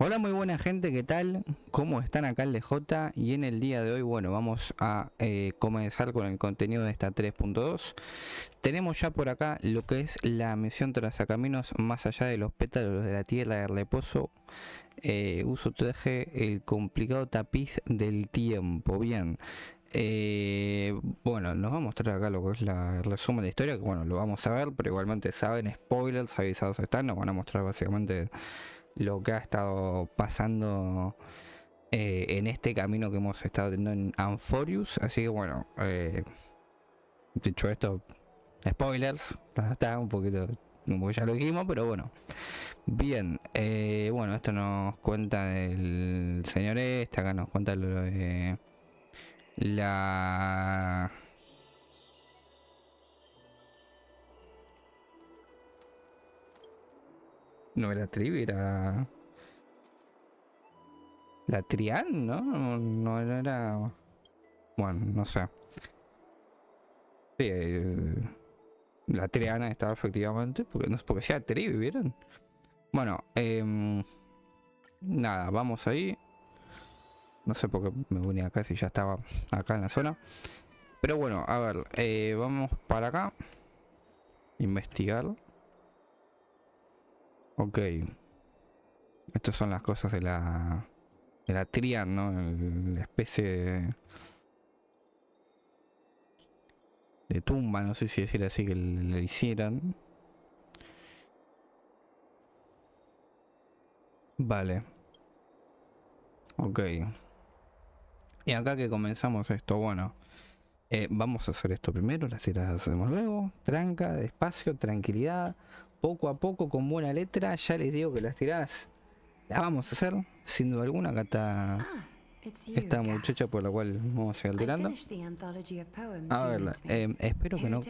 Hola, muy buena gente, ¿qué tal? ¿Cómo están acá ElDejota? Y en el día de hoy, bueno, vamos a comenzar con el contenido de esta 3.2. Tenemos ya por acá lo que es la misión Trazacaminos más allá de los pétalos de la Tierra del Reposo. Uso traje el complicado tapiz del tiempo. Bien. Bueno, nos va a mostrar acá lo que es el resumen de la historia, que bueno, lo vamos a ver, pero igualmente saben, spoilers, avisados están, nos van a mostrar básicamente lo que ha estado pasando en este camino que hemos estado teniendo en Amphorius. Así que bueno, dicho esto, spoilers, está un poquito, como ya lo dijimos, pero bueno. Bien, bueno, esto nos cuenta del señor esta, acá nos cuenta lo de la... No era Trivi, era... La Trian, ¿no? No era... Bueno, no sé. Sí, la Triana estaba efectivamente, porque no es porque sea Trivi, ¿vieron? Bueno, nada, vamos ahí. No sé por qué me uní acá si ya estaba acá en la zona. Pero bueno, a ver, vamos para acá. Investigar. Ok. Estas son las cosas de la Trian, ¿no? La especie de tumba, no sé si decir así, que le hicieran. Vale. Ok. Y acá que comenzamos esto, bueno. Vamos a hacer esto primero, las tiras las hacemos luego. Tranca, despacio, tranquilidad. Poco a poco, con buena letra. Ya les digo que las tiradas las vamos a hacer. Sin duda alguna, acá está esta muchacha por la cual vamos a ir tirando. A ver, espero que no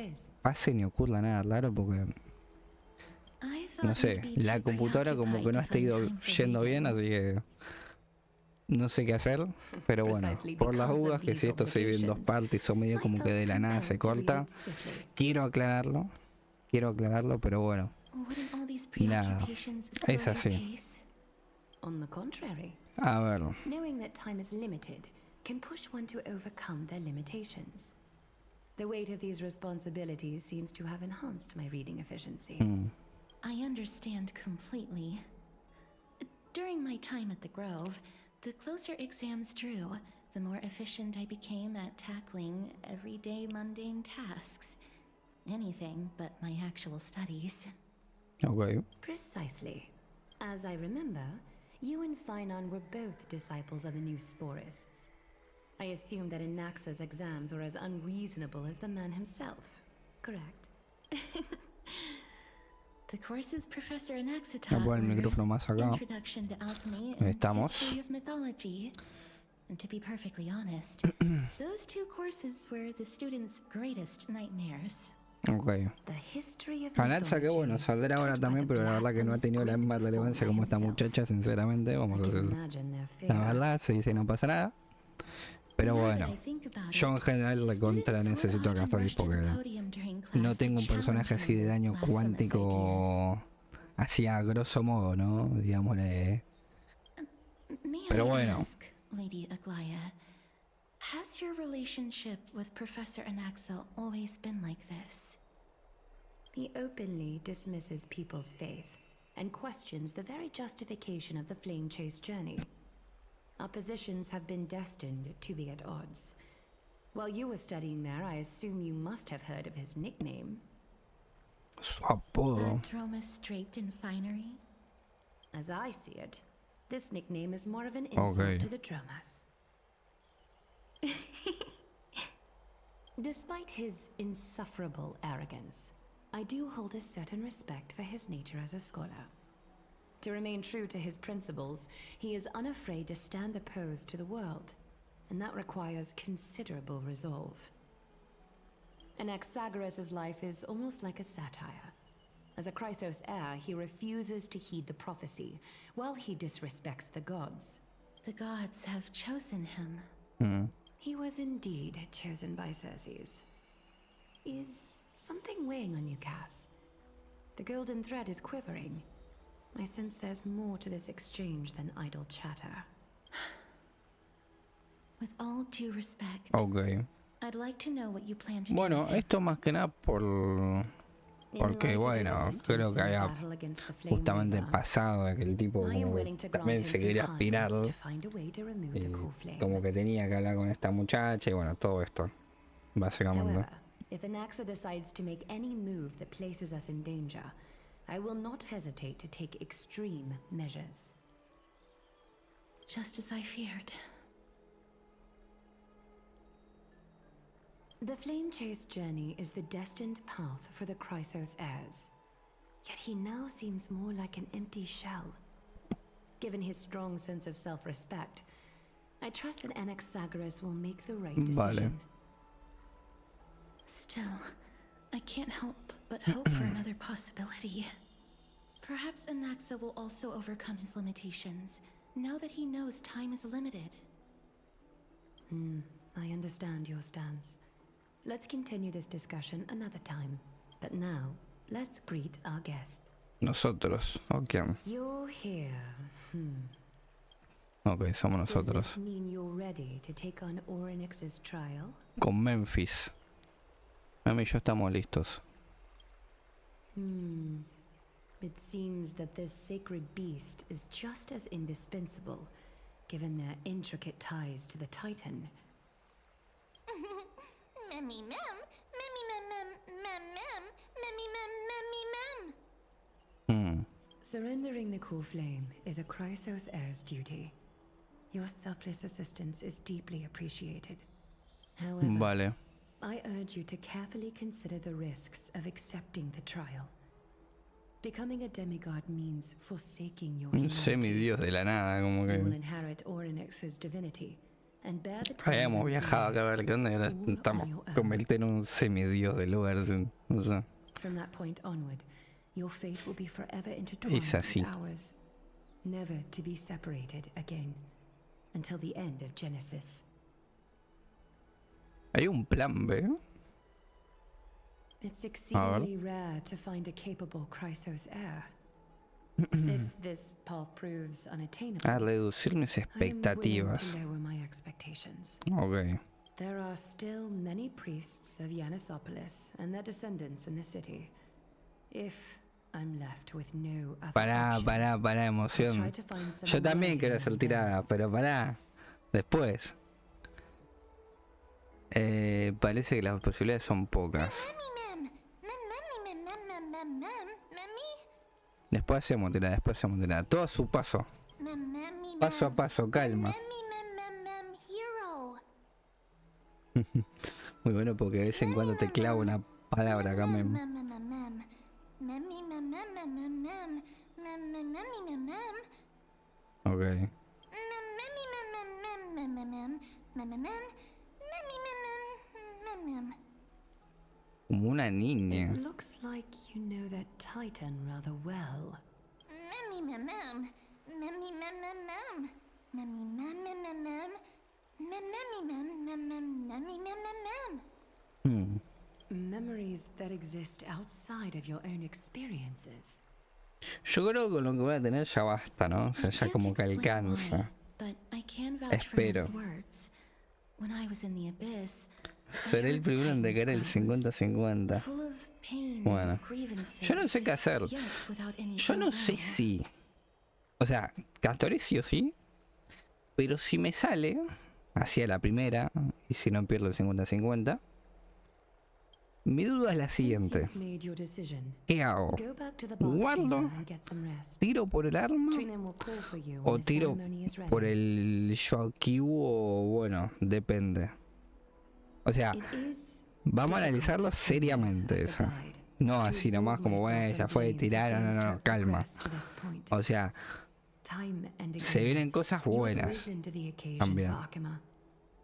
pase ni ocurra nada raro porque... No sé, la computadora como que no está yendo bien, así que... No sé qué hacer, pero bueno, por las dudas que si esto se divide en dos partes o medio como que de la nada se corta, quiero aclararlo, pero bueno, nada, es así. On the contrary, A ver, knowing that time is limited can push one to overcome their limitations. The weight of these responsibilities seems to have enhanced my reading efficiency. I understand completely. During my time at the Grove, the closer exams drew, the more efficient I became at tackling everyday mundane tasks. Anything but my actual studies. ok. Precisely. As I remember, you and Finon were both disciples of the new Sporists. I assume that Anaxa's exams were as unreasonable as the man himself, correct? The courses Professor Anaxa Voy a taught poner el were micrófono más acá. Introduction to Alchemy and Estamos. History of Mythology. And to be perfectly honest, those two courses were the students' greatest nightmares. Ok. The history of Anaxa, que bueno, mythology, saldrá ahora taught by también, the pero la verdad que no ha blasphemous tenido la group misma performed relevancia by como esta himself. muchacha, sinceramente, vamos I a can hacer... imagine their La fear. verdad, se dice no pasa nada. Pero Now that bueno, I think about yo en it, general recontra students would necesito a often Castorice rush to the porque podium during class no to tengo un personaje challenge así de Nova's daño blasphemous ideas. cuántico, así a grosso modo, ¿no? Digámosle. May Pero I bueno, ask, Lady Aglaya, has your relationship with Professor Anaxa always been like this? He openly dismisses people's faith and questions the very justification of the flamechase journey. Our positions have been destined to be at odds. While you were studying there, I assume you must have heard of his nickname. su apodo. Dromus draped in finery? As I see it, this nickname is more of an insult to the Dromas. Despite his insufferable arrogance, I do hold a certain respect for his nature as a scholar. To remain true to his principles, he is unafraid to stand opposed to the world, and that requires considerable resolve. Anaxagoras' life is almost like a satire. As a Chrysos heir, he refuses to heed the prophecy, while he disrespects the gods. The gods have chosen him. He was indeed chosen by Circes. Is something weighing on you, Cass? The golden thread is quivering. I sense there's more to this exchange than idle chatter. With all due respect, Ok. I'd like to know what you plan to do Bueno, with it. esto más que nada porque bueno, creo que había justamente pasado de que el tipo como que también se quería aspirar y como que tenía que hablar con esta muchacha y bueno, todo esto, básicamente. However, if Anaxa decides to make any move that places us in danger, I will not hesitate to take extreme measures. Just as I feared. The Flamechase journey is the destined path for the Chrysos heirs. Yet he now seems more like an empty shell. Given his strong sense of self-respect, I trust that Anaxagoras will make the right decision. Still, I can't help but hope for another possibility. Perhaps Anaxa will also overcome his limitations, now that he knows time is limited. I understand your stance. Let's continue this discussion another time. But now, let's greet our guest. Nosotros, ok. You're here. Ok, somos Does nosotros. this mean you're ready to take on Oronix's trial? Con Memphis. Mami y yo estamos listos. It seems that this sacred beast is just as indispensable, given their intricate ties to the Titan. Memmy mem, memmy mem mem mem mem, memmy mem memmy mem. Surrendering the core flame is a Chrysos heir's duty. Your selfless assistance is deeply appreciated. However, Vale. I urge you to carefully consider the risks of accepting the trial. Becoming a demigod means forsaking your Un humanity. semidios de la nada, como You will que. inherit Oronix's divinity and bear the Habíamos time viajado acá a ver qué onda y ahora all on estamos your own. convertidos en un semidios del lugar, no sé. From that point onward, your fate will be forever intertwined Es así. with ours, never to be separated again, until the end of Genesis. Hay un plan B. It's exceedingly rare to find a capable Chrysos heir. If this path proves unattainable, A reducir mis I am willing expectativas. to lower my expectations. Ok. There are still many priests of Yanisopolis and their descendants in the city. If I'm left with no other option, Pará, I'll emoción. try to find Yo someone también worthy quiero of hacer me tirada, pero pará. Después. Parece que las posibilidades son pocas. Memmy mem, memmy mem mem mem mem, memmy. Después hacemos tirada. Todo a su paso. Memmy Paso a paso, calma. Memmy mem mem hero. Muy bueno porque de vez en cuando te clavo una palabra acá, mem. Memmy mem mem mem mem, memmy mem mem. Ok. Memmy mem mem mem mem mem mem. Memmy mem mem. Como una niña. It looks like you know that Titan rather well. Memmy mem mem. Memmy mem mem. Memmy mem mem mem. Memmy mem mem memmy mem mem. Memories that exist outside of your own experiences. Yo creo que con lo que voy a tener ya basta, ¿no? O sea, ya como que alcanza. But I can vouch Espero. for Mem's words. When I was in the abyss, Seré el primero en decaer el 50-50. full of pain Bueno. and grievances, Yo no sé qué hacer. yet without any Yo no ill sé will. si... O sea, Castorice sí o sí. Pero si me sale hacia la primera, y si no pierdo el 50-50, mi duda es la siguiente. Since you've made your decision, ¿Qué hago? go back to the bath Guardo. chamber and get some rest. ¿Tiro por el arma? Trinem will call for you ¿O when the tiro ceremony is ready. por el Shockyu? O bueno, depende. O sea, It is vamos a difficult analizarlo to take seriamente as the eso. guide, No to así nomás absolve como, myself bueno, ya from fue, blame for tirar, things no, to have calma. progressed to this point. O sea, Time and se again, vienen cosas you have buenas. risen to the occasion, También. Fatima.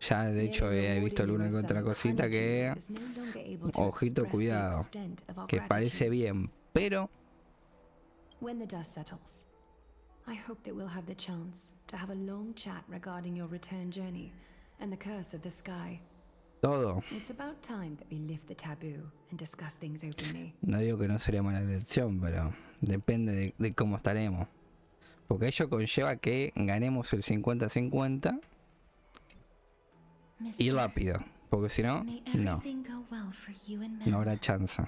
Ya de hecho he visto alguna que otra cosita que, Is no longer able to ojito, express the cuidado, extent of our que parece gratitude. bien, pero When the dust settles, I hope that we'll have the chance to have a long chat regarding your return journey and the curse of the sky. Todo. It's about time that we lift the taboo and discuss things openly. No digo que no sería mala elección, pero depende de cómo estaremos. Porque ello conlleva que ganemos el 50-50 y rápido. Porque si no, no. No habrá chance.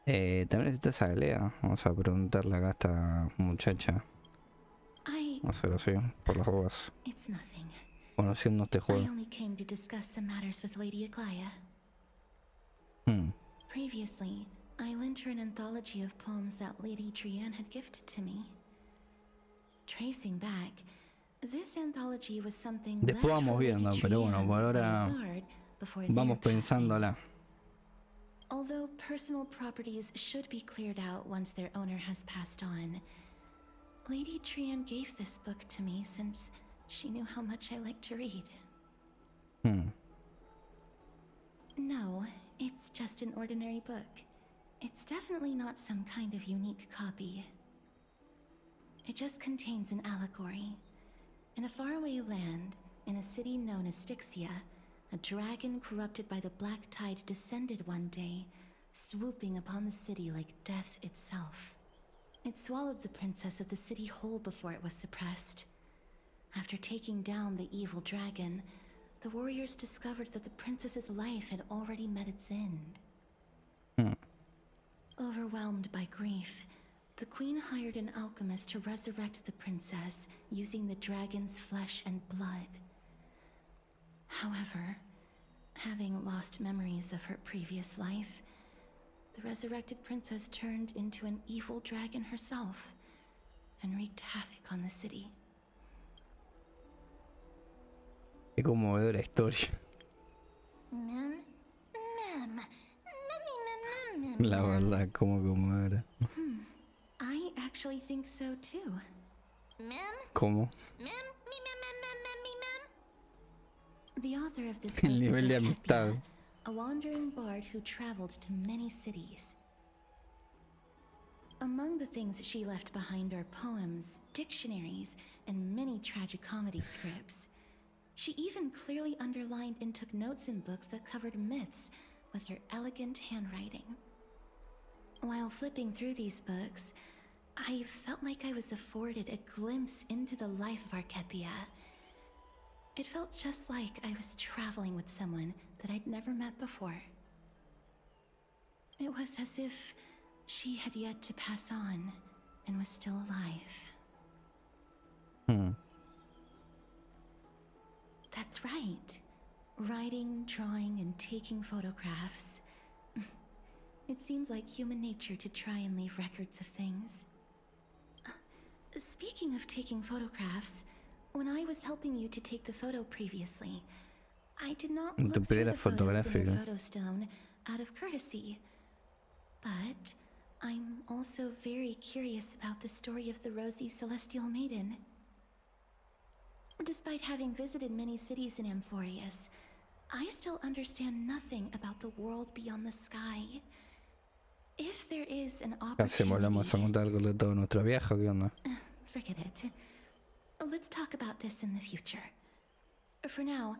También necesitas a Lea. Vamos a preguntarle acá a esta muchacha. Vamos a hacerlo así, por las ruedas. Conociendo este juego. Previously, I lent her an anthology of poems that Lady Trianne had gifted to me. Tracing back, this anthology was something después vamos viendo, pero bueno, por ahora vamos pensándola. Although personal properties should be cleared out once their owner has passed on, Lady Trianne gave this book to me since she knew how much I like to read. No, it's just an ordinary book. It's definitely not some kind of unique copy. It just contains an allegory. In a faraway land, in a city known as Stixia, a dragon corrupted by the black tide descended one day, swooping upon the city like death itself. It swallowed the princess of the city whole before it was suppressed. After taking down the evil dragon, the warriors discovered that the princess's life had already met its end. Overwhelmed by grief, the queen hired an alchemist to resurrect the princess using the dragon's flesh and blood. However, having lost memories of her previous life, the resurrected princess turned into an evil dragon herself and wreaked havoc on the city. Qué conmovedora historia. La verdad, como conmovedora. I actually think so too. ¿Cómo? The author of this El nivel de amistad. Arpia, a wandering bard who traveled to many cities. Among the things she left behind are poems, dictionaries, and many tragicomedy scripts. She even clearly underlined and took notes in books that covered myths with her elegant handwriting. While flipping through these books, I felt like I was afforded a glimpse into the life of Arpia. It felt just like I was traveling with someone that I'd never met before. It was as if she had yet to pass on and was still alive. That's right. Writing, drawing, and taking photographs. It seems like human nature to try and leave records of things. Speaking of taking photographs, when I was helping you to take the photo previously, I did not look through the photos in the photo stone out of courtesy. But I'm also very curious about the story of the rosy celestial maiden. Despite having visited many cities in Amphorius, I still understand nothing about the world beyond the sky. If there is an Hacemos, vamos a contar con todo nuestro viaje, ¿qué onda? Forget it. Let's talk about this in the future. For now,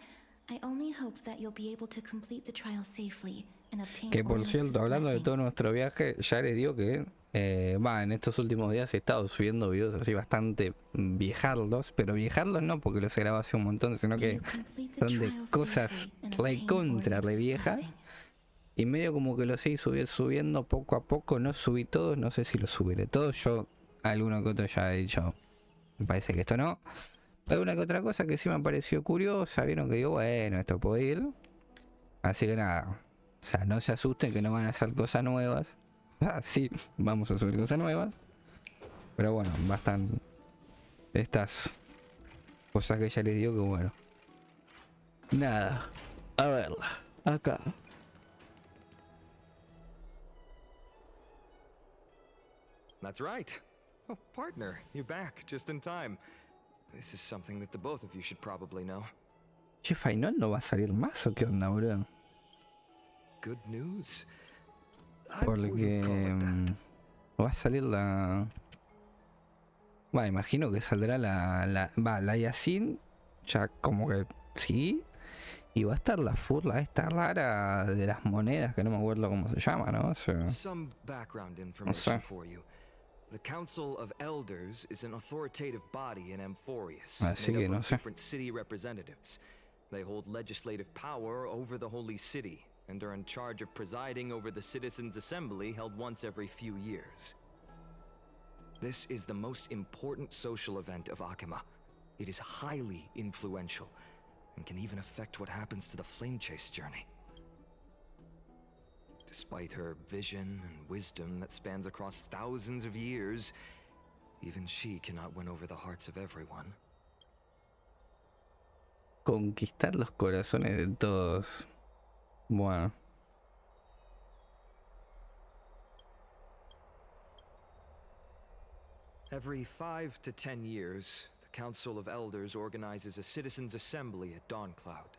I only hope that you'll be able to complete the trial safely and obtain. Que por cierto, hablando de todo nuestro viaje, ya les digo que en estos últimos días he estado subiendo videos así bastante viejarlos, pero viejarlos no porque los he grabado hace un montón, sino que son de cosas recontra re viejas. Y medio como que los he ido subiendo poco a poco. No subí todos, no sé si los subiré todos. Yo alguno que otro ya he dicho, me parece que esto no. Alguna que otra cosa que sí me pareció curiosa. Vieron que digo, bueno, esto puede ir. Así que nada, o sea, no se asusten que no van a hacer cosas nuevas. Sí, vamos a subir cosas nuevas. Pero bueno, bastan estas cosas que ya les digo que bueno. Nada, a verla, acá. That's right. Oh, partner, you're back just in time. This is something that the both of you should probably know. Che, Final no va a salir más o qué onda, bro. Good news. Porque va a salir la. Va, imagino que saldrá la Yasin. Ya como que sí. Y va a estar la furla esta rara de las monedas, que no me acuerdo cómo se llama, ¿no? O sea, Some background information for you. The Council of Elders is an authoritative body in Amphorius, así made que up no of sé. different city representatives. They hold legislative power over the Holy City and are in charge of presiding over the Citizens' Assembly held once every few years. This is the most important social event of Akima. It is highly influential and can even affect what happens to the flamechase journey. Despite her vision and wisdom that spans across thousands of years, even she cannot win over the hearts of everyone. Conquistar los corazones de todos. Bueno. Every 5 to 10 years, the Council of Elders organizes a citizens' assembly at Dawncloud.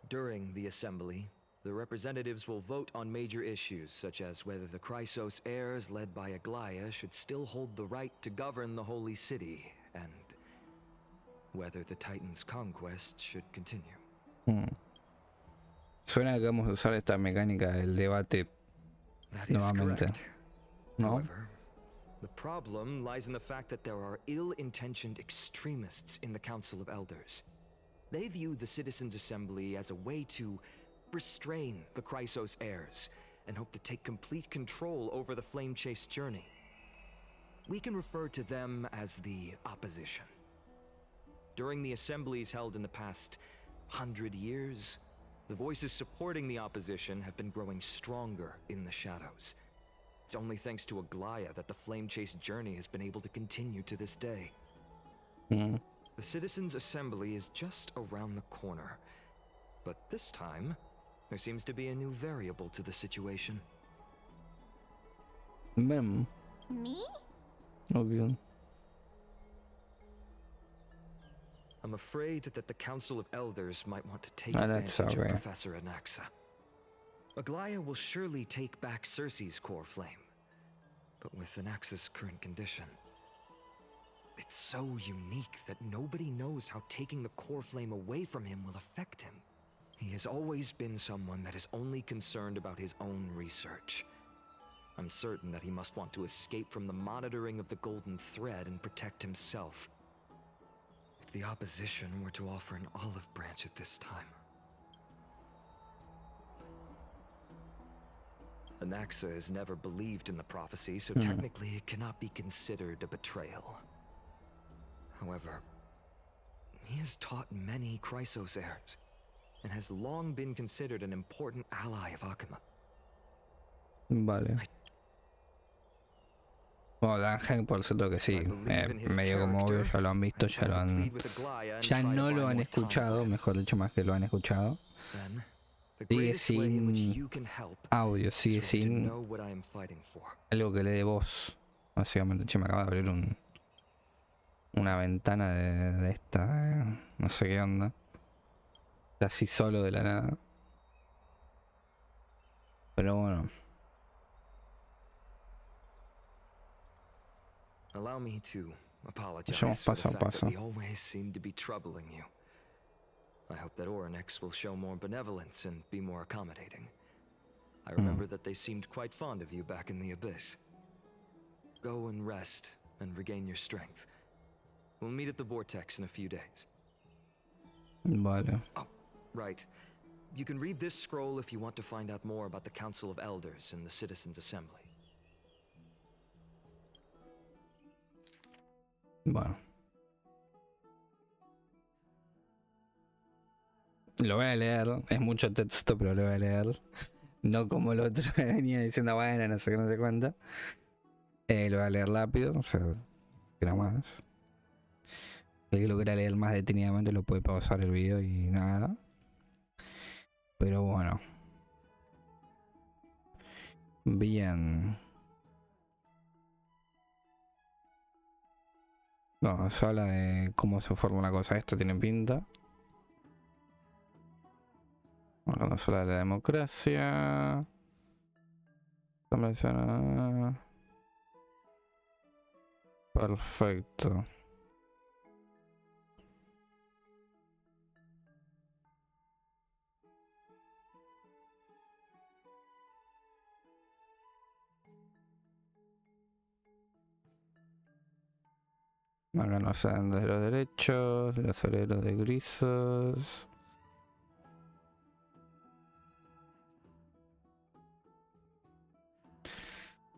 During the assembly, the representatives will vote on major issues such as whether the Chrysos heirs led by Aglaya should still hold the right to govern the Holy City, and whether the Titan's conquest should continue. Suena que vamos a usar esta mecánica del debate That is nuevamente. correct. ¿No? However, the problem lies in the fact that there are ill-intentioned extremists in the Council of Elders. They view the Citizens' Assembly as a way to restrain the Chrysos heirs and hope to take complete control over the flamechase journey. We can refer to them as the opposition. During the assemblies held in the past 100 years, the voices supporting the opposition have been growing stronger in the shadows. It's only thanks to Aglaya that the flamechase journey has been able to continue to this day. The Citizens' Assembly is just around the corner, but this time, there seems to be a new variable to the situation. Mem. Me? Okay. I'm afraid that the Council of Elders might want to take That's advantage of okay. Professor Anaxa. Aglaya will surely take back Circe's core flame, but with Anaxa's current condition, it's so unique that nobody knows how taking the core flame away from him will affect him. He has always been someone that is only concerned about his own research. I'm certain that he must want to escape from the monitoring of the golden thread and protect himself. If the opposition were to offer an olive branch at this time. Anaxa has never believed in the prophecy, so technically it cannot be considered a betrayal. However, he has taught many Chrysos heirs, and has long been considered an important ally of Akima. Vale. Bueno, Ángel, por cierto que sí. Medio como obvio, ya lo han visto, ya lo han. Ya no lo han escuchado, mejor dicho, más que lo han escuchado. Sigue sin audio, sigue sin algo que le dé voz. Básicamente, che, me acaba de abrir una ventana de esta. No sé qué onda. Así solo de la nada. Pero bueno. Allow me to apologize Vayamos for the paso a fact paso. that we always seem to be troubling you. I hope that Oronix will show more benevolence and be more accommodating. I remember that they seemed quite fond of you back in the Abyss. Go and rest and regain your strength. We'll meet at the Vortex in a few days. Vale. Oh, right. You can read this scroll if you want to find out more about the Council of Elders and the Citizens' Assembly. Bueno. Lo voy a leer. Es mucho texto, pero lo voy a leer. No como el otro que venía diciendo, bueno, no sé qué, no sé cuánto. Lo voy a leer rápido. O sea, era más. El que lo quiera leer más detenidamente lo puede pausar el video y nada. Pero bueno. Bien. No, se habla de cómo se forma una cosa. Esto tiene pinta. Cuando se habla de la democracia. Perfecto. Acá los senderos derechos, los senderos de grisos.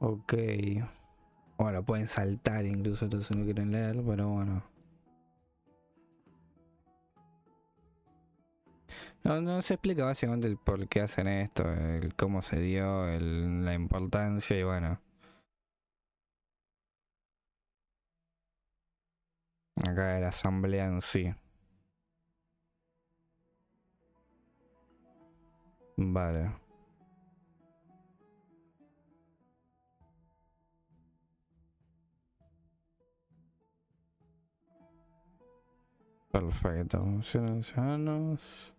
Ok. Bueno, pueden saltar incluso, entonces no quieren leer, pero bueno. No se explica básicamente el por qué hacen esto, el cómo se dio, la importancia y bueno. Acá la asamblea en sí. Vale. Perfecto. Ciudadanos.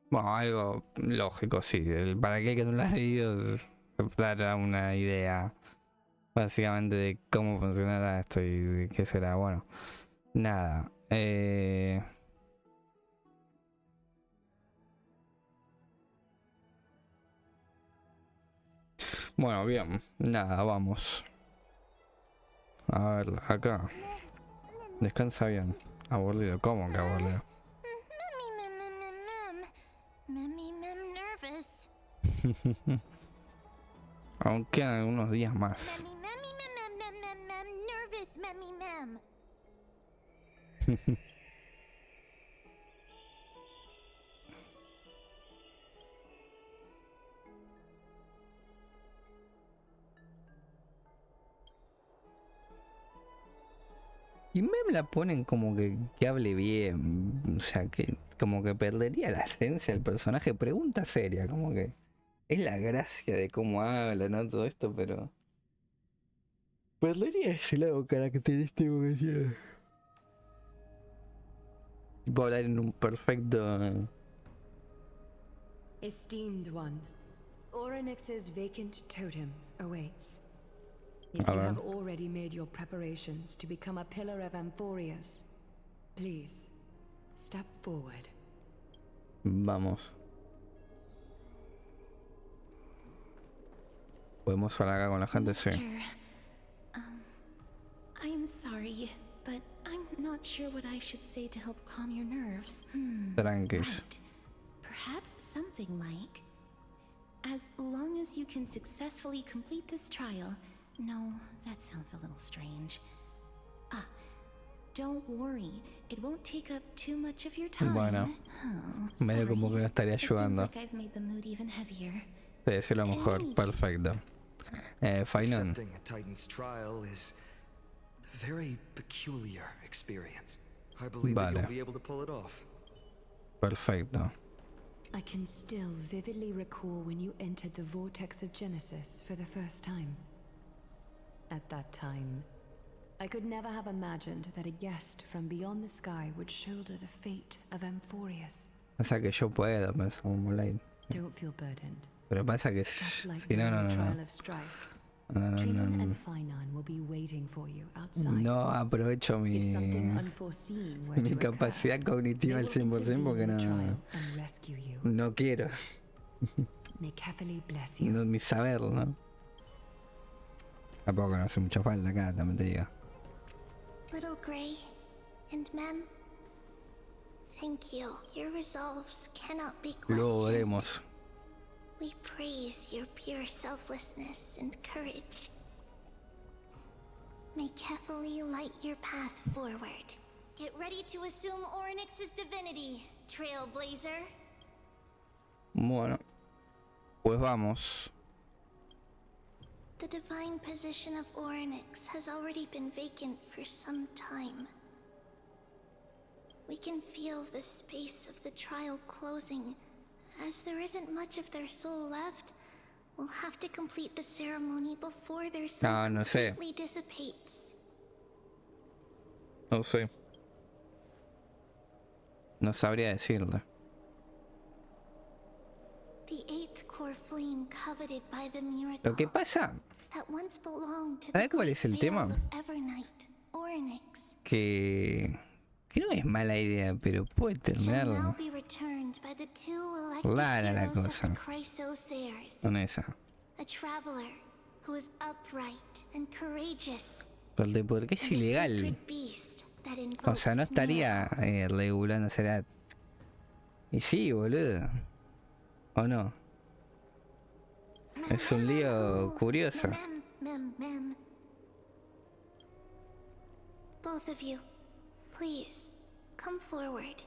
Bueno, algo lógico, sí. Para aquel que no lo ha leído, dará una idea básicamente de cómo funcionará esto y de qué será. Bueno, nada. Bueno, bien. Nada, vamos. A ver, acá. Descansa bien. Aburrido. ¿Cómo que aburrido? Aún quedan algunos días más. Y me la ponen como que hable bien. O sea, que como que perdería la esencia del personaje. Pregunta seria, como que es la gracia de cómo habla, ¿no? Todo esto, pero perdería ese lado característico que tiene. Tipo hablar en un perfecto. Esteemed one, Oronix's vacant totem awaits. If A you ver. have already made your preparations to become a pillar of Amphorius, please step forward. Vamos. ¿Podemos hablar acá con la gente? Sí. Mister, I'm sorry, but I'm not sure what I should say to help calm your nerves. Tranquis. Right. Perhaps something like, as long as you can successfully complete this trial. No, that sounds a little strange. Don't worry, it won't take up too much of your time. Bueno, Oh, medio como que lo estaría It seems ayudando. like I've made the mood even heavier. Te decía lo mejor. Perfecto. Fainon. Accepting a Titan's trial is a very peculiar experience. I believe that Vale. you'll be able to pull it off. Perfecto. I can still vividly recall when you entered the vortex of Genesis for the first time. At that time, I could never have imagined that a guest from beyond the sky would shoulder the fate of Amphorius. Pasa que yo puedo, pensó como Light. Don't feel burdened. Pero pasa que Just like si no, during no, the no, trial no. of strife, No, Trinan and Finan will be waiting for you outside. No aprovecho If something mi unforeseen were mi to occur, capacidad they cognitiva al will 100% intervene porque in the no, trial and rescue you. no quiero. May Kefali bless you. No, mi saber, ¿no? Tampoco no hace mucha falta acá, también te digo. Little Grey and Mem, thank you. Your resolves cannot be Luego questioned. veremos. We praise your pure selflessness and courage. May Kefali light your path forward. Get ready to assume Oronix's divinity, Trailblazer. Bueno, pues vamos. The divine position of Oronix has already been vacant for some time. We can feel the space of the trial closing. As there isn't much of their soul left, we'll have to complete the ceremony before their soul No sé. completely dissipates. No sé. No sabría decirle. The eighth core flame coveted by the miracle Lo que pasa that once belonged to ¿Sabes the cuál es el great tema? veil of Evernight, Oronix, que no es mala idea, pero puede shall now terminarlo be returned by the two elected rara la heroes of cosa the Chrysosaurs. con esa. a traveler who is upright and courageous. Porque es ilegal. O sea, no estaría regulando esa edad. Y sí, boludo. ¿O no? Es un lío curioso. Both of you, please, come forward.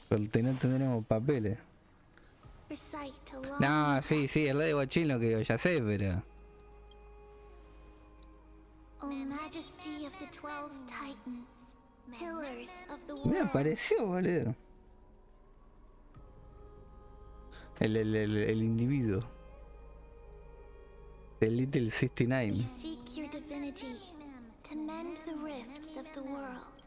Porque no tendremos papeles. Recite along. No, sí, el de guachín lo que ya sé, pero... O Majesty of the 12 Titans, pillars of the Me world. apareció, boludo. El individuo. The Little We 69. seek your divinity to mend the rifts of the world.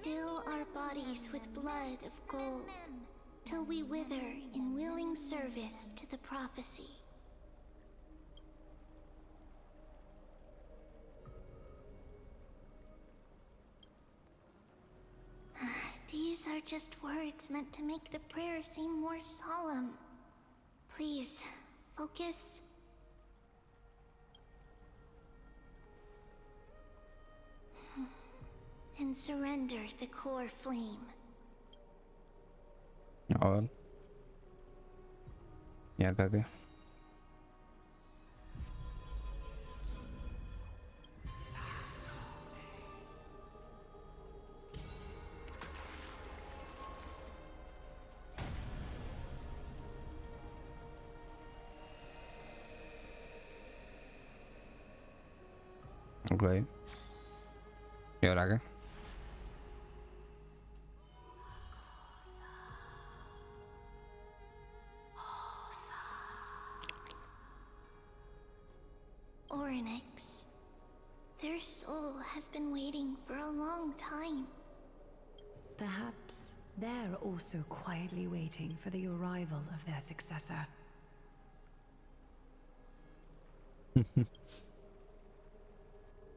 Fill our bodies with blood of gold, till we wither in willing service to the prophecy. These are just words meant to make the prayer seem more solemn. Please, focus. And surrender the core flame. A ver. ¿Y acá qué? Ok. ¿Y ahora qué? Oronix. Their soul has been waiting for a long time. Perhaps they're also quietly waiting for the arrival of their successor.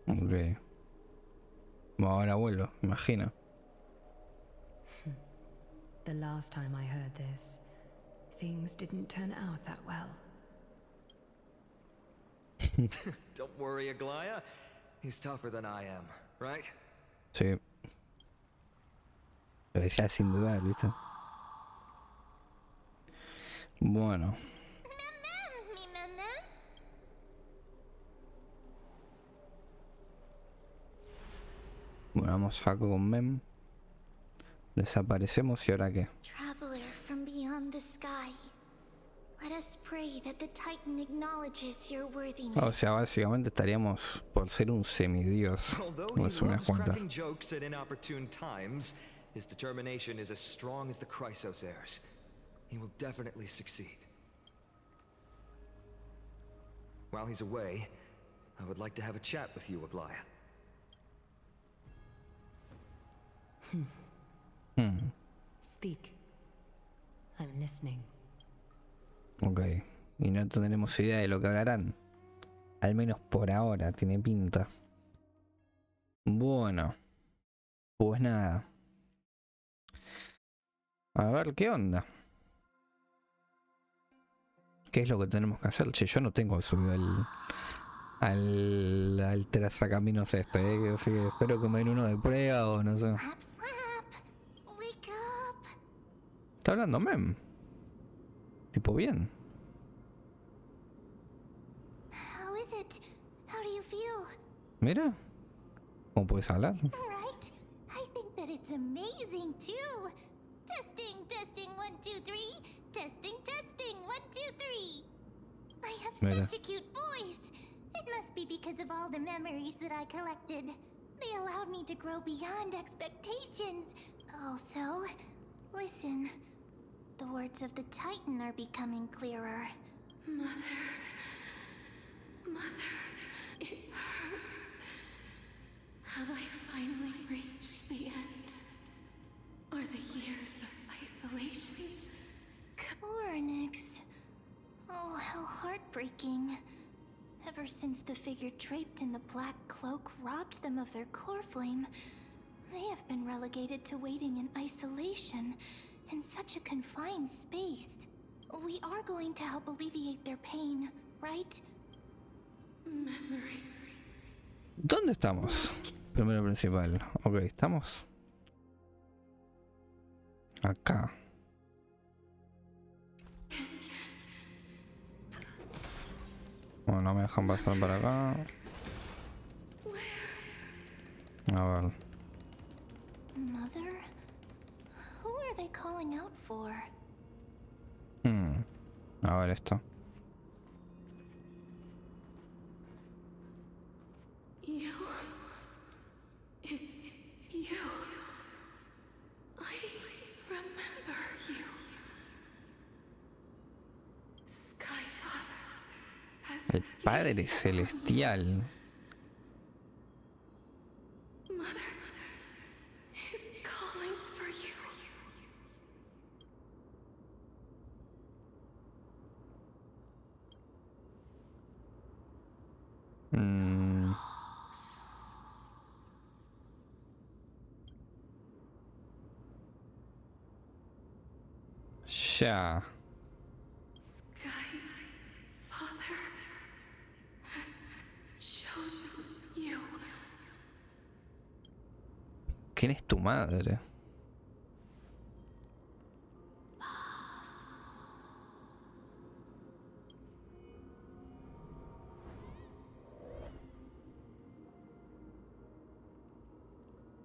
Ok. Bueno, ahora vuelvo, imagino. The last time I heard this, things didn't turn out that well. Don't worry, Aglaya. He's tougher than I am, right? Sí. Pero ya sin dudar, ¿viste? Bueno. Bueno, vamos acá con Mem. Desaparecemos y ahora qué. Traveler from beyond the sky. Let us pray that the Titan acknowledges your worthiness. O sea, básicamente estaríamos por ser un semidios. Although No he es unas loves cuantas. cracking jokes at inopportune times, his determination is as strong as the Chrysos heirs. He will definitely succeed. While he's away, I would like to have a chat with you, Aglaya. Speak. I'm listening. Ok. Y no tenemos idea de lo que harán. Al menos por ahora, tiene pinta. Bueno. Pues nada. A ver qué onda. ¿Qué es lo que tenemos que hacer? Che, yo no tengo subido al trazacaminos este, así que espero que me den uno de prueba o no sé. Slap, slap. Wake up. ¿Está hablando Mem? Tipo bien. How is it? How do you feel? Mira. ¿Cómo puedes hablar? Right? I think that it's amazing too. Testing, testing, 1, 2, 3. Testing, testing, 1, 2, 3. I have Mira. such a cute voice. It must be because of all the memories that I collected. They allowed me to grow beyond expectations. Also, listen. The words of the Titan are becoming clearer. Mother, it hurts. Have I finally reached the end? Are the years of isolation? Oronix. Oh, how heartbreaking. Ever since the figure draped in the black cloak robbed them of their core flame, they have been relegated to waiting in isolation in such a confined space. We are going to help alleviate their pain, right? Memories. ¿Dónde estamos? Primero principal. Ok, estamos acá. Bueno, no me dejan pasar para acá. A ver. Mother? Who are they calling out for? A ver esto. You. It's you. I remember you. Skyfather has El Padre Celestial. Mother is calling for you. Ya. Skyfather has chosen you. ¿Quién es tu madre?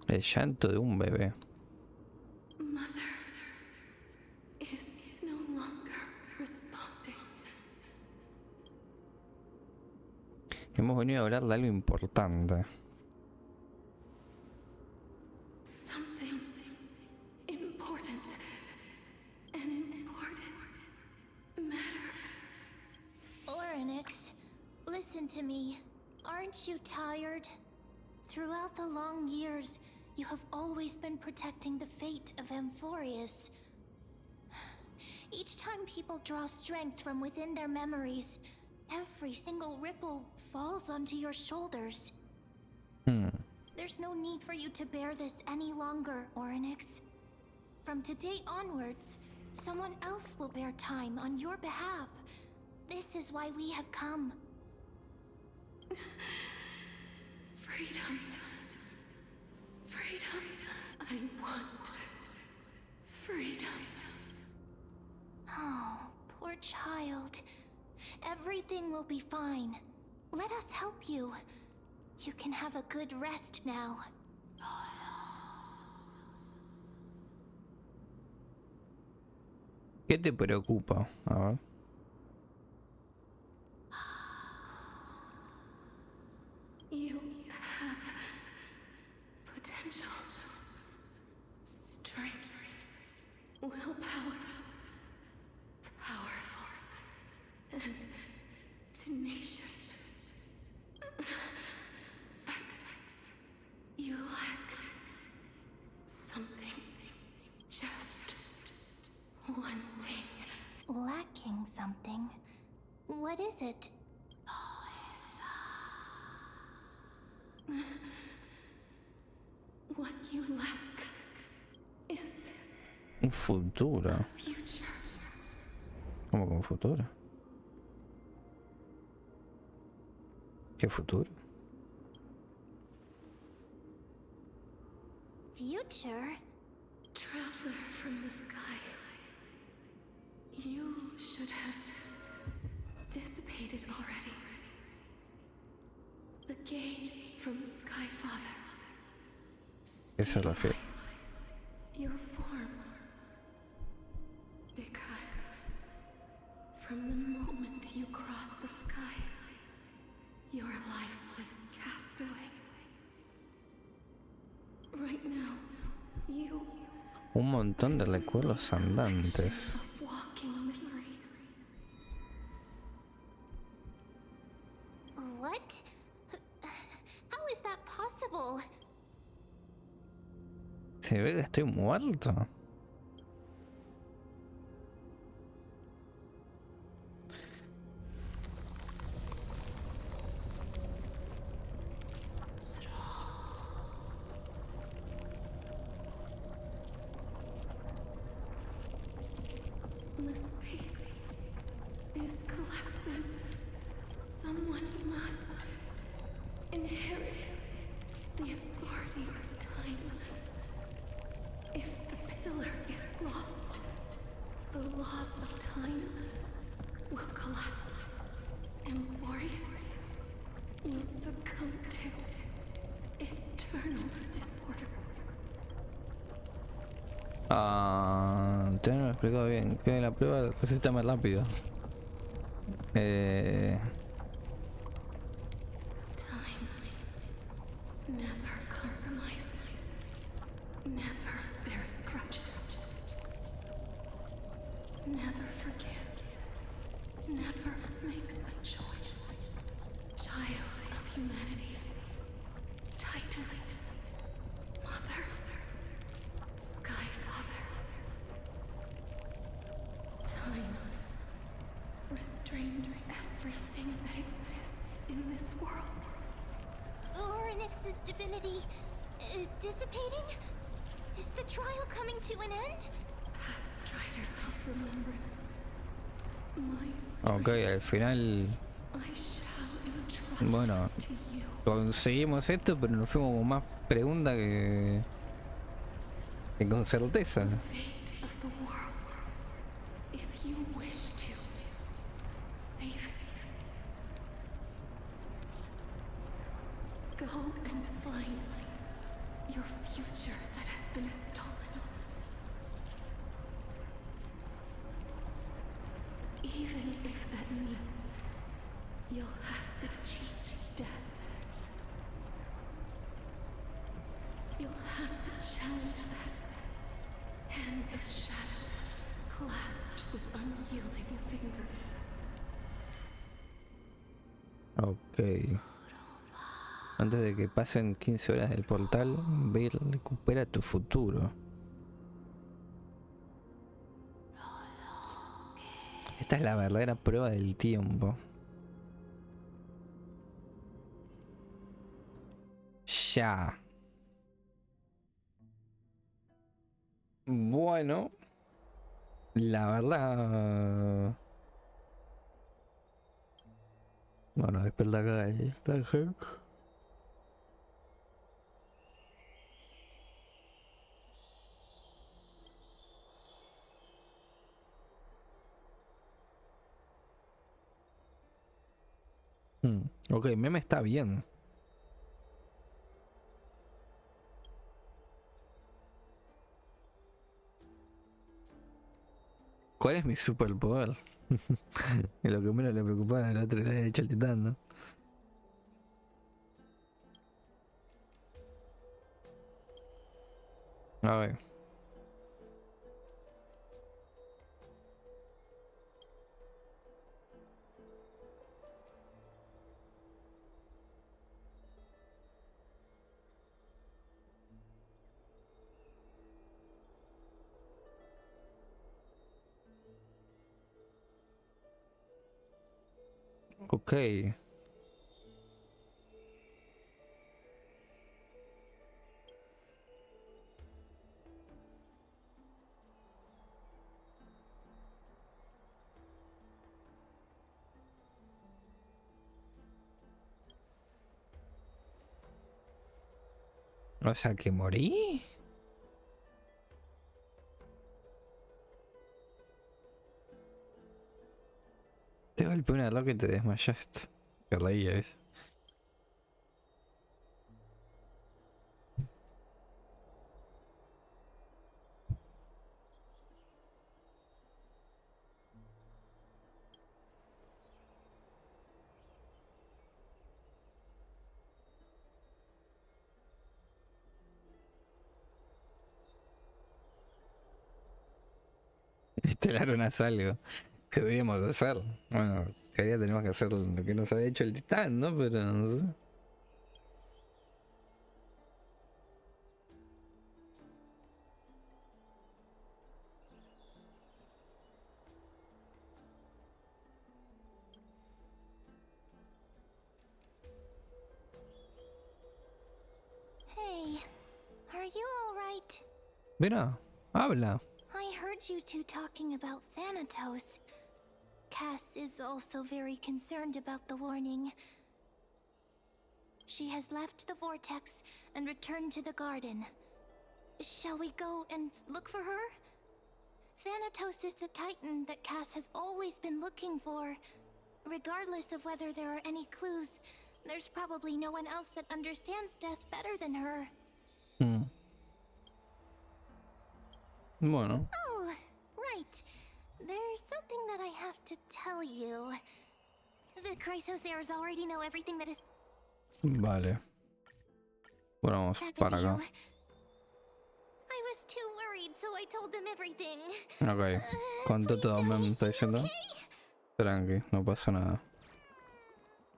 El llanto de un bebé. Mother is no longer responding. Hemos venido a hablar de algo importante. Something important. An important matter. Oronix, listen to me. Aren't you tired? Throughout the long years, you have always been protecting the fate of Amphorius. Each time people draw strength from within their memories, every single ripple falls onto your shoulders. There's no need for you to bear this any longer, Oronix. From today onwards, someone else will bear time on your behalf. This is why we have come. Freedom. Freedom. I want freedom. Oh, poor child. Everything will be fine. Let us help you. You can have a good rest now. ¿Qué te preocupa? A ver. You have potential, strength, willpower, powerful, and tenacious. But you lack something. Just one thing. Lacking something. What is it? What you lack is Un futuro. future. ¿Cómo que un futuro? ¿Qué futuro? Future? Traveler from the sky. You should have dissipated already. The gaze from Skyfather. ¿Qué se refiere? Your form. Because from the moment you crossed the sky, your life was cast away. Right now, you Un montón de recuerdos andantes. of walking memories. What? How is that possible? Se ve que estoy muerto. The space is collapsing. Someone must inherit the authority of time. If the pillar is lost, the laws of time will collapse. Amphorius will succumb to eternal disorder. Te lo he explicado bien. Que la prueba resulta más rápido. Time never compromises, never bears grudges, never forgives, never makes a choice. Child of humanity, Titans, Mother, Sky Father. Time restrains everything that exists in this world. Oronix's divinity is dissipating? Is the trial coming to an end? Pathstrider of remembrance. My Ok, al final, I shall entrust bueno, to you. conseguimos esto, pero nos fuimos con más preguntas que con certeza. Fate of the world. If you wish to save it. Go and find your future that has been stolen. Even if that means you'll have to cheat death. You'll have to challenge that hand of shadow clasped with unyielding fingers. Ok. Antes de que pasen 15 horas del portal, ve y recupera tu futuro. Esta es la verdadera prueba del tiempo. Ya. Bueno. La verdad... Bueno, después de acá hay Ángel. Ok, meme está bien. ¿Cuál es mi superpoder? Es lo que menos le preocupaba al otro era hecho el titán, ¿no? A ver. Ok. O sea que morí. Te golpeó una roca y te desmayaste. Qué reía eso. Estelaron haz algo. ¿Qué deberíamos hacer? Bueno, en teoría tenemos que hacer lo que nos había hecho el titán, ¿no? Pero no sé. Hey, are you alright? Mira, habla. I heard heard you two talking about Thanatos. Cass is also very concerned about the warning. She has left the vortex and returned to the garden. Shall we go and look for her? Thanatos is the titan that Cass has always been looking for. Regardless of whether there are any clues, there's probably no one else that understands death better than her. Bueno. Oh, right. There's something that I have to tell you. The Chrysosairs already know everything that is... Vale. Bueno, vamos para acá. I was too worried, so I told them everything. Ok. Cuánto todo me está diciendo. Tranqui, no pasa nada.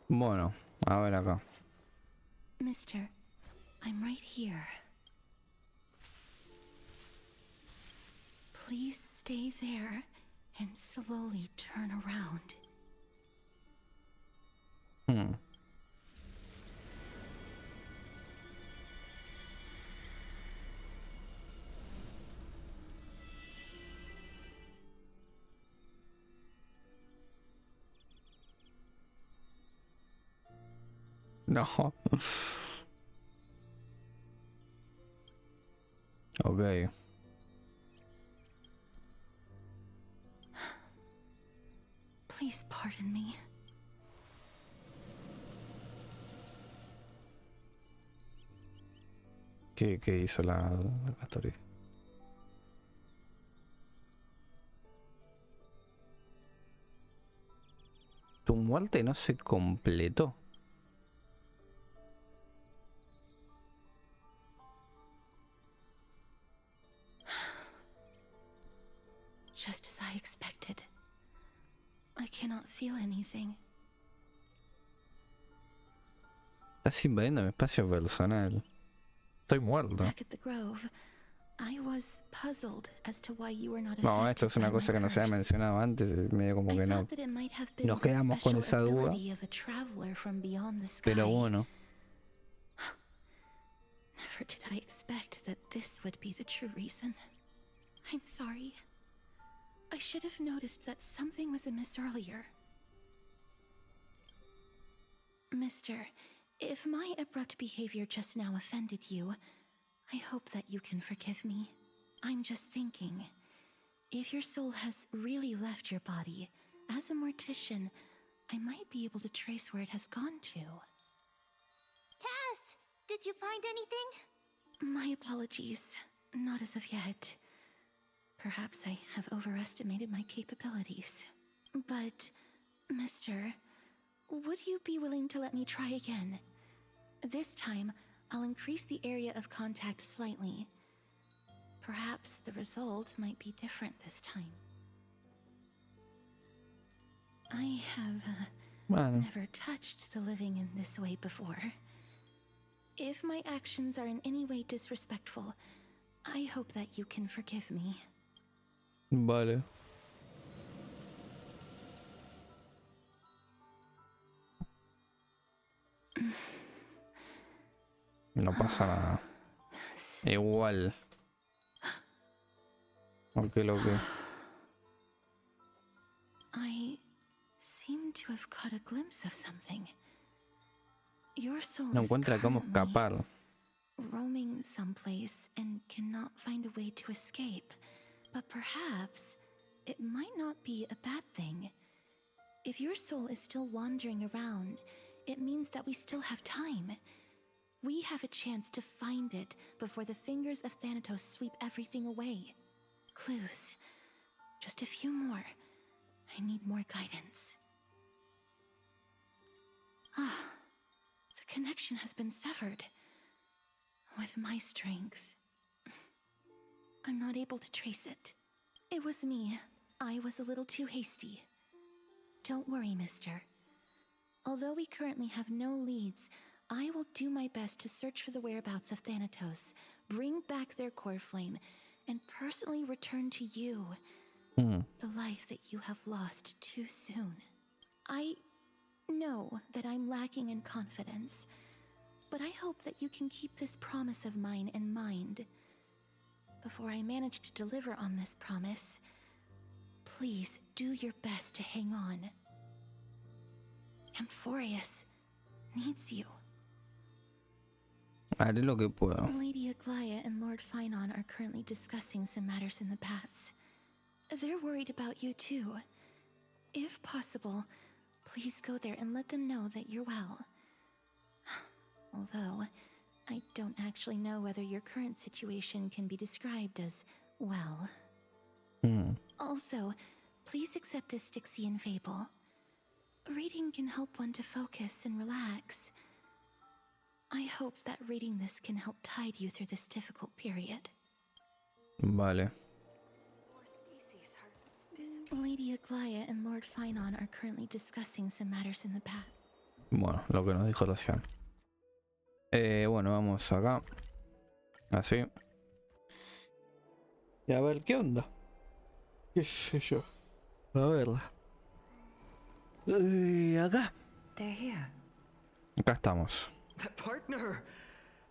Bueno, a ver acá. Mister, I'm right here. Please stay there and slowly turn around. No. Ok. Please pardon me. ¿Qué hizo la Castorice? Tu muerte no se completó. Just as I expected. I cannot feel anything. Estás invadiendo mi espacio personal. Estoy muerto. Back at the Grove, I was puzzled as to why you were not No, esto affected es una by cosa my que no se había curse. mencionado antes, medio como que I no. thought that it might have been Nos the quedamos con esa special duda. ability of a traveler from beyond the sky. Pero bueno. Never did I expect that this would be the true reason. I'm sorry. I should have noticed that something was amiss earlier. Mister, if my abrupt behavior just now offended you, I hope that you can forgive me. I'm just thinking, if your soul has really left your body, as a mortician, I might be able to trace where it has gone to. Cass, did you find anything? My apologies. Not as of yet. Perhaps I have overestimated my capabilities. But, Mister, would you be willing to let me try again? This time, I'll increase the area of contact slightly. Perhaps the result might be different this time. I have never touched the living in this way before. If my actions are in any way disrespectful, I hope that you can forgive me. Vale. No pasa nada. Igual. Aunque lo que... I seem to have caught a glimpse of something. Your soul No is encuentra cómo currently escapar. roaming someplace and cannot find a way to escape. But perhaps it might not be a bad thing. If your soul is still wandering around, it means that we still have time. We have a chance to find it before the fingers of Thanatos sweep everything away. Clues. Just a few more. I need more guidance. Ah, the connection has been severed. With my strength, I'm not able to trace it. It was me. I was a little too hasty. Don't worry, mister. Although we currently have no leads, I will do my best to search for the whereabouts of Thanatos, bring back their core flame, and personally return to you the life that you have lost too soon. I know that I'm lacking in confidence, but I hope that you can keep this promise of mine in mind. before I manage to deliver on this promise, please do your best to hang on. Amphorius needs you. Haré lo que puedo. Lady Aglaya and Lord Finon are currently discussing some matters in the paths. They're worried about you too. If possible, please go there and let them know that you're well. Although, I don't actually know whether your current situation can be described as well. Also, please accept this Styxian fable. Reading can help one to focus and relax. I hope that reading this can help tide you through this difficult period. Vale. Lady Aglaya and Lord Finon are currently discussing some matters in the path. Bueno, lo que nos dijo Lucian. Bueno, vamos acá. Así. Y a ver qué onda. ¿Qué sé yo? A verla. Acá. They're here. Acá estamos. Partner!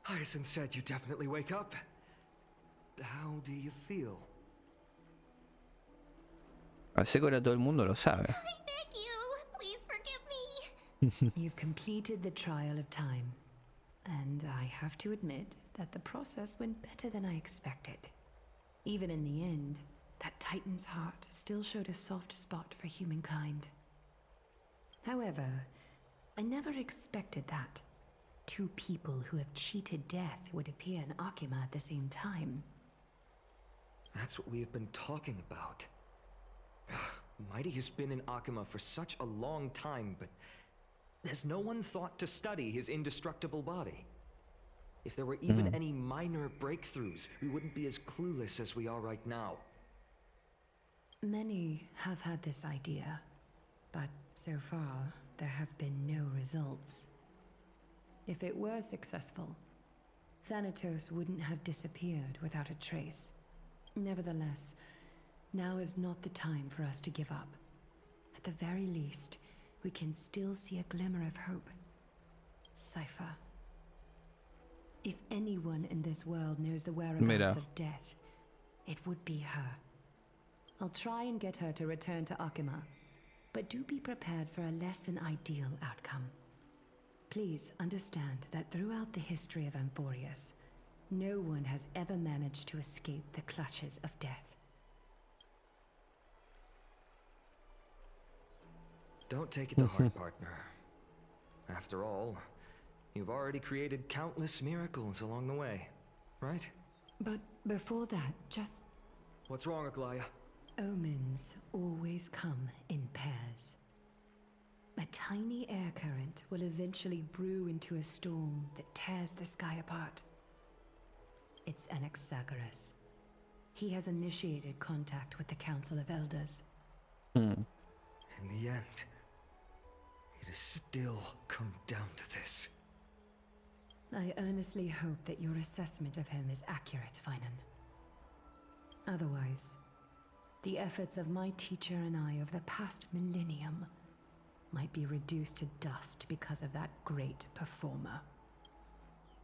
Hyacinth said you definitely wake up. How do you feel? Así que ahora todo el mundo lo sabe. I beg you, please forgive me. You've completed the trial of time. And I have to admit that the process went better than I expected. Even in the end, that Titan's heart still showed a soft spot for humankind. However, I never expected that. Two people who have cheated death would appear in Akima at the same time. That's what we have been talking about. Mighty has been in Akima for such a long time, but has no one thought to study his indestructible body? If there were even any minor breakthroughs, we wouldn't be as clueless as we are right now. Many have had this idea, but so far there have been no results. If it were successful, Thanotos wouldn't have disappeared without a trace. Nevertheless, now is not the time for us to give up. At the very least, we can still see a glimmer of hope. Cypher. If anyone in this world knows the whereabouts of death, it would be her. I'll try and get her to return to Akima, but do be prepared for a less than ideal outcome. Please understand that throughout the history of Amphorius, no one has ever managed to escape the clutches of death. Don't take it to heart, partner. After all, you've already created countless miracles along the way, right? But before that, just... What's wrong, Aglaya? Omens always come in pairs. A tiny air current will eventually brew into a storm that tears the sky apart. It's Anaxagoras. He has initiated contact with the Council of Elders. In the end, it has still come down to this. I earnestly hope that your assessment of him is accurate, Finon. Otherwise, the efforts of my teacher and I over the past millennium might be reduced to dust because of that great performer.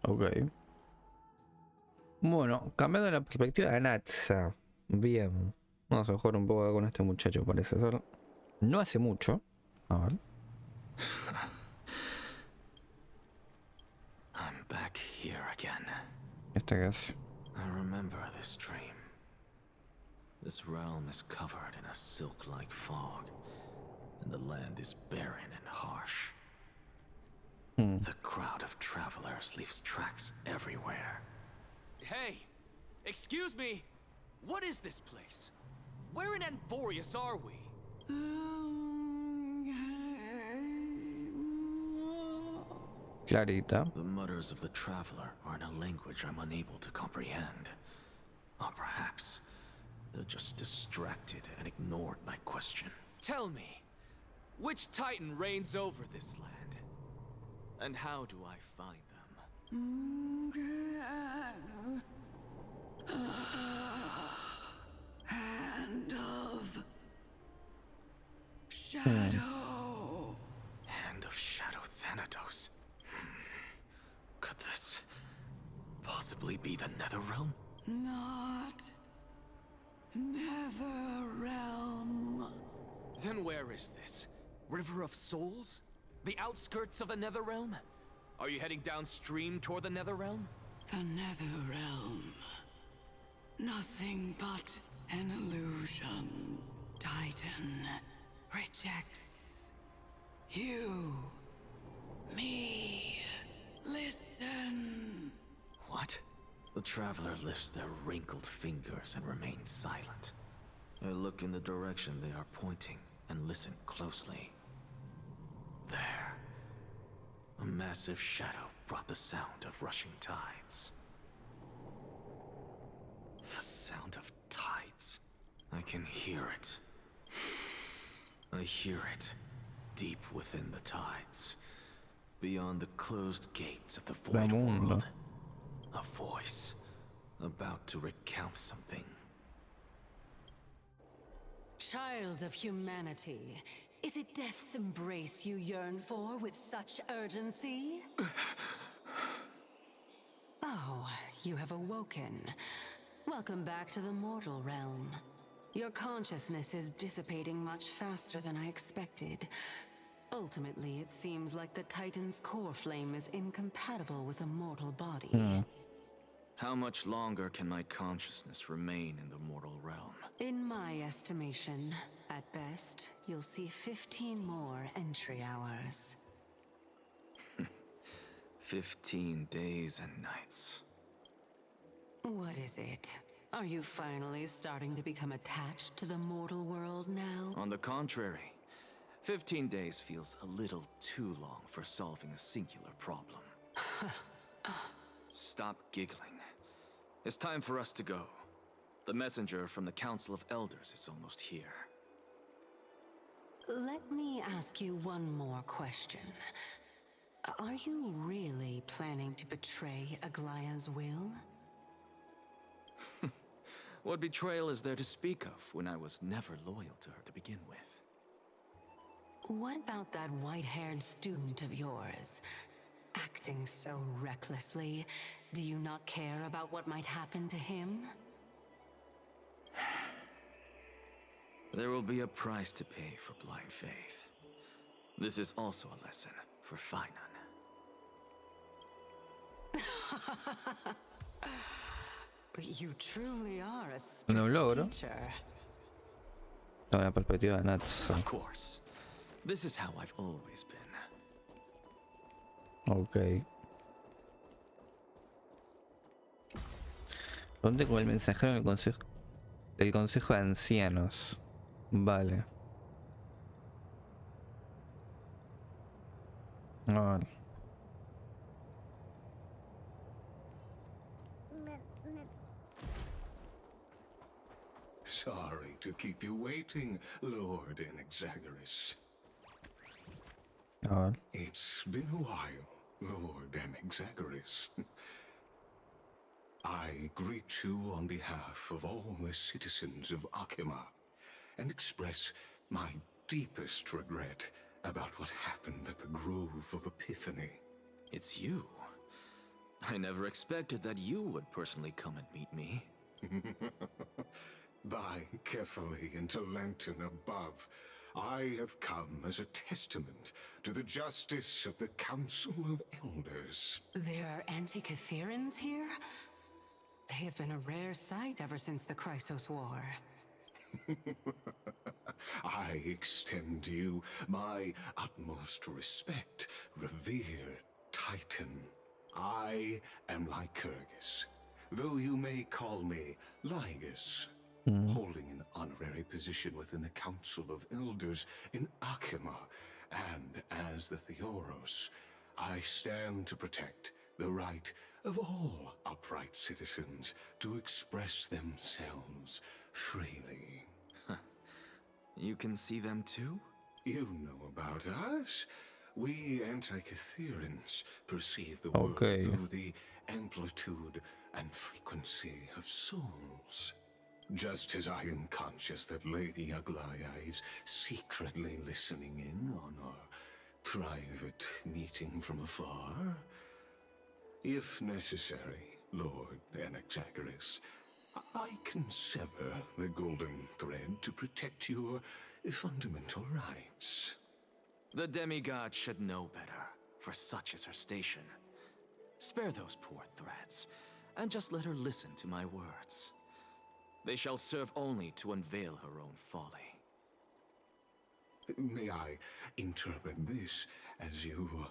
Ok. Bueno, cambiando la perspectiva de Anaxa. Bien. Vamos a jugar un poco con este muchacho, parece ser. No hace mucho. A ver. I'm back here again. ¿Esta qué es? I remember this dream. This realm is covered in a silk-like fog, and the land is barren and harsh. The crowd of travelers leaves tracks everywhere. Hey! Excuse me! What is this place? Where in Amphorius are we? Clarita. The mutters of the traveler are in a language I'm unable to comprehend. Or perhaps they're just distracted and ignored my question. Tell me, which Titan reigns over this land? And how do I find them? Hand of Shadow. Hand of Shadow Thanatos. Could this possibly be the Nether Realm? Not Nether Realm. Then where is this? River of Souls? The outskirts of the Nether Realm? Are you heading downstream toward the Nether Realm? The Nether Realm. Nothing but an illusion. Titan rejects you. Me. Listen. What? The traveler lifts their wrinkled fingers and remains silent. I look in the direction they are pointing and listen closely. There. A massive shadow brought the sound of rushing tides. The sound of tides. I can hear it. I hear it, deep within the tides. Beyond the closed gates of the void world. A voice, about to recount something. Child of humanity, is it death's embrace you yearn for with such urgency? Oh, you have awoken. Welcome back to the mortal realm. Your consciousness is dissipating much faster than I expected. Ultimately, it seems like the Titan's core flame is incompatible with a mortal body. How much longer can my consciousness remain in the mortal realm? In my estimation, at best, you'll see 15 more entry hours. 15 days and nights. What is it? Are you finally starting to become attached to the mortal world now? On the contrary, 15 days feels a little too long for solving a singular problem. Stop giggling. It's time for us to go. The messenger from the Council of Elders is almost here. Let me ask you one more question. Are you really planning to betray Aglaya's will? What betrayal is there to speak of when I was never loyal to her to begin with? What about that white-haired student of yours? Acting so recklessly, do you not care about what might happen to him? There will be a price to pay for blind faith. This is also a lesson for Finan. You truly are a Un strict logro. teacher. La perspectiva de Natsu. Of course. This is how I've always been. Ok. Ponte con el mensajero del consejo de ancianos. Vale. Vale. Sorry to keep you waiting, Lord Anaxagoras. Vale. It's been a while, Lord Anaxagoras. I greet you on behalf of all the citizens of Akima and express my deepest regret about what happened at the Grove of Epiphany. It's you. I never expected that you would personally come and meet me. By carefully into Lantern above, I have come as a testament to the justice of the Council of Elders. There are anti-Catherians here? They have been a rare sight ever since the Chrysos War. I extend to you my utmost respect, revered Titan. I am Lycurgus, though you may call me Lygus, holding an honorary position within the Council of Elders in Akima, and as the Theoros, I stand to protect the right of all upright citizens to express themselves freely. You can see them too? You know about us. We anti-Catherians perceive the world Okay. through the amplitude and frequency of souls. Just as I am conscious that Lady Aglaya is secretly listening in on our private meeting from afar, if necessary, Lord Anaxagoras. I can sever the golden thread to protect your fundamental rights. The demigod should know better, for such is her station. Spare those poor threads, and just let her listen to my words. They shall serve only to unveil her own folly. May I interpret this as you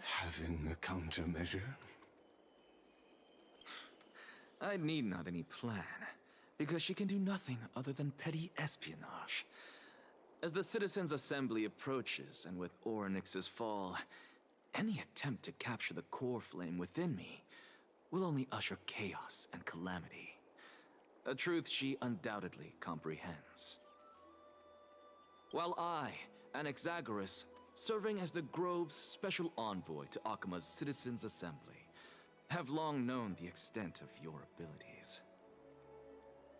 having a countermeasure? I need not any plan, because she can do nothing other than petty espionage. As the Citizens' Assembly approaches, and with Oronix's fall, any attempt to capture the core flame within me will only usher chaos and calamity. A truth she undoubtedly comprehends. While I, Anaxagoras, serving as the Grove's special envoy to Akima's Citizens' Assembly, have long known the extent of your abilities.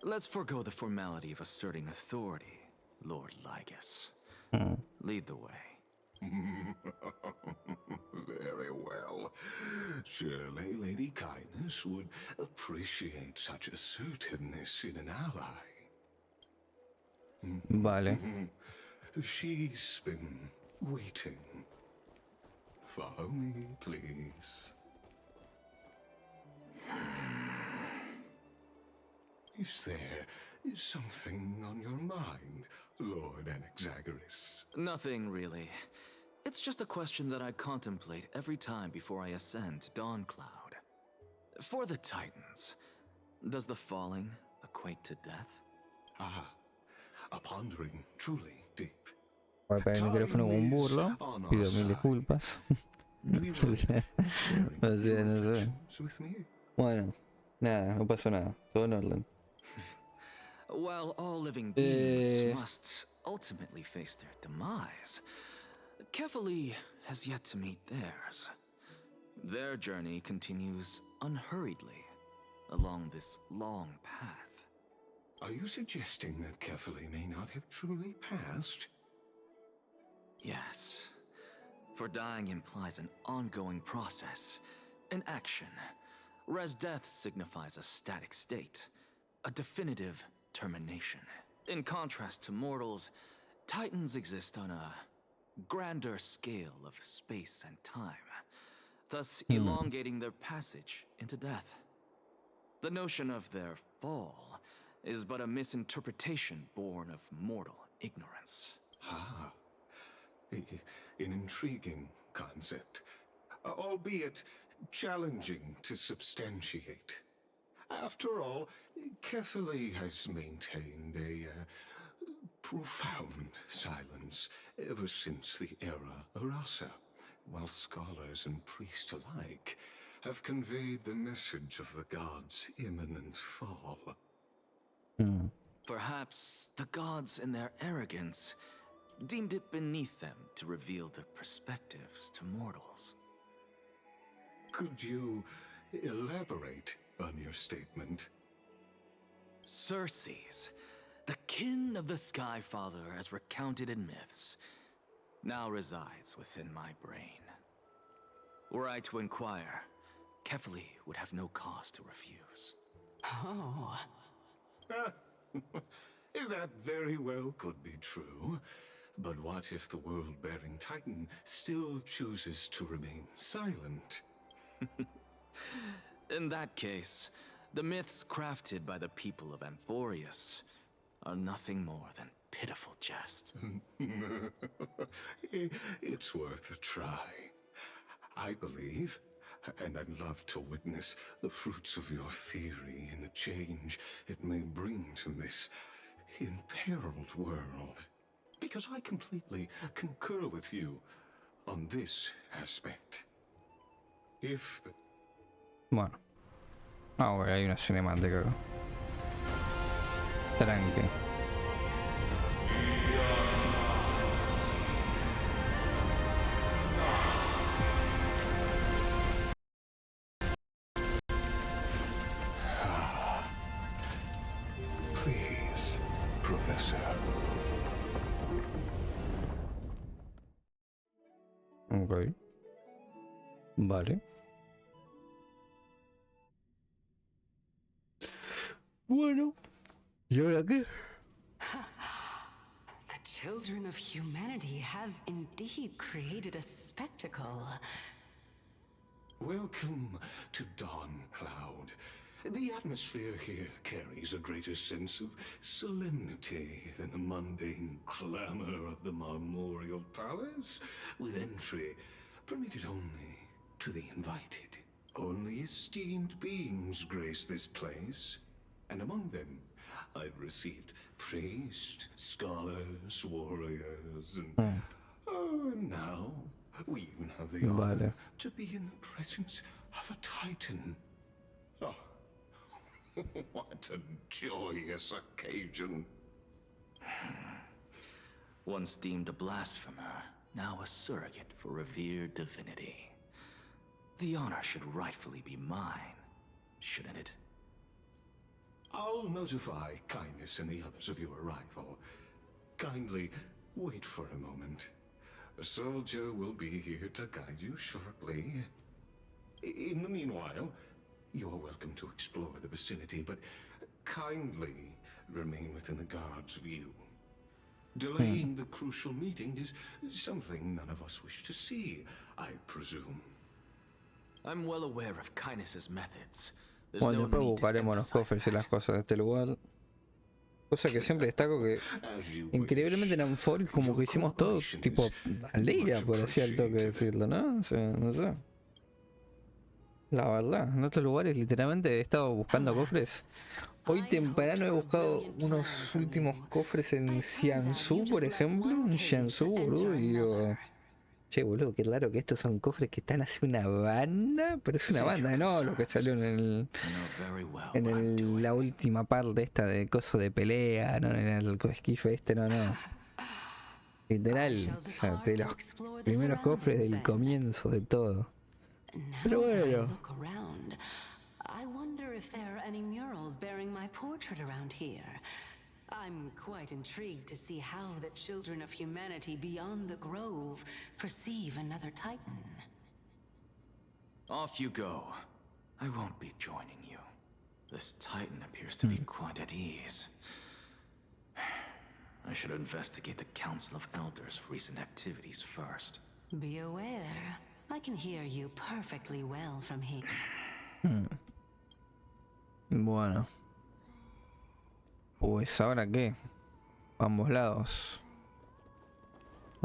Let's forego the formality of asserting authority, Lord Lygus. Lead the way. Very well. Surely Lady Kindness would appreciate such assertiveness in an ally. Vale. She's been waiting. Follow me, please. Is there something on your mind, Lord Anaxagoras? Nothing, really. It's just a question that I contemplate every time before I ascend to Dawncloud. For the Titans, does the falling equate to death? Ah, a pondering truly deep. Voy a pegar el micrófono como un burlo. Pido mil disculpas. O sea, no sé. Bueno, nada, no pasó nada. Todo en orden. While all living beings must ultimately face their demise, Kefali has yet to meet theirs. Their journey continues unhurriedly along this long path. Are you suggesting that Kefali may not have truly passed? Yes. For dying implies an ongoing process, an action, whereas death signifies a static state, a definitive termination. In contrast to mortals, Titans exist on a grander scale of space and time, thus elongating their passage into death. The notion of their fall is but a misinterpretation born of mortal ignorance. Ah, an intriguing concept, albeit challenging to substantiate. After all, Kefali has maintained a profound silence ever since the era Arasa, while scholars and priests alike have conveyed the message of the gods' imminent fall. Perhaps the gods, in their arrogance, deemed it beneath them to reveal their perspectives to mortals. Could you elaborate on your statement? Circes, the kin of the Skyfather as recounted in myths, now resides within my brain. Were I to inquire, Kefali would have no cause to refuse. Oh. That very well could be true. But what if the world-bearing Titan still chooses to remain silent? In that case, the myths crafted by the people of Amphorius are nothing more than pitiful jests. It's worth a try. I believe, and I'd love to witness the fruits of your theory and the change it may bring to this imperiled world. Because I completely concur with you on this aspect. If the... Bueno. Ah, ok, hay una cinemática acá. Tranque. Please, Professor. Ok. Vale. Bueno. ¿Y ahora qué? The children of humanity have indeed created a spectacle. Welcome to Dawncloud. The atmosphere here carries a greater sense of solemnity than the mundane clamor of the Marmorial Palace, with entry permitted only to the invited. Only esteemed beings grace this place, and among them I've received priests, scholars, warriors, and now we even have the honor to be in the presence of a titan. Oh, what a joyous occasion. Once deemed a blasphemer, now a surrogate for revered divinity. The honor should rightfully be mine, shouldn't it? I'll notify Kindness and the others of your arrival. Kindly wait for a moment. A soldier will be here to guide you shortly. In the meanwhile, you are welcome to explore the vicinity, but kindly remain within the guard's view. Delaying the crucial meeting is something none of us wish to see, I presume. I'm well aware of Kindness's methods. Bueno, después buscaremos los cofres y las cosas de este lugar. Cosa que siempre destaco que increíblemente en Amphor como que hicimos todo tipo al día, por así al toque decirlo, ¿no? O sea, no sé. La verdad, en otros lugares literalmente he estado buscando cofres. Hoy temprano he buscado unos últimos cofres en Xiansu, por ejemplo. En Xiansu, boludo, y digo... Che, boludo, qué raro que estos son cofres que están así una banda. Pero es una banda, ¿no? Lo que salió en la última parte esta de coso de pelea, ¿no? En el esquife este, no. Literal, o sea, de los primeros cofres del comienzo de todo. Pero bueno. I wonder if there are any murals bearing my portrait around here. I'm quite intrigued to see how the children of humanity beyond the grove perceive another titan. Off you go. I won't be joining you. This titan appears to be quite at ease. I should investigate the Council of Elders' recent activities first. Be aware, I can hear you perfectly well from here. Bueno. Pues ahora qué. A ambos lados.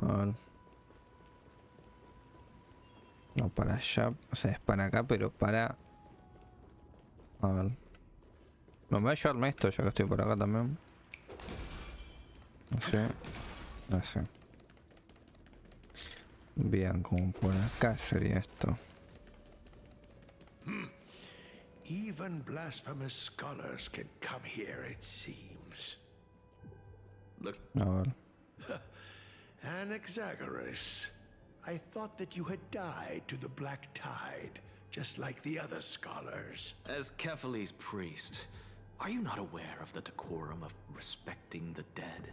A ver. No para allá. O sea, es para acá, pero para... A ver. No, me voy a llevarme esto ya que estoy por acá también. Así. Así. Bien, como por acá sería esto. Even blasphemous scholars can come here, it seems. Look. A ver. Anaxagoras, I thought that you had died to the Black Tide, just like the other scholars. As Kephale's priest, are you not aware of the decorum of respecting the dead?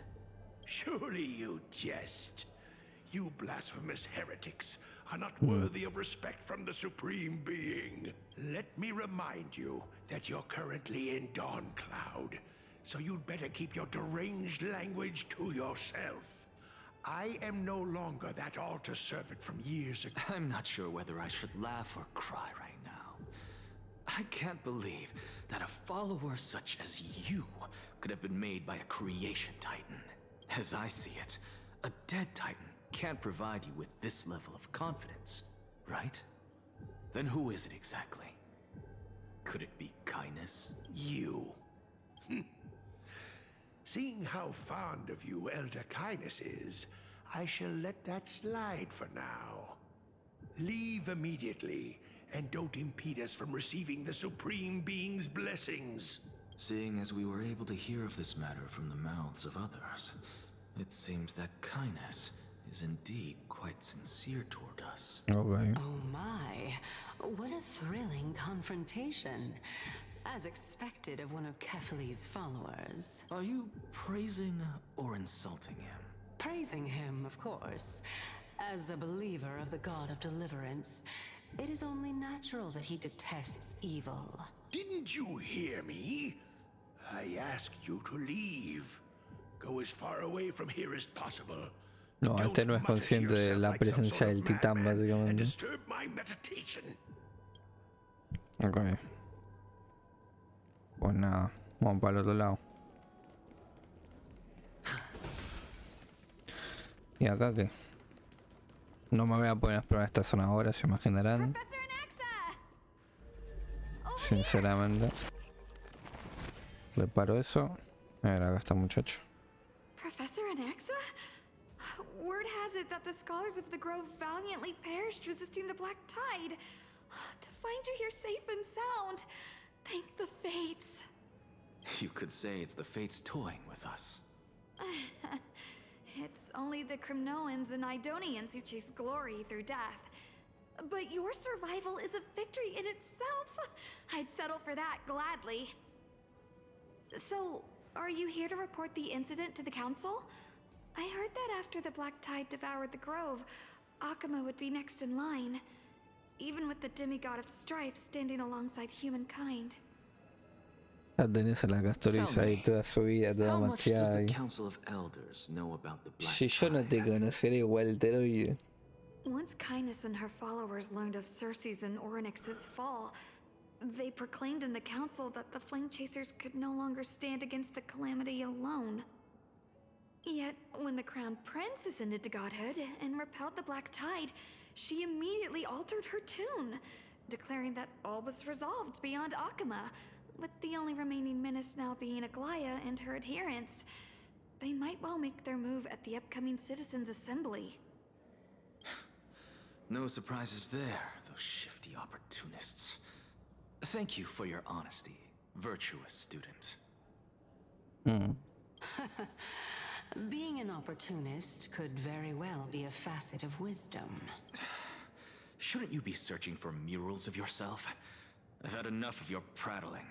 Surely you jest. You blasphemous heretics are not worthy of respect from the Supreme Being. Let me remind you that you're currently in Dawncloud, so you'd better keep your deranged language to yourself. I am no longer that altar servant from years ago. I'm not sure whether I should laugh or cry right now. I can't believe that a follower such as you could have been made by a creation titan. As I see it, a dead titan can't provide you with this level of confidence, right? Then who is it exactly? Could it be Kindness? You. Seeing how fond of you Elder Kindness is, I shall let that slide for now. Leave immediately, and don't impede us from receiving the Supreme Being's blessings. Seeing as we were able to hear of this matter from the mouths of others, it seems that Kindness is indeed quite sincere toward us. Okay. Oh my, what a thrilling confrontation. As expected of one of Kephale's followers. Are you praising or insulting him? Praising him, of course. As a believer of the God of Deliverance, it is only natural that he detests evil. Didn't you hear me? I asked you to leave. Go as far away from here as possible. No, este no es consciente de la presencia del titán, básicamente. Ok. Pues nada, vamos para el otro lado. ¿Y acá qué? No me voy a poner a explorar esta zona ahora, se imaginarán. Sinceramente. Reparo eso. A ver, acá está muchacho. Professor Anaxa? Word has it that the scholars of the Grove valiantly perished resisting the Black Tide. To find you here safe and sound, thank the fates. You could say it's the fates toying with us. It's only the Crimnoans and Idonians who chase glory through death. But your survival is a victory in itself. I'd settle for that gladly. So, are you here to report the incident to the council? I heard that after the Black Tide devoured the Grove, Akama would be next in line, even with the demigod of strife standing alongside humankind. La tenés a la Castorice ahí toda subida, toda macheada ahí. Si yo no te conociera igual te doy. Once Kindness and her followers learned of Circe's and Oronix's fall, they proclaimed in the council that the Flame Chasers could no longer stand against the calamity alone. Yet, when the Crown Prince ascended to godhood and repelled the Black Tide, she immediately altered her tune, declaring that all was resolved beyond Akama, with the only remaining menace now being Aglaya and her adherents. They might well make their move at the upcoming Citizens' Assembly. No surprises there, those shifty opportunists. Thank you for your honesty, virtuous student. Being an opportunist could very well be a facet of wisdom. Shouldn't you be searching for murals of yourself? I've had enough of your prattling.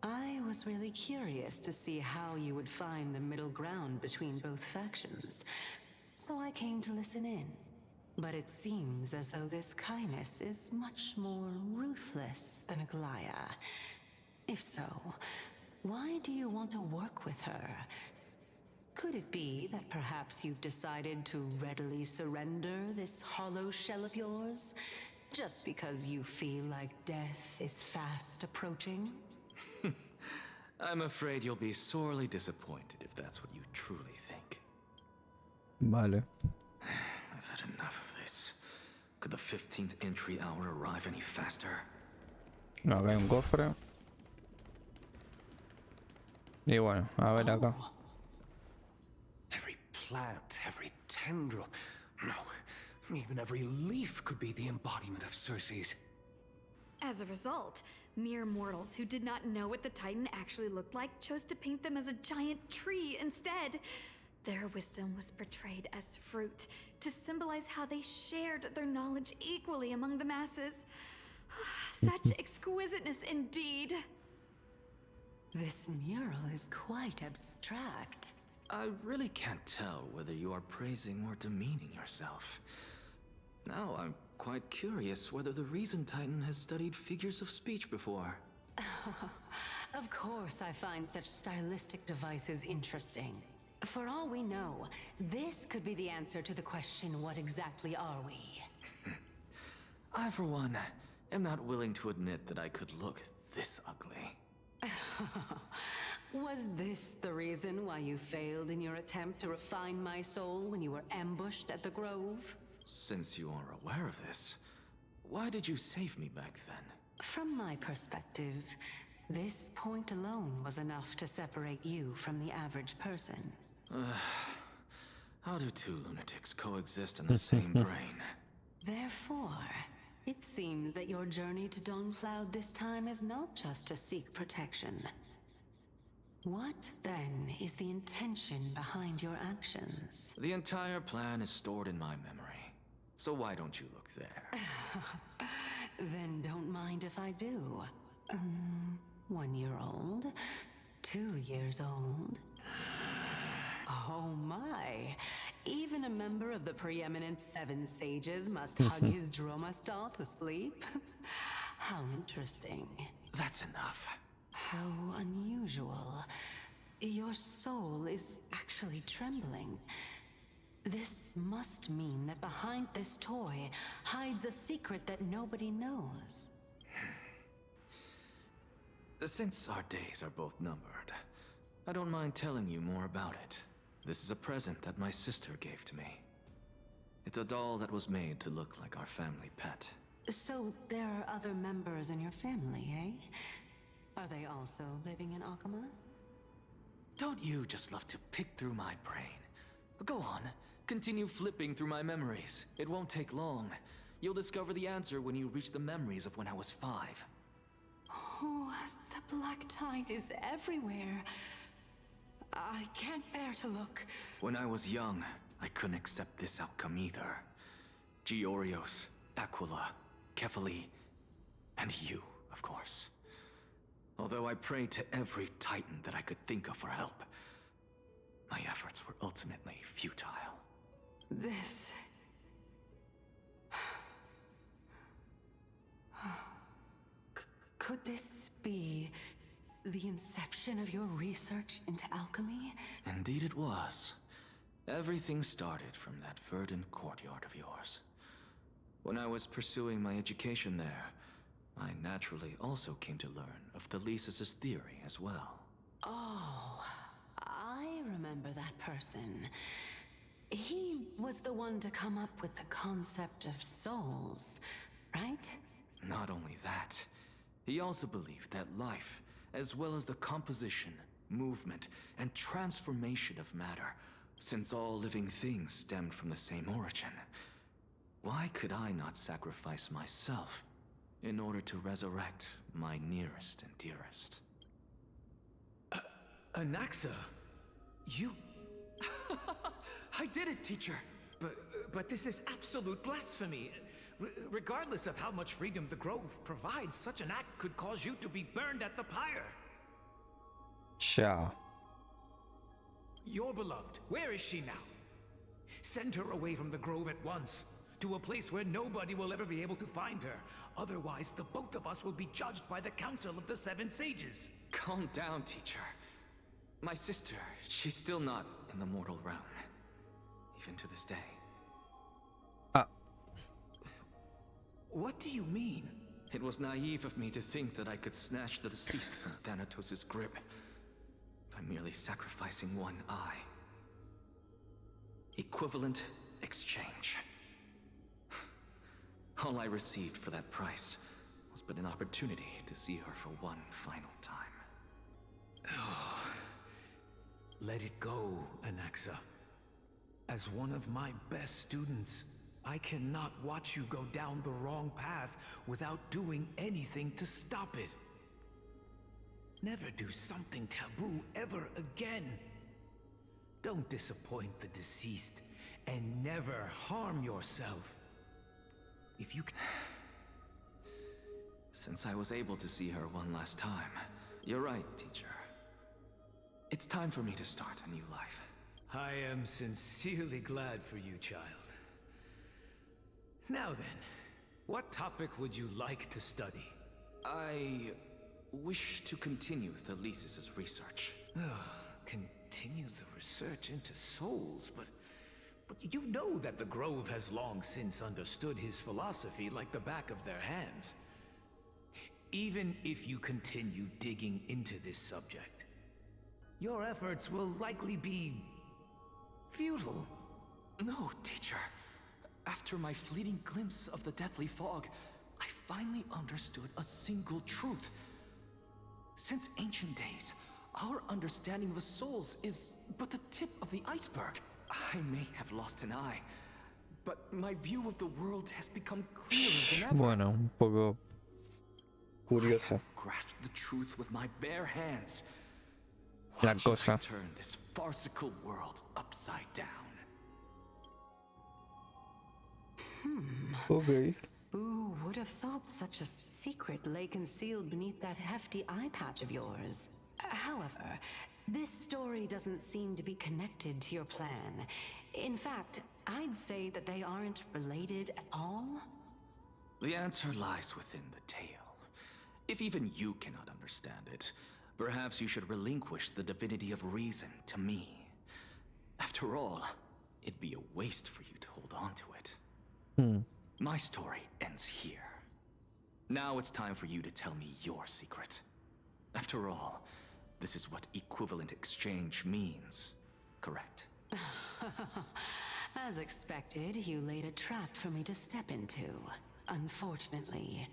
I was really curious to see how you would find the middle ground between both factions, so I came to listen in. But it seems as though this Kindness is much more ruthless than Aglaya. If so, why do you want to work with her? Could it be that perhaps you've decided to readily surrender this hollow shell of yours, just because you feel like death is fast approaching? I'm afraid you'll be sorely disappointed if that's what you truly think. Vale. I've had enough of this. Could the 15th entry hour arrive any faster? No, acá hay un cofre. Y bueno, a ver acá. Every plant, every tendril, no, even every leaf could be the embodiment of Circe's. As a result, mere mortals who did not know what the Titan actually looked like chose to paint them as a giant tree instead. Their wisdom was portrayed as fruit, to symbolize how they shared their knowledge equally among the masses. Such exquisiteness indeed. This mural is quite abstract. I really can't tell whether you are praising or demeaning yourself. Now I'm quite curious whether the Reason Titan has studied figures of speech before. Of course I find such stylistic devices interesting. For all we know, this could be the answer to the question, what exactly are we? I, for one, am not willing to admit that I could look this ugly. Was this the reason why you failed in your attempt to refine my soul when you were ambushed at the Grove? Since you are aware of this, why did you save me back then? From my perspective, this point alone was enough to separate you from the average person. How do two lunatics coexist in the same brain? Therefore, it seems that your journey to Dawncloud this time is not just to seek protection. What, then, is the intention behind your actions? The entire plan is stored in my memory. So why don't you look there? Then don't mind if I do. 1 year old? 2 years old? Oh my! Even a member of the preeminent 7 sages must hug his droma stall to sleep? How interesting. That's enough. How unusual. Your soul is actually trembling. This must mean that behind this toy hides a secret that nobody knows. Since our days are both numbered, I don't mind telling you more about it. This is a present that my sister gave to me. It's a doll that was made to look like our family pet. So there are other members in your family, eh? Are they also living in Akama? Don't you just love to pick through my brain? Go on, continue flipping through my memories. It won't take long. You'll discover the answer when you reach the memories of when I was 5. Oh, the black tide is everywhere. I can't bear to look. When I was young, I couldn't accept this outcome either. Georios, Aquila, Kefali, and you, of course. Although I prayed to every titan that I could think of for help, my efforts were ultimately futile. This... Could this be the inception of your research into alchemy? Indeed it was. Everything started from that verdant courtyard of yours. When I was pursuing my education there, I naturally also came to learn of Thelysis' theory as well. Oh, I remember that person. He was the one to come up with the concept of souls, right? Not only that, he also believed that life, as well as the composition, movement, and transformation of matter, since all living things stemmed from the same origin, why could I not sacrifice myself in order to resurrect my nearest and dearest? Anaxa, you... I did it, teacher! But this is absolute blasphemy. Regardless of how much freedom the Grove provides, such an act could cause you to be burned at the pyre. Sure. Your beloved, where is she now? Send her away from the Grove at once, to a place where nobody will ever be able to find her. Otherwise, the both of us will be judged by the Council of the Seven Sages. Calm down, teacher. My sister, she's still not in the mortal realm. Even to this day. What do you mean? It was naive of me to think that I could snatch the deceased from Thanatos' grip by merely sacrificing one eye. Equivalent exchange. All I received for that price was but an opportunity to see her for one final time. Oh. Let it go, Anaxa. As one of my best students, I cannot watch you go down the wrong path without doing anything to stop it. Never do something taboo ever again. Don't disappoint the deceased, and never harm yourself. If you can... Since I was able to see her one last time, you're right, teacher. It's time for me to start a new life. I am sincerely glad for you, child. Now then, what topic would you like to study? I wish to continue Thelysis' research. Continue the research into souls, but you know that the Grove has long since understood his philosophy like the back of their hands. Even if you continue digging into this subject, your efforts will likely be... futile. No, teacher. After my fleeting glimpse of the deathly fog, I finally understood a single truth. Since ancient days, our understanding of souls is but the tip of the iceberg. I may have lost an eye, but my view of the world has become clearer than ever. Bueno, un poco curioso. I grasped the truth with my bare hands. La Watch cosa. us turn this farcical world upside down. Okay. Who would have thought such a secret lay concealed beneath that hefty eye patch of yours? However, this story doesn't seem to be connected to your plan. In fact, I'd say that they aren't related at all. The answer lies within the tale. If even you cannot understand it, Perhaps you should relinquish the divinity of reason to me. After all, it'd be a waste for you to hold on to it. My story ends here. Now it's time for you to tell me your secret. After all, this is what equivalent exchange means, correct? As expected, you laid a trap for me to step into. Unfortunately.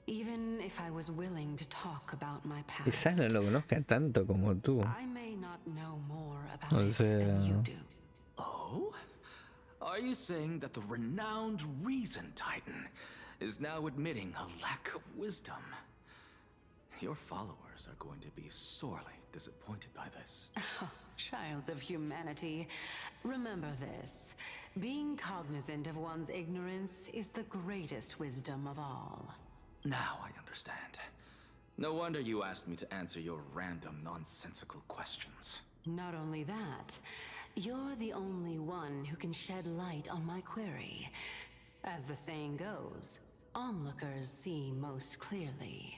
Even if I was willing to talk about my past, Quizás no lo conozca tanto como tú. I may not know more about it than you do. Oh? Are you saying that the renowned Reason Titan is now admitting a lack of wisdom? Your followers are going to be sorely disappointed by this. Child of humanity, remember this. Being cognizant of one's ignorance is the greatest wisdom of all. Now I understand. No wonder you asked me to answer your random, nonsensical questions. Not only that, you're the only one who can shed light on my query. As the saying goes, onlookers see most clearly.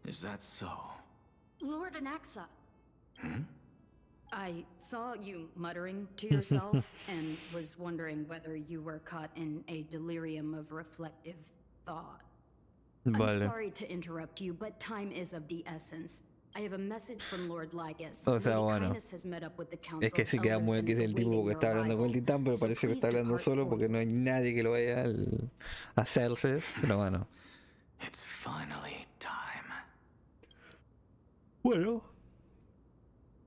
Is that so? Lord Anaxa. I saw you muttering to yourself and was wondering whether you were caught in a delirium of reflective thought. I'm sorry to interrupt you, but time is of the essence. I have a message from Lord Lygus. O sea, bueno, has met up with the council es que sí queda muy que es el tipo que está hablando con el titán, pero parece que está hablando solo porque no hay nadie que lo vaya a hacerse. Pero bueno. It's finally time. Bueno.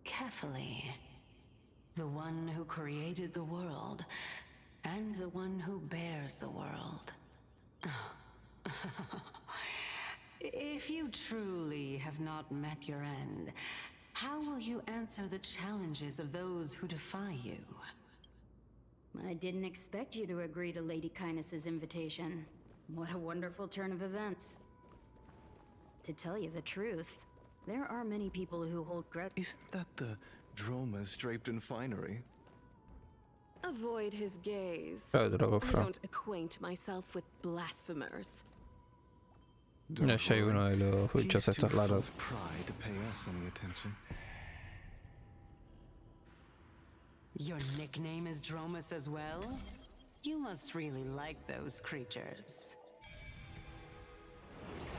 Carefully. The one who created the world, and the one who bears the world. If you truly have not met your end, how will you answer the challenges of those who defy you? I didn't expect you to agree to Lady Kindness's invitation. What a wonderful turn of events. To tell you the truth, there are many people who hold grudge. Isn't that the dromas draped in finery? Avoid his gaze. I don't acquaint myself with blasphemers. No soy uno de los bichos estos raros. Pride to pay us any attention. Your nickname is Dromus as well? You must really like those creatures.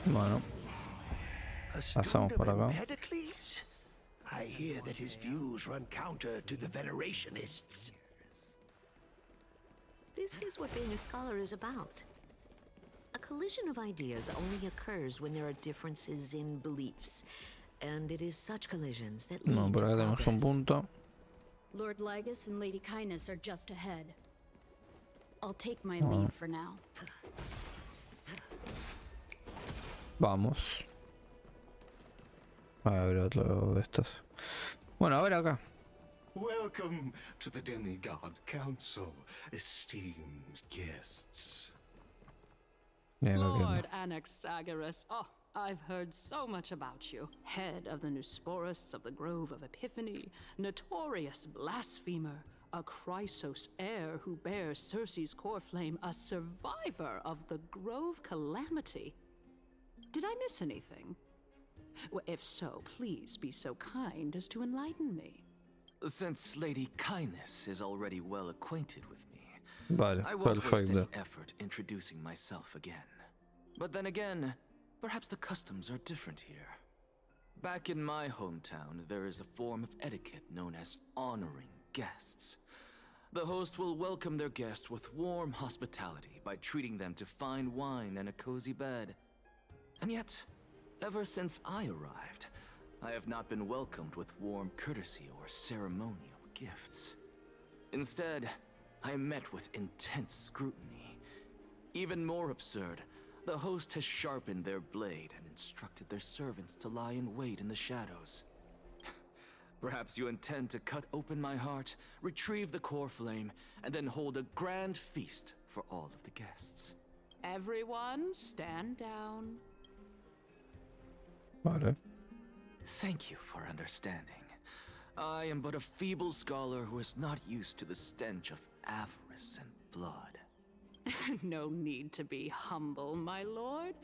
Bueno. Pasamos por acá. I hear that his views run counter to the venerationists. This is what being a scholar is about. A collision of ideas only occurs when there are differences in beliefs, and it is such collisions that lead Bueno, por acá tenemos un punto. Lord Lygus and Lady Kindness are just ahead. I'll take my leave for now. Vamos. A ver otro de estos. Bueno, a ver acá. Welcome to the Demigod Council, esteemed guests. Lord Anaxagoras, I've heard so much about you. Head of the Nusporists of the Grove of Epiphany, notorious blasphemer, a Chrysos heir who bears Circe's core flame, a survivor of the Grove calamity. Did I miss anything? Well, if so, please be so kind as to enlighten me. Since Lady Kindness is already well acquainted with me, vale, I won't waste perfecto. any effort introducing myself again. But then again, perhaps the customs are different here. Back in my hometown, there is a form of etiquette known as honoring guests. The host will welcome their guest with warm hospitality by treating them to fine wine and a cozy bed. And yet, ever since I arrived, I have not been welcomed with warm courtesy or ceremonial gifts. Instead, I am met with intense scrutiny. Even more absurd, the host has sharpened their blade and instructed their servants to lie in wait in the shadows. Perhaps you intend to cut open my heart, retrieve the core flame, and then hold a grand feast for all of the guests. Everyone, stand down. Vale. Thank you for understanding. I am but a feeble scholar who is not used to the stench of avarice and blood. No need to be humble, my lord.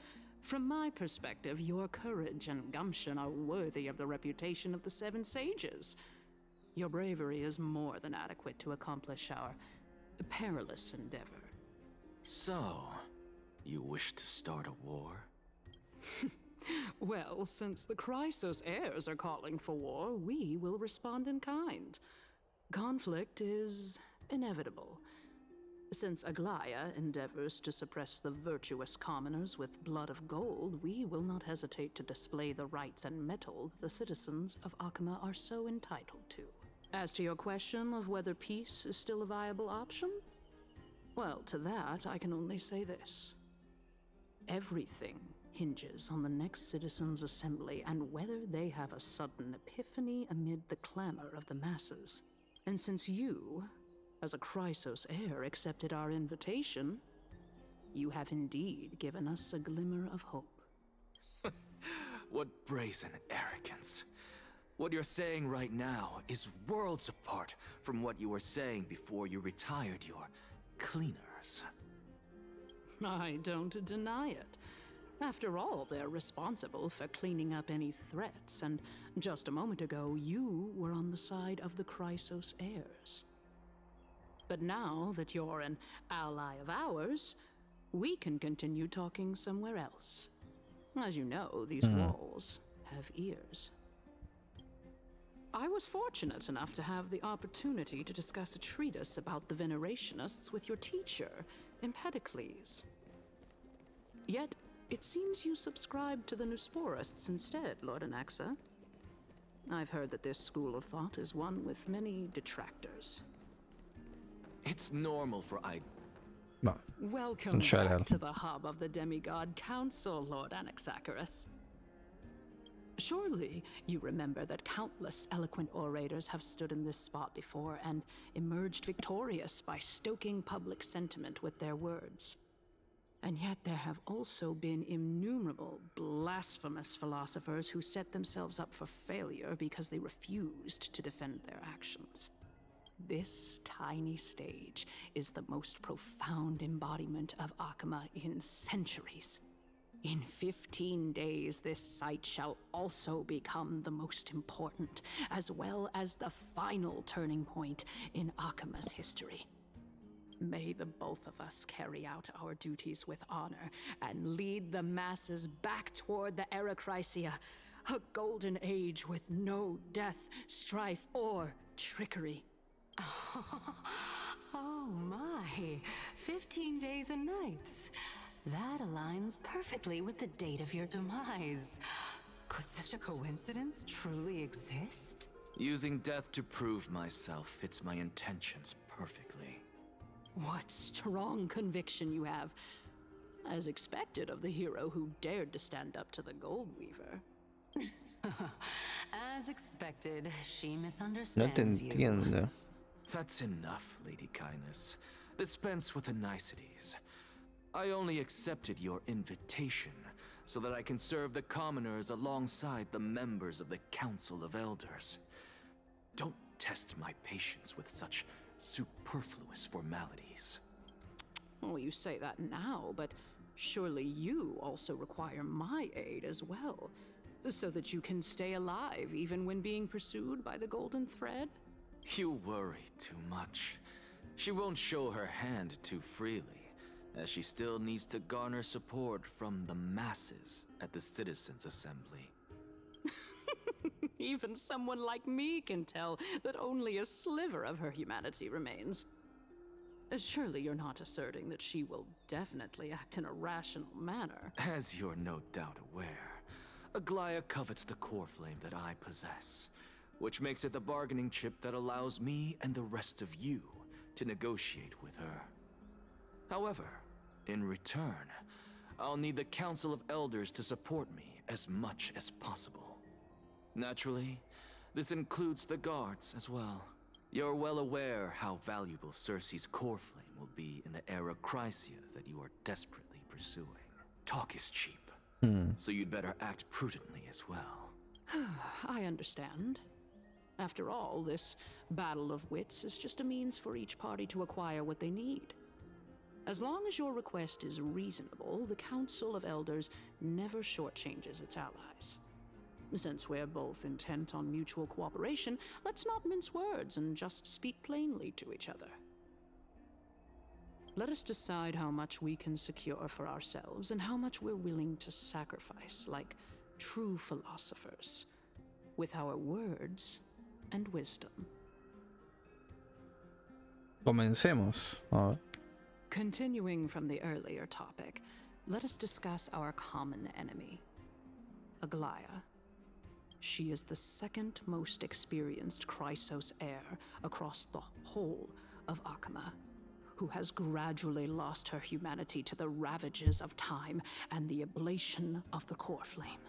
From my perspective, your courage and gumption are worthy of the reputation of the Seven Sages. Your bravery is more than adequate to accomplish our perilous endeavor. So, you wish to start a war? Well, since the Chrysos heirs are calling for war, we will respond in kind. Conflict is inevitable. Since Aglaya endeavors to suppress the virtuous commoners with blood of gold, we will not hesitate to display the rights and mettle the citizens of Akama are so entitled to. As to your question of whether peace is still a viable option, well, to that I can only say this. Everything hinges on the next citizens' assembly and whether they have a sudden epiphany amid the clamor of the masses. And since you, as a Chrysos heir, accepted our invitation, you have indeed given us a glimmer of hope. What brazen arrogance. What you're saying right now is worlds apart from what you were saying before you retired your cleaners. I don't deny it. After all, they're responsible for cleaning up any threats, and just a moment ago, you were on the side of the Chrysos heirs. But now that you're an ally of ours, we can continue talking somewhere else. As you know, these walls have ears. I was fortunate enough to have the opportunity to discuss a treatise about the Venerationists with your teacher, Empedocles. Yet, it seems you subscribe to the Nusporists instead, Lord Anaxa. I've heard that this school of thought is one with many detractors. It's normal for No. Welcome back to the hub of the Demigod Council, Lord Anaxagoras. Surely you remember that countless eloquent orators have stood in this spot before and emerged victorious by stoking public sentiment with their words. And yet there have also been innumerable blasphemous philosophers who set themselves up for failure because they refused to defend their actions. This tiny stage is the most profound embodiment of Akama in centuries. In 15 days, this site shall also become the most important, as well as the final turning point in Akama's history. May the both of us carry out our duties with honor and lead the masses back toward the Era Chrysia, a golden age with no death, strife, or trickery. Oh my, 15 days and nights. That aligns perfectly with the date of your demise. Could such a coincidence truly exist? Using death to prove myself fits my intentions perfectly. What strong conviction you have, as expected of the hero who dared to stand up to the Gold Weaver. As expected, she No te misunderstands you. entiendo. That's enough, Lady Kindness. Dispense with the niceties. I only accepted your invitation so that I can serve the commoners alongside the members of the Council of Elders. Don't test my patience with such superfluous formalities. Well, you say that now, but surely you also require my aid as well, so that you can stay alive even when being pursued by the Golden Thread? You worry too much. She won't show her hand too freely, as she still needs to garner support from the masses at the Citizens' Assembly. Even someone like me can tell that only a sliver of her humanity remains. Surely you're not asserting that she will definitely act in a rational manner. As you're no doubt aware, Aglaya covets the core flame that I possess, which makes it the bargaining chip that allows me and the rest of you to negotiate with her. However, in return, I'll need the Council of Elders to support me as much as possible. Naturally, this includes the guards as well. You're well aware how valuable Circe's core flame will be in the Era Chrysia that you are desperately pursuing. Talk is cheap, so you'd better act prudently as well. I understand. After all, this battle of wits is just a means for each party to acquire what they need. As long as your request is reasonable, the Council of Elders never shortchanges its allies. Since we're both intent on mutual cooperation, let's not mince words and just speak plainly to each other. Let us decide how much we can secure for ourselves and how much we're willing to sacrifice, like true philosophers, with our words and wisdom. Comencemos. A ver. Continuing from the earlier topic, let us discuss our common enemy, Aglaia. She is the second most experienced Chrysos heir across the whole of Akama, who has gradually lost her humanity to the ravages of time and the ablation of the core flame.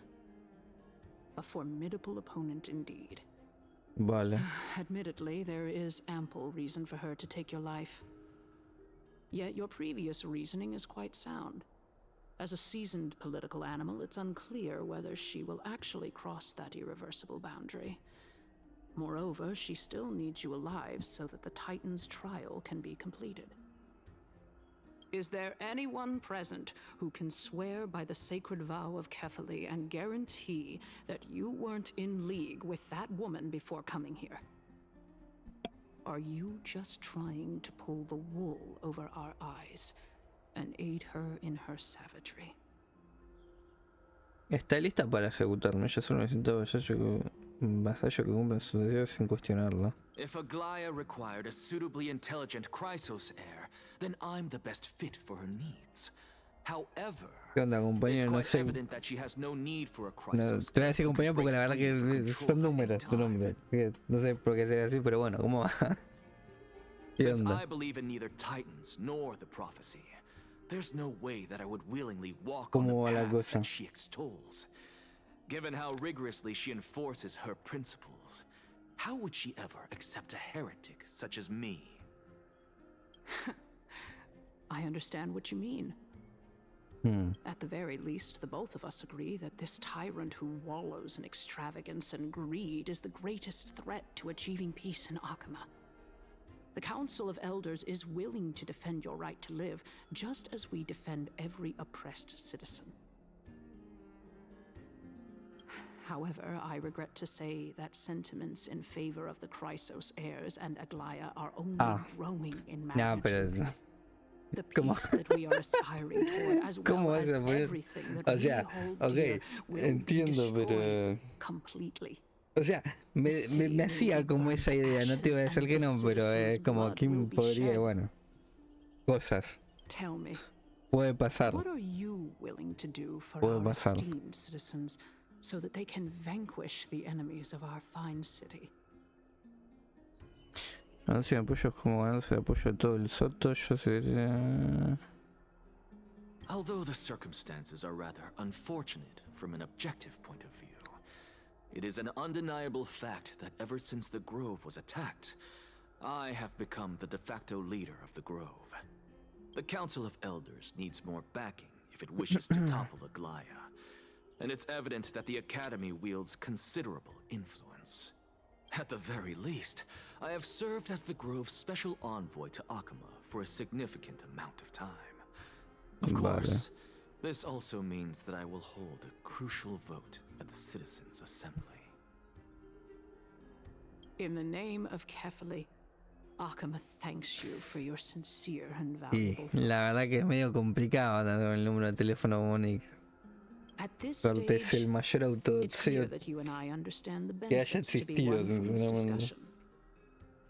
A formidable opponent indeed. Vale. Admittedly, there is ample reason for her to take your life. Yet your previous reasoning is quite sound. As a seasoned political animal, it's unclear whether she will actually cross that irreversible boundary. Moreover, she still needs you alive so that the Titan's trial can be completed. Is there anyone present who can swear by the sacred vow of Kefali and guarantee that you weren't in league with that woman before coming here? Are you just trying to pull the wool over our eyes and aid her in her savagery? Está lista para ejecutarme. Ella solo necesita vasallo que cumpla sus deseos sin cuestionarlo. If Aglaia required a suitably intelligent Chrysos heir, then I'm the best fit for her needs. However, ¿Qué onda, compañero? No sé. evident that she has no need for a No, Chrysos. te voy a decir compañero porque la verdad que son números tu nombre. No sé por qué sea así, pero bueno, ¿cómo va? ¿Qué Since onda? I believe in neither Titans nor the prophecy, there's no way that I would willingly walk on ¿Cómo va the la path cosa? that she extols. Given how rigorously she enforces her principles, how would she ever accept a heretic such as me? I understand what you mean. At the very least, the both of us agree that this tyrant who wallows in extravagance and greed is the greatest threat to achieving peace in Akama. The Council of Elders is willing to defend your right to live, just as we defend every oppressed citizen. However, I regret to say that sentiments in favor of the Chrysos heirs and Aglaia are only growing in magnitude. No, pero... The peace that we are aspiring toward, as well as everything that we hold dear, will be destroyed completely. O sea, me hacía como esa idea, no te iba a decir que no, pero es como quién podría, bueno, cosas. Tell me, Puede pasar. what are you willing to do for Puede our pasar. esteemed citizens so that they can vanquish the enemies of our fine city? Ganarse de apoyo es como ganarse de apoyo de todo el soto, yo sé... Although the circumstances are rather unfortunate from an objective point of view, it is an undeniable fact that ever since the Grove was attacked, I have become the de facto leader of the Grove. The Council of Elders needs more backing if it wishes to topple Aglaia, and it's evident that the Academy wields considerable influence. At the very least, I have served as the Grove's special envoy to Akama for a significant amount of time. Of course, this also means that I will hold a crucial vote at the Citizens' Assembly. In the name of Kefali, Akama thanks you for your sincere and Y valuable la verdad que es medio complicado tener el número de teléfono como Nick. At this Suerte es stage, el mayor it's clear autodeseo that you and I understand the que haya benefits to be existido, won from this sinceramente. discussion.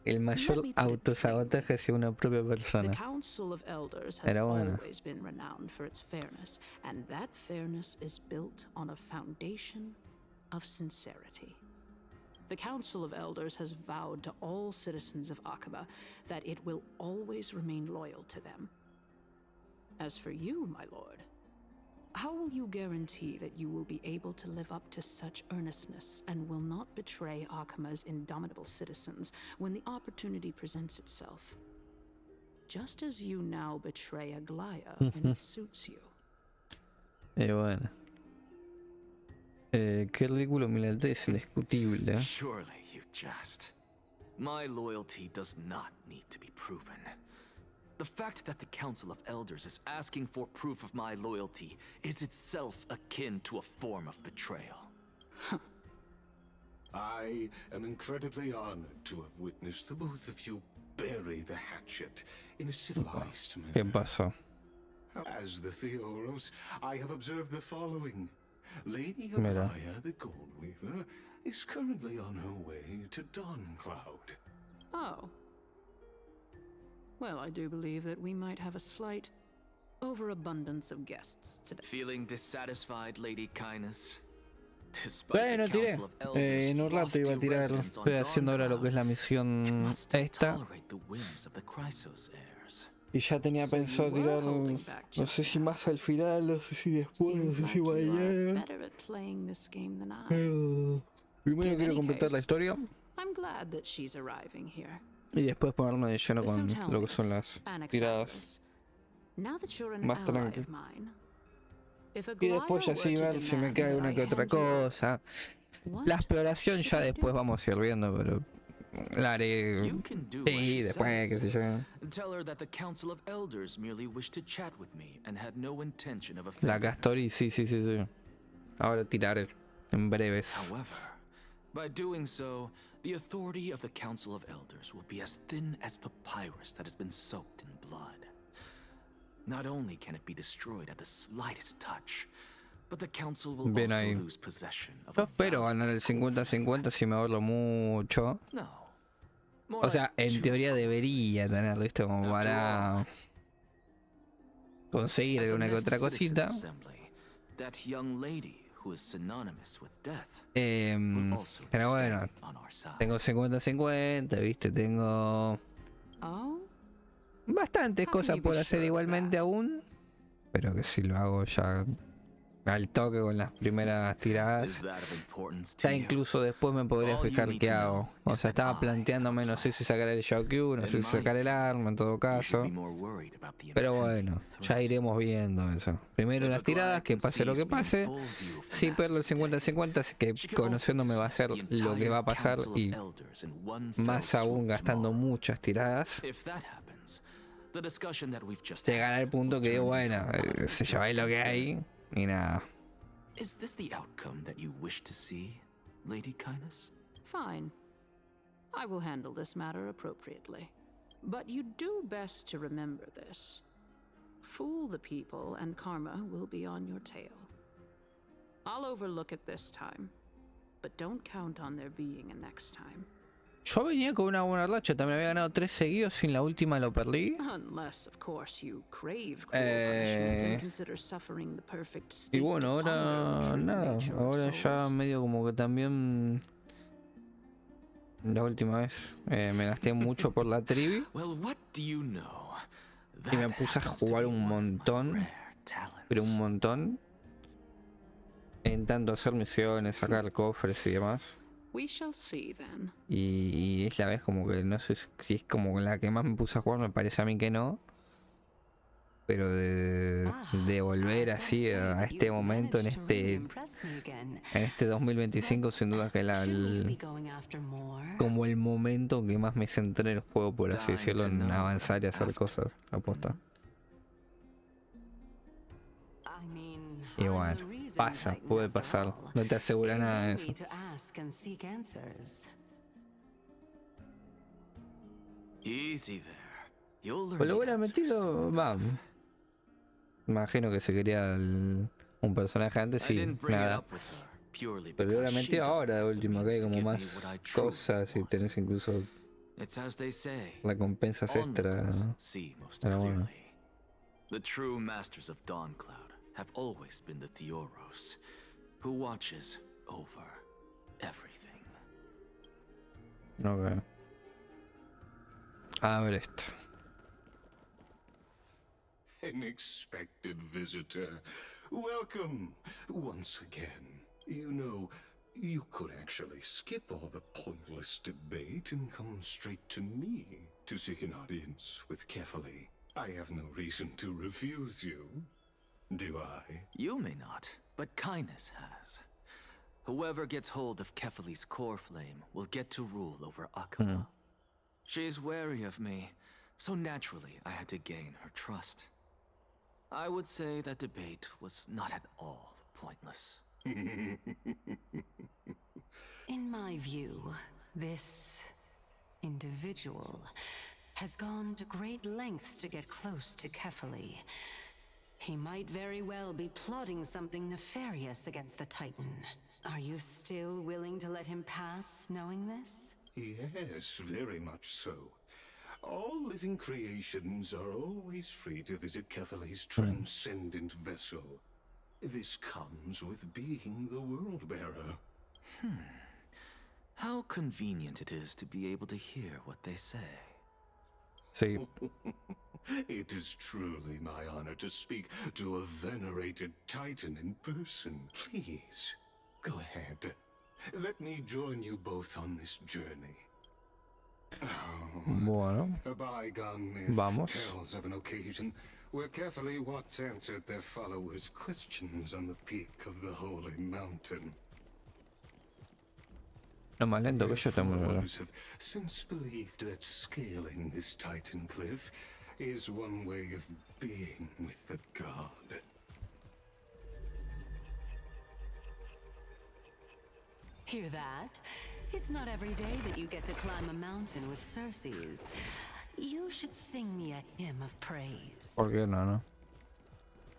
El mayor autosabotaje hacia una propia The persona. Council of Elders has Pero bueno. always been renowned for its fairness, and that fairness is built on a foundation of sincerity. The Council of Elders has vowed to all citizens of Akama that it will always remain loyal to them. As for you, my lord, how will you guarantee that you will be able to live up to such earnestness and will not betray Akama's indomitable citizens when the opportunity presents itself? Just as you now betray Aglaia when it suits you. Y bueno. Qué ridículo, mi lealtad es indiscutible. Surely you jest. My loyalty does not need to be proven. The fact that the Council of Elders is asking for proof of my loyalty is itself akin to a form of betrayal. I am incredibly honored to have witnessed the both of you bury the hatchet in a civilized manner. ¿Qué pasó? As the Theoros, I have observed the following. Lady Mira. Arpia, the Goldweaver, is currently on her way to Dawncloud. Oh. Well, I do believe that we might have a slight overabundance of guests today. Feeling dissatisfied, Lady Kindness? Bueno, tiré. En un rato iba a tirar. Estoy haciendo ahora lo que es la misión esta. Y ya tenía pensado tirar. No sé si más al final, no sé si después, no sé si mañana. Primero quiero completar la historia. Y después ponerme de lleno con lo que son las tiradas más tranquilas. Y después ya sí ver si me cae una que otra cosa. La exploración ya después vamos a ir viendo, pero la haré. Sí, después, qué sé yo. La Castorice, sí. Ahora tiraré en breves. By doing so, the authority of the Council of Elders will be as thin as papyrus that has been soaked in blood. Not only can it be destroyed at the slightest touch, but the Council will also lose possession of Yo espero ganar el 50-50 si me ahorro mucho. O sea, en teoría debería tenerlo, ¿viste? Como para conseguir alguna que otra cosita. Pero bueno, tengo 50-50, ¿viste? Tengo bastantes cosas por hacer igualmente aún, pero que si lo hago ya al toque con las primeras tiradas, ya incluso después me podría fijar qué hago. O sea, estaba planteándome, no sé si sacar el Shokyu, no sé si sacar el arma en todo caso, pero bueno, ya iremos viendo eso. Primero las tiradas, que pase lo que pase. Si pierdo el 50-50, así que conociéndome va a ser lo que va a pasar, y más aún gastando muchas tiradas. Llegar al punto que digo, bueno, se lleva lo que hay y nada. Is this the outcome that you wish to see, Lady Kindness? Fine. I will handle this matter appropriately. But you do best to remember this. Fool the people and karma will be on your tail. I'll overlook it this time, but don't count on there being a next time. Yo venía con una buena racha, también había ganado 3 seguidos, sin la última lo perdí. Y bueno, ahora nada, ahora ya medio como que también la última vez me gasté mucho por la trivi y me puse a jugar un montón, pero un montón, en tanto hacer misiones, sacar cofres y demás. Y es la vez como que no sé si es como la que más me puse a jugar, me parece a mí que no. Pero de volver así a este momento, en este 2025, sin duda que como el momento que más me centré en el juego, por así decirlo, en avanzar y hacer cosas, aposta. Y bueno, pasa, puede pasar, no te asegura nada de eso. Pues lo hubiera metido, vamos. Imagino que se quería un personaje antes y nada. Pero lo hubiera metido ahora de último, que hay como más cosas y tenés incluso recompensas extra. Pero bueno. The true masters of Dawncloud have always been the Theoros, who watches over everything. Ok. A ver esto. Unexpected visitor. Welcome once again. You know, you could actually skip all the pointless debate and come straight to me to seek an audience with Kefali. I have no reason to refuse you. Do I? You may not, but Kindness has. Whoever gets hold of Kefali's core flame will get to rule over Akuma. She's wary of me, So naturally, I had to gain her trust. I would say that debate was not at all pointless. In my view, this individual has gone to great lengths to get close to Kefali. He might very well be plotting something nefarious against the Titan. Are you still willing to let him pass, knowing this? Yes, very much so. All living creations are always free to visit Kefali's transcendent vessel. This comes with being the World-Bearer. How convenient it is to be able to hear what they say. Sí. It is truly my honor to speak to a venerated Titan in person. Please, go ahead. Let me join you both on this journey. Bueno, A bygone myth vamos. tells of an occasion where Kefali once answered their followers' questions on the peak of the holy mountain. Lo más lento que yo tengo. Followers have since believed that scaling this Titan cliff is one way of being with the god. Hear that? It's not every day that you get to climb a mountain with Circes. You should sing me a hymn of praise. ¿Por qué no, no?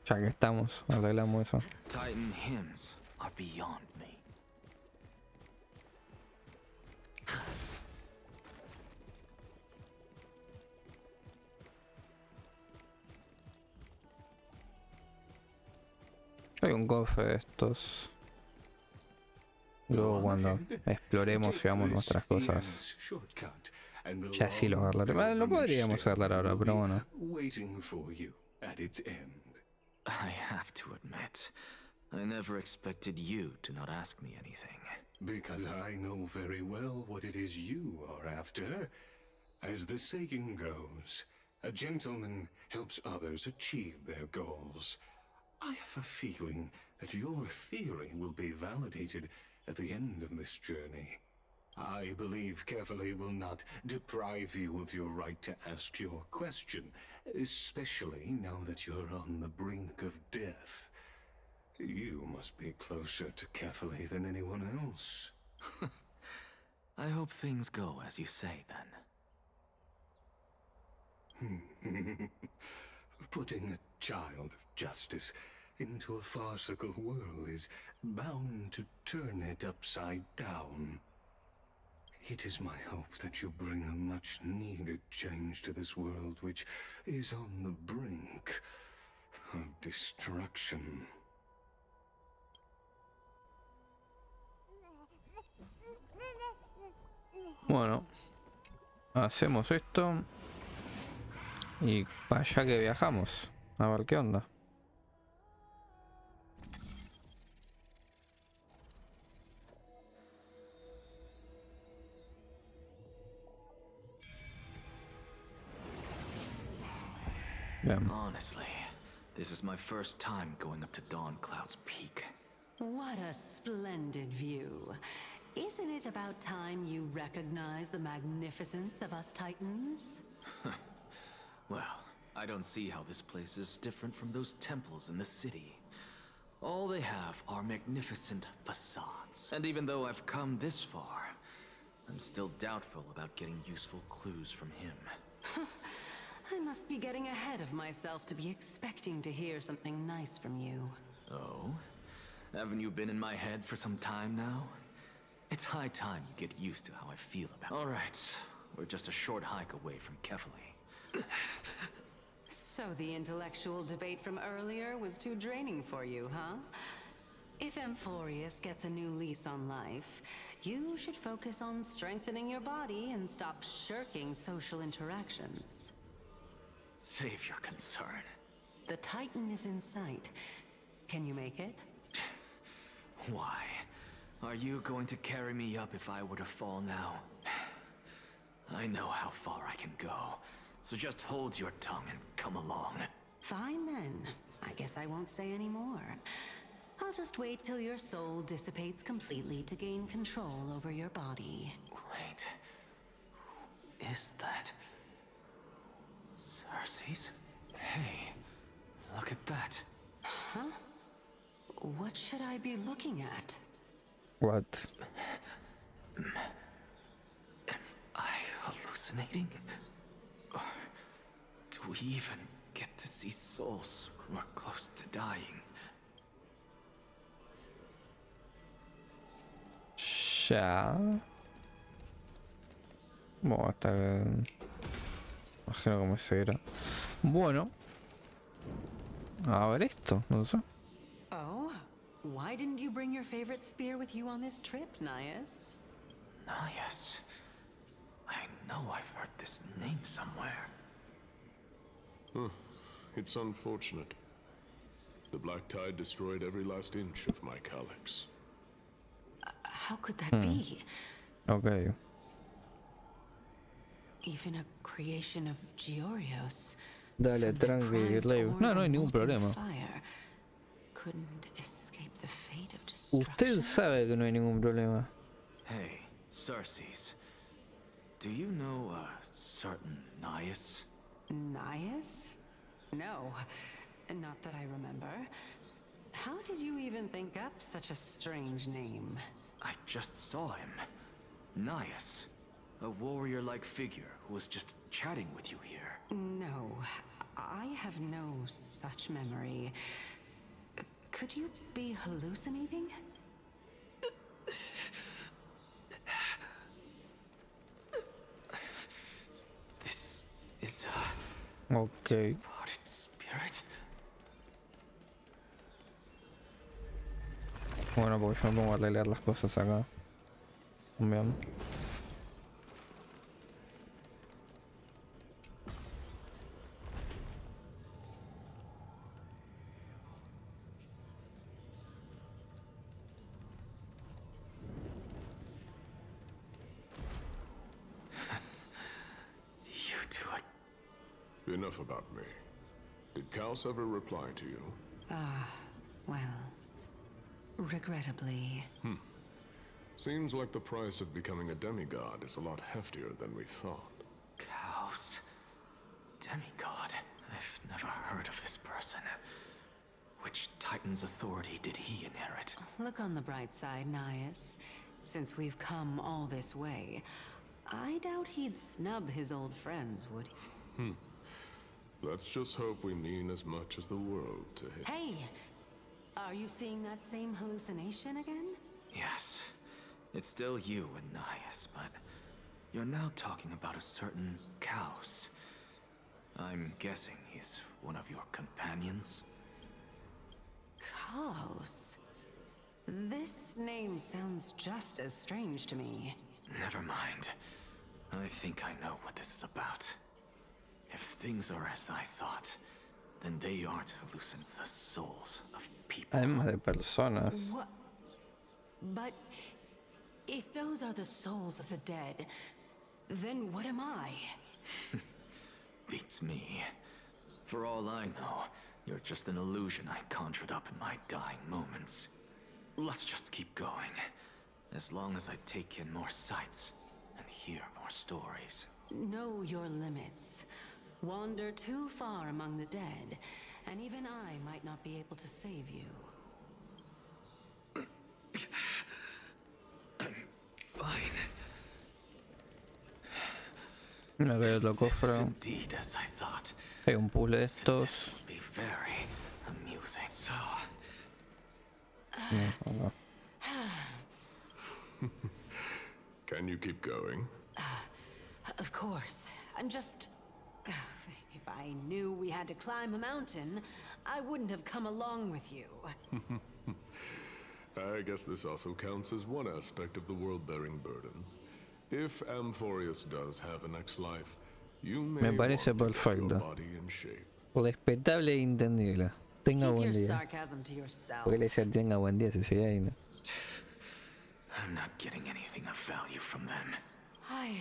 Ya que estamos, arreglamos eso. Titan hymns are beyond me. Hay un cofre de estos. Luego cuando exploremos y hagamos nuestras cosas, ya sí lo agarraremos. Lo podríamos agarrar ahora, pero bueno. I have to admit, I never expected you to not ask me anything. Because I know very well what it is you are after. As the saying goes, a gentleman helps others achieve their goals. I have a feeling that your theory will be validated at the end of this journey. I believe Kefali will not deprive you of your right to ask your question, especially now that you're on the brink of death. You must be closer to Kefali than anyone else. I hope things go as you say, then. Putting a child of justice into a farcical world is bound to turn it upside down. It is my hope that you bring a much-needed change to this world which is on the brink of destruction. Bueno, hacemos esto y para allá que viajamos, a ver qué onda. Bien. Honestly, this is my first time going up to Dawncloud's peak. What a splendid view. Isn't it about time you recognize the magnificence of us Titans? Well, I don't see how this place is different from those temples in the city. All they have are magnificent facades. And even though I've come this far, I'm still doubtful about getting useful clues from him. I must be getting ahead of myself to be expecting to hear something nice from you. Oh? Haven't you been in my head for some time now? It's high time you get used to how I feel about it. All right, we're just a short hike away from Kefali. So the intellectual debate from earlier was too draining for you, huh? If Amphorius gets a new lease on life, you should focus on strengthening your body and stop shirking social interactions. Save your concern. The Titan is in sight. Can you make it? Why? Are you going to carry me up if I were to fall now? I know how far I can go, so just hold your tongue and come along. Fine then. I guess I won't say any more. I'll just wait till your soul dissipates completely to gain control over your body. Wait. Who is that? Cersei's? Hey, look at that. Huh? What should I be looking at? What? Am I hallucinating? Or do we even get to see souls when we're close to dying? Ya. Bueno, hasta que... imagino cómo se verá. Bueno. A ver esto, no sé. Oh, why didn't you bring your favorite spear with you on this trip, Nias? Nias? I know I've heard this name somewhere. It's unfortunate. The Black Tide destroyed every last inch of my calyx. How could that be? Okay. Even a creation of Georios. Dale, tranqui, Lev. No, no hay ningún problema. Couldn't escape the fate of Usted sabe que no hay ningún problema. Hey, Cersei's. Do you know a certain Nias? Nias? No, not that I remember. How did you even think up such a strange name? I just saw him. Nias. A warrior-like figure who was just chatting with you here. No, I have no such memory. Could you be hallucinating? This is Okay. departed spirit. Bueno, porque yo me pongo a leer las cosas acá. Bien. Enough about me. Did Kaos ever reply to you? Well, regrettably. Seems like the price of becoming a demigod is a lot heftier than we thought. Kaos. Demigod. I've never heard of this person. Which Titan's authority did he inherit? Look on the bright side, Nias. Since we've come all this way, I doubt he'd snub his old friends, would he? Let's just hope we mean as much as the world to him. Hey! Are you seeing that same hallucination again? Yes. It's still you and Nias, but you're now talking about a certain Kaos. I'm guessing he's one of your companions? Kaos? This name sounds just as strange to me. Never mind. I think I know what this is about. If things are as I thought, then they aren't hallucinating the souls of people. Almas de personas. What? But if those are the souls of the dead, then what am I? Beats me. For all I know, you're just an illusion I conjured up in my dying moments. Let's just keep going. As long as I take in more sights and hear more stories. Know your limits. Wander too far among the dead, and even I might not be able to save you. I'm fine. Me veo otro This is cofre. indeed as I thought. Hay un puzzle de estos. Be very amusing. So, No, Can you keep going? Of course. I'm just... If I knew we had to climb a mountain, I wouldn't have come along with you. I guess this also counts as one aspect of the world-bearing burden. If Amphorius does have a next life, you may Me parece want to get your perfecto. body in shape. Respetable e entendible. Tenga Keep buen your día. sarcasm to yourself. Porque le decía tenga buen día si sigue ahí, ¿no? I'm not getting anything of value from them. I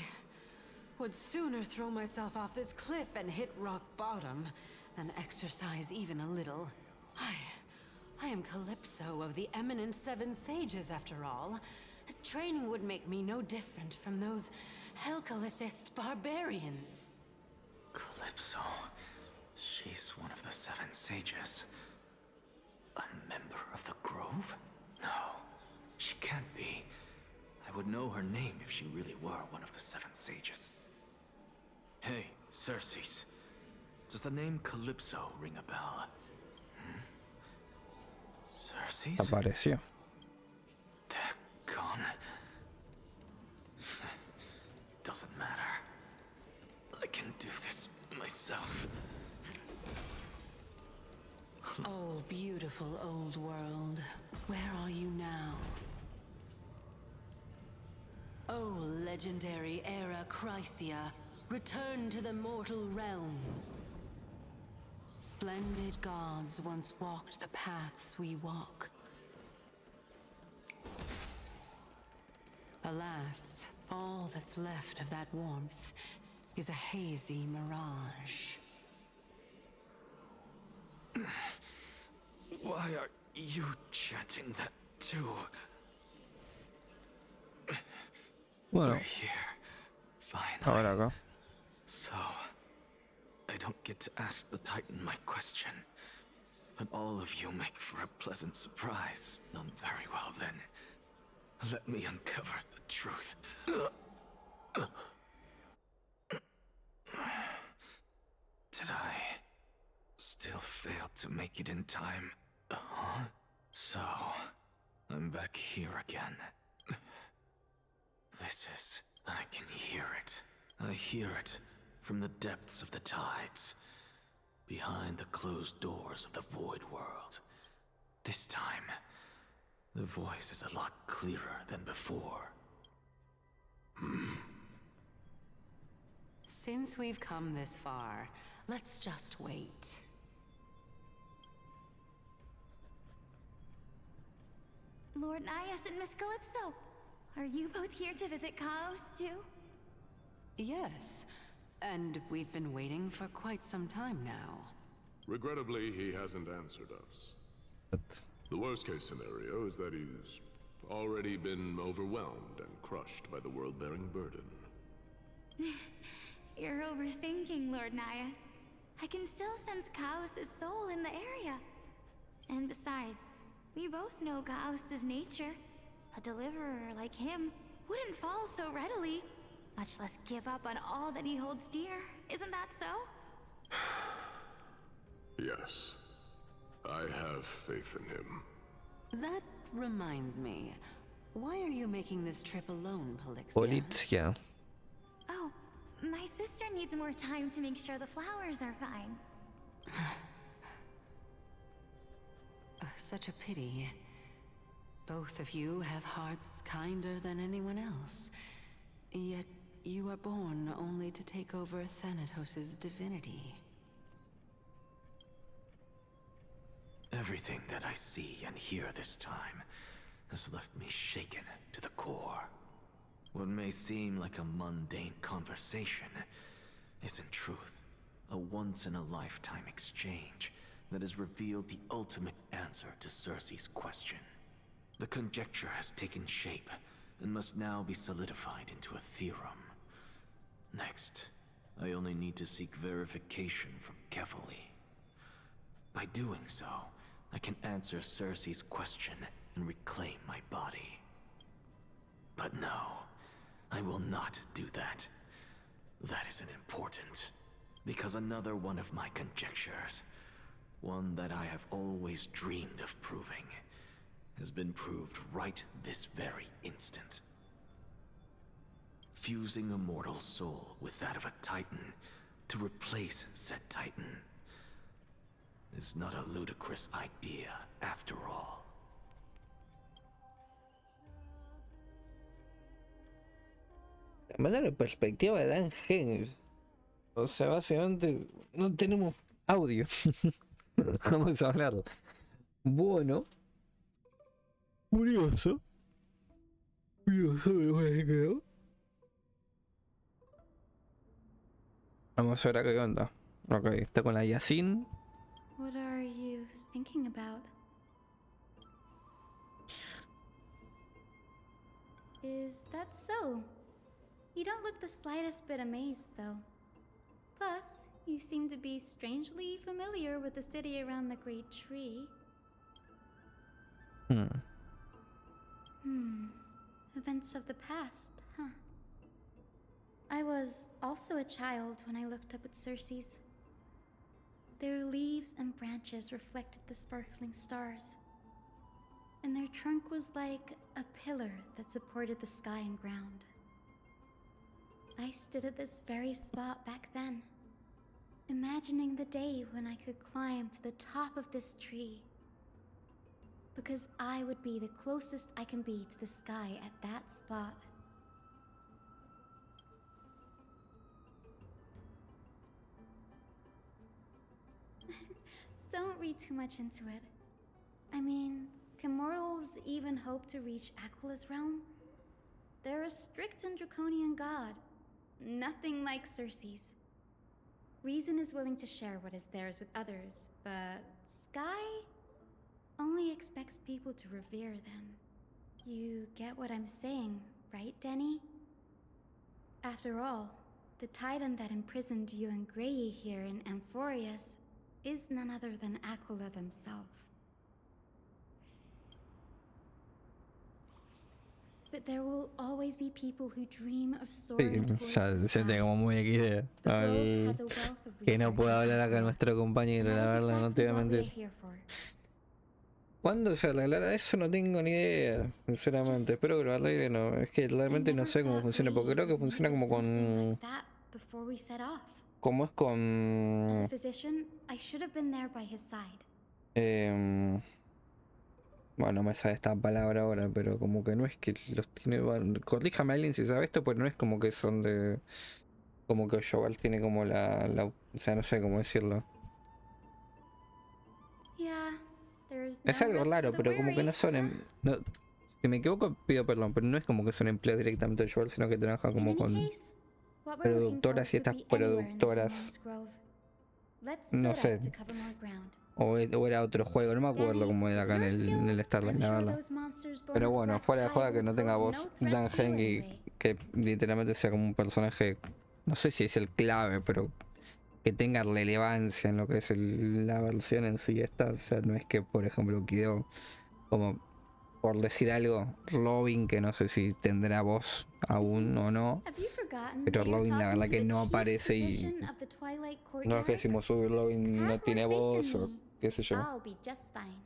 would sooner throw myself off this cliff and hit rock bottom than exercise even a little. I am Calypso of the eminent Seven Sages, after all. Training would make me no different from those Helcalithist barbarians. Calypso. She's one of the 7 sages. A member of the Grove? No, she can't be. I would know her name if she really were one of the 7 sages. Hey, Circes. Does the name Calypso ring a bell? Circes? Apareció. They're gone. Doesn't matter. I can do this myself. Oh, beautiful old world. Where are you now? Oh, legendary era Chrysia, return to the mortal realm. Splendid gods once walked the paths we walk. Alas, all that's left of that warmth is a hazy mirage. Why are you chanting that too? Bueno. We're here. Finally. Ahora acá. So, I don't get to ask the Titan my question, but all of you make for a pleasant surprise. Very well then. Let me uncover the truth. Did I still fail to make it in time? Huh? So, I'm back here again. This is... I can hear it. I hear it from the depths of the tides, behind the closed doors of the void world. This time, the voice is a lot clearer than before. Since we've come this far, let's just wait. Lord Nias and Miss Calypso, are you both here to visit Chaos too? Yes, and we've been waiting for quite some time now. Regrettably, he hasn't answered us. The worst case scenario is that he's already been overwhelmed and crushed by the world-bearing burden. You're overthinking, Lord Nias. I can still sense Chaos' soul in the area. And besides, we both know Chaos' nature. A deliverer like him wouldn't fall so readily, much less give up on all that he holds dear. Isn't that so? Yes. I have faith in him. That reminds me. Why are you making this trip alone, Polixia? Polixia. Oh, my sister needs more time to make sure the flowers are fine. Such a pity. Both of you have hearts kinder than anyone else. Yet you are born only to take over Thanatos' divinity. Everything that I see and hear this time has left me shaken to the core. What may seem like a mundane conversation is in truth a once-in-a-lifetime exchange that has revealed the ultimate answer to Circe's question. The conjecture has taken shape and must now be solidified into a theorem. Next, I only need to seek verification from Kefali. By doing so, I can answer Circe's question and reclaim my body. But no, I will not do that. That isn't important, because another one of my conjectures, one that I have always dreamed of proving, has been proved right this very instant. Fusing a mortal soul with that of a Titan to replace said Titan is not a ludicrous idea after all. Cambiar la perspectiva de Dan Henry. O sea, básicamente no tenemos audio. Vamos a hablar. Bueno. Curioso. Curioso me quedó. Vamos a ver acá qué onda. Ok, está con la Yasin. What are you thinking about? Is that so? You don't look the slightest bit amazed, though. Plus, You seem to be strangely familiar with the city around the Great Tree. Events of the past, huh? I was also a child when I looked up at Circe's. Their leaves and branches reflected the sparkling stars, and their trunk was like a pillar that supported the sky and ground. I stood at this very spot back then, imagining the day when I could climb to the top of this tree, because I would be the closest I can be to the sky at that spot. Don't read too much into it. I mean, can mortals even hope to reach Aquila's realm? They're a strict and draconian god, nothing like Circe's. Reason is willing to share what is theirs with others, but Sky only expects people to revere them. You get what I'm saying, right, Denny? After all, the titan that imprisoned you and Grey here in Amphorius is none other than Aquila themselves. But there will always be people who dream of soaring towards Ya the se siente sky. como muy XD. The Grove has a wealth of Que no research puedo on hablar acá Aquila, nuestro compañero, and la that is verdad, no te exactly voy a what we are mentir. here for. ¿Cuándo se arreglará eso? No tengo ni idea, sinceramente. Espero que lo arreglen. No. Es que realmente no sé cómo funciona, porque creo que funciona como con... That before we set off. Como es As a con... physician, I should have been there by his side. Bueno, me sale esta palabra ahora, pero como que no es que los tiene... Bueno, corríjame alguien si sabe esto, pero no es como que son de... Como que Oshobal tiene como o sea, no sé cómo decirlo. Yeah, there's Es no algo rest for raro, the pero como que weary. no son... No, si me equivoco, pido perdón, pero no es como que son empleados directamente de Oshobal, sino que trabajan como con What we're looking for productoras y could estas be anywhere in this productoras... enormous grove. Let's No split sé. up to cover more ground. O era otro juego, no me acuerdo cómo era acá en el Starlight, la verdad. Pero bueno, fuera de joda que no tenga voz Dan Heng y que literalmente sea como un personaje, no sé si es el clave, pero que tenga relevancia en lo que es la versión en sí esta. O sea, no es que, por ejemplo, quedó como, por decir algo, Robin, que no sé si tendrá voz aún o no. Pero Robin la verdad que no aparece y no es que decimos Robin no tiene voz o qué sé yo. I'll be just fine.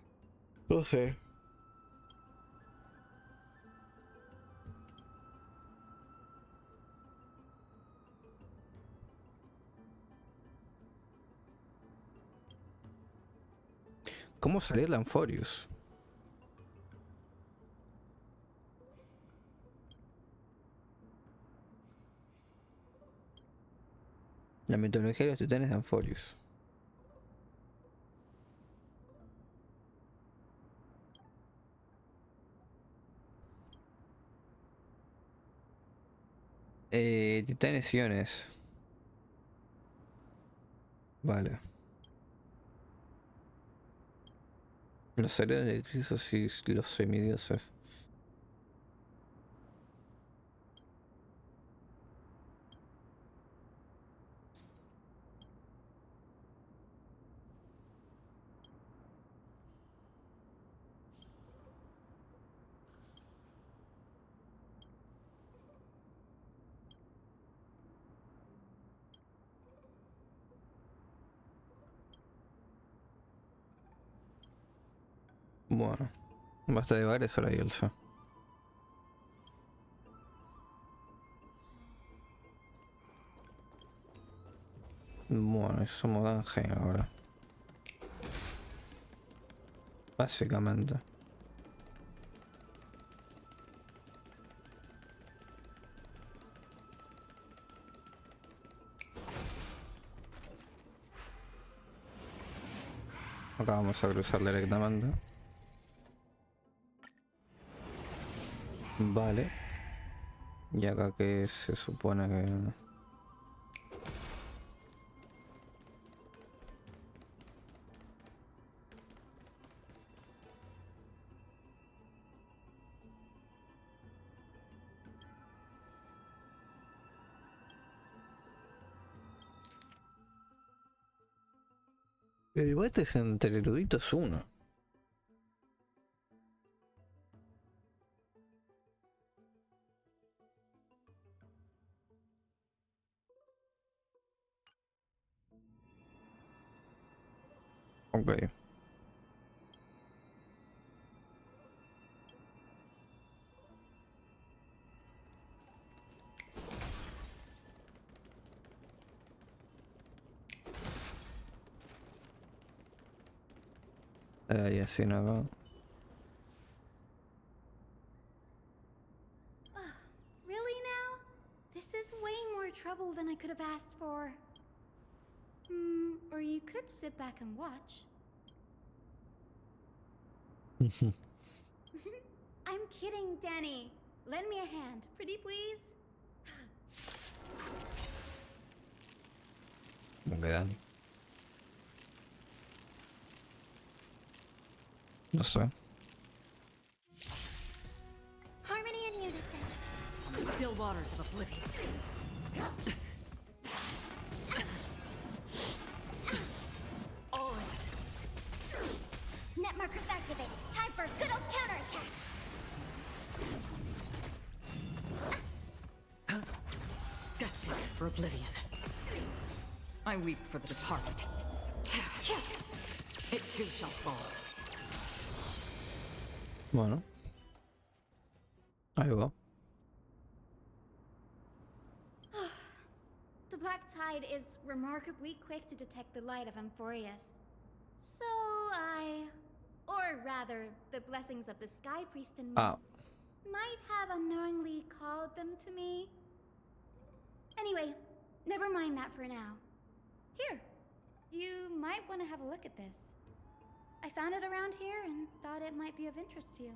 No sé. ¿Cómo salir la Amphorius? La mitología de los titanes de Amphorius. Titanes iones. Vale. Los héroes de Cristo y los semidioses. Bueno, basta de bares ahora y Elsa. Bueno, y somos Dangen ahora. Básicamente. Acá vamos a cruzar directamente. Vale. Y acá que se supone que... El debate es entre eruditos uno. Ok. Y así no. Really now? This is way more trouble than I could have asked for. Or you could sit back and watch. I'm kidding, Danny. Lend me a hand, pretty please. ¿Cómo que Dani? No sé. Harmony and unison. On the still waters of oblivion. Net markers activated. Time for a good old counterattack. Destined for oblivion. I weep for the departed. It too shall fall. Bueno. Ahí va. The black tide is remarkably quick to detect the light of Amphorius. So or rather, the blessings of the Sky Priest in me, might have unknowingly called them to me. Anyway, never mind that for now. Here, you might want to have a look at this. I found it around here and thought it might be of interest to you.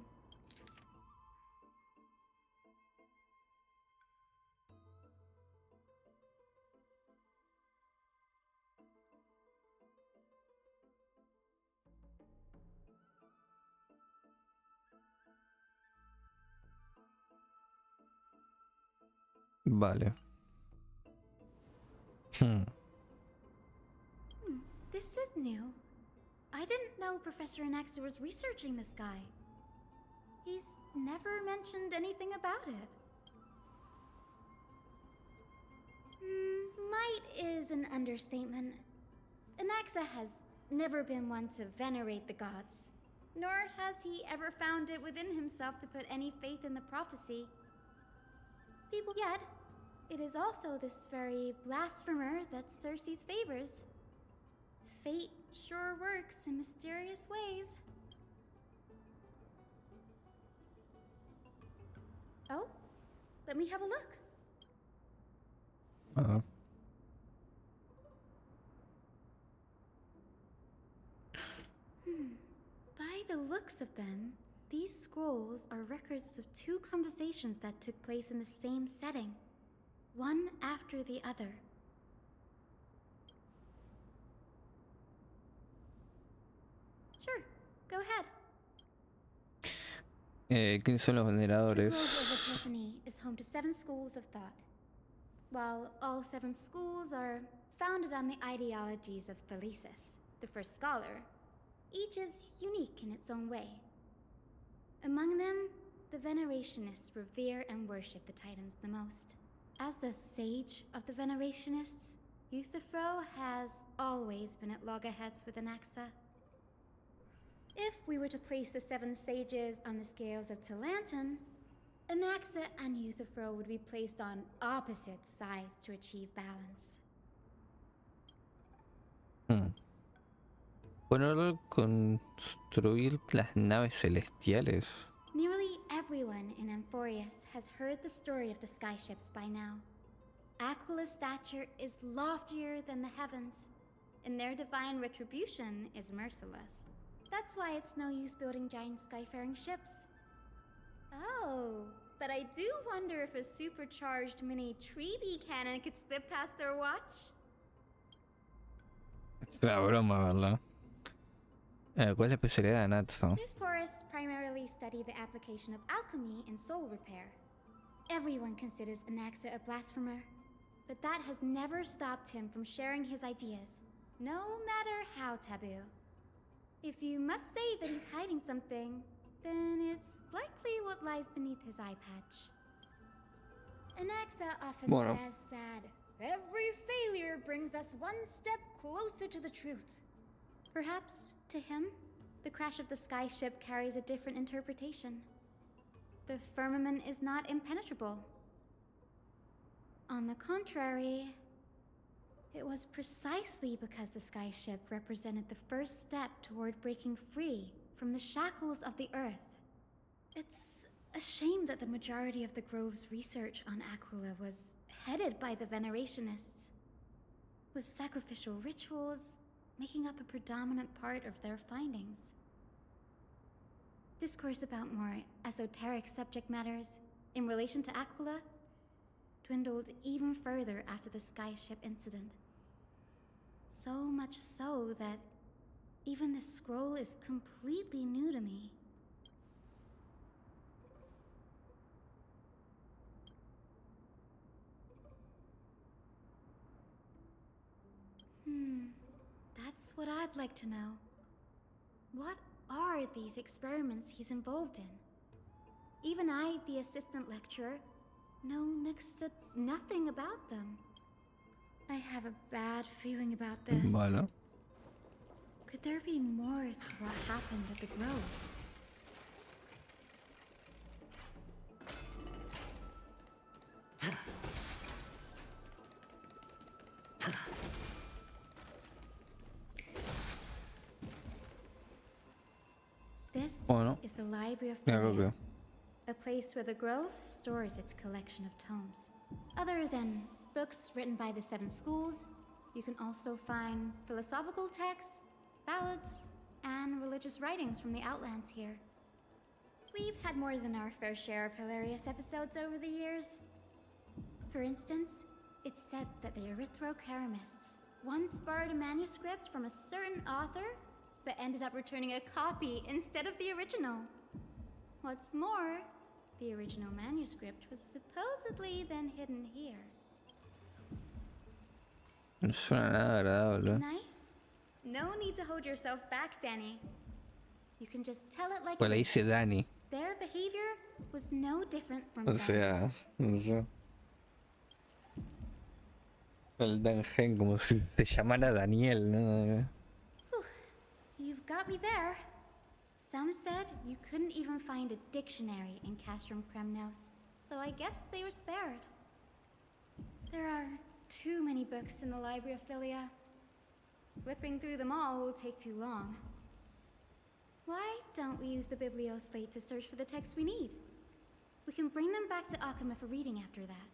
Vale. This is new. I didn't know Professor Anaxa was researching the sky. He's never mentioned anything about it. Might is an understatement. Anaxa has never been one to venerate the gods, nor has he ever found it within himself to put any faith in the prophecy. People yet, it is also this very blasphemer that Circe's favors. Fate sure works in mysterious ways. Oh, let me have a look. By the looks of them, these scrolls are records of two conversations that took place in the same setting, one after the other. Sure, go ahead. ¿Quiénes son los The veneradores? Grove of Epiphany is home to 7 schools of thought. While all 7 schools are founded on the ideologies of Thalesis, the first scholar, each is unique in its own way. Among them, the Venerationists revere and worship the Titans the most. As the sage of the Venerationists, Euthyphro has always been at loggerheads with Anaxa. If we were to place the 7 sages on the scales of Talanton, Anaxa and Euthyphro would be placed on opposite sides to achieve balance. Bueno, construir las naves celestiales. Nearly everyone in Amphorius has heard the story of the skyships by now. Aquila's stature is loftier than the heavens, and their divine retribution is merciless. That's why it's no use building giant skyfaring ships. Oh, but I do wonder if a supercharged mini Treaty cannon could slip past their watch. Es una broma, ¿verdad? ¿Cuál es la especialidad de Anaxa? Newsporists primarily study the application of alchemy in soul repair. Everyone considers Anaxa a blasphemer, but that has never stopped him from sharing his ideas. no matter how taboo. If you must say that he's hiding something, then it's likely what lies beneath his eye patch. Anaxa often says that every failure brings us one step closer to the truth. Perhaps, to him, the crash of the sky ship carries a different interpretation. The firmament is not impenetrable. On the contrary, it was precisely because the sky ship represented the first step toward breaking free from the shackles of the Earth. It's a shame that the majority of the Grove's research on Aquila was headed by the Venerationists, with sacrificial rituals making up a predominant part of their findings. Discourse about more esoteric subject matters in relation to Aquila dwindled even further after the sky ship incident. So much so that even this scroll is completely new to me. That's what I'd like to know. What are these experiments he's involved in? Even I, the assistant lecturer, know next to nothing about them. I have a bad feeling about this. Vale. Could there be more to what happened at the Grove? This is the Library of Philia, a place where the Grove stores its collection of tomes. Other than books written by the 7 schools, you can also find philosophical texts, ballads, and religious writings from the Outlands here. We've had more than our fair share of hilarious episodes over the years. For instance, it's said that the Erythrocheramists once borrowed a manuscript from a certain author, but ended up returning a copy instead of the original. What's more, the original manuscript was supposedly then hidden here. No suena nada agradable. Nice? No need to hold yourself back, Danny. You can just tell it like Pues le dice Dani. Their behavior was no different from O sea, no sé. El Dangen, como si se llamara Daniel, ¿no? You've got me there. Some said you couldn't even find a dictionary in Castrum Kremnos, so I guess they were spared. There are too many books in the Library of Philia. Flipping through them all will take too long. Why don't we use the Biblioslate to search for the texts we need? We can bring them back to Akama for reading after that.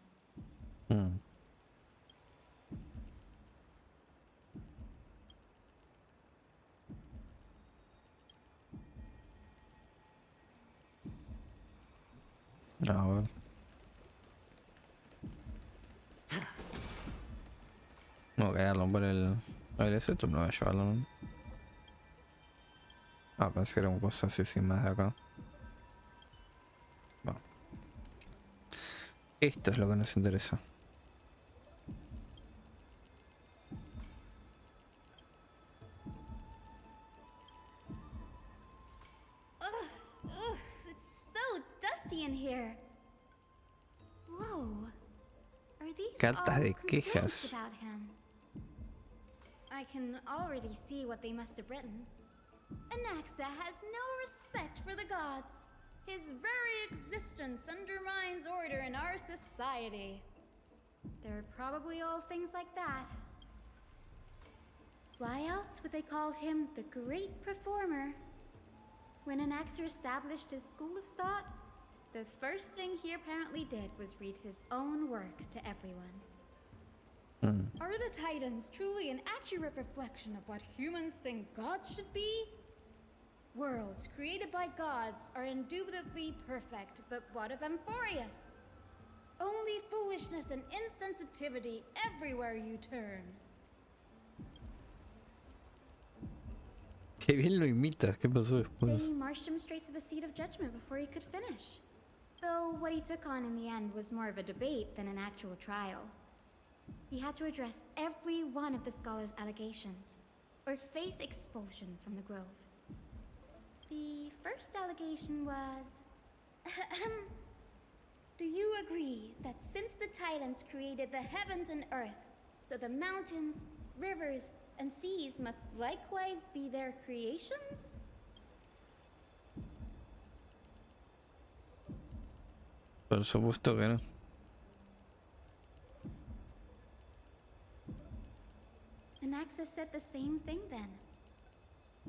A ver. No, quería romper el ese, tú no vas a llevarlo, ¿no? Ah, pensé que era una cosa así sin más de acá. Bueno. Esto es lo que nos interesa. It's so dusty in here. Whoa. Are these Cartas all de complaints quejas. about him? I can already see what they must have written. Anaxa has no respect for the gods. His very existence undermines order in our society. They're probably all things like that. Why else would they call him the Great Performer? When Anaxa established his school of thought, the first thing he apparently did was read his own work to everyone. Are the Titans truly an accurate reflection of what humans think gods should be? Worlds created by gods are indubitably perfect, but what of Amphorius? Only foolishness and insensitivity everywhere you turn. Qué bien lo imitas, ¿qué pasó después? They marched him straight to the seat of judgment before he could finish. Though what he took on in the end was more of a debate than an actual trial. He had to address every one of the scholar's allegations, or face expulsion from the Grove. The first allegation was... Do you agree that since the Titans created the heavens and earth, so the mountains, rivers, and seas must likewise be their creations? Por supuesto que no. Anaxa said the same thing then.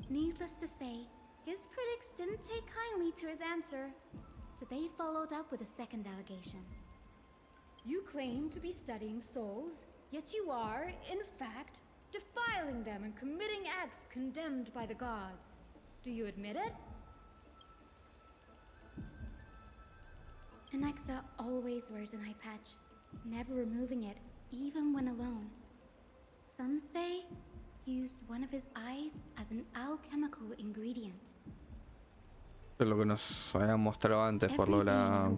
Needless to say, his critics didn't take kindly to his answer, so they followed up with a second allegation. You claim to be studying souls, yet you are, in fact, defiling them and committing acts condemned by the gods. Do you admit it? Anaxa always wears an eye patch, never removing it, even when alone. Some say he used one of his eyes as an alchemical ingredient. Es lo que nos habían mostrado antes por lo de la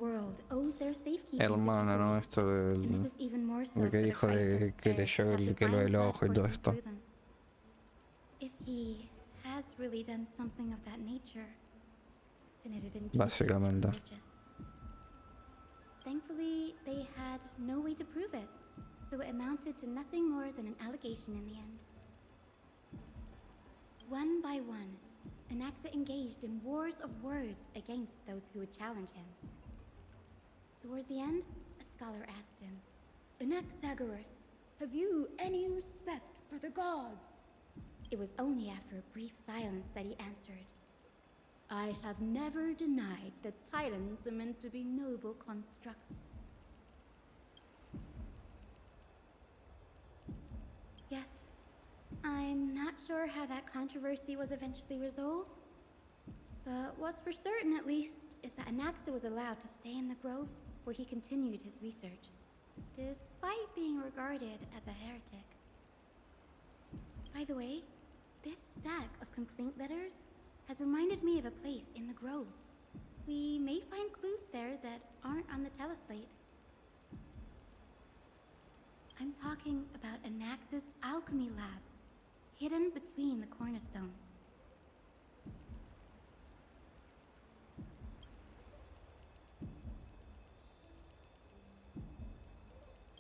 hermana, ¿no? Esto del de que dijo de que leyó que lo del ojo y todo esto. Básicamente. Thankfully, they had no way to prove it, so it amounted to nothing more than an allegation in the end. One by one, Anaxa engaged in wars of words against those who would challenge him. Toward the end, a scholar asked him, Anaxagoras, have you any respect for the gods? It was only after a brief silence that he answered, I have never denied that titans are meant to be noble constructs. Yes, I'm not sure how that controversy was eventually resolved, but what's for certain at least is that Anaxa was allowed to stay in the grove where he continued his research, despite being regarded as a heretic. By the way, this stack of complaint letters has reminded me of a place in the grove. We may find clues there that aren't on the teleslate. I'm talking about Anaxa's alchemy lab, hidden between the cornerstones.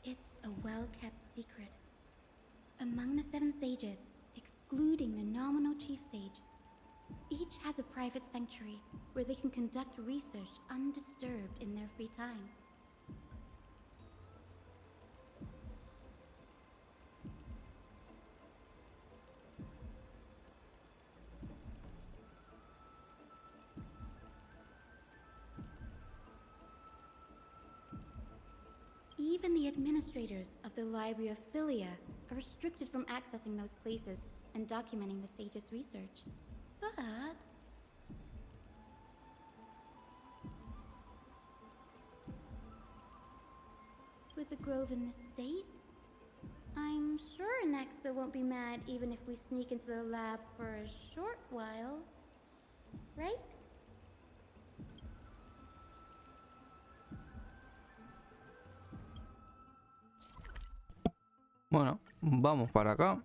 It's a well-kept secret. Among the 7 sages, excluding the nominal chief sage, each has a private sanctuary where they can conduct research undisturbed in their free time. Even the administrators of the Library of Philia are restricted from accessing those places and documenting the sage's research. But with the grove in this state, I'm sure Anaxa won't be mad even if we sneak into the lab for a short while, right? Bueno, vamos para acá.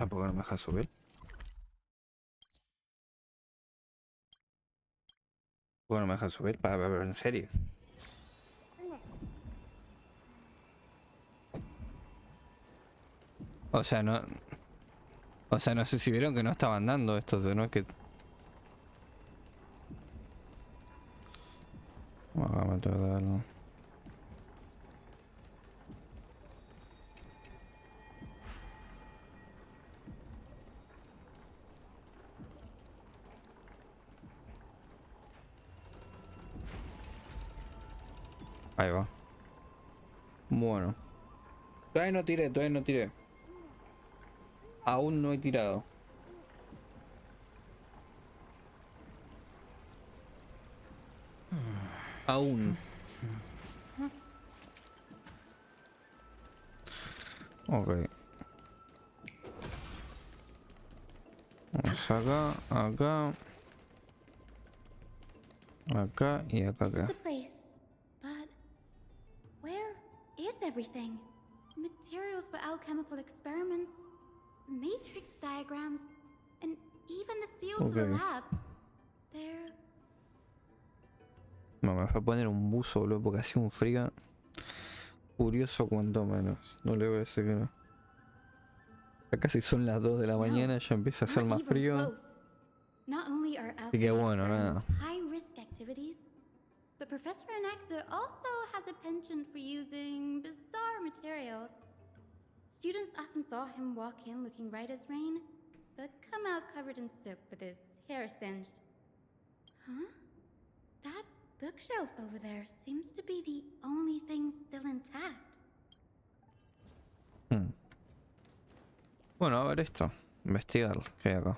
¿Por qué no me deja subir? ¿Por qué no me deja subir? Para ver en serio. O sea, no sé si vieron que no estaban dando esto, no es que... Vamos a darlo. Ahí va. Bueno. Todavía no tiré, todavía no tiré. Aún no he tirado. Aún. Ok. Vamos acá, acá. Acá y acá. This is the place, but where is everything? Materials for alchemical experiments, matrix diagrams, and even the seal to the lab. They're... No, me fue a poner un buzo, boludo, porque hacía un frío curioso cuanto menos. No le voy a decir que no. Ya casi son las 2 de la mañana, ya empieza a hacer más frío. Así que bueno, nada. High-risk activities, but Professor Anaxa also has a penchant for using bizarre materials. Students often saw him walk in looking right as rain, but come out covered in soot with his hair singed. Huh? That bookshelf over there seems to be the only thing still intact. Bueno, a ver esto. Investigar qué hay acá.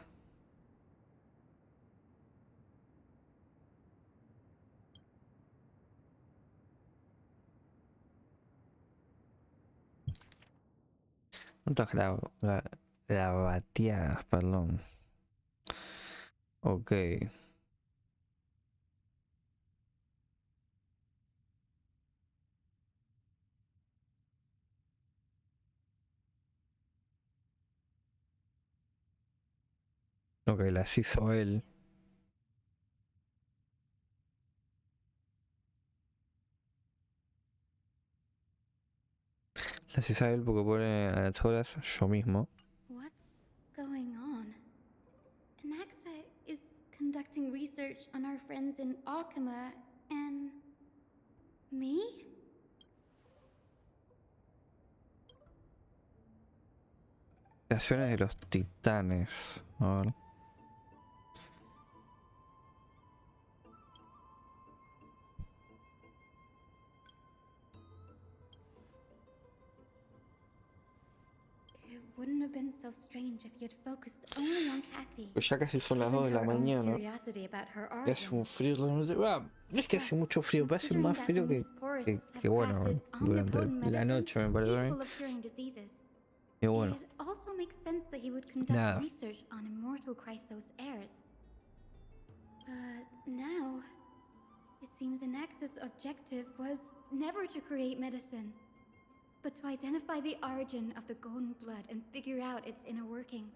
¿Cuántas gravateadas, perdón? Ok. Ok, las hizo él. Las hizo él porque pone Anaxagoras yo mismo. What's going on? Anaxa is conducting research on our friends in Alchema and... me? Creaciones de los titanes. A ver. Wouldn't have been so strange if he had focused only on Cassie. Pues ya casi son las 2 de la mañana. Y hace un frío realmente. No es que hace mucho frío, pero hace más frío que bueno, durante la noche me parece. Y bueno. Nada. But now, it seems Anaxa's objective was never to create medicine, but to identify the origin of the golden blood and figure out its inner workings.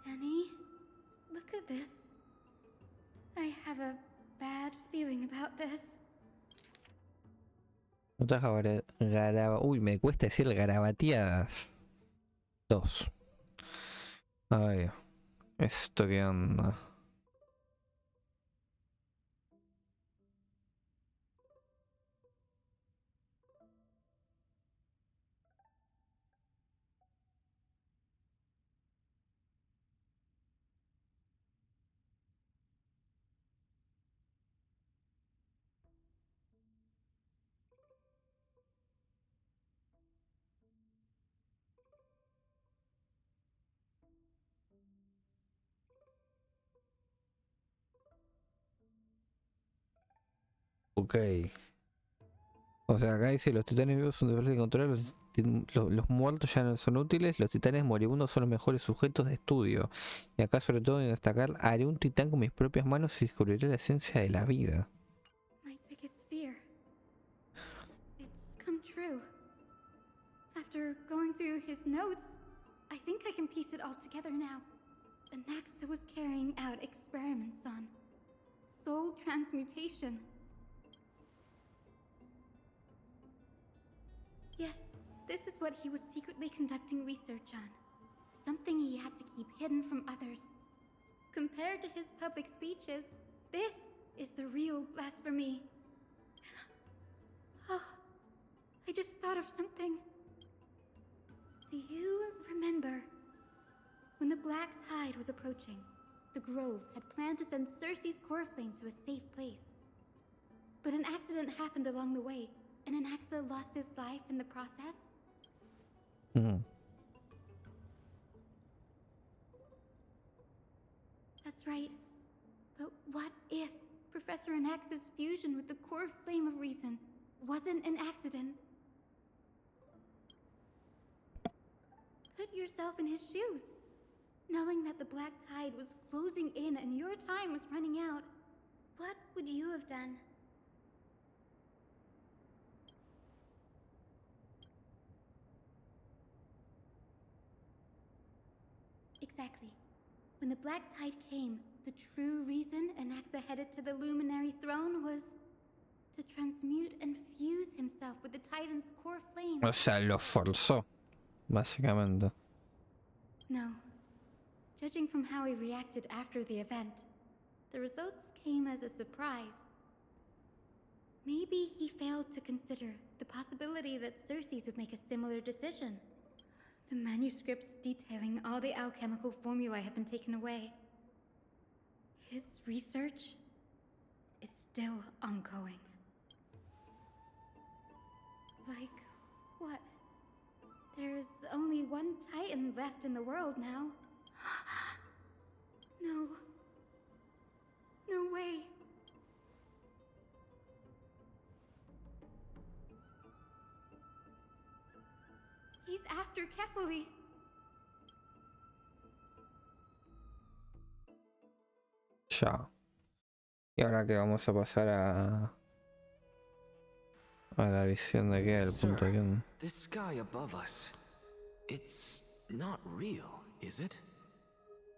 Danny, look at this. I have a bad feeling about this. Uy, me cuesta decir garabateadas. 2. A ver. ¿Esto qué onda? Ok. O sea, acá dice los titanes vivos son difíciles de controlar, los muertos ya no son útiles, los titanes moribundos son los mejores sujetos de estudio. Y acá sobre todo en destacar, haré un titán con mis propias manos y descubriré la esencia de la vida. My biggest fear. It's come true. After going through his notes, I think I can piece it all together now. Anaxa was carrying out experiments on soul transmutation. Yes, this is what he was secretly conducting research on. Something he had to keep hidden from others. Compared to his public speeches, this is the real blasphemy. Oh, I just thought of something. Do you remember when the black tide was approaching the Grove had planned to send Cersei's core flame to a safe place. But an accident happened along the way, and Anaxa lost his life in the process. That's right. But what if Professor Anaxa's fusion with the core flame of reason wasn't an accident? Put yourself in his shoes. Knowing that the black tide was closing in and your time was running out, what would you have done? Exactly. When the black tide came, the true reason Anaxa headed to the luminary throne was to transmute and fuse himself with the Titan's core flame. O sea, lo forzó, básicamente. No. Judging from how he reacted after the event, the results came as a surprise. Maybe he failed to consider the possibility that Cersei's would make a similar decision. The manuscripts detailing all the alchemical formulae have been taken away. His research is still ongoing. Like what? There's only one Titan left in the world now. No. No way. He's after Kefali. Ya. Y ahora que vamos a pasar a la visión de qué, el punto de This sky above us, it's not real, is it?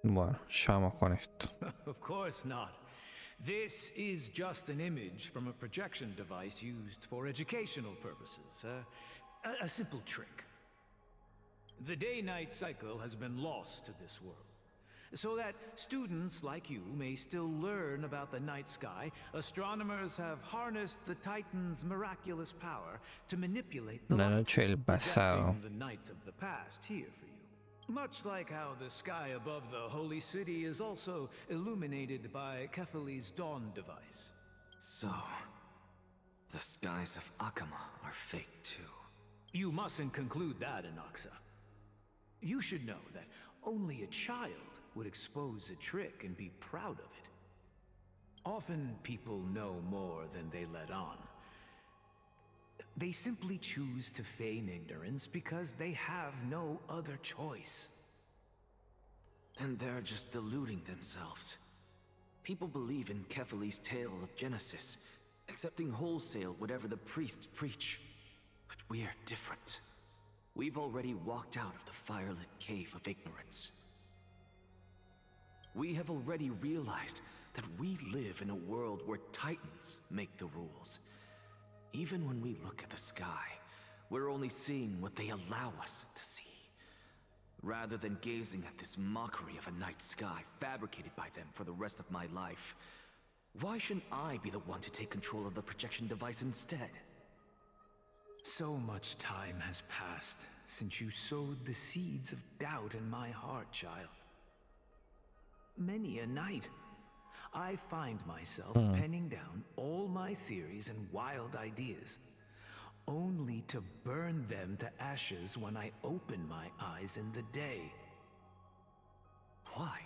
Bueno, ya vamos con esto. Of course not. This is just an image from a projection device used for educational purposes. A simple trick. The day-night cycle has been lost to this world. So that students like you may still learn about the night sky, astronomers have harnessed the Titan's miraculous power to manipulate the La noche del pasado. projecting the nights of the past here for you. Much like how the sky above the holy city is also illuminated by Kefali's dawn device. So, the skies of Akama are fake too. You mustn't conclude that, Anaxa. You should know that only a child would expose a trick and be proud of it. Often people know more than they let on. They simply choose to feign ignorance because they have no other choice. Then they're just deluding themselves. People believe in Kefali's tale of Genesis, accepting wholesale whatever the priests preach. But we're different. We've already walked out of the firelit cave of ignorance. We have already realized that we live in a world where Titans make the rules. Even when we look at the sky, we're only seeing what they allow us to see. Rather than gazing at this mockery of a night sky fabricated by them for the rest of my life, why shouldn't I be the one to take control of the projection device instead? So much time has passed since you sowed the seeds of doubt in my heart, child. Many a night, I find myself penning down all my theories and wild ideas, only to burn them to ashes when I open my eyes in the day. Why?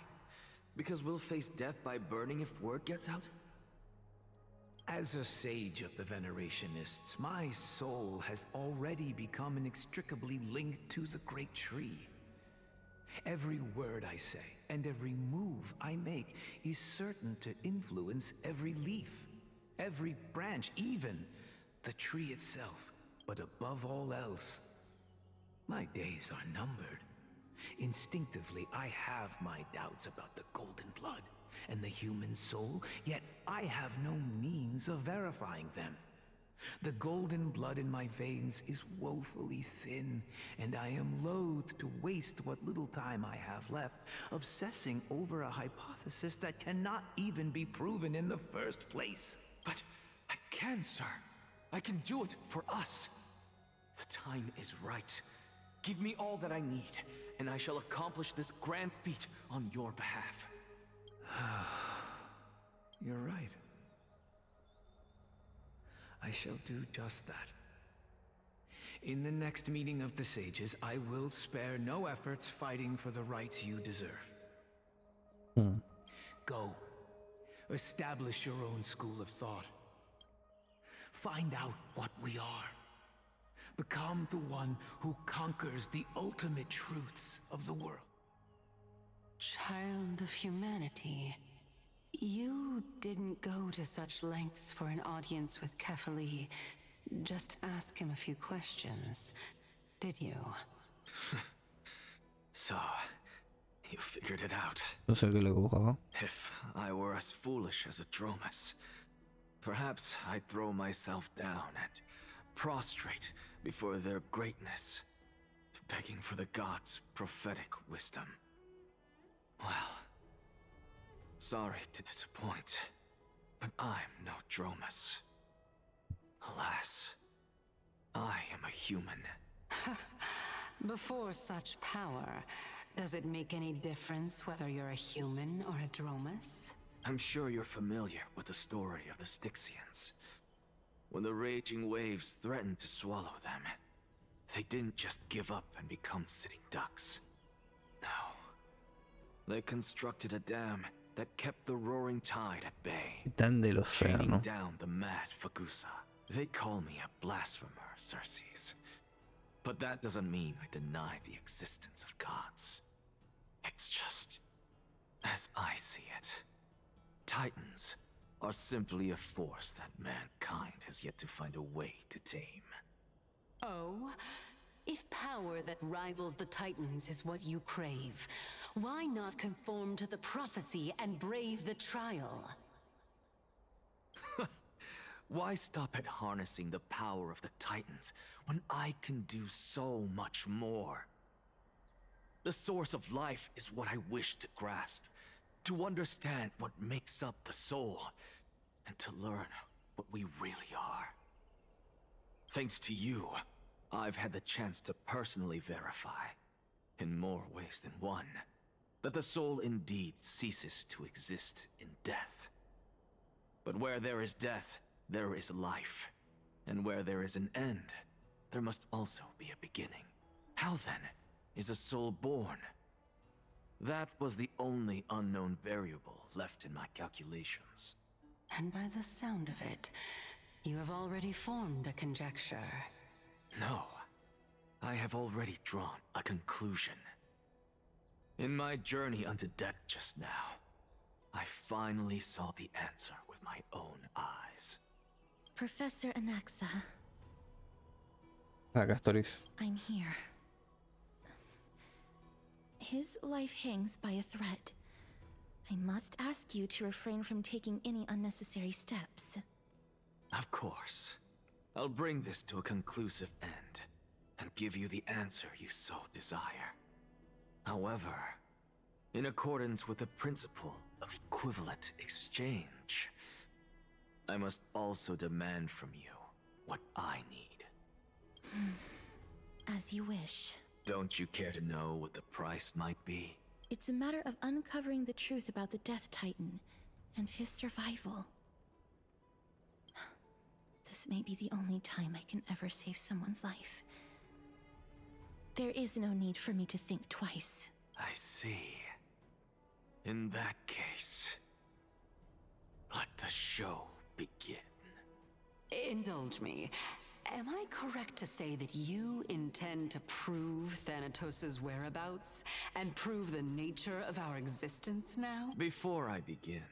Because we'll face death by burning if word gets out? As a sage of the Venerationists, my soul has already become inextricably linked to the great tree. Every word I say and every move I make is certain to influence every leaf, every branch, even the tree itself. But above all else, my days are numbered. Instinctively, I have my doubts about the golden blood and the human soul, yet I have no means of verifying them. The golden blood in my veins is woefully thin, and I am loath to waste what little time I have left obsessing over a hypothesis that cannot even be proven in the first place. But I can, sir. I can do it for us. The time is right. Give me all that I need, and I shall accomplish this grand feat on your behalf. You're right. I shall do just that. In the next meeting of the sages, I will spare no efforts fighting for the rights you deserve. Go. Establish your own school of thought. Find out what we are. Become the one who conquers the ultimate truths of the world. Child of humanity, you didn't go to such lengths for an audience with Kefali. Just ask him a few questions, did you? So, you figured it out. No sé qué le buscaba. If I were as foolish as a Dromus, perhaps I'd throw myself down and prostrate before their greatness, begging for the gods' prophetic wisdom. Well, sorry to disappoint, but I'm no Dromus. Alas, I am a human. Before such power, does it make any difference whether you're a human or a Dromus? I'm sure you're familiar with the story of the Stixians. When the raging waves threatened to swallow them, they didn't just give up and become sitting ducks. No. They constructed a dam that kept the roaring tide at bay, Tan del chaining océano. down the mad Fagusa. They call me a blasphemer, Circes. But that doesn't mean I deny the existence of gods. It's just, as I see it, Titans are simply a force that mankind has yet to find a way to tame. Oh? If power that rivals the Titans is what you crave, why not conform to the prophecy and brave the trial? Why stop at harnessing the power of the Titans when I can do so much more? The source of life is what I wish to grasp, to understand what makes up the soul, and to learn what we really are. Thanks to you, I've had the chance to personally verify, in more ways than one, that the soul indeed ceases to exist in death. But where there is death, there is life. And where there is an end, there must also be a beginning. How then is a soul born? That was the only unknown variable left in my calculations. And by the sound of it, you have already formed a conjecture. No, I have already drawn a conclusion. In my journey unto death just now, I finally saw the answer with my own eyes. Professor Anaxa, Castorice. I'm here. His life hangs by a thread. I must ask you to refrain from taking any unnecessary steps. Of course. I'll bring this to a conclusive end, and give you the answer you so desire. However, in accordance with the principle of equivalent exchange, I must also demand from you what I need. As you wish. Don't you care to know what the price might be? It's a matter of uncovering the truth about the Death Titan and his survival. This may be the only time I can ever save someone's life. There is no need for me to think twice. I see. In that case, let the show begin. Indulge me. Am I correct to say that you intend to prove Thanatos' whereabouts and prove the nature of our existence now? Before I begin,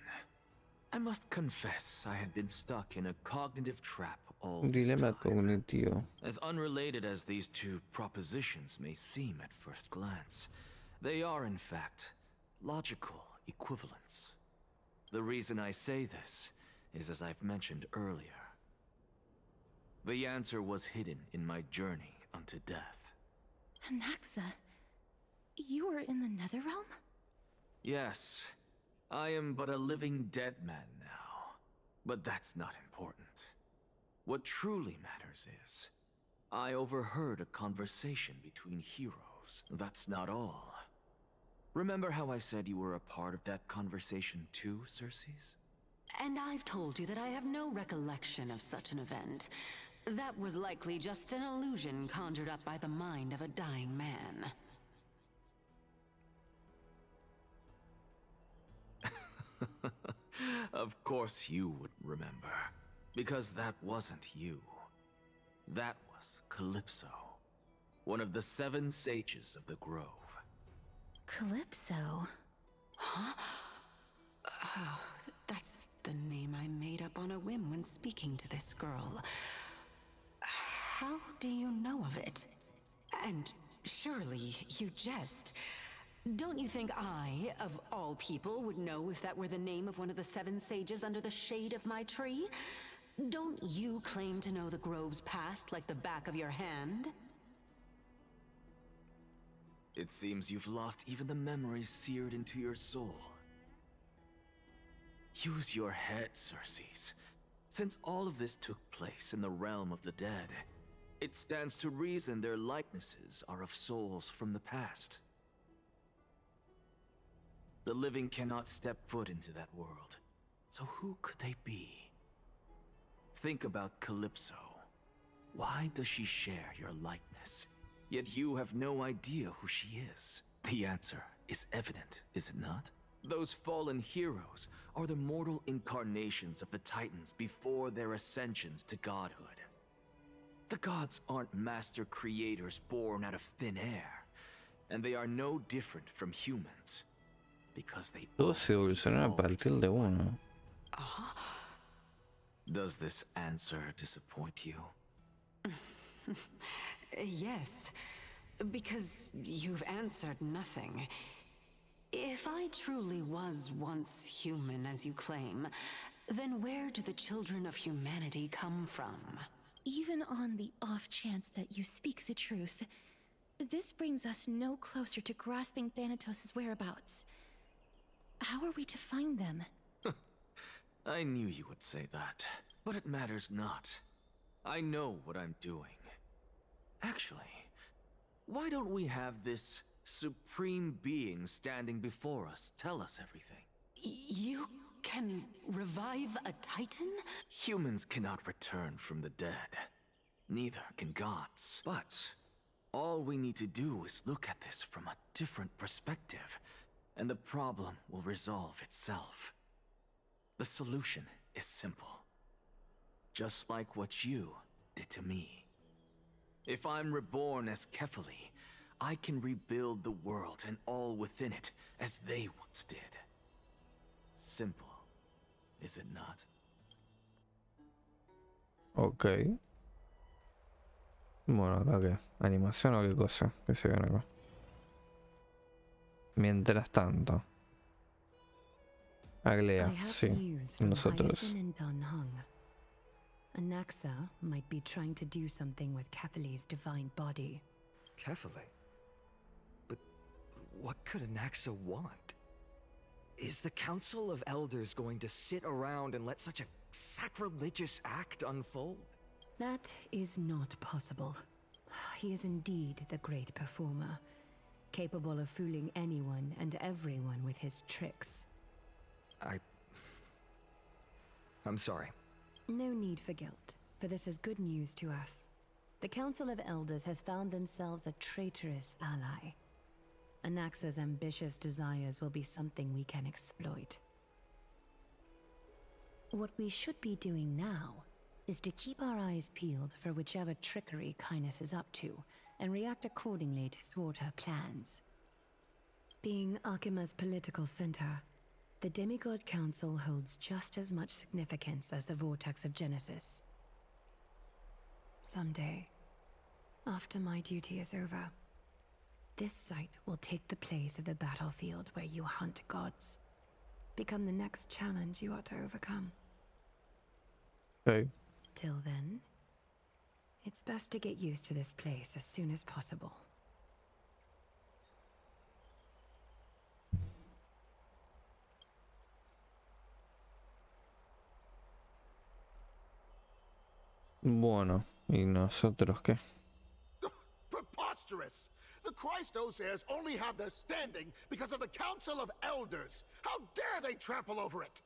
I must confess I had been stuck in a cognitive trap all this Dilema time. cognitivo. As unrelated as these two propositions may seem at first glance, they are in fact logical equivalents. The reason I say this is, as I've mentioned earlier, the answer was hidden in my journey unto death. Anaxa, you were in the Nether Realm? Yes, I am but a living dead man now, but that's not important. What truly matters is, I overheard a conversation between heroes. That's not all. Remember how I said you were a part of that conversation too, Circes? And I've told you that I have no recollection of such an event. That was likely just an illusion conjured up by the mind of a dying man. Of course you would remember. Because that wasn't you. That was Calypso. One of the 7 sages of the Grove. Calypso? Huh? Oh, that's the name I made up on a whim when speaking to this girl. How do you know of it? And surely you jest. Don't you think I, of all people, would know if that were the name of one of the 7 sages under the shade of my tree? Don't you claim to know the Grove's past like the back of your hand? It seems you've lost even the memories seared into your soul. Use your head, Circes. Since all of this took place in the realm of the dead, it stands to reason their likenesses are of souls from the past. The living cannot step foot into that world, so who could they be? Think about Calypso. Why does she share your likeness? Yet you have no idea who she is. The answer is evident, is it not? Those fallen heroes are the mortal incarnations of the Titans before their ascensions to godhood. The gods aren't master creators born out of thin air, and they are no different from humans, because they Todo se evoluciona a partir de uno. Does this answer disappoint you? Yes, because you've answered nothing. If I truly was once human, as you claim, then where do the children of humanity come from? Even on the off chance that you speak the truth, this brings us no closer to grasping Thanatos' whereabouts. How are we to find them? I knew you would say that, but it matters not. I know what I'm doing. Actually, why don't we have this supreme being standing before us tell us everything? You can revive a Titan? Humans cannot return from the dead. Neither can gods. But all we need to do is look at this from a different perspective, and the problem will resolve itself. The solution is simple. Just like what you did to me. If I'm reborn as Kefali, I can rebuild the world and all within it as they once did. Simple, is it not? Ok. Bueno, acá qué. ¿Animación o qué cosa? ¿Qué se ven acá? Mientras tanto. Aglea, sí. Nosotros. Anaxa might be trying to do something with Kefali's divine body. Kefali? But what could Anaxa want? Is the Council of Elders going to sit around and let such a sacrilegious act unfold? That is not possible. He is indeed the great performer, capable of fooling anyone and everyone with his tricks. I'm sorry. No need for guilt, for this is good news to us. The Council of Elders has found themselves a traitorous ally. Anaxa's ambitious desires will be something we can exploit. What we should be doing now is to keep our eyes peeled for whichever trickery Cainus is up to, and react accordingly to thwart her plans. Being Archima's political center, the Demigod Council holds just as much significance as the Vortex of Genesis. Someday, after my duty is over, this site will take the place of the battlefield where you hunt gods. Become the next challenge you are to overcome. Okay. Till then, it's best to get used to this place as soon as possible. Bueno, ¿y nosotros qué? Preposterous! The Christos heirs only have their standing because of the Council of Elders. How dare they trample over it?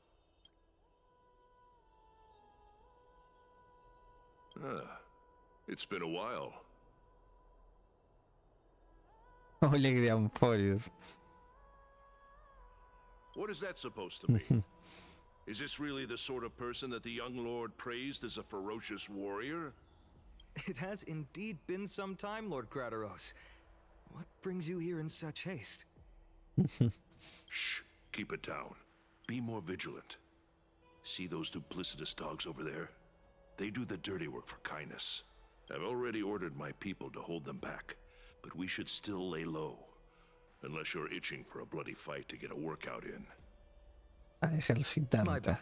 It's been a while. Oleg de Amphorius. What is that supposed to mean? Is this really the sort of person that the young lord praised as a ferocious warrior? It has indeed been some time, Lord Crateros. What brings you here in such haste? Shh, keep it down. Be more vigilant. See those duplicitous dogs over there? They do the dirty work for kindness. I've already ordered my people to hold them back, but we should still lay low. Unless you're itching for a bloody fight to get a workout in. My bad.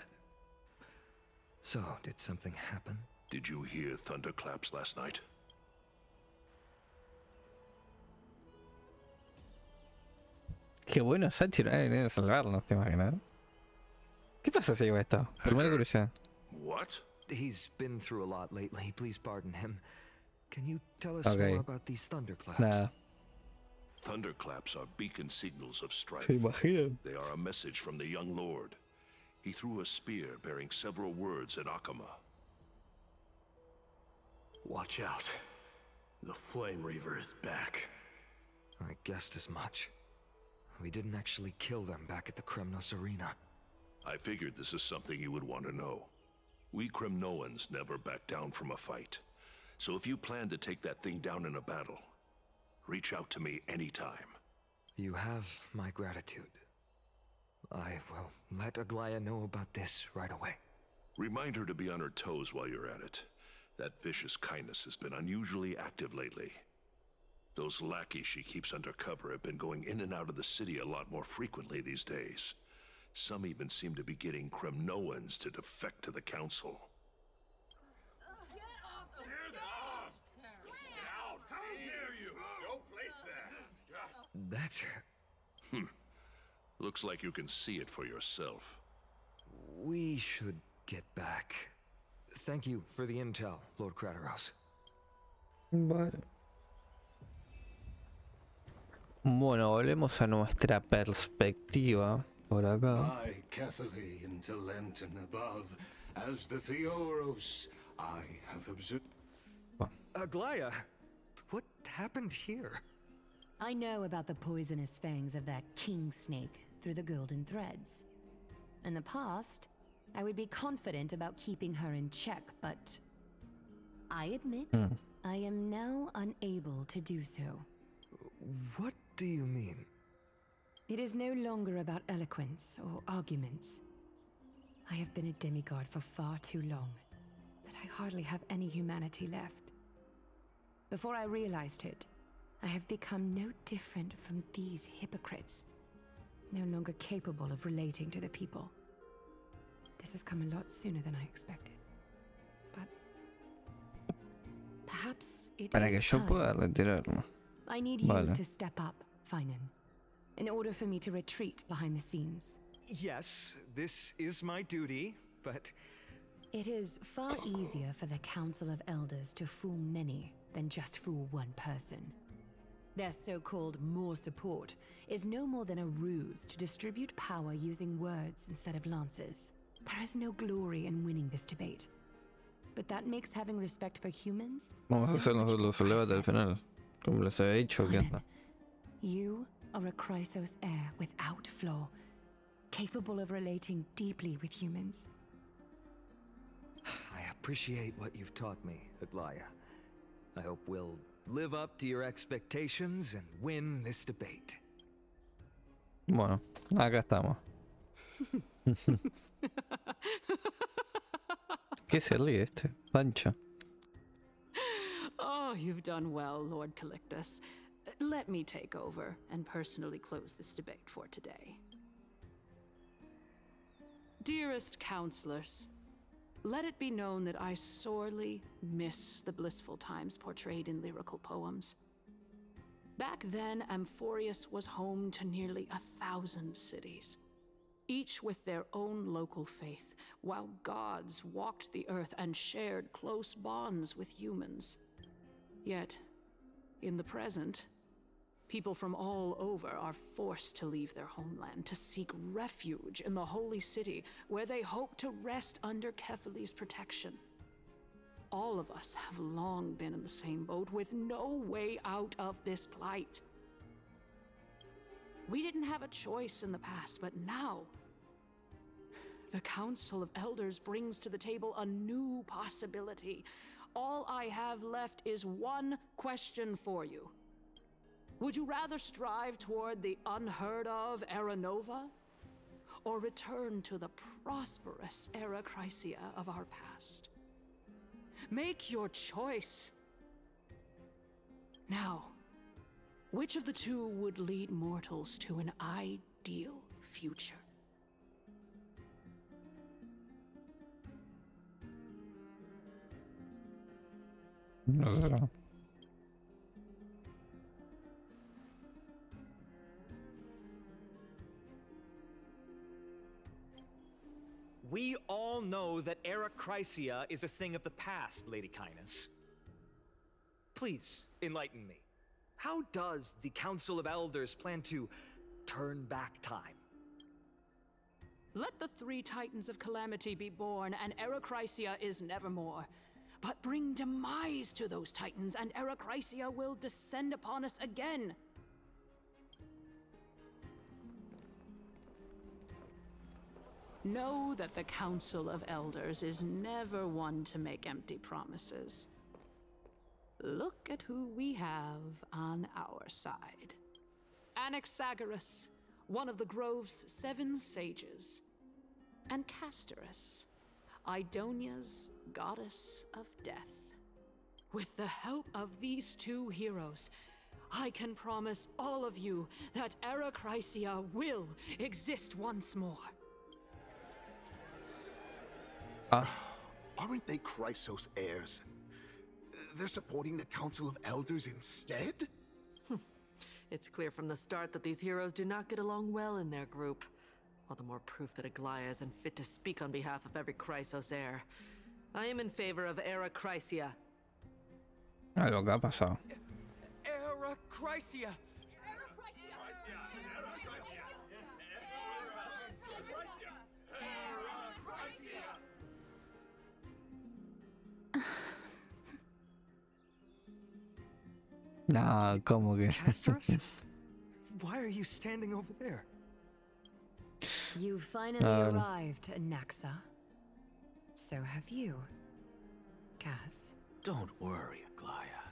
So, did something happen? Did you hear thunderclaps last night? Qué bueno Sátiro, viene a salvarnos, ¿te imaginas? ¿Qué pasa si hago esto? Primera curiosidad. What? He's been through a lot lately. Please pardon him. Can you tell us Okay. more about these thunderclaps? Nada. Thunderclaps are beacon signals of strife. ¿Se imaginan? They are a message from the young lord. He threw a spear bearing several words in Akama. Watch out. The Flame Reaver is back. I guessed as much. We didn't actually kill them back at the Kremnos arena. I figured this is something you would want to know. We Kremnoans never back down from a fight. So if you plan to take that thing down in a battle, reach out to me anytime. You have my gratitude. I will let Aglaya know about this right away. Remind her to be on her toes while you're at it. That vicious kindness has been unusually active lately. Those lackeys she keeps under cover have been going in and out of the city a lot more frequently these days. Some even seem to be getting Kremnoans to defect to the council. How dare you? Don't place that. That's... Looks like you can see it for yourself. We should get back. Thank you for the intel, Lord Crateros. Vale. Bueno, volvemos a nuestra perspectiva por acá. I carefully into Lenten above, as the Theoros I have observed. Aglaya, what happened here? I know about the poisonous fangs of that king snake through the golden threads. In the past, I would be confident about keeping her in check, but I admit I am now unable to do so. What do you mean? It is no longer about eloquence or arguments. I have been a demigod for far too long that I hardly have any humanity left. Before I realized it, I have become no different from these hypocrites, no longer capable of relating to the people. This has come a lot sooner than I expected. But perhaps it Para que is yo time. pueda retirarme. I need you Vale. to step up, Finan, in order for me to retreat behind the scenes. Yes, this is my duty, but... It is far easier for the Council of Elders to fool many than just fool one person. Their so-called more support is no more than a ruse to distribute power using words instead of lances. There is no glory in winning this debate. But that makes having respect for humans Vamos a so hacer much los elevados al priceless. final. Como les había dicho, ¿qué onda? You are a Chrysos heir without flaw, capable of relating deeply with humans. I appreciate what you've taught me, Aglaya. I hope we'll live up to your expectations and win this debate. Bueno, acá estamos. ¿Qué se ríe este? Pancho. Oh, you've done well, Lord Calictus. Let me take over and personally close this debate for today. Dearest counselors, let it be known that I sorely miss the blissful times portrayed in lyrical poems. Back then, Amphorius was home to nearly 1,000 cities, each with their own local faith, while gods walked the earth and shared close bonds with humans. Yet, in the present, People from all over are forced to leave their homeland to seek refuge in the holy city, where they hope to rest under Kefali's protection. All of us have long been in the same boat with no way out of this plight. We didn't have a choice in the past, but now the Council of Elders brings to the table a new possibility. All I have left is one question for you. Would you rather strive toward the unheard of Era Nova, or return to the prosperous Era Chrysia of our past? Make your choice. Now, which of the two would lead mortals to an ideal future? We all know that Era Chrysia is a thing of the past, Lady Kindness. Please, enlighten me. How does the Council of Elders plan to turn back time? Let the 3 Titans of Calamity be born, and Era Chrysia is nevermore. But bring demise to those Titans, and Era Chrysia will descend upon us again. Know that the Council of Elders is never one to make empty promises. Look at who we have on our side. Anaxagoras, one of the Grove's 7 sages, and Castorice, Idonia's goddess of death. With the help of these 2 heroes, I can promise all of you that Era Chrysia will exist once more. Aren't they Chrysos heirs? They're supporting the Council of Elders instead? It's clear from the start that these heroes do not get along well in their group. All the more proof that Aglaya isn't fit to speak on behalf of every Chrysos heir. I am in favor of Era Chrysia. Algo que ha pasado. Era Chrysia! No, ¿cómo que? Castorice? Why are you standing over there? You finally arrived, Anaxa. So have you, Cass. Don't worry, Aglaya.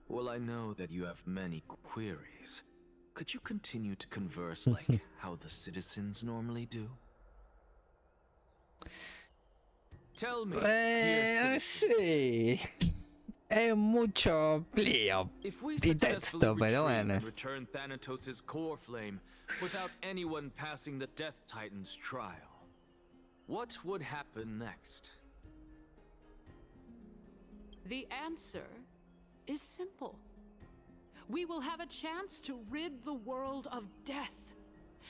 Well, I know that you have many queries. Could you continue to converse like how the citizens normally do? Tell me, dear Sí. Es mucho plío y texto, pero bueno. Return Thanatos' core flame without anyone passing the Death Titan's trial. What would happen next? The answer is simple. We will have a chance to rid the world of death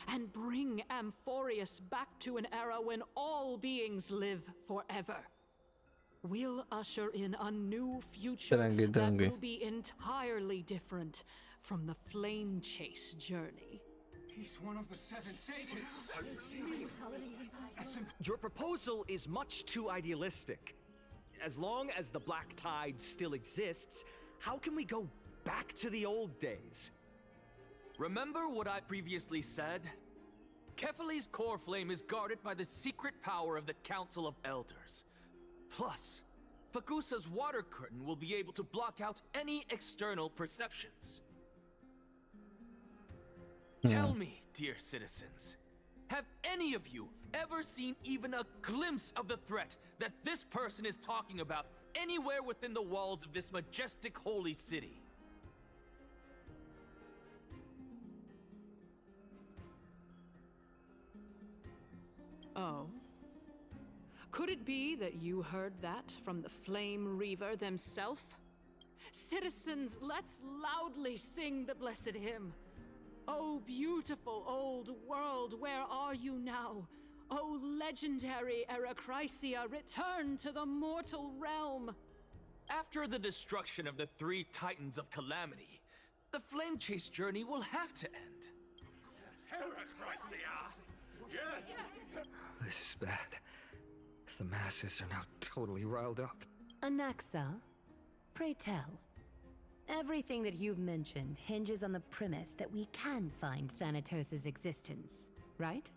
and bring Amphorius back to an era when all beings live forever. We'll usher in a new future that will be entirely different from the flame-chase journey. He's one of the 7 sages. Your proposal is much too idealistic. As long as the Black Tide still exists, how can we go back to the old days? Remember what I previously said? Kefali's core flame is guarded by the secret power of the Council of Elders. Plus, Fagusa's water curtain will be able to block out any external perceptions. Tell me, dear citizens, have any of you ever seen even a glimpse of the threat that this person is talking about anywhere within the walls of this majestic holy city? Oh? Could it be that you heard that from the Flame Reaver themselves? Citizens, let's loudly sing the blessed hymn. Oh, beautiful old world, where are you now? Oh, legendary Era Chrysia, return to the mortal realm. After the destruction of the 3 Titans of Calamity, the flame chase journey will have to end. This is bad. The masses are now totally riled up. Anaxa, pray tell. Everything that you've mentioned hinges on the premise that we can find Thanatos' existence, right?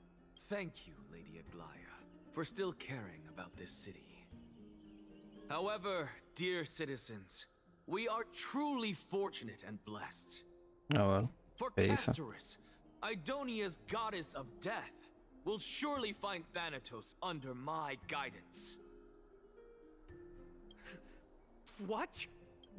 Thank you, Lady Aglaya, for still caring about this city. However, dear citizens, we are truly fortunate and blessed. Oh well. For Castorice, Idonia's goddess of death, will surely find Thanatos under my guidance. What?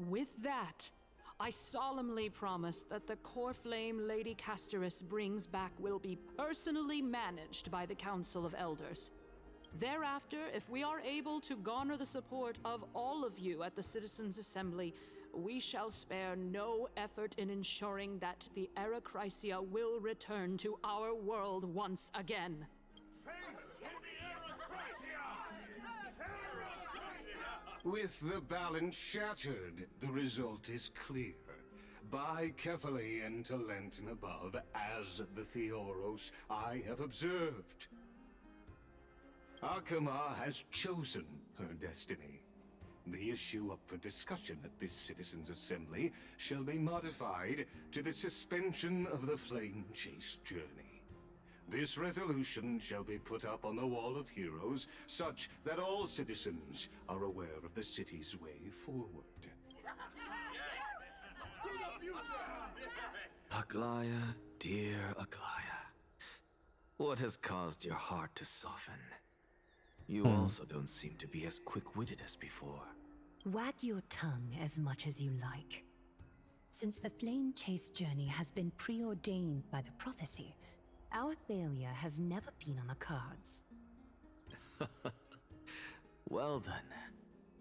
With that, I solemnly promise that the core flame Lady Castorice brings back will be personally managed by the Council of Elders. Thereafter, if we are able to garner the support of all of you at the Citizens' Assembly, we shall spare no effort in ensuring that the Erechrysia will return to our world once again. With the balance shattered, the result is clear. Buy carefully into Lent and above, as the Theoros I have observed. Akama has chosen her destiny. The issue up for discussion at this Citizens' Assembly shall be modified to the suspension of the flame chase journey. This resolution shall be put up on the Wall of Heroes, such that all citizens are aware of the city's way forward. Aglaya, dear Aglaya, what has caused your heart to soften? You also don't seem to be as quick-witted as before. Wag your tongue as much as you like. Since the flame chase journey has been preordained by the prophecy, our failure has never been on the cards. Well then,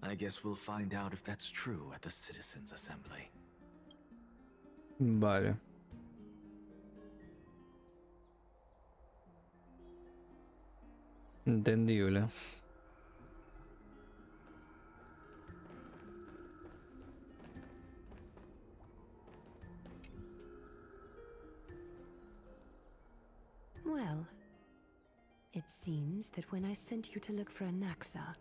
I guess we'll find out if that's true at the Citizens' Assembly. Vale. Entendible. Well, it seems that when I sent you to look for Anaxa,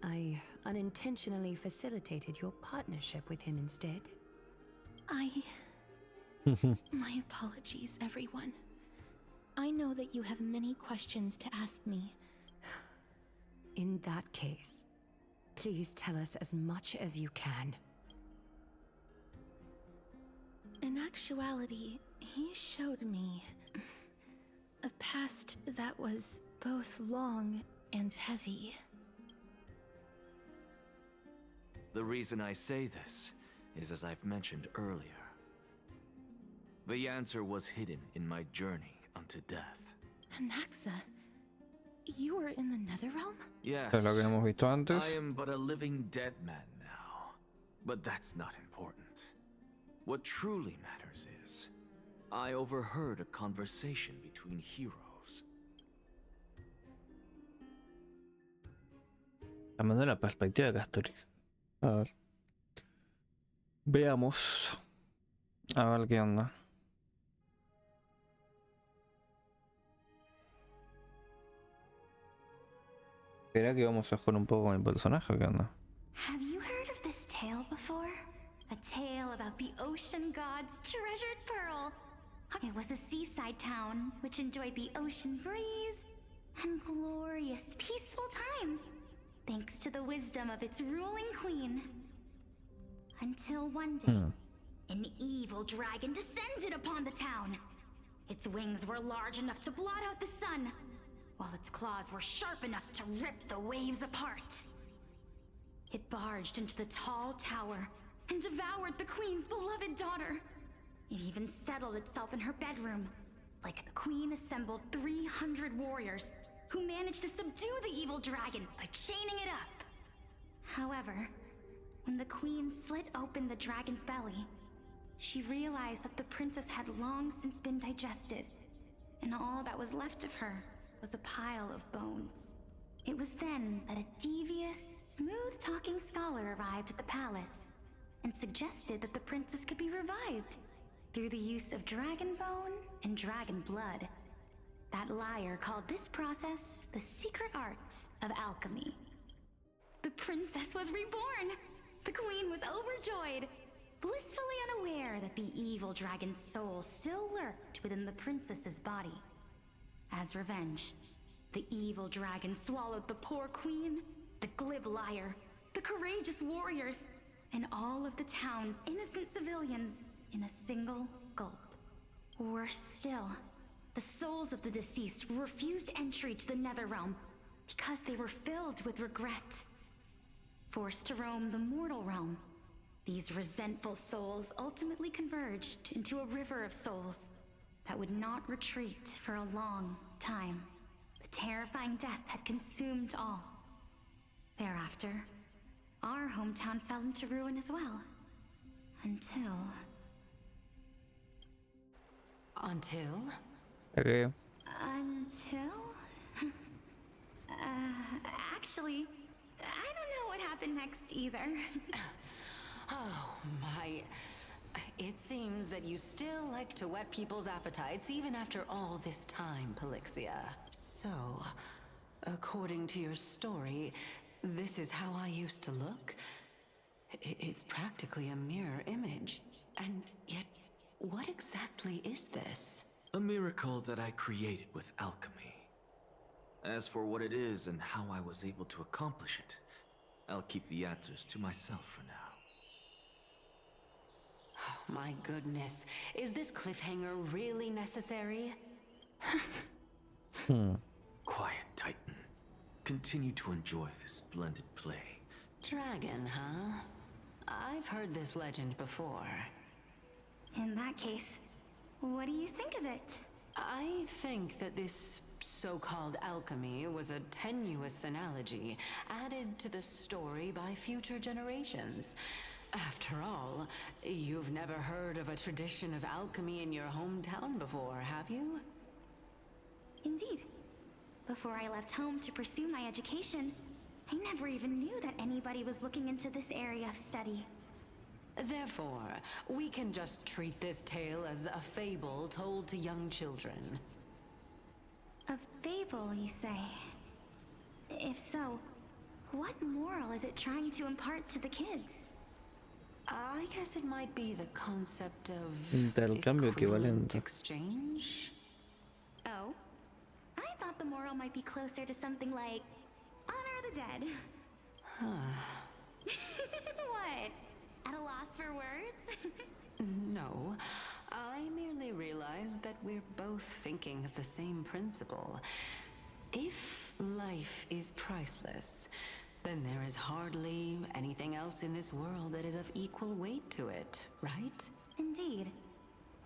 I unintentionally facilitated your partnership with him instead. My apologies, everyone. I know that you have many questions to ask me. In that case, please tell us as much as you can. In actuality, he showed me a past that was both long and heavy. The reason I say this is as I've mentioned earlier. The answer was hidden in my journey unto death. Anaxa, you were in the Nether Realm? Yes, Es lo que hemos visto antes. I am but a living dead man now. But that's not important. What truly matters is, I overheard a conversation between heroes. Cambiando la perspectiva de Castorice. A ver. Veamos. A ver qué onda. ¿Será que vamos a jugar un poco con el personaje? ¿Qué onda? Have you heard of this tale before? A tale about the ocean god's treasured pearl. It was a seaside town which enjoyed the ocean breeze and glorious, peaceful times, thanks to the wisdom of its ruling queen. Until one day, an evil dragon descended upon the town. Its wings were large enough to blot out the sun, while its claws were sharp enough to rip the waves apart. It barged into the tall tower and devoured the queen's beloved daughter. It even settled itself in her bedroom. Like the queen assembled 300 warriors who managed to subdue the evil dragon by chaining it up. However, when the queen slit open the dragon's belly, she realized that the princess had long since been digested, and all that was left of her was a pile of bones. It was then that a devious, smooth-talking scholar arrived at the palace. and suggested that the princess could be revived through the use of dragon bone and dragon blood. That liar called this process the secret art of alchemy. The princess was reborn! The queen was overjoyed, blissfully unaware that the evil dragon's soul still lurked within the princess's body. As revenge, the evil dragon swallowed the poor queen, the glib liar, the courageous warriors, and all of the town's innocent civilians in a single gulp. Worse still, the souls of the deceased refused entry to the Nether Realm because they were filled with regret. Forced to roam the mortal realm, these resentful souls ultimately converged into a river of souls that would not retreat for a long time. The terrifying death had consumed all. Thereafter, our hometown fell into ruin as well. Until... Okay. Actually, I don't know what happened next either. Oh my... It seems that you still like to whet people's appetites even after all this time, Pelixia. So, according to your story, this is how I used to look? It's practically a mirror image. And yet, what exactly is this? A miracle that I created with alchemy. As for what it is and how I was able to accomplish it, I'll keep the answers to myself for now. Oh, my goodness. Is this cliffhanger really necessary? Quiet, Titan. Continue to enjoy this splendid play. Dragon, huh? I've heard this legend before. In that case, what do you think of it? I think that this so-called alchemy was a tenuous analogy added to the story by future generations. After all, you've never heard of a tradition of alchemy in your hometown before, have you? Indeed. Before I left home to pursue my education, I never even knew that anybody was looking into this area of study. Therefore, we can just treat this tale as a fable told to young children. A fable, you say? If so, what moral is it trying to impart to the kids? I guess it might be the concept of intercambio equivalente. Exchange? Oh? I thought the moral might be closer to something like honor the dead. What? At a loss for words? No. I merely realized that we're both thinking of the same principle. If life is priceless, then there is hardly anything else in this world that is of equal weight to it, right? Indeed.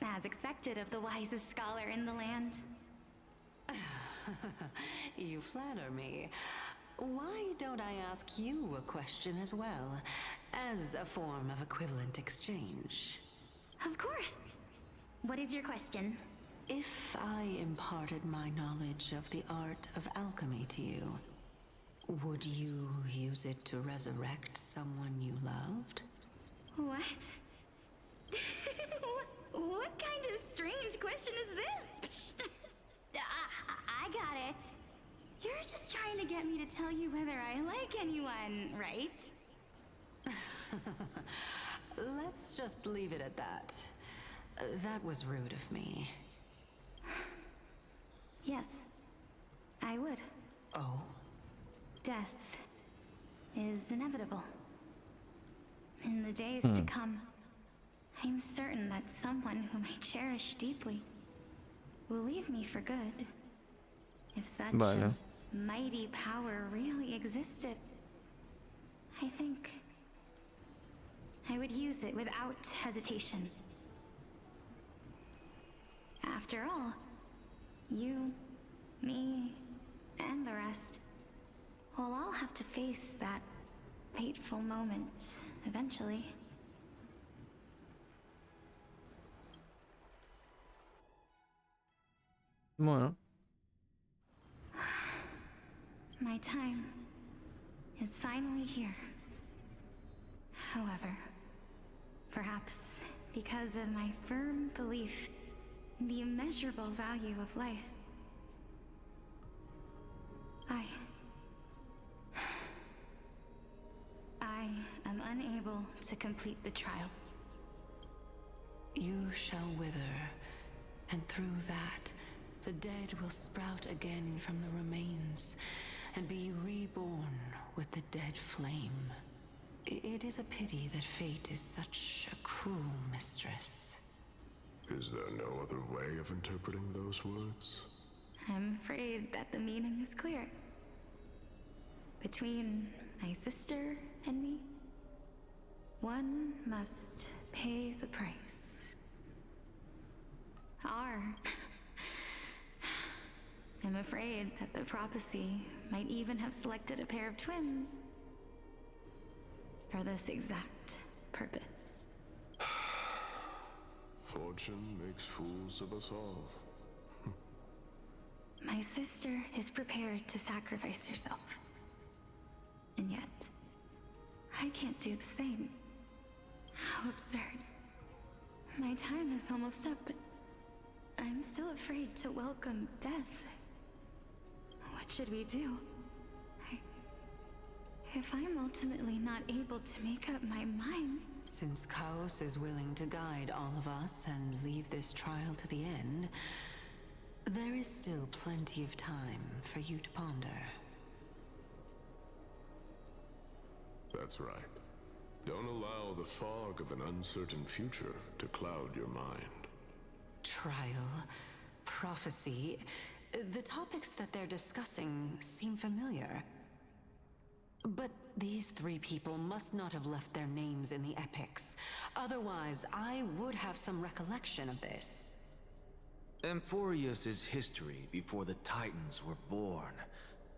As expected of the wisest scholar in the land. You flatter me. Why don't I ask you a question as well, as a form of equivalent exchange? Of course. What is your question? If I imparted my knowledge of the art of alchemy to you, would you use it to resurrect someone you loved? What? What kind of strange question is this? I got it. You're just trying to get me to tell you whether I like anyone, right? Let's just leave it at that. That was rude of me. Yes, I would. Oh? Death is inevitable. In the days to come, I'm certain that someone whom I cherish deeply will leave me for good. If such a mighty power really existed, I think I would use it without hesitation. After all, you, me, and the rest will all have to face that fateful moment eventually. Bueno. My time is finally here. However, Perhaps because of my firm belief in the immeasurable value of life. I am unable to complete the trial. You shall wither, and through that, the dead will sprout again from the remains, and be reborn with the dead flame. It is a pity that fate is such a cruel mistress. Is there no other way of interpreting those words? I'm afraid that the meaning is clear. Between my sister and me, one must pay the price. I'm afraid that the prophecy might even have selected a pair of twins for this exact purpose. Fortune makes fools of us all. My sister is prepared to sacrifice herself. And yet, I can't do the same. How absurd. My time is almost up, but I'm still afraid to welcome death. What should we do? If I'm ultimately not able to make up my mind... Since Chaos is willing to guide all of us and leave this trial to the end, there is still plenty of time for you to ponder. That's right. Don't allow the fog of an uncertain future to cloud your mind. Trial, prophecy, the topics that they're discussing seem familiar. But these three people must not have left their names in the epics. Otherwise, I would have some recollection of this. Amphorius's history before the Titans were born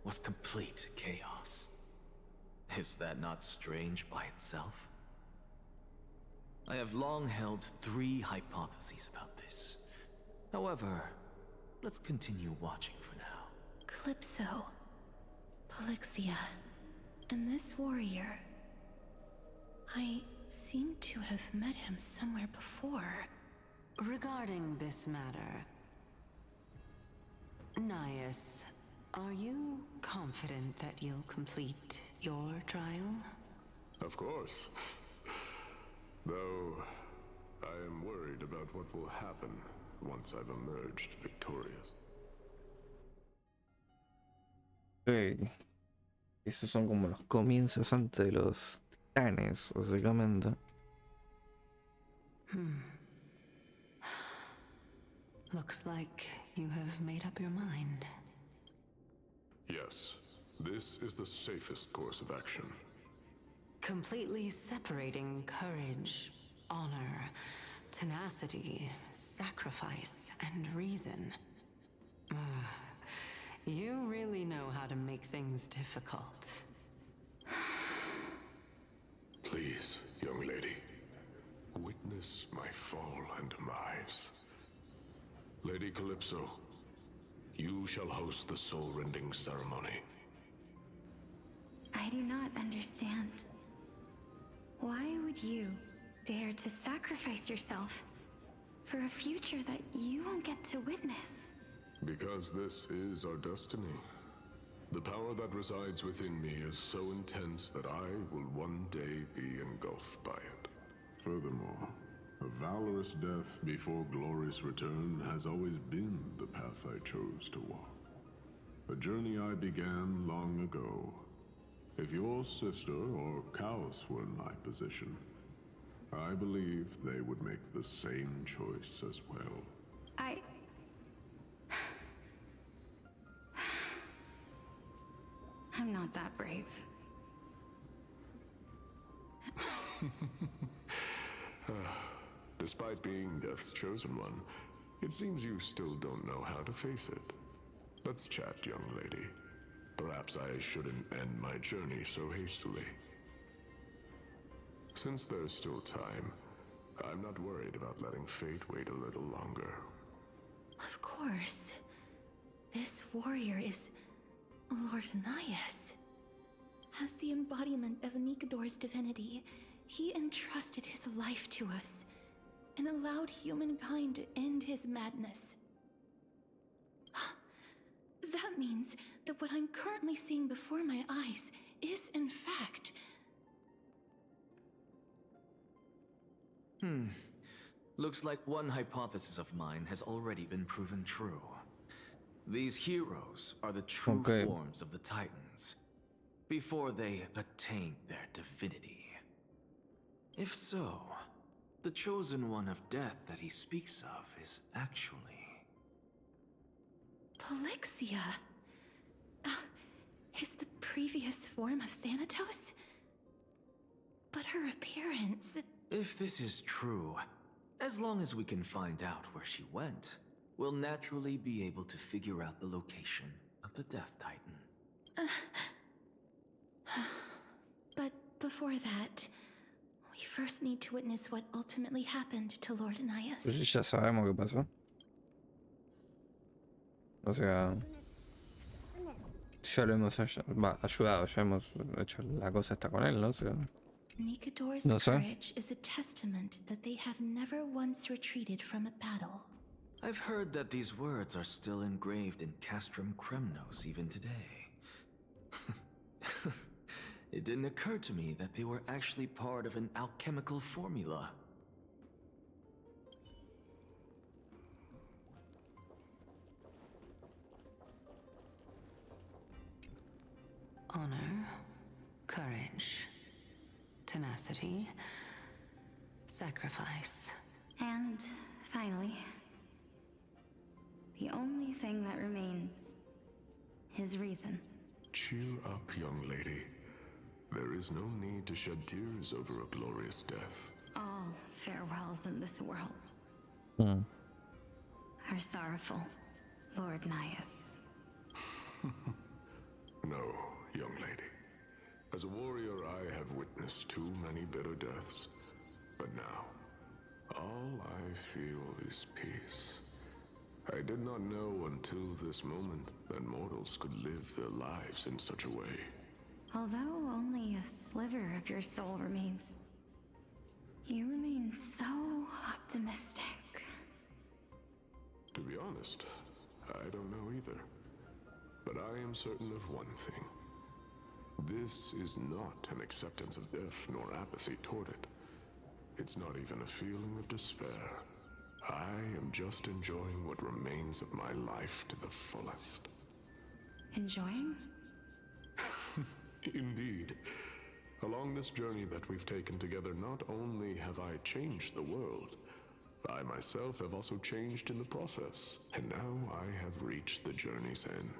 was complete chaos. Is that not strange by itself? I have long held three hypotheses about this. However, let's continue watching for now. Calypso, Polixia, and this warrior. I seem to have met him somewhere before. Regarding this matter, Nias, are you confident that you'll complete your trial? Of course. Though, I am worried about what will happen once I've emerged victorious. Ok. Esos son como los comienzos antes de los titanes, básicamente. Looks like you have made up your mind. Yes, this is the safest course of action. Completely separating courage, honor, tenacity, sacrifice, and reason. You really know how to make things difficult. Please, young lady, witness my fall and demise. Lady Calypso, you shall host the soul-rending ceremony. I do not understand. Why would you dare to sacrifice yourself for a future that you won't get to witness? Because this is our destiny. The power that resides within me is so intense that I will one day be engulfed by it. Furthermore, a valorous death before glorious return has always been the path I chose to walk. A journey I began long ago. If your sister or Chaos were in my position, I believe they would make the same choice as well. I'm not that brave. Despite being Death's chosen one, it seems you still don't know how to face it. Let's chat, young lady. Perhaps I shouldn't end my journey so hastily. Since there's still time, I'm not worried about letting fate wait a little longer. Of course. This warrior is Lord Nias. As the embodiment of Nikador's divinity, He entrusted his life to us and allowed humankind to end his madness. That means that what I'm currently seeing before my eyes is, in fact... Looks like one hypothesis of mine has already been proven true. These heroes are the true forms of the Titans, before they attained their divinity. If so, the chosen one of death that he speaks of is actually... Polixia? Is the previous form of Thanatos? But her appearance... If this is true, as long as we can find out where she went, we'll naturally be able to figure out the location of the Death Titan. But before that, we first need to witness what ultimately happened to Lord Anias. Pues ya sabemos qué pasó. O sea, ya lo hemos ayudado, ya hemos hecho la cosa esta con él, ¿no? O sea, Nikador's no sé. courage is a testament that they have never once retreated from a battle. I've heard that these words are still engraved in Castrum Kremnos even today. It didn't occur to me that they were actually part of an alchemical formula. Honor, courage, tenacity, sacrifice. And finally, the only thing that remains is reason. Cheer up, young lady. There is no need to shed tears over a glorious death. All farewells in this world are sorrowful, Lord Nias. No, young lady. As a warrior, I have witnessed too many bitter deaths. But now, all I feel is peace. I did not know until this moment that mortals could live their lives in such a way. Although only a sliver of your soul remains, you remain so optimistic. To be honest, I don't know either. But I am certain of one thing. This is not an acceptance of death nor apathy toward it. It's not even a feeling of despair. I am just enjoying what remains of my life to the fullest. Enjoying? Indeed. Along this journey that we've taken together, not only have I changed the world, I myself have also changed in the process. And now I have reached the journey's end.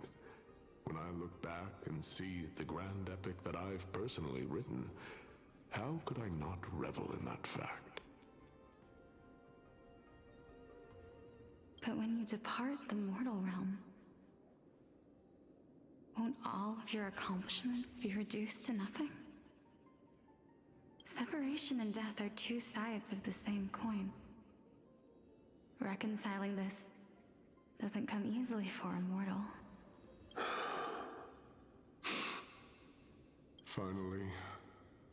When I look back and see the grand epic that I've personally written, how could I not revel in that fact? But when you depart the mortal realm, won't all of your accomplishments be reduced to nothing? Separation and death are two sides of the same coin. Reconciling this doesn't come easily for a mortal. Finally,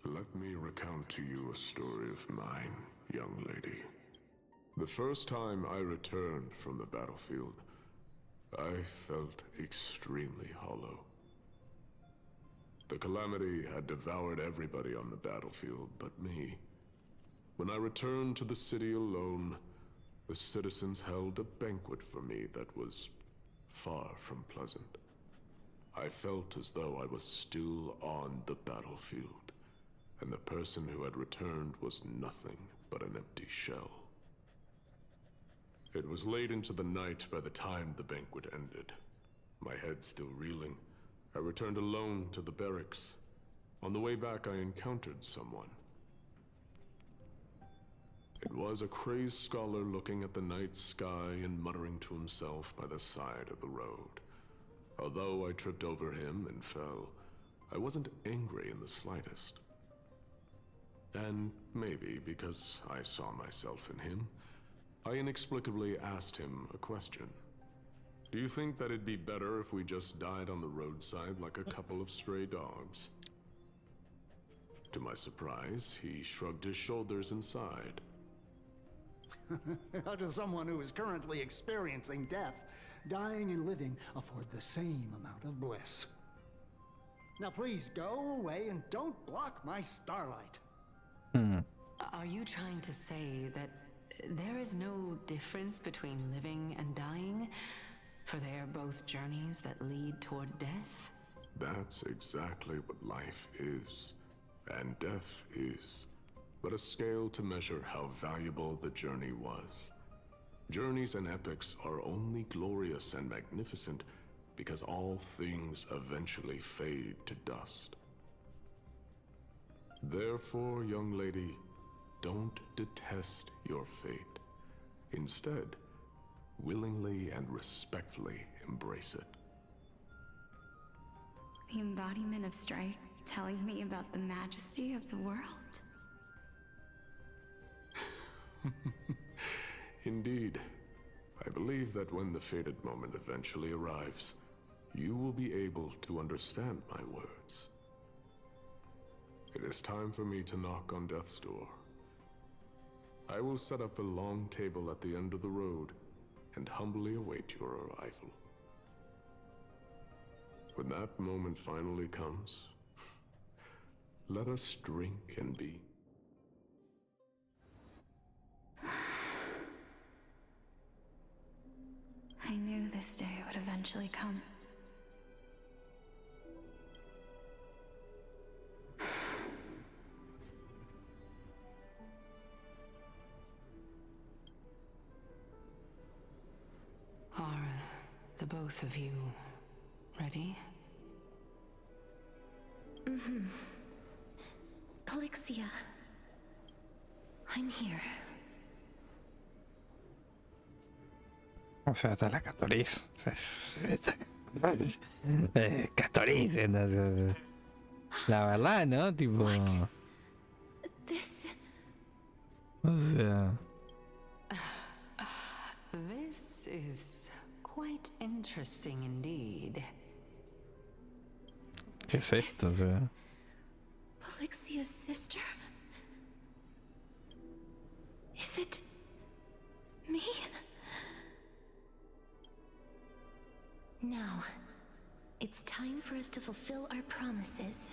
let me recount to you a story of mine, young lady. The first time I returned from the battlefield, I felt extremely hollow. The calamity had devoured everybody on the battlefield but me. When I returned to the city alone, the citizens held a banquet for me that was far from pleasant. I felt as though I was still on the battlefield, and the person who had returned was nothing but an empty shell. It was late into the night by the time the banquet ended. My head still reeling, I returned alone to the barracks. On the way back, I encountered someone. It was a crazed scholar looking at the night sky and muttering to himself by the side of the road. Although I tripped over him and fell, I wasn't angry in the slightest. And maybe because I saw myself in him, I inexplicably asked him a question. Do you think that it'd be better if we just died on the roadside like a couple of stray dogs? To my surprise, he shrugged his shoulders and sighed. How does someone who is currently experiencing death, dying and living, afford the same amount of bliss? Now please go away and don't block my starlight. Are you trying to say that there is no difference between living and dying? For they are both journeys that lead toward death? That's exactly what life is, and death is, but a scale to measure how valuable the journey was. Journeys and epics are only glorious and magnificent because all things eventually fade to dust. Therefore, young lady, don't detest your fate. Instead, willingly and respectfully embrace it. The embodiment of strife telling me about the majesty of the world? Indeed. I believe that when the fated moment eventually arrives, you will be able to understand my words. It is time for me to knock on death's door. I will set up a long table at the end of the road and humbly await your arrival. When that moment finally comes, let us drink and be. I knew this day would eventually come. Are the both of you ready? Polixia, I'm here. O sea, está la Castorice. Castorice, entonces. La verdad, ¿no? Tipo. This. O sea. This is quite interesting indeed. ¿Qué es esto? O sea. Polixia's sister? Is it me? Now, it's time for us to fulfill our promises.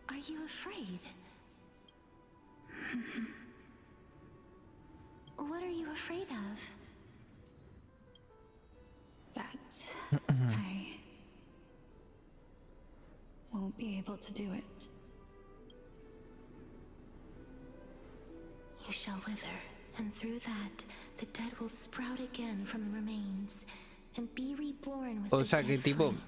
Are you afraid? What are you afraid of? That I won't be able to do it. You shall wither, and through that, the dead will sprout again from the remains, and be reborn with O the sea que dead tipo, flame.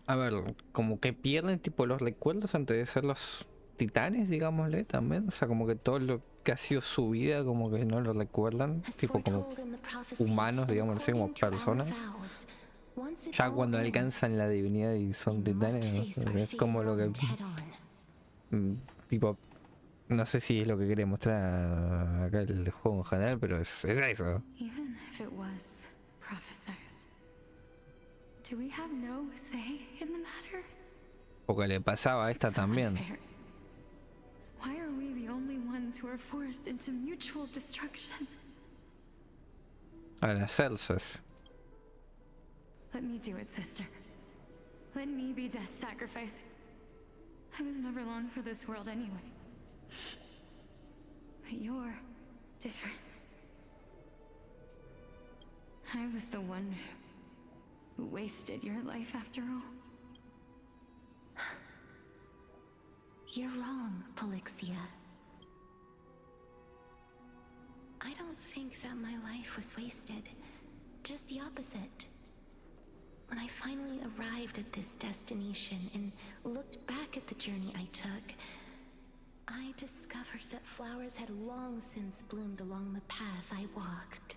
a ver, como que pierden tipo los recuerdos antes de ser los titanes, digámosle, también. O sea, como que todo lo que ha sido su vida, como que no lo recuerdan, tipo como humanos, digamos así, como personas. Ya cuando alcanzan la divinidad y son titanes, ¿no? Es como lo que tipo, no sé si es lo que quiere mostrar acá el juego en general, pero es eso. Even if it was prophesized, do we have no say in the matter? Porque le pasaba a esta también. Why are we the only ones who are forced into mutual destruction? A las Celsius. Let me do it, sister. Let me be death's sacrifice. I was never long for this world anyway. But you're different. I was the one who wasted your life after all. You're wrong, Polixia. I don't think that my life was wasted. Just the opposite. When I finally arrived at this destination and looked back at the journey I took, I discovered that flowers had long since bloomed along the path I walked.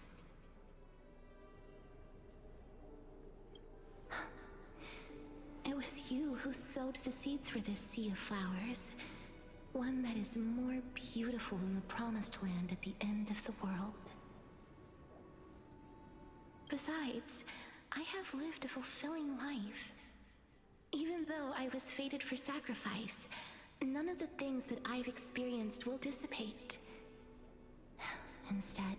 It was you who sowed the seeds for this sea of flowers. One that is more beautiful than the promised land at the end of the world. Besides, I have lived a fulfilling life. Even though I was fated for sacrifice, none of the things that I've experienced will dissipate. Instead,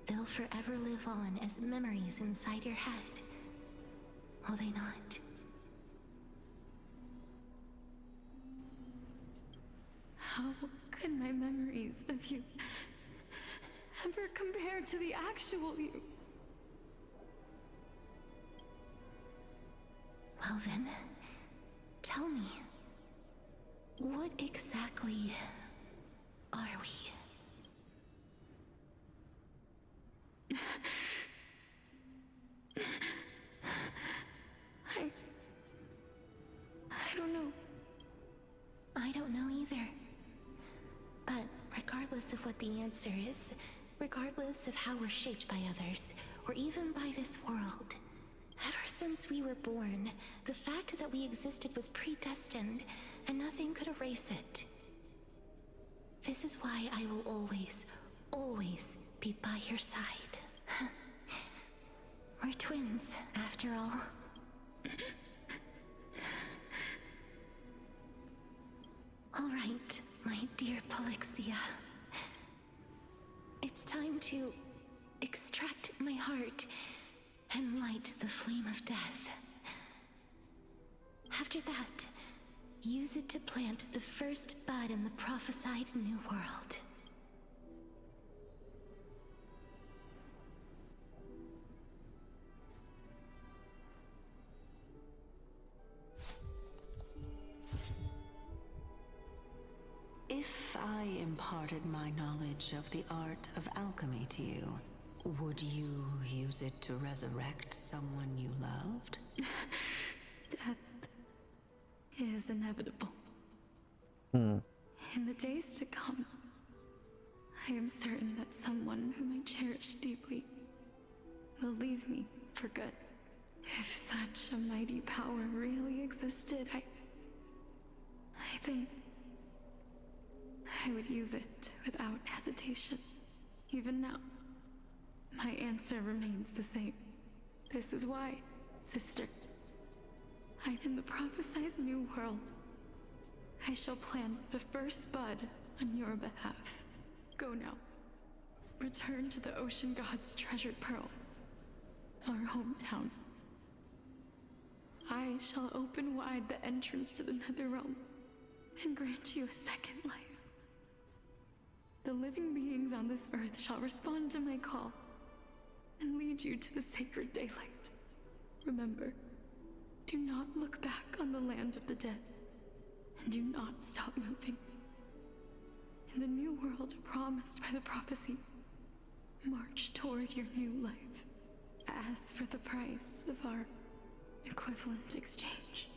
they'll forever live on as memories inside your head. Will they not? How could my memories of you ever compare to the actual you? Well then, tell me, what exactly are we? I don't know. I don't know either. But regardless of what the answer is, regardless of how we're shaped by others, or even by this world, ever since we were born, the fact that we existed was predestined, and nothing could erase it. This is why I will always, always be by your side. We're twins, after all. All right, my dear Polixia. It's time to extract my heart and light the flame of death. After that, use it to plant the first bud in the prophesied new world. If I imparted my knowledge of the art of alchemy to you, would you use it to resurrect someone you loved? Death is inevitable. In the days to come, I am certain that someone whom I cherish deeply will leave me for good. If such a mighty power really existed, I think I would use it without hesitation. Even now, my answer remains the same. This is why, sister, in the prophesied new world, I shall plant the first bud on your behalf. Go now. Return to the ocean god's treasured pearl, our hometown. I shall open wide the entrance to the Nether Realm and grant you a second life. The living beings on this earth shall respond to my call and lead you to the sacred daylight. Remember, do not look back on the land of the dead, and do not stop moving. In the new world promised by the prophecy, march toward your new life. Ask for the price of our equivalent exchange.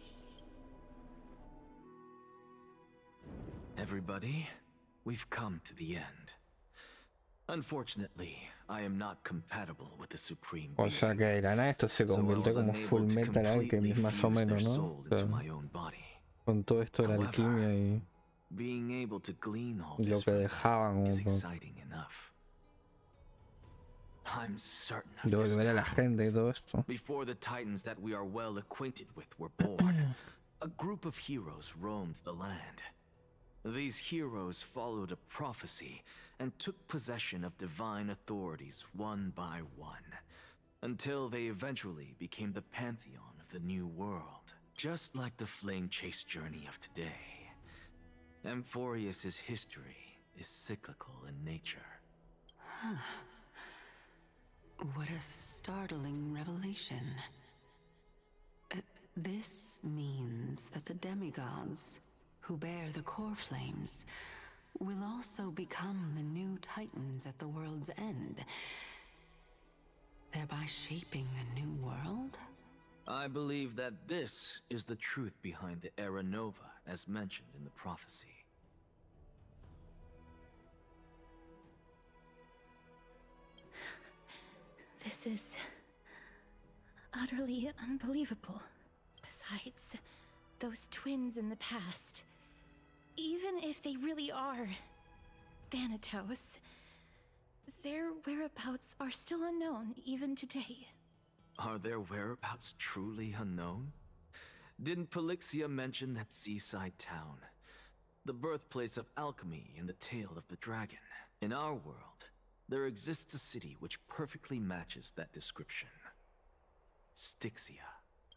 Everybody, we've come to the end. Unfortunately, I am not compatible with the Supreme O sea que Irana esto se convierte como Full Metal Alchemist más o menos, ¿no? O sea, con todo esto de la alquimia y lo que dejaban de volver a la gente y todo esto. Before the titans that we are well acquainted with were born, a group of heroes roamed the land. These heroes followed a prophecy and took possession of divine authorities one by one, until they eventually became the pantheon of the new world. Just like the flamechase journey of today, Amphorius's history is cyclical in nature. Huh. What a startling revelation. This means that the demigods, who bear the core flames, will also become the new titans at the world's end, thereby shaping a new world? I believe that this is the truth behind the Era Nova, as mentioned in the prophecy. This is utterly unbelievable. Besides, those twins in the past, even if they really are Thanatos, their whereabouts are still unknown even today. Are their whereabouts truly unknown? Didn't Polixia mention that seaside town? The birthplace of alchemy in the tale of the dragon. In our world, there exists a city which perfectly matches that description. Stixia.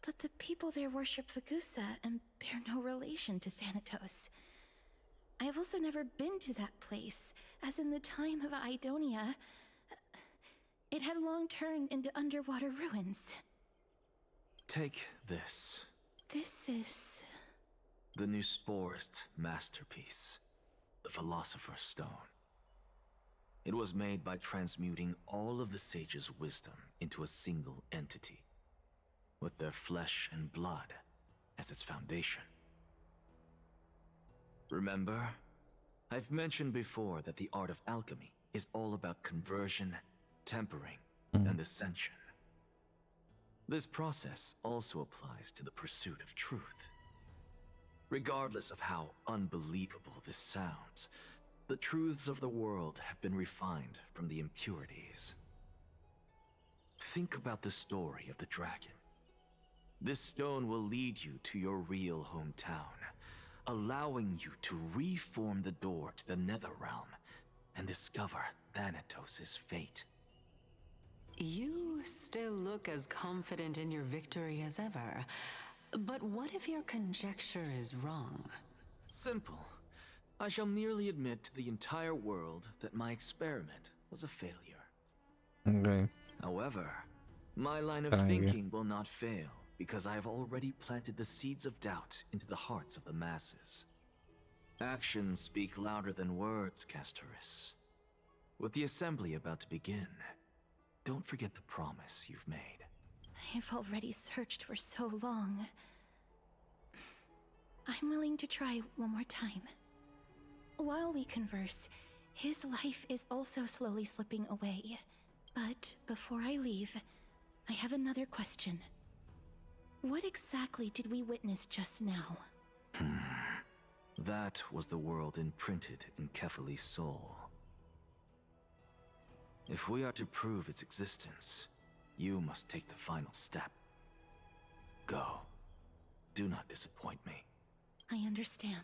But the people there worship Vagusa and bear no relation to Thanatos. I have also never been to that place, as in the time of Idonia, it had long turned into underwater ruins. Take this. This is... the Nusporist masterpiece, the Philosopher's Stone. It was made by transmuting all of the sages' wisdom into a single entity, with their flesh and blood as its foundation. Remember, I've mentioned before that the art of alchemy is all about conversion, tempering, and ascension. This process also applies to the pursuit of truth. Regardless of how unbelievable this sounds, the truths of the world have been refined from the impurities. Think about the story of the dragon. This stone will lead you to your real hometown, allowing you to reform the door to the Nether Realm and discover Thanatos' fate. You still look as confident in your victory as ever. But what if your conjecture is wrong? Simple. I shall merely admit to the entire world that my experiment was a failure. Okay. However, my line of thinking will not fail, because I have already planted the seeds of doubt into the hearts of the masses. Actions speak louder than words, Castorice. With the assembly about to begin, don't forget the promise you've made. I've already searched for so long. I'm willing to try one more time. While we converse, his life is also slowly slipping away. But before I leave, I have another question. What exactly did we witness just now? That was the world imprinted in Kefali's soul. If we are to prove its existence, you must take the final step. Go. Do not disappoint me. I understand.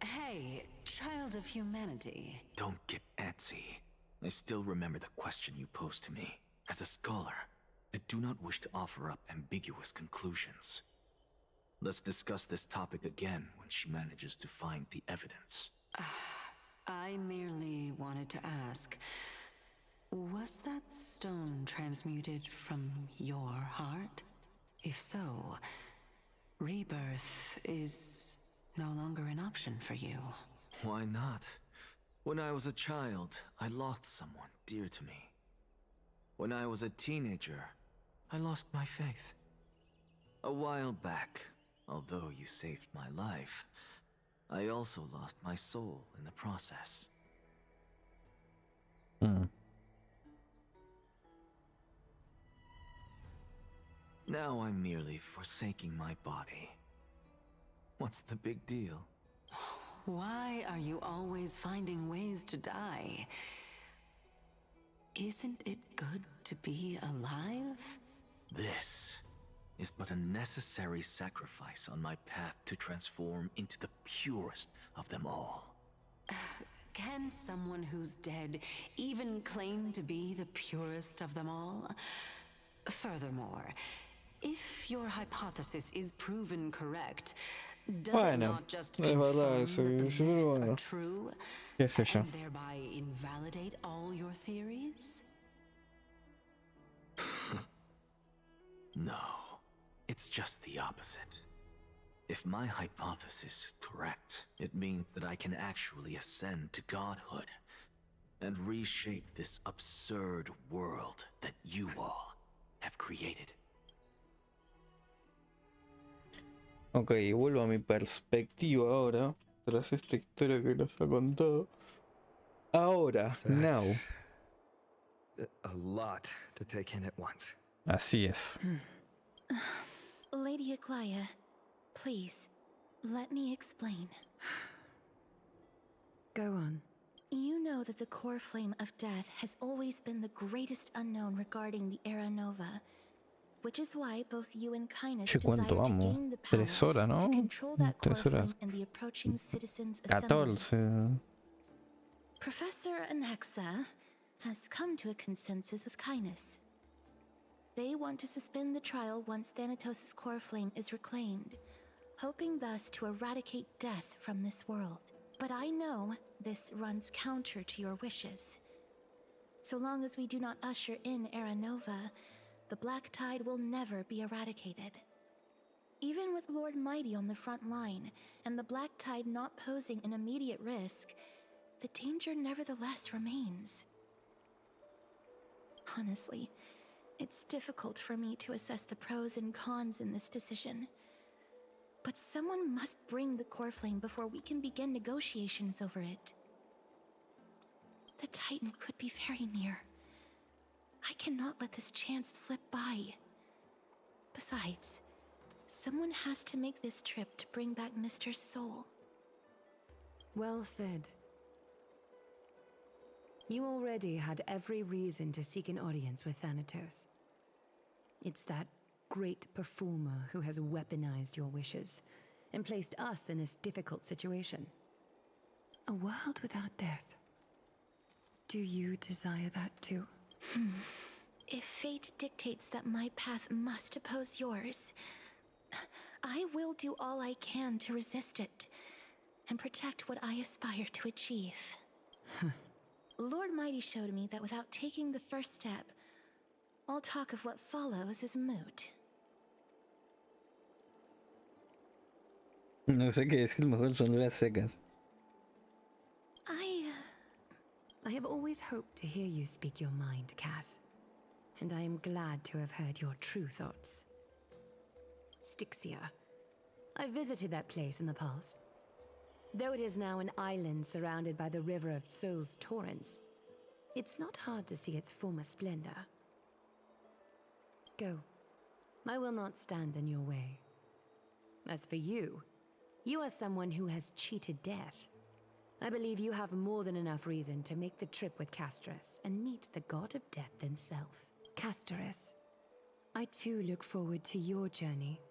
Hey, child of humanity. Don't get antsy. I still remember the question you posed to me. As a scholar, I do not wish to offer up ambiguous conclusions. Let's discuss this topic again when she manages to find the evidence. I merely wanted to ask, was that stone transmuted from your heart? If so, rebirth is no longer an option for you. Why not? When I was a child, I lost someone dear to me. When I was a teenager, I lost my faith. A while back, although you saved my life, I also lost my soul in the process. Now I'm merely forsaking my body. What's the big deal? Why are you always finding ways to die? Isn't it good to be alive? This is but a necessary sacrifice on my path to transform into the purest of them all. Can someone who's dead even claim to be the purest of them all? Furthermore, if your hypothesis is proven correct, does it not just confirm that the myths are true, and thereby invalidate all your theories? No, it's just the opposite. If my hypothesis is correct, it means that I can actually ascend to godhood and reshape this absurd world that you all have created. Ok, vuelvo a mi perspectiva ahora, tras esta historia que nos ha contado. Ahora, now. A lot to take in at once. Así es. Lady Aglaia, please, let me explain. Go on. You know that the core flame of death has always been the greatest unknown regarding the Era Nova. which is why both you and Kindness Che, ¿cuánto desire to vamos? gain the power 3 horas, ¿no? to control that 3 core horas. flame and the approaching citizens' assembly. 14. Professor Anaxa has come to a consensus with Kindness. They want to suspend the trial once Thanatos' core flame is reclaimed, hoping thus to eradicate death from this world. But I know this runs counter to your wishes. So long as we do not usher in Era Nova, the Black Tide will never be eradicated. Even with Lord Mighty on the front line, and the Black Tide not posing an immediate risk, the danger nevertheless remains. Honestly, it's difficult for me to assess the pros and cons in this decision. But someone must bring the core flame before we can begin negotiations over it. The Titan could be very near. I cannot let this chance slip by. Besides, someone has to make this trip to bring back Mr. Soul. Well said. You already had every reason to seek an audience with Thanatos. It's that great performer who has weaponized your wishes and placed us in this difficult situation. A world without death. Do you desire that too? If fate dictates that my path must oppose yours, I will do all I can to resist it and protect what I aspire to achieve. Lord Mighty showed me that without taking the first step, all talk of what follows is moot. No sé qué decir, mejor son dudas secas. I have always hoped to hear you speak your mind, Cass. And I am glad to have heard your true thoughts. Stixia. I visited that place in the past. Though it is now an island surrounded by the river of Souls torrents, it's not hard to see its former splendor. Go. I will not stand in your way. As for you, you are someone who has cheated death. I believe you have more than enough reason to make the trip with Castorice and meet the god of death himself. Castorice, I too look forward to your journey.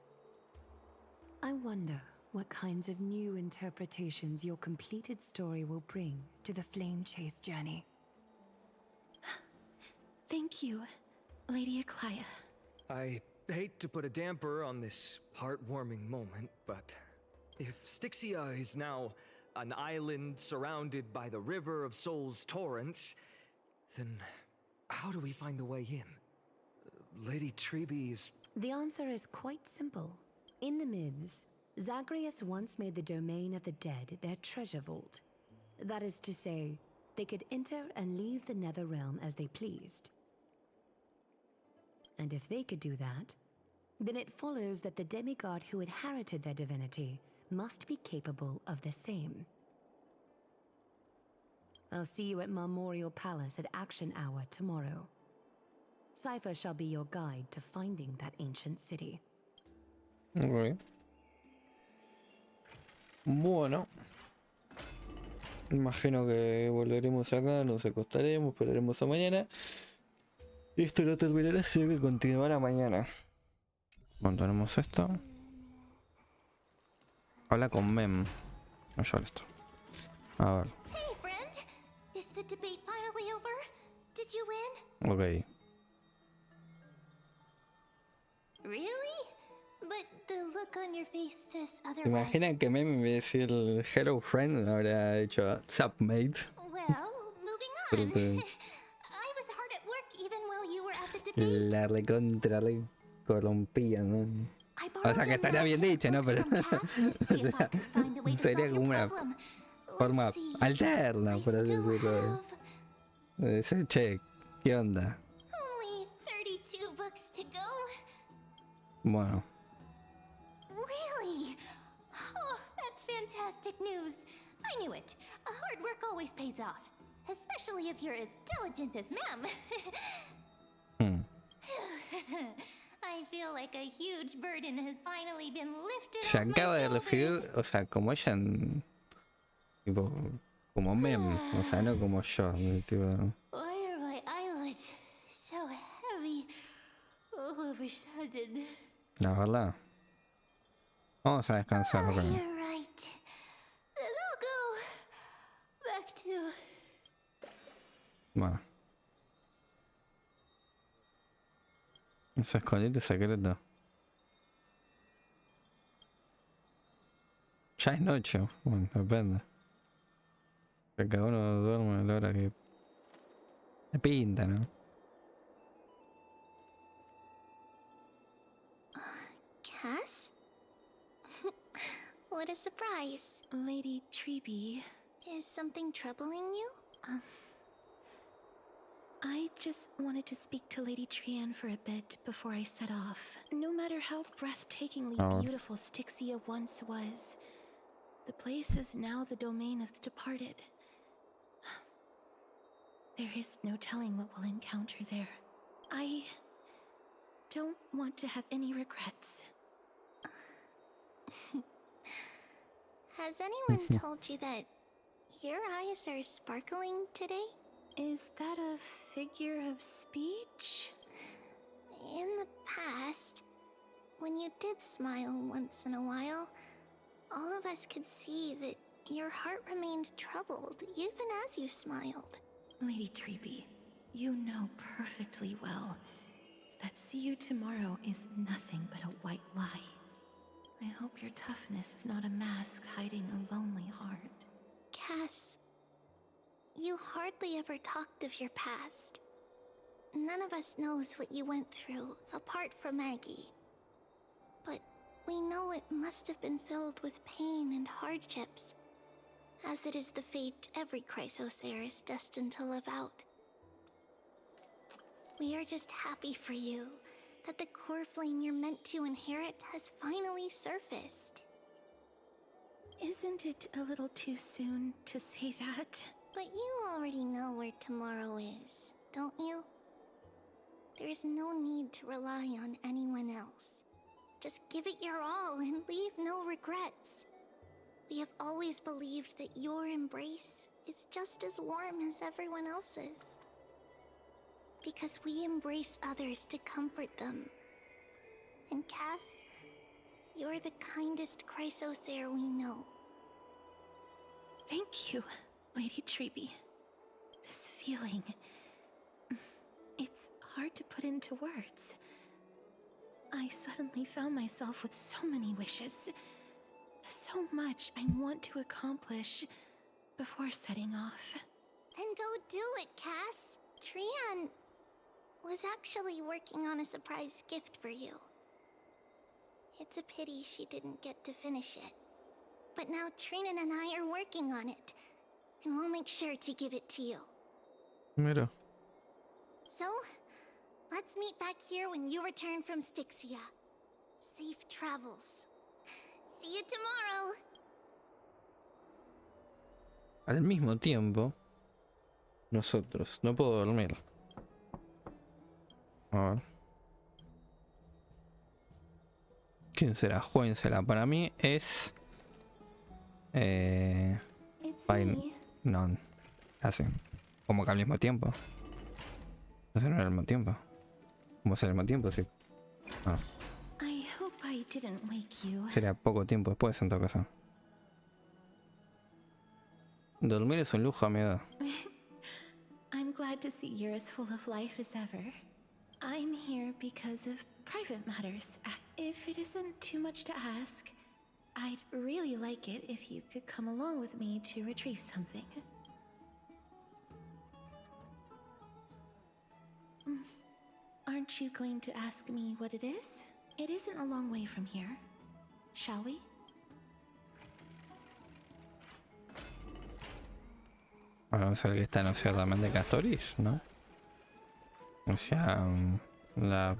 I wonder what kinds of new interpretations your completed story will bring to the flamechase journey. Thank you, Lady Eclia. I hate to put a damper on this heartwarming moment, but if Stixia is now an island surrounded by the river of Souls torrents, then how do we find a way in? Lady Treeby's... The answer is quite simple. In the myths, Zagreus once made the domain of the dead their treasure vault. That is to say, they could enter and leave the Nether Realm as they pleased. And if they could do that, then it follows that the demigod who inherited their divinity must be capable of the same. I'll see you at Memorial Palace at Action Hour tomorrow. Cypher shall be your guide to finding that ancient city. Ok. Bueno. Imagino que volveremos acá, nos acostaremos, esperaremos a mañana. Esto no terminará, sino que continuará mañana. Bueno, tenemos esto. Habla con Mem. No yo esto. A ver. Hey, friend! Is the debate finally over? Did you win? Ok. Really? But the look on your face says ¿Se otherwise. imaginan que Mem en vez de decir hello friend habrá dicho sup mate? Well, moving on. I was hard at work even while you were at the debate. La recontra re corrompida, ¿no? O sea que estaría bien dicho, ¿no? Pero sería como una forma alterna, por así decirlo. Dice, che, ¿qué onda? Only 32 books to go. Bueno. Really? Oh, that's fantastic news. I knew it. Hard work always pays off. Especially if you're as diligent as Mem. I feel like a huge burden has finally been lifted Se off my acaba de shoulders. referir, o sea, como ella tipo, como Mem, o sea, no como yo, tipo. Why are my eyelids so heavy? Oh, all of a sudden. La verdad. Vamos a descansar, Oh, ok. you're right. Then I'll go back to... Bueno. Ese escondite secreto. Ya es noche. Bueno, depende. Que cada uno duerme a la hora que le pinta, ¿no? Cass? What a surprise. Lady Treeby. Is something troubling you? I just wanted to speak to Lady Trian for a bit before I set off. No matter how breathtakingly beautiful Stixia once was, the place is now the domain of the departed. There is no telling what we'll encounter there. I don't want to have any regrets. Has anyone told you that your eyes are sparkling today? Is that a figure of speech? In the past, when you did smile once in a while, all of us could see that your heart remained troubled even as you smiled. Lady Treeby, you know perfectly well that see you tomorrow is nothing but a white lie. I hope your toughness is not a mask hiding a lonely heart. Cass, you hardly ever talked of your past. None of us knows what you went through, apart from Maggie. But we know it must have been filled with pain and hardships, as it is the fate every Chrysosaur is destined to live out. We are just happy for you that the core flame you're meant to inherit has finally surfaced. Isn't it a little too soon to say that? But you already know where tomorrow is, don't you? There is no need to rely on anyone else. Just give it your all and leave no regrets. We have always believed that your embrace is just as warm as everyone else's. Because we embrace others to comfort them. And Cass, you're the kindest Chrysosaur we know. Thank you, Lady Treeby. This feeling... it's hard to put into words. I suddenly found myself with so many wishes. So much I want to accomplish before setting off. Then go do it, Cass. Trian was actually working on a surprise gift for you. It's a pity she didn't get to finish it. But now Trinan and I are working on it, and we'll make sure to give it to you. Mira. So, let's meet back here when you return from Stixia. Safe travels. See you tomorrow. Al mismo tiempo, nosotros. No puedo dormir. A ver. ¿Quién será? Juénsela. Para mí es... Fine. No. Así. Como que al mismo tiempo. No sé, no era al mismo tiempo. ¿Cómo es al mismo tiempo? Sí. Ah. I hope I didn't wake you. Sería poco tiempo después en todo caso. Dormir es un lujo a mi edad. I'm glad to see you're as full of life as ever. I'm here because of private matters. If it isn't too much to ask, I'd really like it if you could come along with me to retrieve something. Aren't you going to ask me what it is? It isn't a long way from here. Shall we? Vamos a ver que esta no sea realmente Castorice, ¿no? O sea, la...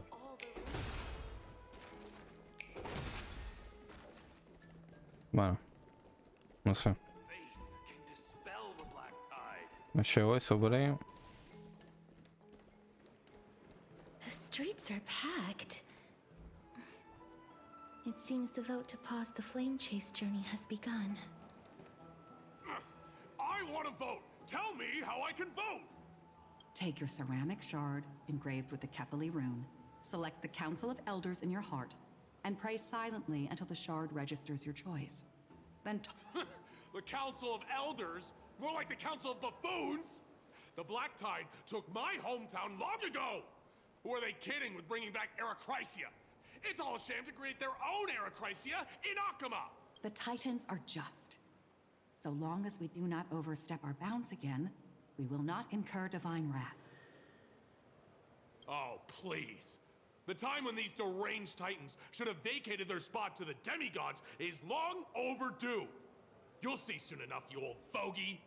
Bueno, no sé. Me llevo eso por ahí. The streets are packed. It seems the vote to pause the flamechase journey has begun. I want to vote! Tell me how I can vote! Take your ceramic shard engraved with the Kephili rune, Select the Council of Elders in your heart, and pray silently until the shard registers your choice. Then The Council of Elders? More like the Council of Buffoons? The Black Tide took my hometown long ago! Who are they kidding with bringing back Erechrysia? It's all a sham to create their own Erechrysia in Akama! the Titans are just. So long as we do not overstep our bounds again, we will not incur divine wrath. Oh, please. The time when these deranged titans should have vacated their spot to the demigods is long overdue. You'll see soon enough, you old fogey.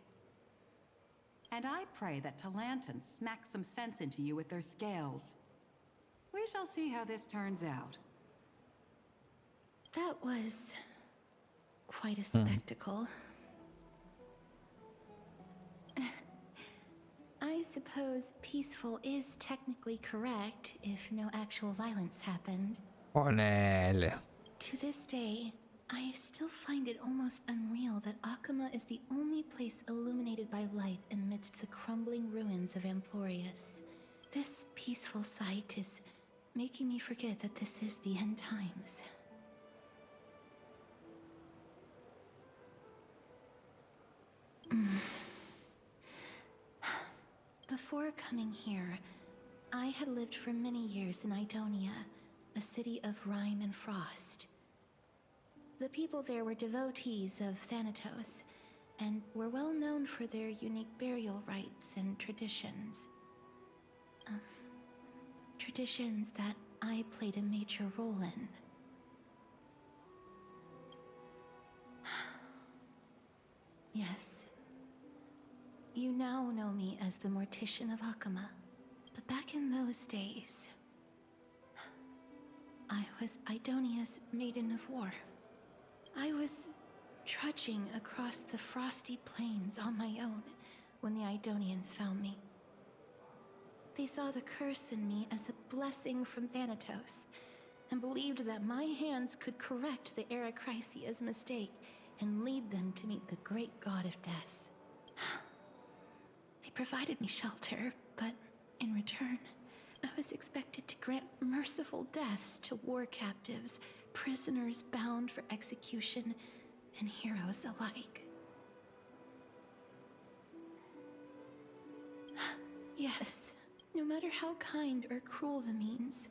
And I pray that Talanton smacks some sense into you with their scales. We shall see how this turns out. That was quite a spectacle. I suppose peaceful is technically correct if no actual violence happened. Ponele. To this day, I still find it almost unreal that Akama is the only place illuminated by light amidst the crumbling ruins of Amphorius. This peaceful sight is making me forget that this is the end times. Before coming here, I had lived for many years in Idonia, a city of rime and frost. The people there were devotees of Thanotos, and were well known for their unique burial rites and traditions. Traditions that I played a major role in. Yes. You now know me as the Mortician of Akama, but back in those days, I was Idonia's Maiden of War. I was trudging across the frosty plains on my own when the Idonians found me. They saw the curse in me as a blessing from Thanatos, and believed that my hands could correct the Erechrysia's mistake and lead them to meet the great god of death. They provided me shelter, but in return, I was expected to grant merciful deaths to war captives, prisoners bound for execution, and heroes alike. Yes, no matter how kind or cruel the means,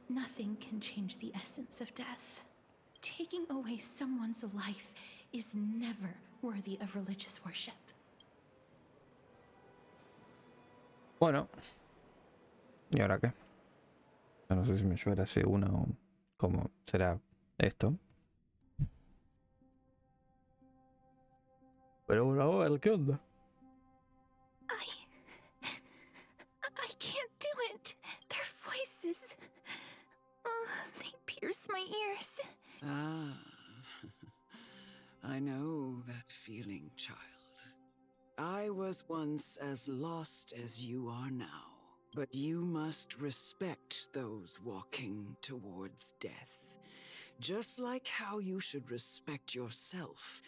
nothing can change the essence of death. Taking away someone's life is never worthy of religious worship. Bueno. ¿Y ahora qué? No sé si me llora hace uno o cómo será esto. Pero bueno, a ver, ¿qué onda? I can't do it. Their voices, they pierce my ears. Ah, I know that feeling, child. I was once as lost as you are now, but you must respect those walking towards death, just like how you should respect yourself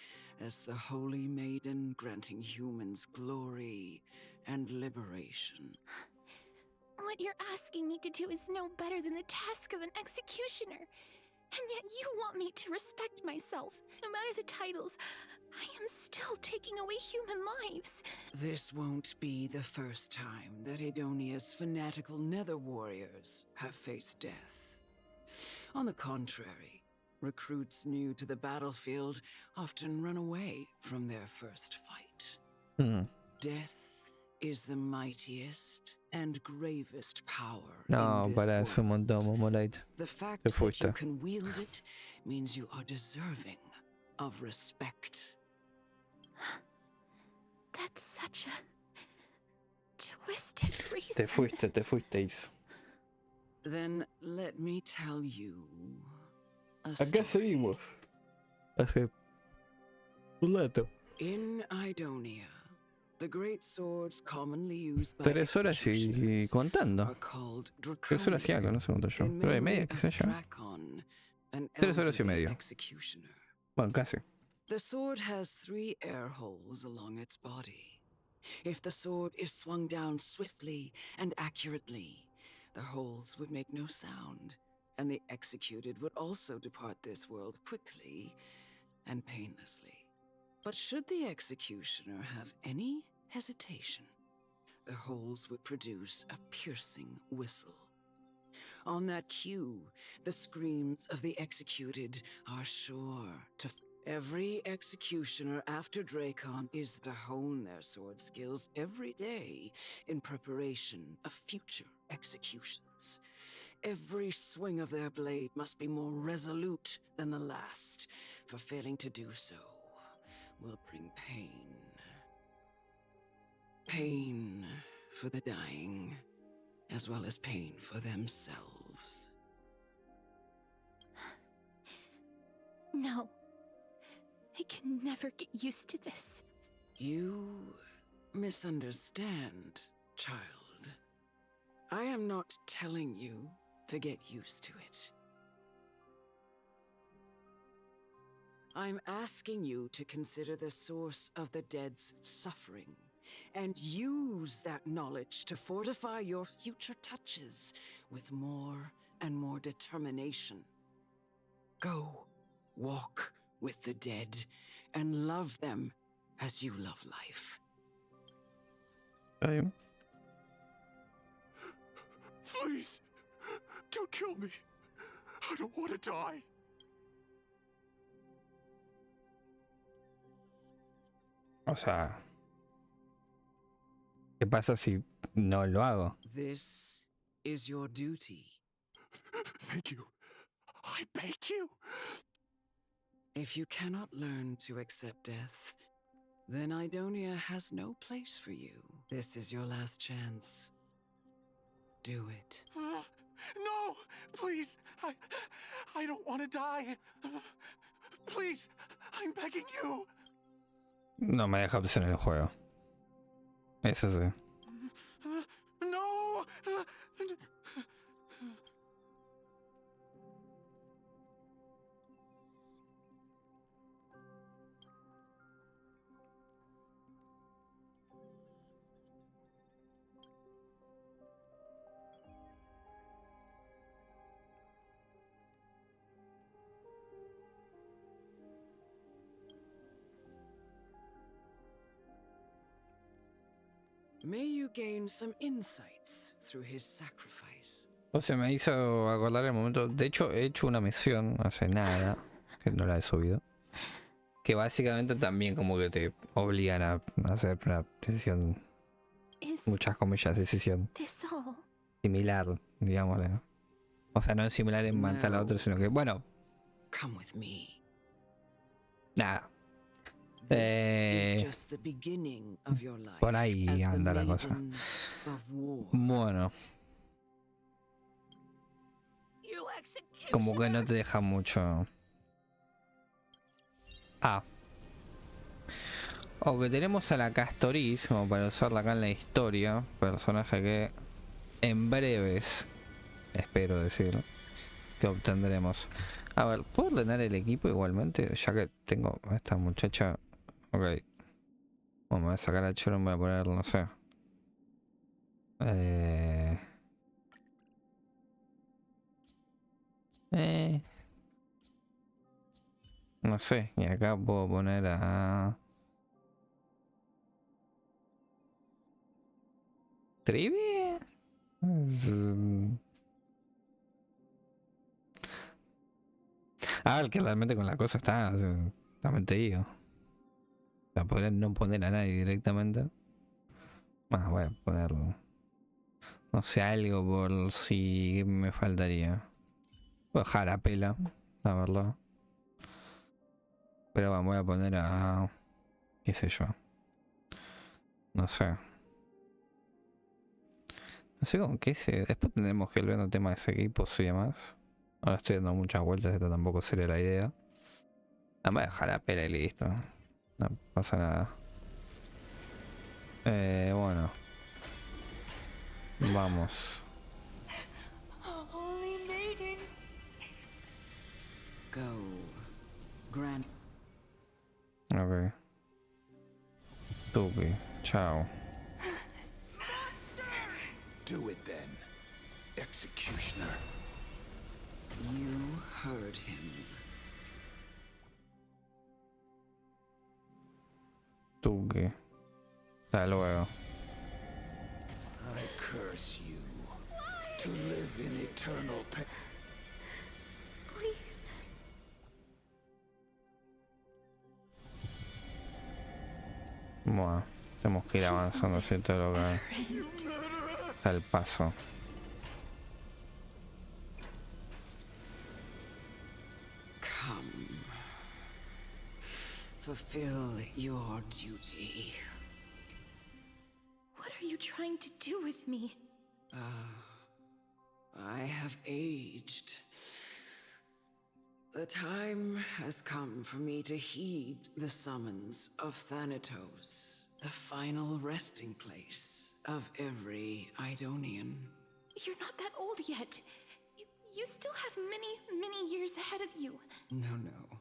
as the Holy Maiden granting humans glory and liberation. What you're asking me to do is no better than the task of an executioner. And yet you want me to respect myself. No matter the titles, I am still taking away human lives. This won't be the first time that Idonia's fanatical nether warriors have faced death. On the contrary, recruits new to the battlefield often run away from their first fight. Death is the mightiest and gravest power No, in this para world. eso un montón, Momolite. The fact Te that you fuiste. can wield it means you are deserving of respect. That's such a twisted reason. Te fuisteis. Then let me tell you a Acá story. seguimos. Hace un rato. In Idonia, the great swords commonly used by 3 horas y contando. are called 3 horas y algo, no sé cuánto yo. in 3 y memory media, qué of sé yo. Drakon, an 3 horas y elderly medio. executioner. Bueno, casi. The sword has 3 air holes along its body. If the sword is swung down swiftly and accurately, the holes would make no sound, and the executed would also depart this world quickly and painlessly. But should the executioner have any hesitation, the holes would produce a piercing whistle. On that cue, the screams of the executed are sure to... Every executioner after Dracon is to hone their sword skills every day in preparation of future executions. Every swing of their blade must be more resolute than the last, for failing to do so will bring pain. Pain for the dying, as well as pain for themselves. No. I can never get used to this. You misunderstand, child. I am not telling you to get used to it. I'm asking you to consider the source of the dead's suffering and use that knowledge to fortify your future touches with more and more determination. Go, walk with the dead and love them as you love life. Please, don't kill me. I don't want to die. O sea, ¿qué pasa si no lo hago? This is your duty. Thank you. I beg you. If you cannot learn to accept death, then Idonia has no place for you. This is your last chance. Do it. No, please. I don't want to die. Please, I'm begging you. No me deja opción en el juego. Eso sí. No. May you gain some insights through his sacrifice. O sea, me hizo acordar el momento. De hecho, he hecho una misión hace nada, que no la he subido. Que básicamente también como que te obligan a hacer una decisión. Muchas comillas, decisión. Similar, digámosle. O sea, no es similar en matar a otro, sino que, bueno. Come with me. Nada. Of your life Por ahí anda la cosa. Bueno. Como que no te deja mucho. Ah. Ok, tenemos a la Castorice, como para usarla acá en la historia. Personaje que en breves, espero decir, que obtendremos. A ver, ¿puedo ordenar el equipo igualmente? Ya que tengo a esta muchacha. Ok. Bueno, me voy a sacar a Choro y me voy a poner, no sé. No sé, y acá puedo poner a... ¿Trivia? Ah, el que realmente con la cosa está, o sea, también te digo. O sea, podría no poner a nadie directamente. Más voy a ponerlo. No sé, algo por si me faltaría. Voy a dejar a pela, a verlo. Pero bueno, voy a poner a... qué sé yo. No sé. No sé con qué se... Después tendremos que ir viendo temas de ese equipo y demás. Ahora estoy dando muchas vueltas, esto tampoco sería la idea. Voy a dejar a pela y listo. No pasa nada. Bueno. Vamos. Ok. Tuki. Chao. Do it then. executioner. You heard him. Tú que. Hasta luego. I curse you to live in eternal pain. Please. Bueno, tenemos que ir avanzando hacia todo lo que está el paso. Come. Fulfill your duty. What are you trying to do with me? I have aged. The time has come for me to heed the summons of Thanotos, the final resting place of every Idonian. You're not that old yet. You still have many years ahead of you. No.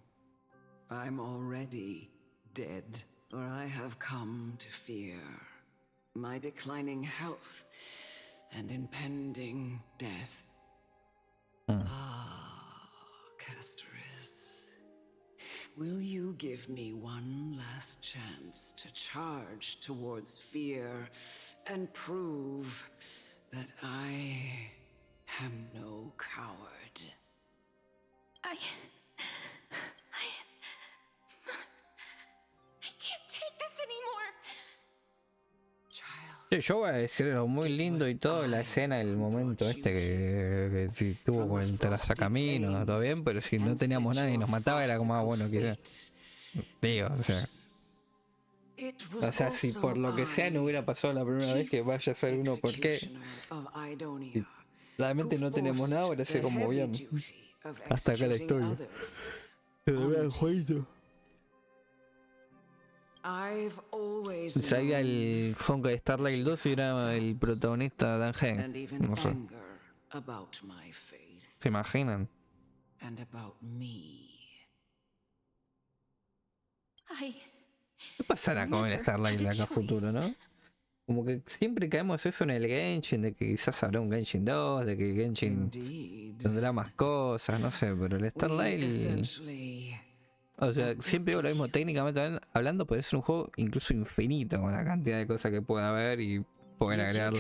I'm already dead, for I have come to fear my declining health and impending death. Castorice, will you give me one last chance to charge towards fear and prove that I am no coward? I can't take this anymore. Sí, yo voy a decir algo muy lindo y todo, la escena, el momento este que tuvo con el trazacaminos, todo bien, pero si no teníamos nadie y nos mataba era como, bueno, que digo, o sea, si por lo que sea no hubiera pasado la primera vez, que vaya a ser uno, ¿por qué? Y realmente no tenemos nada, ahora sé como bien, hasta acá la historia. Pero vea el jueguito. Salía el Honkai Starlight 2 y era el protagonista Dawncloud. No sé. ¿Se imaginan? ¿Qué pasará con el Starlight acá a futuro, no? Como que siempre caemos eso en el Genshin, de que quizás habrá un Genshin 2, de que Genshin tendrá más cosas, no sé, pero el Starlight... O sea, siempre digo lo mismo, técnicamente hablando, puede ser un juego incluso infinito con la cantidad de cosas que puede haber y poder agregar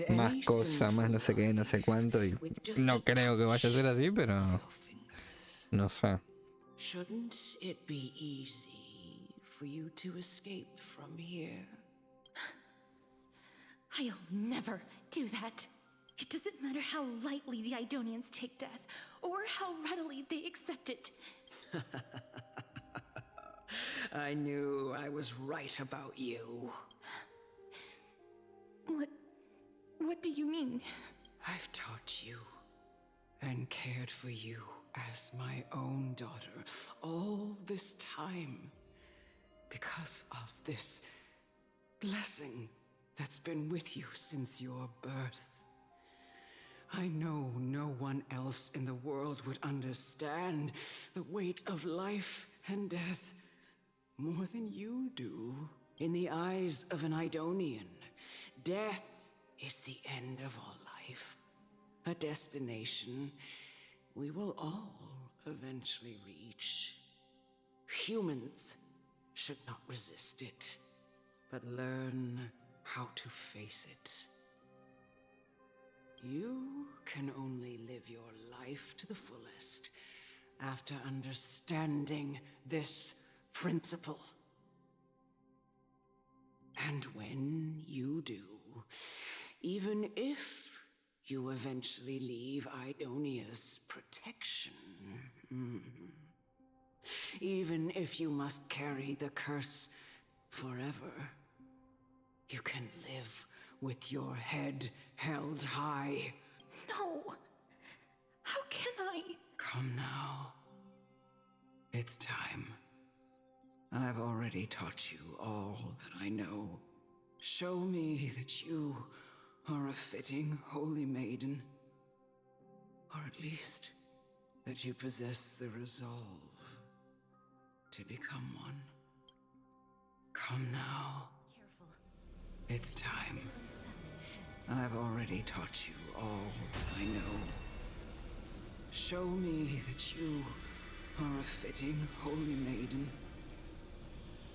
más cosas, más no sé qué, no sé cuánto, y no creo que vaya a ser así, pero no sé. Shouldn't it be easy for you to escape from here? I'll never do that. It doesn't matter how lightly the Idonians take death, or how readily they accept it. I knew I was right about you. What do you mean? I've taught you and cared for you as my own daughter all this time because of this blessing that's been with you since your birth. I know no one else in the world would understand the weight of life and death more than you do. In the eyes of an Idonian, death is the end of all life. A destination we will all eventually reach. Humans should not resist it, but learn how to face it. You can only live your life to the fullest after understanding this principle. And when you do, even if you eventually leave Idonia's protection, even if you must carry the curse forever, you can live with your head held high. No! How can I? Come now. It's time. I've already taught you all that I know. Show me that you are a fitting holy maiden. Or at least that you possess the resolve to become one. Come now. Careful. It's time. I've already taught you all I know. Show me that you are a fitting holy maiden.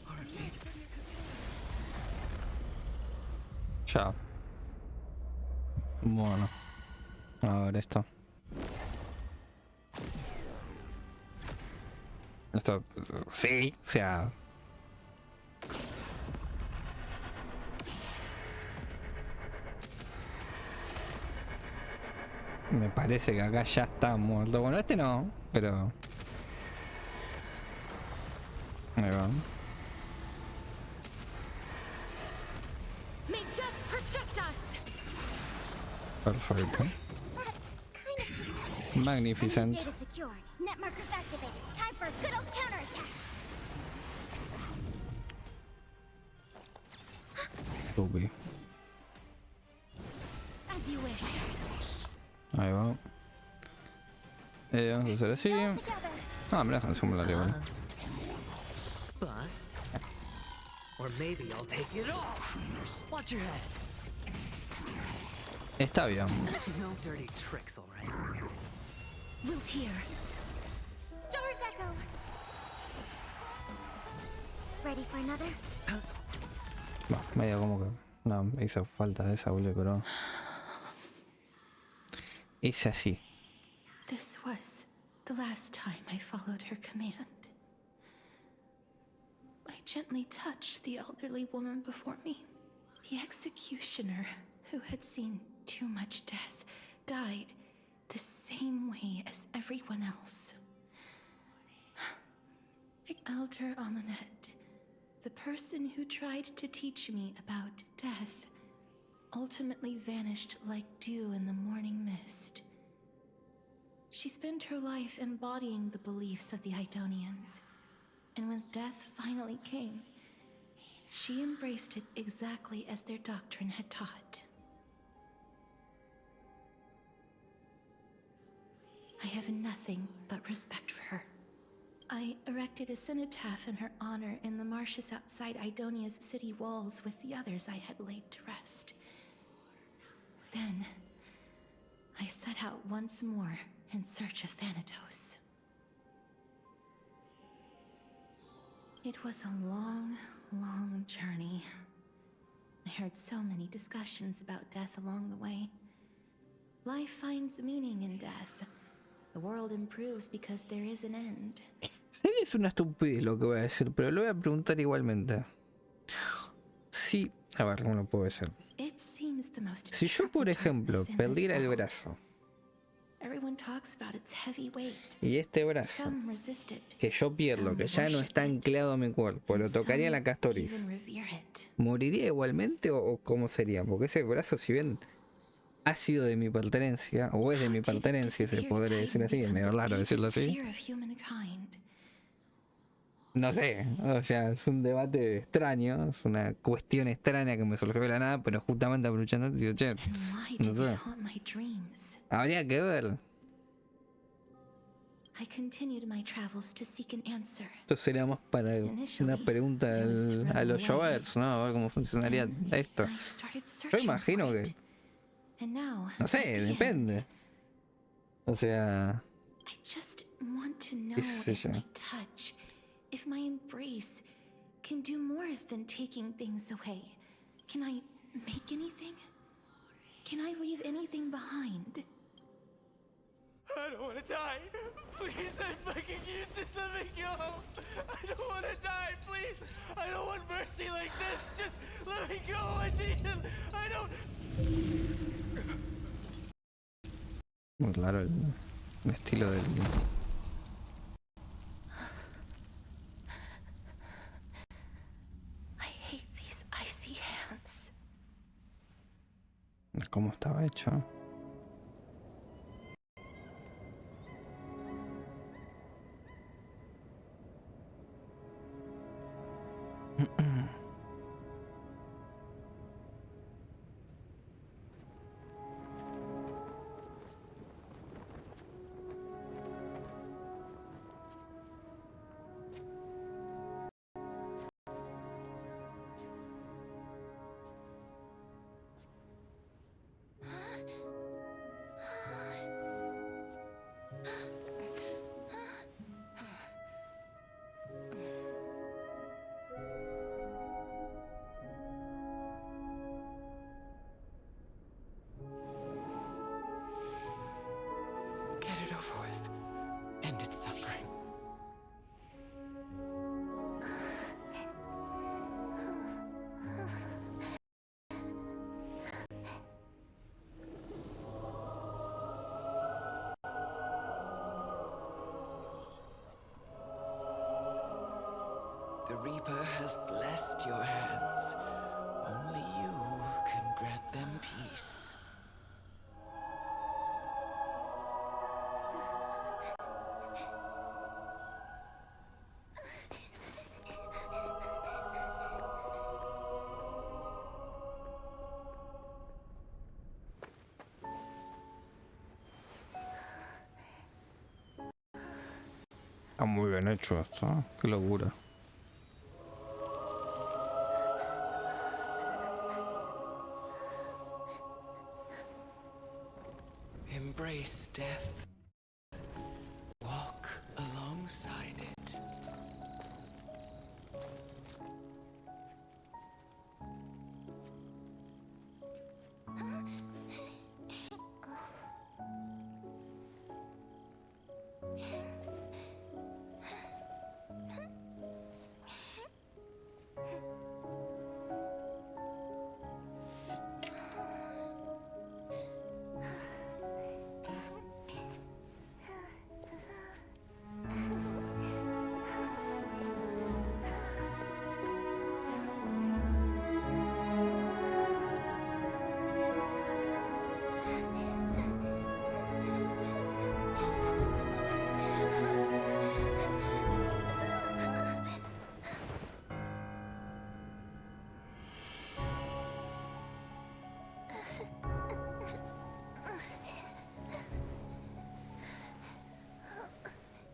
Or a fit. Chao. Bueno. A ver esto. Esto, sí, o sea... Me parece que acá ya está muerto. Bueno, este no, pero... Ahí va. Perfecto. Magnificent. Ubi. Ahí va. Vamos a hacer así. Ah, me dejan simular igual. Bust. Or maybe I'll take it off. Watch your head. Está bien. No dirty tricks, all right. Wilt here. Stars echo. Ready for another? No, medio como que... No, me hizo falta esa, boludo, pero... Es así. This was the last time I followed her command. I gently touched the elderly woman before me. The executioner, who had seen too much death, died the same way as everyone else. Elder Amunet, the person who tried to teach me about death, ultimately vanished like dew in the morning mist. She spent her life embodying the beliefs of the Idonians, and when death finally came, she embraced it exactly as their doctrine had taught. I have nothing but respect for her. I erected a cenotaph in her honor in the marshes outside Idonia's city walls with the others I had laid to rest. Then, I set out once more in search of Thanotos. It was a long, long journey. I heard so many discussions about death along the way. Life finds meaning in death. The world improves because there is an end. Sé que es una estupidez lo que voy a decir, pero lo voy a preguntar igualmente. Sí, a ver, ¿cómo lo puedo decir? Si yo, por ejemplo, perdiera el brazo y este brazo que yo pierdo, que ya no está anclado a mi cuerpo, lo tocaría la Castorice, ¿moriría igualmente o cómo sería? Porque ese brazo, si bien ha sido de mi pertenencia, o es de mi pertenencia, se podría decir así, es medio raro decirlo así. No sé, o sea, es un debate extraño, es una cuestión extraña que me surgió de la nada, pero justamente aprovechando, digo, che, no sé. Habría que ver. Esto sería más para una pregunta a los Jovers, ¿no? A ver cómo funcionaría esto. Yo imagino que... No sé, depende. O sea... ¿Qué sé yo? If my embrace can do more than taking things away, can I make anything? Can I leave anything behind? I don't want to die. Please, I'm begging you, just let me go. I don't want to die, please. I don't want mercy like this. Just let me go. I need it. I don't... Muy claro el estilo del... ¿Cómo estaba hecho? The Reaper has blessed your hands. Only you can grant them peace. Está muy bien hecho esto, ¿eh? Qué locura. Embrace death. Walk alongside it.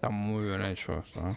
Está muy bien hecho esto, ¿eh?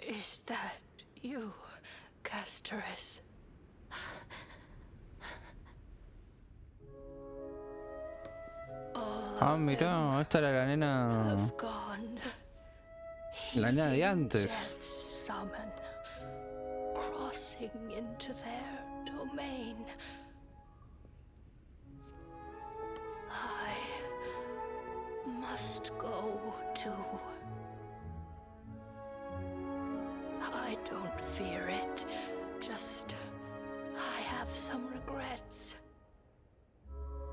Is that you, Castorice? Ah, mira, esta era la nena. La nena de antes. Summon, crossing into their domain. I must go too. I don't fear it, just I have some regrets.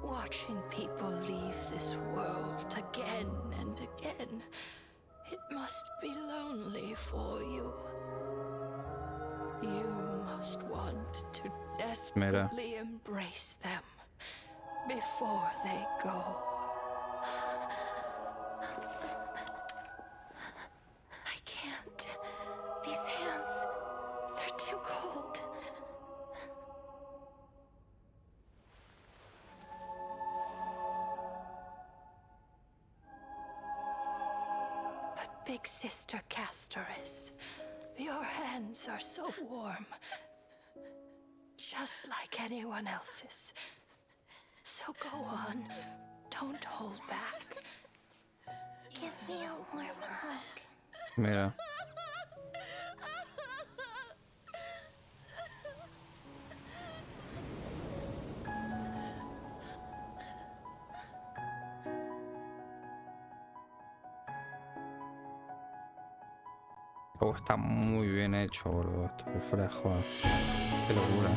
Watching people leave this world again and again, it must be lonely for you. You must want to desperately embrace them before they go. I can't. These hands, they're too cold. But Big Sister Castorice, your hands are so warm. Just like anyone else's. So go on. Don't hold back. Give me a warm hug. Mira. Oh, está muy bien hecho, boludo. Esto fuera de joda. Qué locura.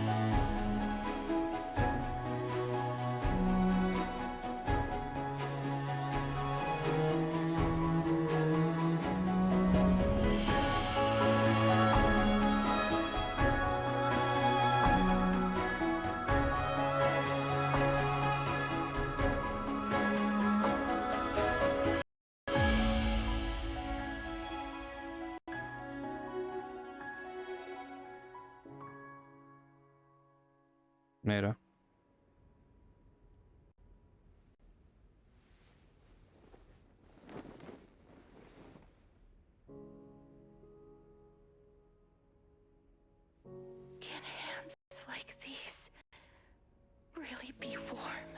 Mira. Can hands like these really be warm?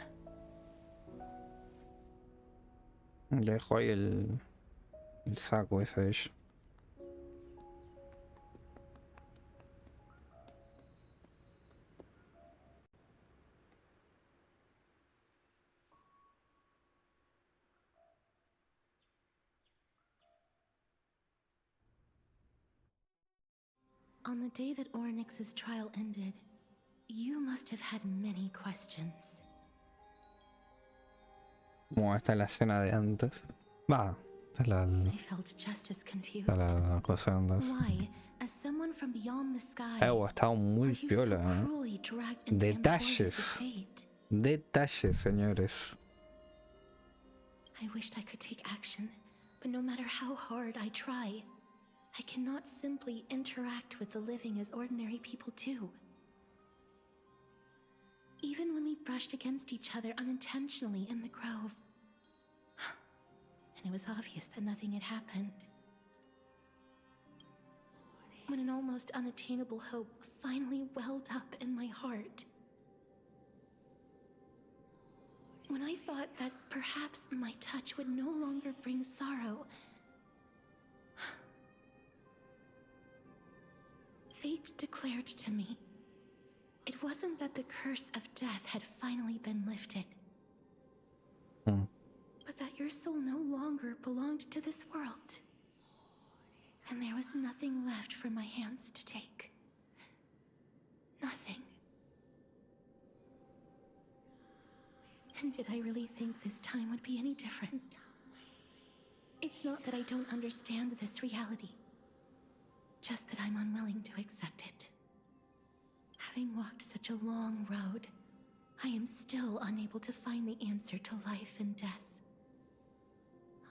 Dejo ahí el saco ese de ella. On the day that Oronix's trial ended, you must have had many questions. Como esta es la escena de antes. Va, esta es I felt just as confused. la cosa de antes. Why, as someone from beyond the sky, Ha estado muy are you piola, so ¿eh? cruelly dragged into Detalles. fate? Detalles, señores. I wished I could take action, but no matter how hard I try, I cannot simply interact with the living as ordinary people do. Even when we brushed against each other unintentionally in the grove, and it was obvious that nothing had happened. When an almost unattainable hope finally welled up in my heart. When I thought that perhaps my touch would no longer bring sorrow, fate declared to me, it wasn't that the curse of death had finally been lifted, but that your soul no longer belonged to this world. And there was nothing left for my hands to take. Nothing. And did I really think this time would be any different? It's not that I don't understand this reality, just that I'm unwilling to accept it. Having walked such a long road, I am still unable to find the answer to life and death.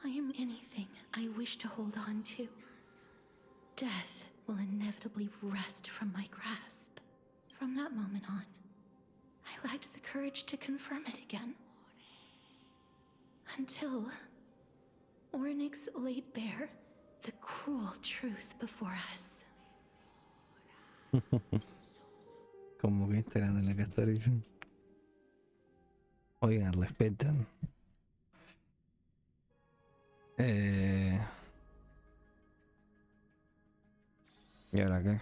I am anything I wish to hold on to. Death will inevitably wrest from my grasp. From that moment on, I lacked the courage to confirm it again. Until Oronix laid bare the cruel truth before us. Como que está grande la Castorice. Oigan, respetan. ¿Y ahora qué?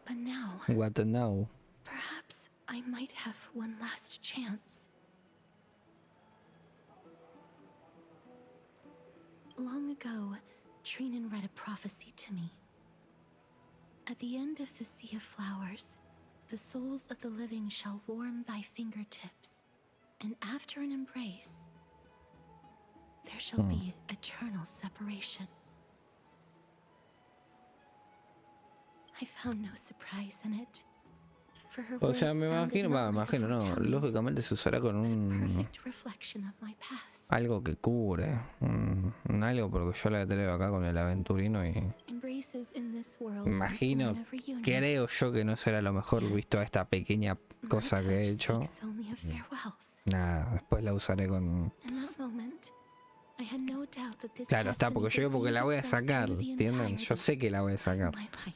But now, What now? perhaps I might have one last chance. Long ago, Trinan read a prophecy to me. At the end of the Sea of Flowers, the souls of the living shall warm thy fingertips, and after an embrace, there shall be eternal separation. I found no surprise in it. For her O sea, words me sounded imagino, not me like a imagino, no. foretelling, Lógicamente se usará con un perfect reflection of my past. algo que cure, un algo, porque yo la traigo acá con el aventurino y Embraces in this world me imagino, and forever unions. creo yo que no será lo mejor visto esta pequeña cosa que he hecho. Speaks only of farewells. Nada, después la usaré con... In that moment, I had no doubt that this Claro, está, porque yo digo porque la voy a destiny would sacar, weave itself through the ¿entienden? Yo sé que la voy a sacar. my life.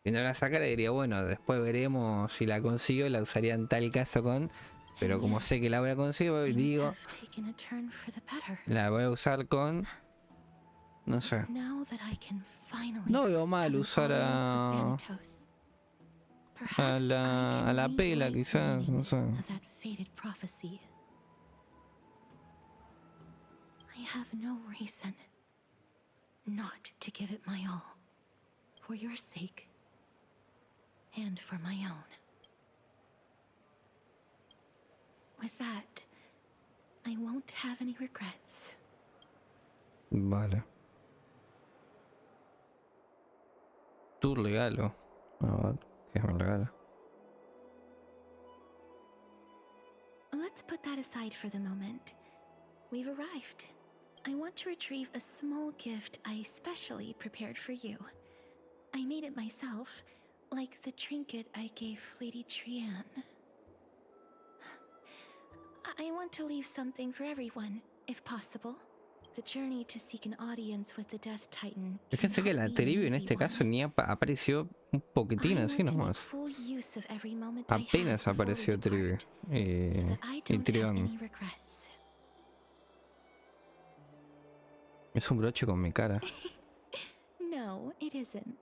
Si no la sacara diría, bueno, después veremos si la consigo y la usaría en tal caso con... Pero como sé que la voy a conseguir, digo, Taken a turn for the better. la voy a usar con... No sé. Now that I can finally No veo mal have an usar audience with Thanatos, perhaps a la pela rewrite the quizás, no meaning sé. of that fated prophecy. I have no reason not to give it my all, for your sake and for my own. With that, I won't have any regrets. Vale. Tu regalo. A ver, ¿qué me regala? Let's put that aside for the moment. We've arrived. I want to retrieve a small gift I specially prepared for you. I made it myself, like the trinket I gave Lady Trian. I want to leave something for everyone, if possible. The journey to seek an audience with the Death Titan. Fíjense que la trivia en este caso ni apareció un poquitín así nomás. Apenas apareció trivia. Y Trión. Es un broche con mi cara. No, it isn't.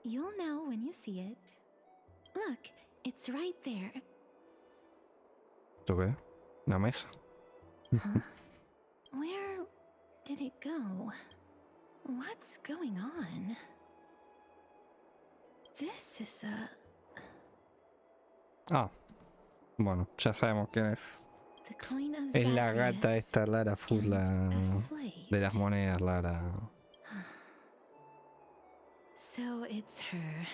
You'll know when you see it. Look, it's right there. ¿Esto qué? Una mesa. Where did it go? What's going on? This is a... Ah, bueno, ya sabemos quién es. Es la gata esta Lara Fula de las monedas, Lara. So it's her.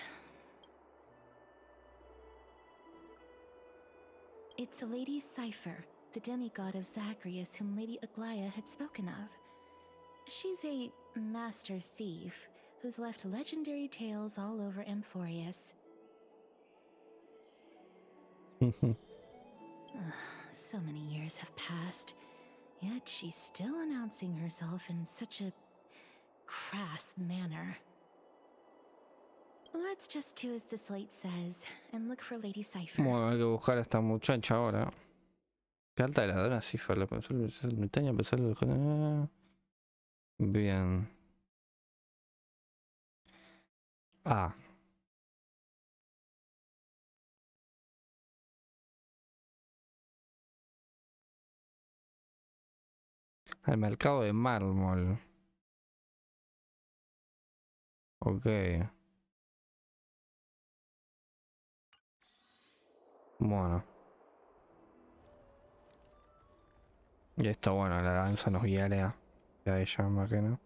It's Lady Cypher, the demigod of Zagreus whom Lady Aglaia had spoken of. She's a master thief who's left legendary tales all over Amphorius. So many years have passed, yet she's still announcing herself in such a crass manner. Let's just do as the slate says and look for Lady Cypher. Bueno, hay que buscar a esta muchacha ahora. Qué alta heladora Cypher, la montaña, a pesar de... Bien. Ah. Al mercado de mármol. Ok. Bueno. Y esto, bueno, la danza nos guiaría a ella, me imagino.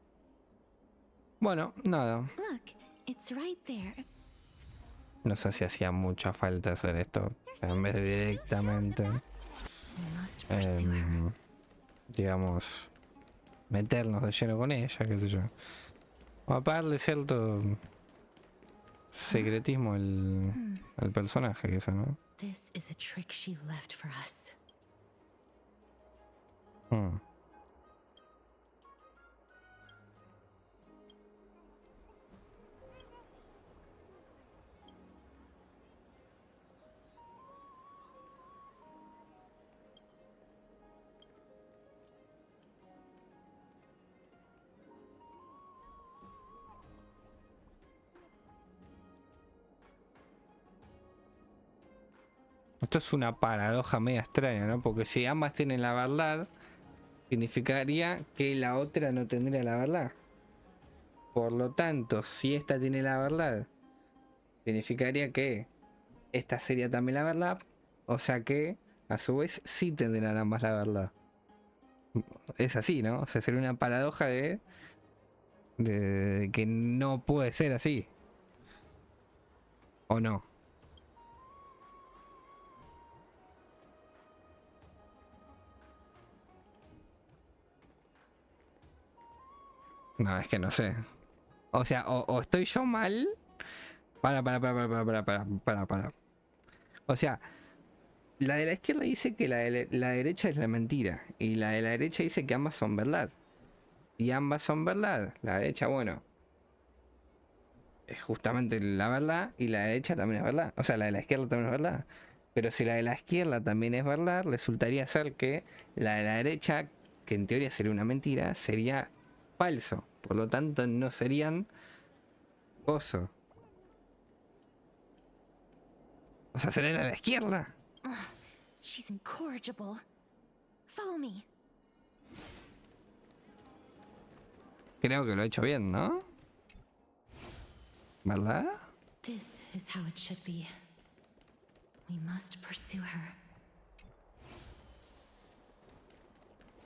Bueno, nada. Look, it's right there. No sé si hacía mucha falta hacer esto. En vez de directamente, digamos, meternos de lleno con ella, qué sé yo. Vamos a darle cierto secretismo al personaje, quizá, ¿no? This is a trick she left for us. Esto es una paradoja media extraña, ¿no? Porque si ambas tienen la verdad, significaría que la otra no tendría la verdad. Por lo tanto, si esta tiene la verdad, significaría que esta sería también la verdad. O sea que, a su vez, sí tendrán ambas la verdad. Es así, ¿no? O sea, sería una paradoja de que no puede ser así. ¿O no? No, es que no sé. O sea, o estoy yo mal. Para. O sea, la de la izquierda dice que la derecha es la mentira. Y la de la derecha dice que ambas son verdad. Y ambas son verdad. La derecha, bueno, es justamente la verdad. Y la derecha también es verdad. O sea, la de la izquierda también es verdad. Pero si la de la izquierda también es verdad, resultaría ser que la de la derecha, que en teoría sería una mentira, sería falso. Por lo tanto, no serían oso. O sea, sería la de la izquierda. She's incorrigible. Follow me. Creo que lo he hecho bien, ¿no? ¿Verdad? This is how it should be. We must pursue her.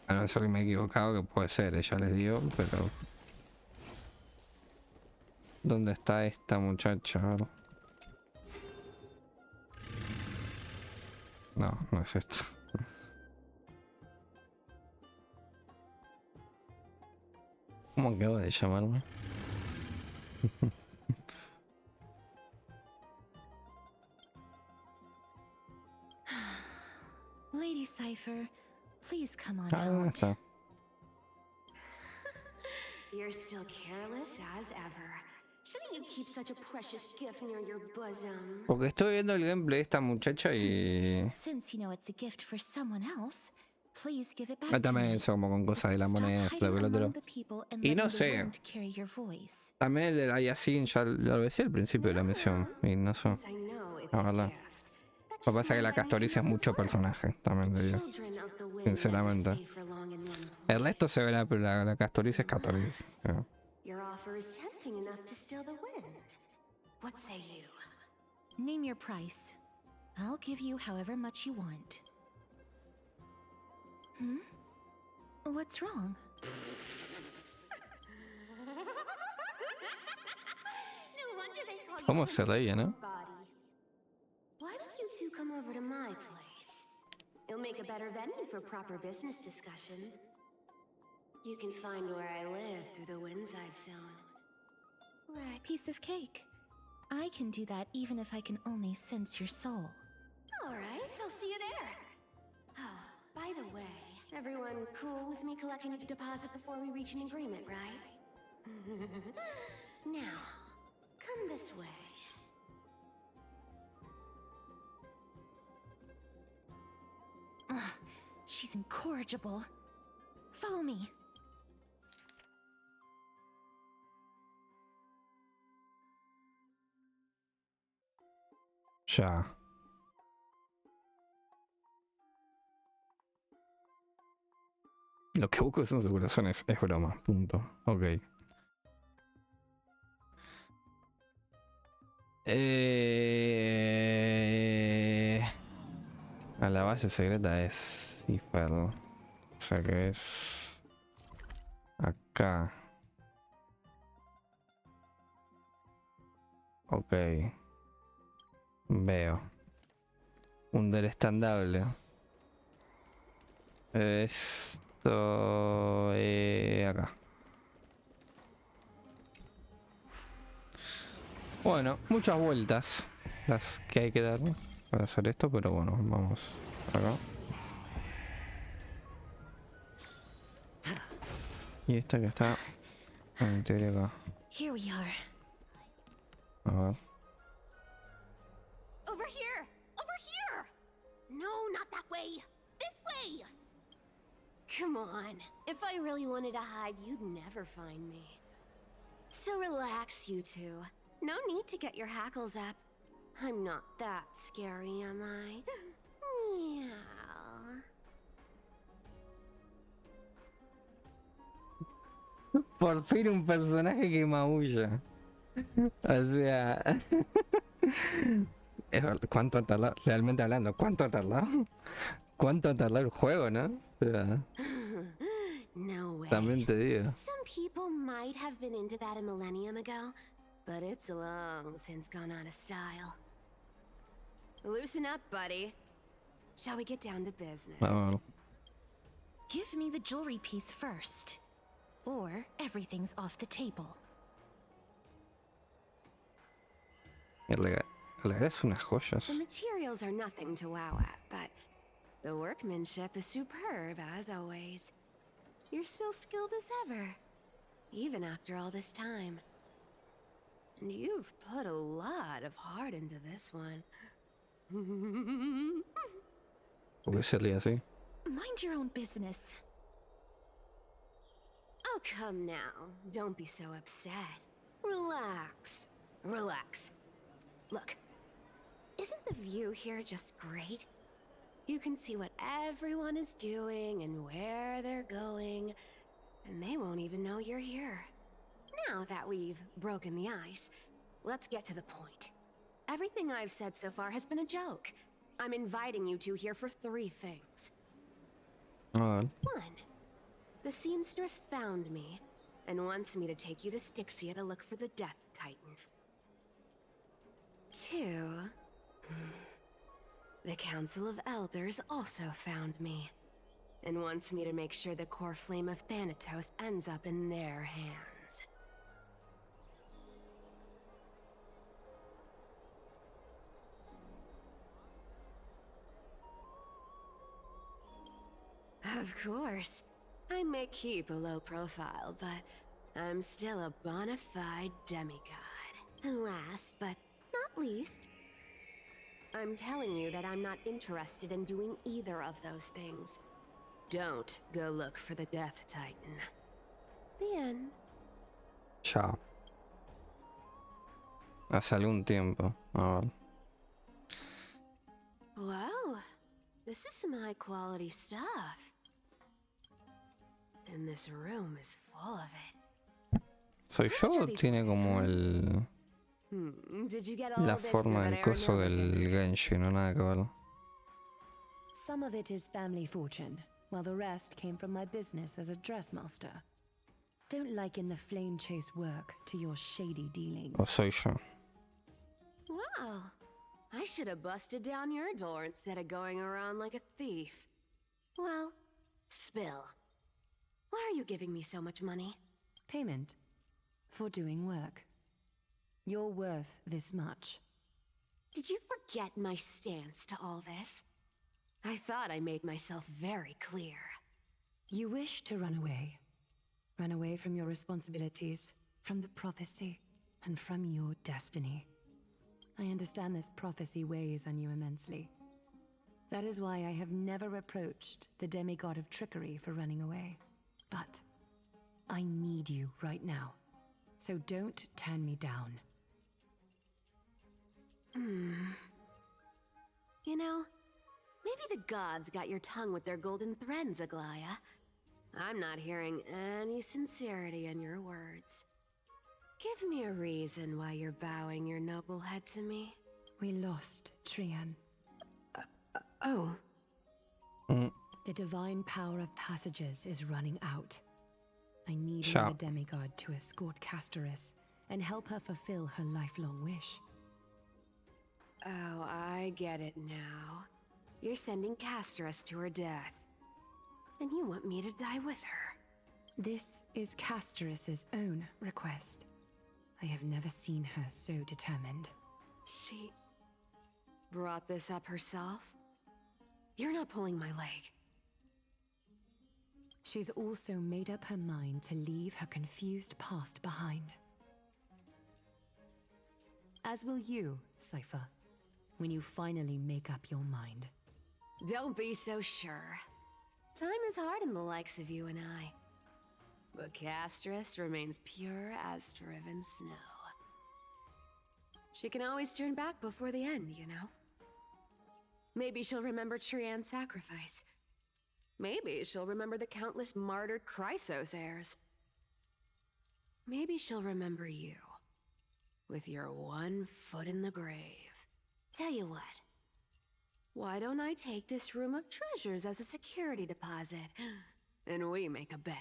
A no ser que me he equivocado, que puede ser, ella les dio, pero... ¿Dónde está esta muchacha? No, no es esto. ¿Cómo acabo de llamarme? Cipher, please come on Ah, out. está. You're still careless as ever. Shouldn't you keep such a precious gift near your bosom? Porque estoy viendo el gameplay de esta muchacha y... Since you know it's a gift for someone else, please give it back Ah, to también me. eso como con cosas de la Stop moneda, hiding lo among otro. the people and Y no letting the sé. wind carry your voice. También el de la Yasin ya lo decía al principio de la misión. Y no sé. La verdad. Lo que pasa es que la Castorice es mucho personaje, también te digo. Sinceramente. El resto se verá, pero la Castorice es Castorice. Your offer is tempting enough to still the wind. What say you? Name your price. I'll give you however much you want. Hmm? What's wrong? No wonder they call you ¿Cómo se reía, no? body. Why don't you two come over to my place? It'll make a better venue for proper business discussions. You can find where I live through the winds I've sown. Right. Piece of cake. I can do that even if I can only sense your soul. All right, I'll see you there. Oh, by the way, everyone cool with me collecting a deposit before we reach an agreement, right? Now, come this way. Ugh, she's incorrigible. Follow me. Ya. Lo que busco son sus corazones. Es broma. Punto. Ok. A la base secreta es Cipher. O sea que es... acá. Ok. Veo. Un del estandable. Esto... acá. Bueno, muchas vueltas las que hay que dar para hacer esto, pero bueno, vamos acá. Y esta que está en teoría acá. Here we are. A ver. Over here! Over here! No, not that way! This way! Come on. If I really wanted to hide, you'd never find me. So relax, you two. No need to get your hackles up. I'm not that scary, am I? Meow. Por fin un personaje que maulla. O sea... ¿Cuánto ha tardado? Realmente hablando, ¿cuánto ha tardado? ¿Cuánto ha tardado el juego, no? O sea, No way. también te digo. Some people might have been into that a millennium ago, but it's long since gone out of style. Loosen up, buddy. Shall we get down to business? Vamos. Give me the jewelry piece first. Or everything's off the table. El regalo es unas joyas. The materials are nothing to wow at, but the workmanship is superb as always. You're still skilled as ever, even after all this time. And you've put a lot of heart into this one. ¿Por qué se ríe así? Mind your own business. Oh, come now. Don't be so upset. Relax. Relax. Look, isn't the view here just great? You can see what everyone is doing and where they're going, and they won't even know you're here. Now that we've broken the ice, let's get to the point. Everything I've said so far has been a joke. I'm inviting you two here for 3 things. A ver. 1. The seamstress found me and wants me to take you to Stixia to look for the Death Titan. 2. The Council of Elders also found me and wants me to make sure the core flame of Thanatos ends up in their hands. Of course. I may keep a low profile, but I'm still a bona fide demigod. And last, but not least, I'm telling you that I'm not interested in doing either of those things. Don't go look for the Death Titan. The end. Chao. Hace algún tiempo. A ver. Wow, this is some high quality stuff. And this room is full of it. ¿Soy yo o tiene como el... Did you get all la this forma through del that coso Aaron del Genshin, no nada que ver? Some of it is family fortune, while the rest came from my business as a dressmaster. Don't liken the flame chase work to your shady dealings. ¿O soy yo? Wow, I should have busted down your door instead of going around like a thief. Well, spill. Why are you giving me so much money? Payment for doing work. You're worth this much. Did you forget my stance to all this? I thought I made myself very clear. You wish to run away. Run away from your responsibilities, from the prophecy, and from your destiny. I understand this prophecy weighs on you immensely. That is why I have never reproached the demigod of trickery for running away. But I need you right now, so don't turn me down. You know, maybe the gods got your tongue with their golden threads, Aglaya. I'm not hearing any sincerity in your words. Give me a reason why you're bowing your noble head to me. We lost Trian. Oh. The divine power of passages is running out. I need another demigod to escort Castorice and help her fulfill her lifelong wish. Oh, I get it now. You're sending Castorice to her death. And you want me to die with her. This is Castorice's own request. I have never seen her so determined. She brought this up herself? You're not pulling my leg. She's also made up her mind to leave her confused past behind. As will you, Cypher, when you finally make up your mind. Don't be so sure. Time is hard in the likes of you and I. But Castorice remains pure as driven snow. She can always turn back before the end, you know? Maybe she'll remember Trian's sacrifice. Maybe she'll remember the countless martyred Chrysos heirs. Maybe she'll remember you, with your one foot in the grave. Tell you what, why don't I take this room of treasures as a security deposit, and we make a bet?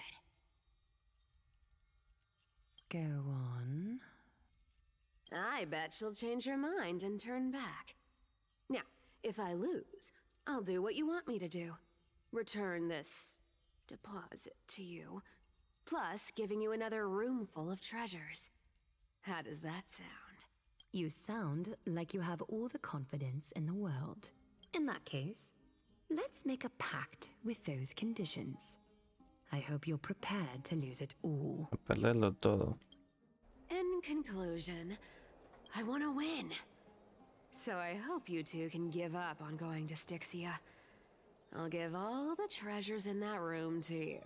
Go on. I bet she'll change her mind and turn back. Now, if I lose, I'll do what you want me to do. Return this deposit to you, plus giving you another room full of treasures. How does that sound? You sound like you have all the confidence in the world. In that case, let's make a pact with those conditions. I hope you're prepared to lose it all. Perderlo todo. In conclusion, I want to win. So I hope you two can give up on going to Stixia. I'll give all the treasures in that room to you.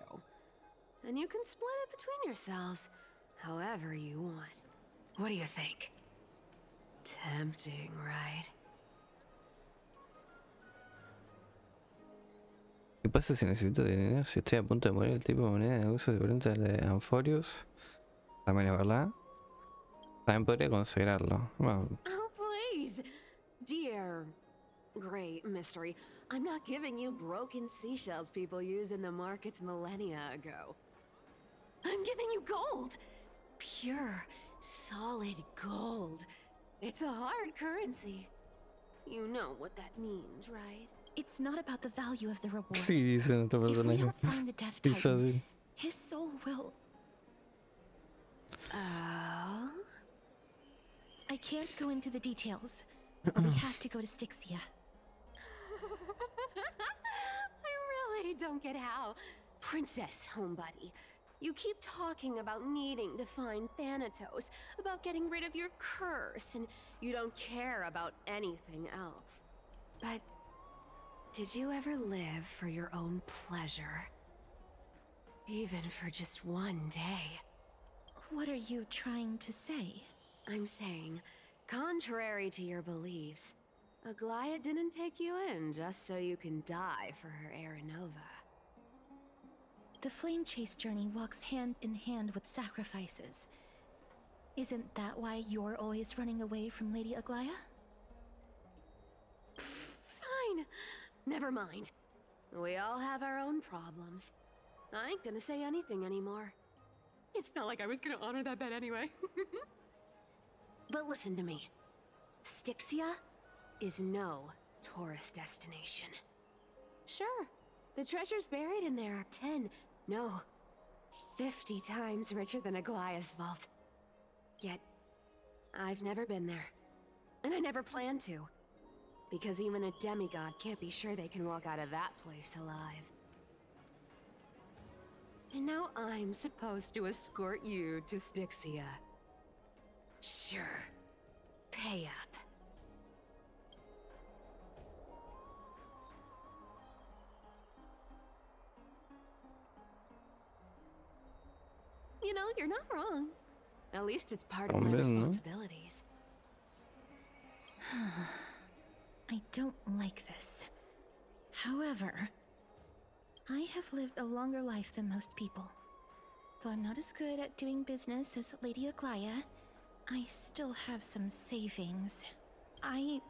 And you can split it between yourselves, however you want. What do you think? Tempting, right? ¿Qué pasa si necesito dinero? Si estoy a punto de morir, el tipo de moneda de uso diferente al de Amphorius. También es verdad. También podría considerarlo. Bueno. Oh, please! Dear great mystery, I'm not giving you broken seashells people used in the markets millennia ago. I'm giving you gold! Pure, solid gold. It's a hard currency. You know what that means, right? It's not about the value of the reward. Sí, dice nuestro If we personaje. help find the Death Dice Titan, así. his soul will... Oh? I can't go into the details. We have to go to Stixia. I really I don't get how. Princess, homebuddy, you keep talking about needing to find Thanatos, about getting rid of your curse, and you don't care about anything else. But did you ever live for your own pleasure? Even for just one day? What are you trying to say? I'm saying, contrary to your beliefs, Aglaia didn't take you in just so you can die for her Aranova. The flamechase journey walks hand in hand with sacrifices. Isn't that why you're always running away from Lady Aglaia? Fine. Never mind. We all have our own problems. I ain't gonna say anything anymore. It's not like I was gonna honor that bet anyway. But listen to me. Stixia is no tourist destination. Sure, the treasures buried in there are 10, no, 50 times richer than Aglaia's vault. Yet, I've never been there. And I never plan to. Because even a demigod can't be sure they can walk out of that place alive. And now I'm supposed to escort you to Stixia. Sure. Pay up. You know, you're not wrong. At least it's part of my responsibilities. I don't like this. However, I have lived a longer life than most people. Though I'm not as good at doing business as Lady Aglaia, I still have some savings. I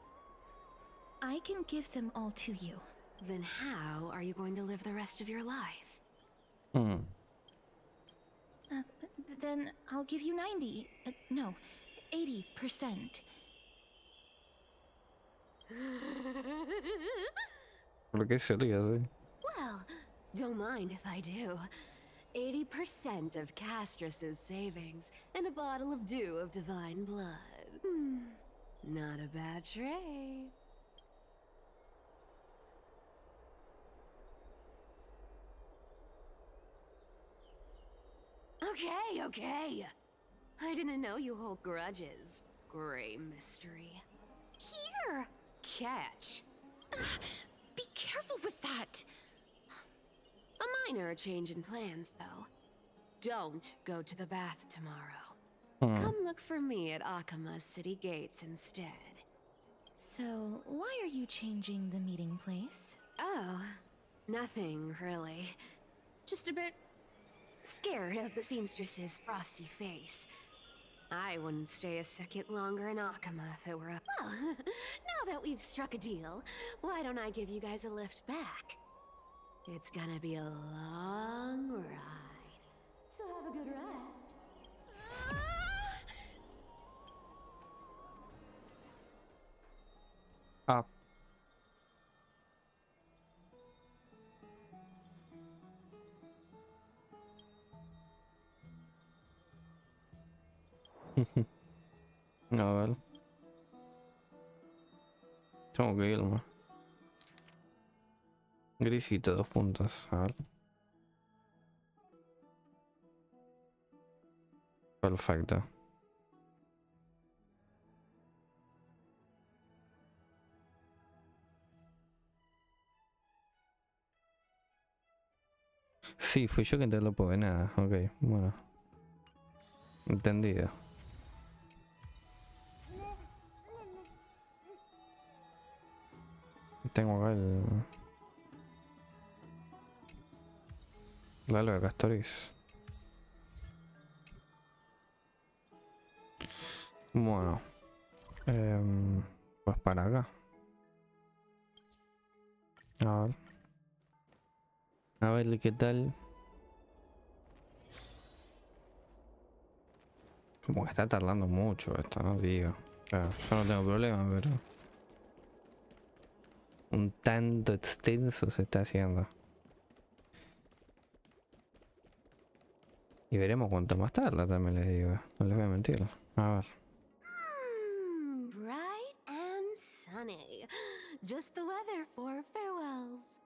can give them all to you. Then how are you going to live the rest of your life? Then I'll give you 80%. ¿Por qué se ríe así? Well, don't mind if I do. 80% of Castorice's savings and a bottle of dew of divine blood. Not a bad trade. Okay. I didn't know you hold grudges. Gray mystery. Here! Catch. Be careful with that! A minor change in plans, though. Don't go to the bath tomorrow. Come look for me at Akama's city gates instead. So, why are you changing the meeting place? Oh, nothing really. Just a bit scared of the seamstress's frosty face. I wouldn't stay a second longer in Akama if it were up. Well, now that we've struck a deal, why don't I give you guys a lift back? It's gonna be a long ride. So have a good rest. Ah. A ver. Tengo que irme. Grisito, 2 puntos. A ver. Perfecto. Sí, fui yo quien te lo pude, nada. Ok, bueno. Entendido. Tengo acá el algo de Castorice. Bueno. Pues para acá. A ver. A ver qué tal. Como que está tardando mucho esto, no digo. Claro, yo no tengo problema, pero un tanto extenso se está haciendo. Y veremos cuánto más tarda, también les digo. No les voy a mentir. A ver. Bright and sunny. Just the weather for farewells.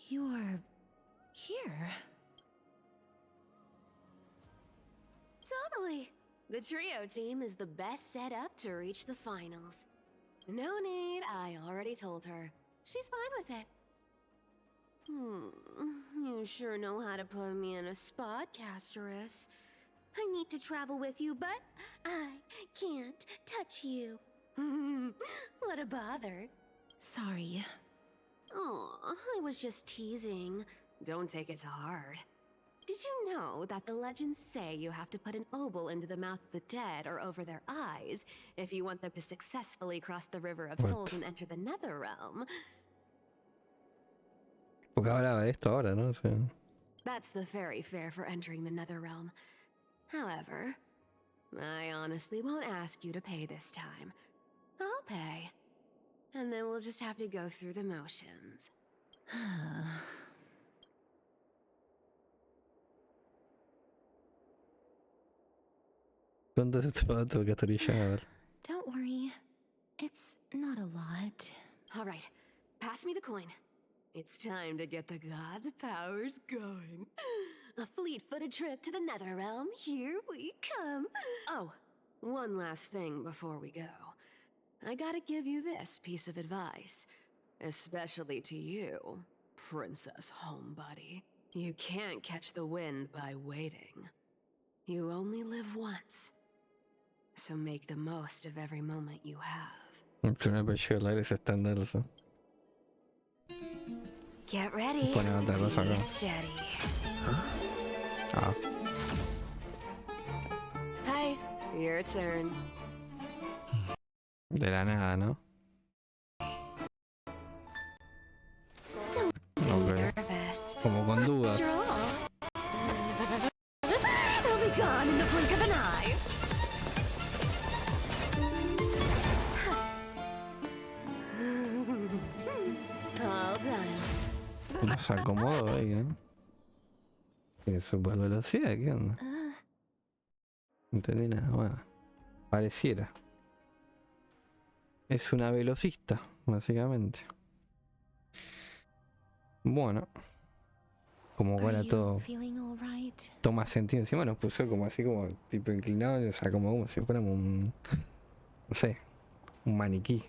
You're here. Totally. The trio team is the best set up to reach the finals. No need, I already told her. She's fine with it. You sure know how to put me in a spot, Castorice. I need to travel with you, but I can't touch you. What a bother. Sorry. Aw, I was just teasing. Don't take it to heart. Did you know that the legends say you have to put an obol into the mouth of the dead or over their eyes if you want them to successfully cross the river of souls and enter the Nether Realm? Porque hablaba de esto ahora, ¿no? O sea, That's the fairy fare for entering the Nether Realm. However, I honestly won't ask you to pay this time. I'll pay. And then we'll just have to go through the motions. ¿cuánto es esto para todo, Castorice? A ver. Don't worry. It's not a lot. All right, pass me the coin. It's time to get the gods' powers going. A fleet-footed trip to the Nether Realm. Here we come. Oh, one last thing before we go. I gotta give you this piece of advice. Especially to you, Princess Homebody. You can't catch the wind by waiting. You only live once. So make the most of every moment you have. El primer perchero del aire es estándar, eso. Get ready. Pone otra cosa acá. Be steady. Ah. Hi, your turn. De la nada, ¿no? Ok. Como con dudas. It'll be gone in the blink of an eye. All done. Los acomodo ahí, ¿eh? Tiene super velocidad, ¿qué onda? No entendí nada, bueno. Pareciera. Es una velocista, básicamente. Bueno. Como ahora todo toma sentido. Encima nos puso como así, como tipo inclinado, o sea, como si fuéramos un... No sé, un maniquí.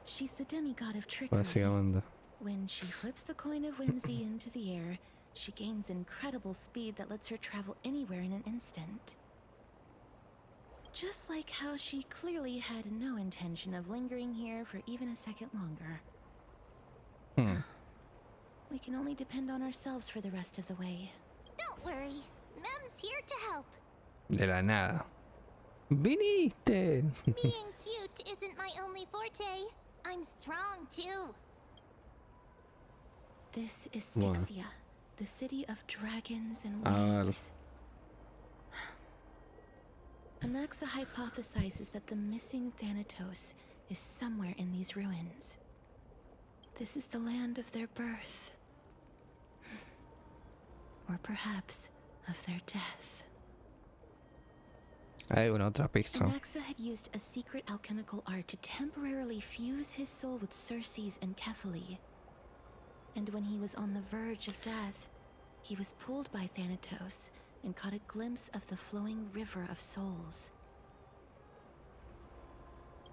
She's the demigod of trickery. Básicamente. When she flips the coin of whimsy into the air, she gains incredible speed that lets her travel anywhere in an instant. Just like how she clearly had no intention of lingering here for even a second longer. We can only depend on ourselves for the rest of the way. Don't worry. Mem's here to help. De la nada. ¡Viniste! Being cute isn't my only forte. I'm strong too. This is Stixia, the city of dragons and Ah, wings. Anaxa hypothesizes that the missing Thanotos is somewhere in these ruins. This is the land of their birth. Or perhaps of their death. Hay una otra pista. Anaxa had used a secret alchemical art to temporarily fuse his soul with Circe's and Kephali. And when he was on the verge of death, he was pulled by Thanatos and caught a glimpse of the flowing river of souls.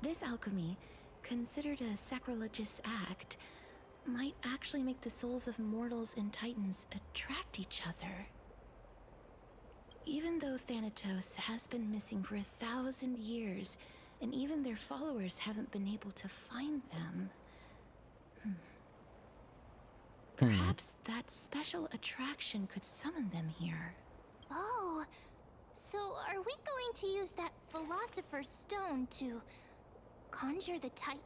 This alchemy, considered a sacrilegious act, might actually make the souls of mortals and titans attract each other. Even though Thanatos has been missing for 1,000 years, and even their followers haven't been able to find them, perhaps that special attraction could summon them here. Oh, so are we going to use that philosopher's stone to conjure the Titan?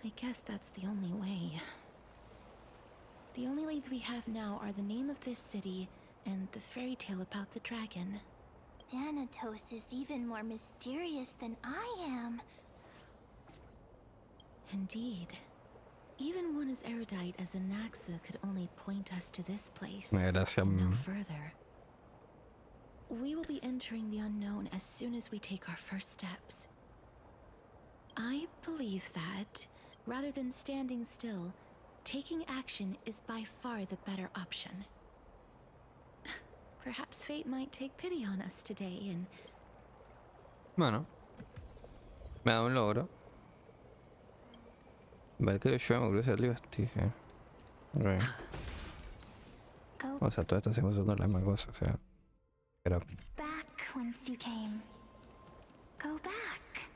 I guess that's the only way. The only leads we have now are the name of this city and the fairy tale about the dragon. Thanatos is even more mysterious than I am. Indeed. Even one as erudite as Anaxa could only point us to this place, Gracias. and no further. We will be entering the unknown as soon as we take our first steps. I believe that, Rather than standing still, taking action is by far the better option. Perhaps fate might take pity on us today and... Bueno. Me da un logro. Valkyrie Show, Cruce de Stixia. Ok. O sea, todo esto hacemos la misma cosa, o sea. Pero... Back whence you came. Go back.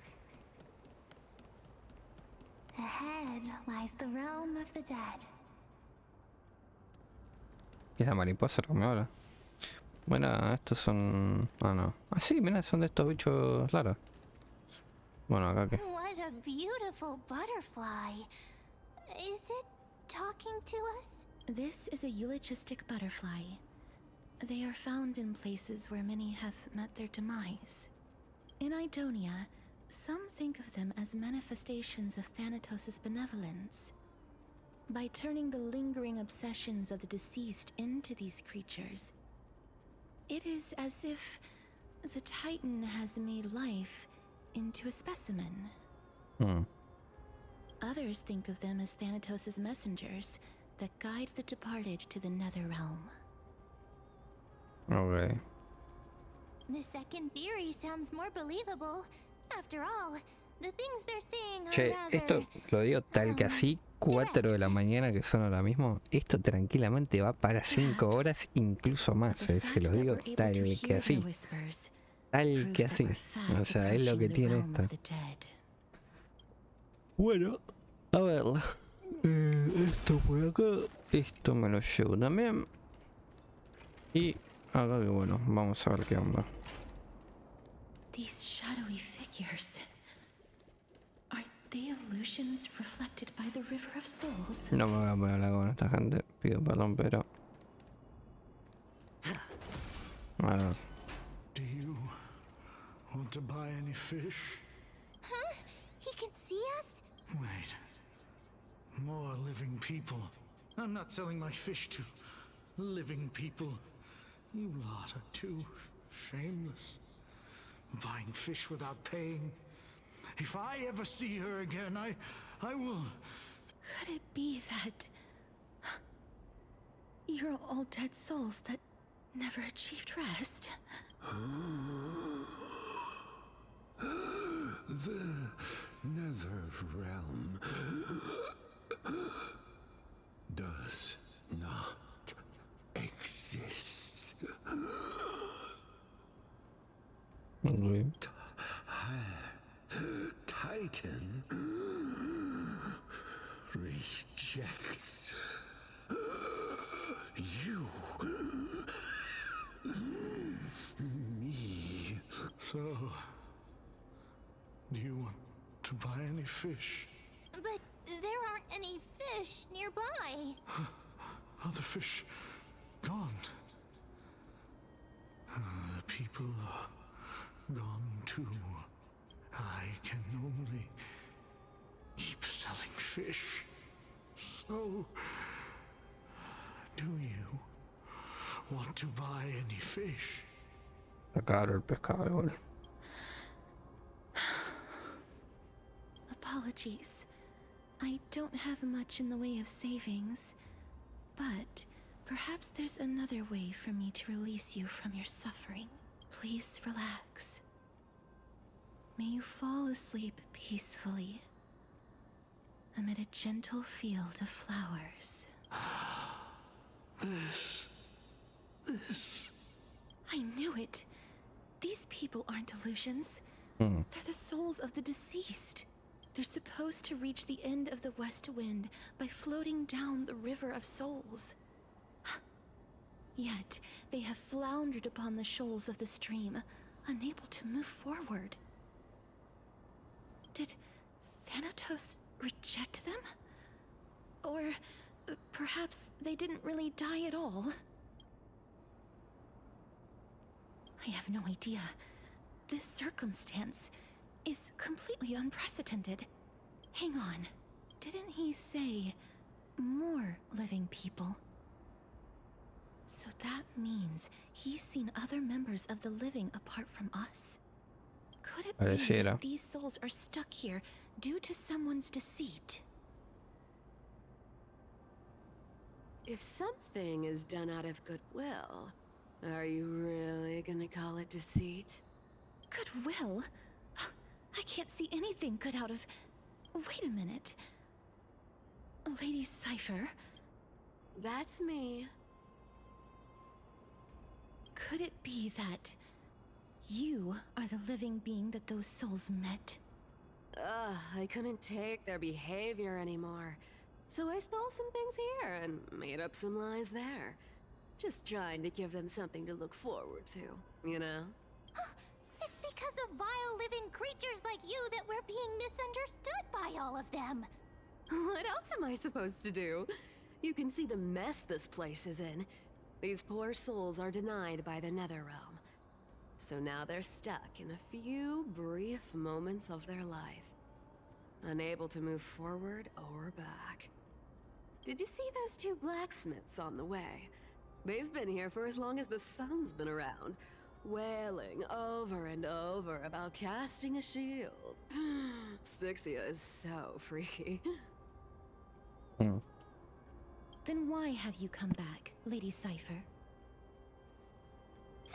Ahead lies the realm of the dead. ¿Qué es la mariposa que me habla? Bueno, estos son... Ah, no. Ah, sí, mira, son de estos bichos raros. Bueno, acá qué. What a beautiful butterfly. Is it talking to us? This is a eulogistic butterfly. They are found in places where many have met their demise. In Idonia, some think of them as manifestations of Thanatos' benevolence. By turning the lingering obsessions of the deceased into these creatures, it is as if the Titan has made life into a specimen. Others think of them as Thanatos' messengers that guide the departed to the Nether Realm. Ok. The second theory sounds more believable. After all, the things they're saying are Che, rather... esto lo digo tal que así, 4 de la mañana que son ahora mismo. Esto tranquilamente va para 5 horas, incluso más. Se lo digo tal que así. Tal que así. O sea, es lo que tiene esta. Bueno, a ver. Esto por acá. Esto me lo llevo también. Y acá que bueno, vamos a ver qué onda. These shadowy figures. Are they illusions reflected by the River of Souls? No me voy a poner a hablar con esta gente, pido perdón, pero... A ver. Do you want to buy any fish? Huh? He can see us? Wait. More living people. I'm not selling my fish to living people. You lot are too shameless. Buying fish without paying. If I ever see her again, I will... Could it be that... you're all dead souls that never achieved rest? The Nether Realm does not exist. Okay. Titan rejects you. Me. So, do you want to buy any fish? But there aren't any fish nearby. Are the fish gone? The people are gone too. I can only keep selling fish. So, do you want to buy any fish? Está caro el pescado igual. Apologies. I don't have much in the way of savings, but perhaps there's another way for me to release you from your suffering. Please relax. May you fall asleep peacefully amid a gentle field of flowers. This... I knew it. These people aren't illusions. Hmm. They're the souls of the deceased. They're supposed to reach the end of the west wind by floating down the River of Souls. Yet, they have floundered upon the shoals of the stream, unable to move forward. Did Thanatos reject them? Or perhaps they didn't really die at all? I have no idea. This circumstance is completely unprecedented. Hang on. Didn't he say more living people? So that means he's seen other members of the living apart from us? Could it be that these souls are stuck here due to someone's deceit? If something is done out of goodwill, are you really gonna call it deceit? Goodwill? I can't see anything good out of... Wait a minute. Lady Cypher? That's me. Could it be that you are the living being that those souls met? Ugh, I couldn't take their behavior anymore. So I stole some things here and made up some lies there. Just trying to give them something to look forward to, you know? It's because of vile living creatures like you that we're being misunderstood by all of them. What else am I supposed to do? You can see the mess this place is in. These poor souls are denied by the Nether Realm. So now they're stuck in a few brief moments of their life. Unable to move forward or back. Did you see those two blacksmiths on the way? They've been here for as long as the sun's been around, wailing over and over about casting a shield. Stixia is so freaky. Then why have you come back, Lady Cypher?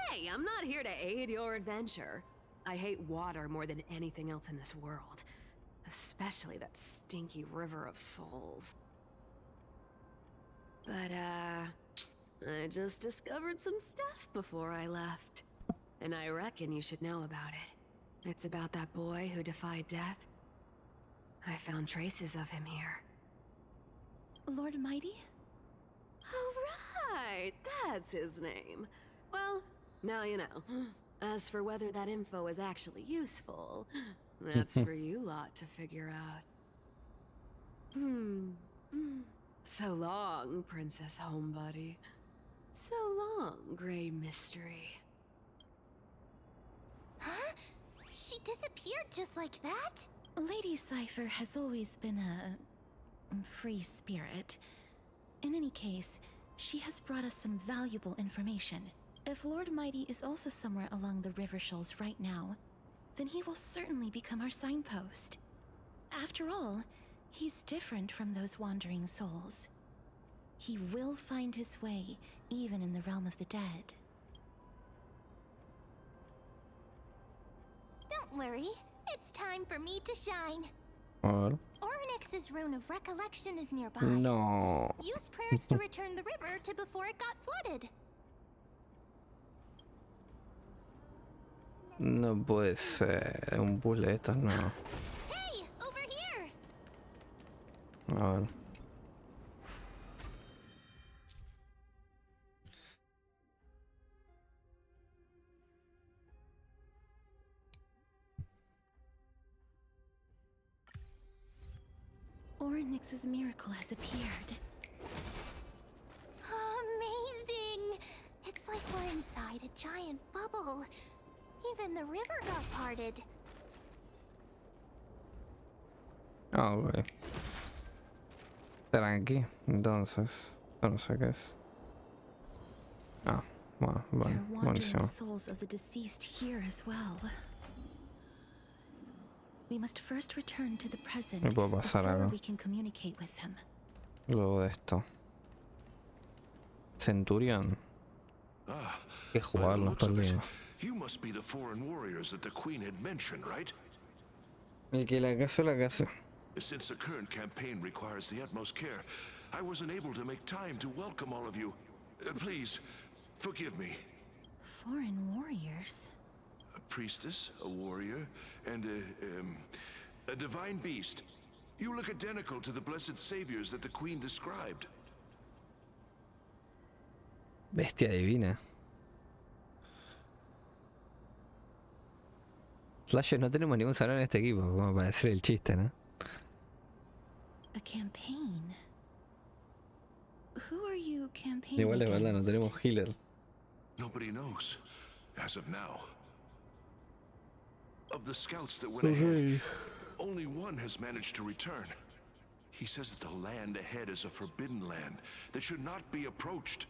Hey, I'm not here to aid your adventure. I hate water more than anything else in this world. Especially that stinky river of souls. But, I just discovered some stuff before I left. And I reckon you should know about it. It's about that boy who defied death. I found traces of him here. Lord Mighty? Oh, right! That's his name. Well, now you know. As for whether that info is actually useful, that's for you lot to figure out. So long, Princess Homebody. So long, Grey Mystery. Huh? She disappeared just like that? Lady Cypher has always been a free spirit. In any case, she has brought us some valuable information. If Lord Mighty is also somewhere along the river shoals right now, then he will certainly become our signpost. After all, he's different from those wandering souls. He will find his way, even in the realm of the dead. Don't worry, it's time for me to shine. What? Oronix's rune of recollection is nearby. No. Use prayers to return the river to before it got flooded. No puede ser. Un puzzle de estos no. Hey, over here. A ver. Oronix's miracle has appeared. Amazing! It's like we're inside a giant bubble. Even the river got parted. Ah, ok. Tranqui. Entonces, no sé qué es. Ah, bueno, There bueno, are wandering buenísimo. souls of the deceased here as well. We must first return to the present Me puedo pasar before algo. we can communicate with him. Luego de esto. Centurión. Que jugarlo todo el día. You must be the foreign warriors that the Queen had mentioned, right? El que la casa la casa. Since the current campaign requires the utmost care, I wasn't able to make time to welcome all of you. Please, forgive me. Foreign warriors? A priestess, a warrior, and a divine beast. You look identical to the blessed saviors that the Queen described. Bestia divina. Flash, no tenemos ningún salón en este equipo, como para hacer el chiste, ¿no? A campaign? Who are you campaigning Igual es verdad, no against? tenemos healer. Nobody knows, as of now. Of the scouts that went ahead, only one has managed to return. He says that the land ahead is a forbidden land that should not be approached,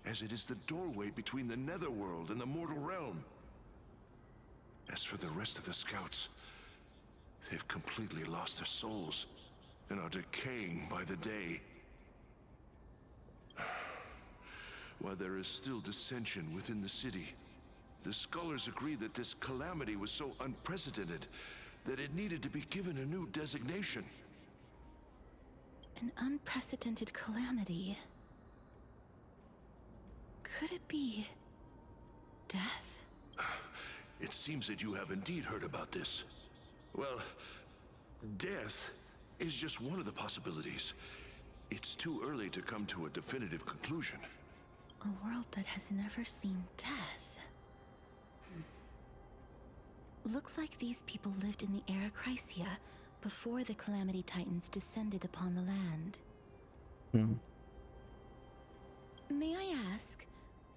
as it is the doorway between the netherworld and the mortal realm. As for the rest of the scouts, they've completely lost their souls and are decaying by the day. why there is still dissension within the city. The scholars agree that this calamity was so unprecedented that it needed to be given a new designation. An unprecedented calamity. Could it be death? It seems that you have indeed heard about this. Well, death is just one of the possibilities. It's too early to come to a definitive conclusion. A world that has never seen death. Looks like these people lived in the era Chrysia before the Calamity Titans descended upon the land. May I ask,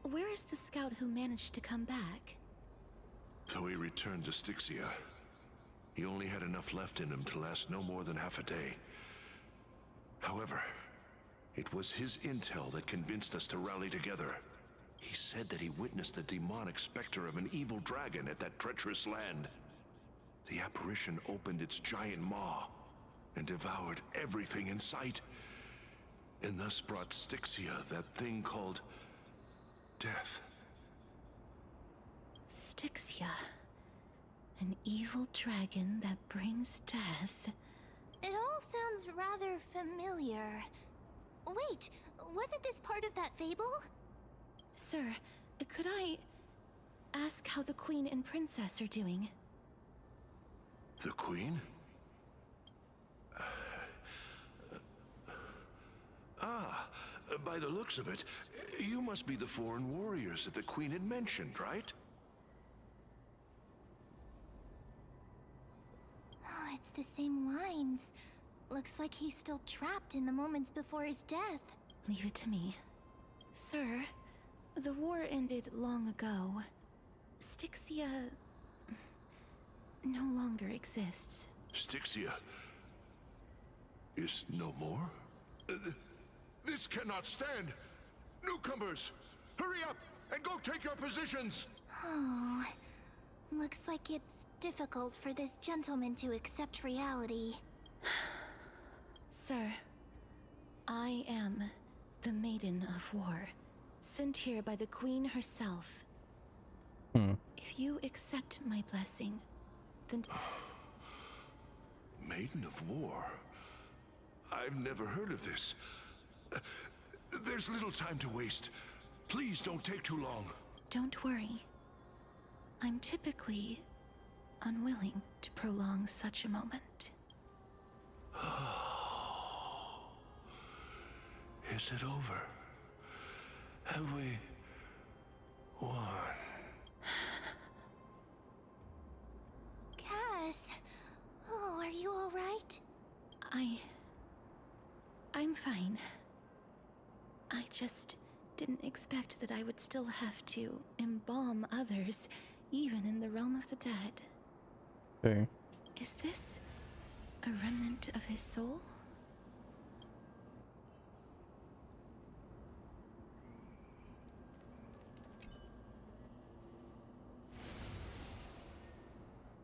where is the scout who managed to come back? Though he returned to Stixia, he only had enough left in him to last no more than half a day. However, it was his intel that convinced us to rally together. He said that he witnessed the demonic specter of an evil dragon at that treacherous land. The apparition opened its giant maw and devoured everything in sight, and thus brought Stixia that thing called death. Stixia. An evil dragon that brings death. It all sounds rather familiar. Wait, wasn't this part of that fable? Sir, could I ask how the Queen and Princess are doing? The Queen? By the looks of it, you must be the foreign warriors that the Queen had mentioned, right? Oh, it's the same lines. Looks like he's still trapped in the moments before his death. Leave it to me. Sir, the war ended long ago. Stixia no longer exists. Stixia is no more? This cannot stand! Newcomers, hurry up and go take your positions! Oh, looks like it's difficult for this gentleman to accept reality. Sir, I am the Maiden of War, sent here by the Queen herself. If you accept my blessing, then... Maiden of War? I've never heard of this. There's little time to waste. Please don't take too long. Don't worry. I'm typically unwilling to prolong such a moment. Is it over? Have we won? Cass! Oh, are you all right? I'm fine. I just didn't expect that I would still have to embalm others, even in the realm of the dead. Okay. Is this a remnant of his soul?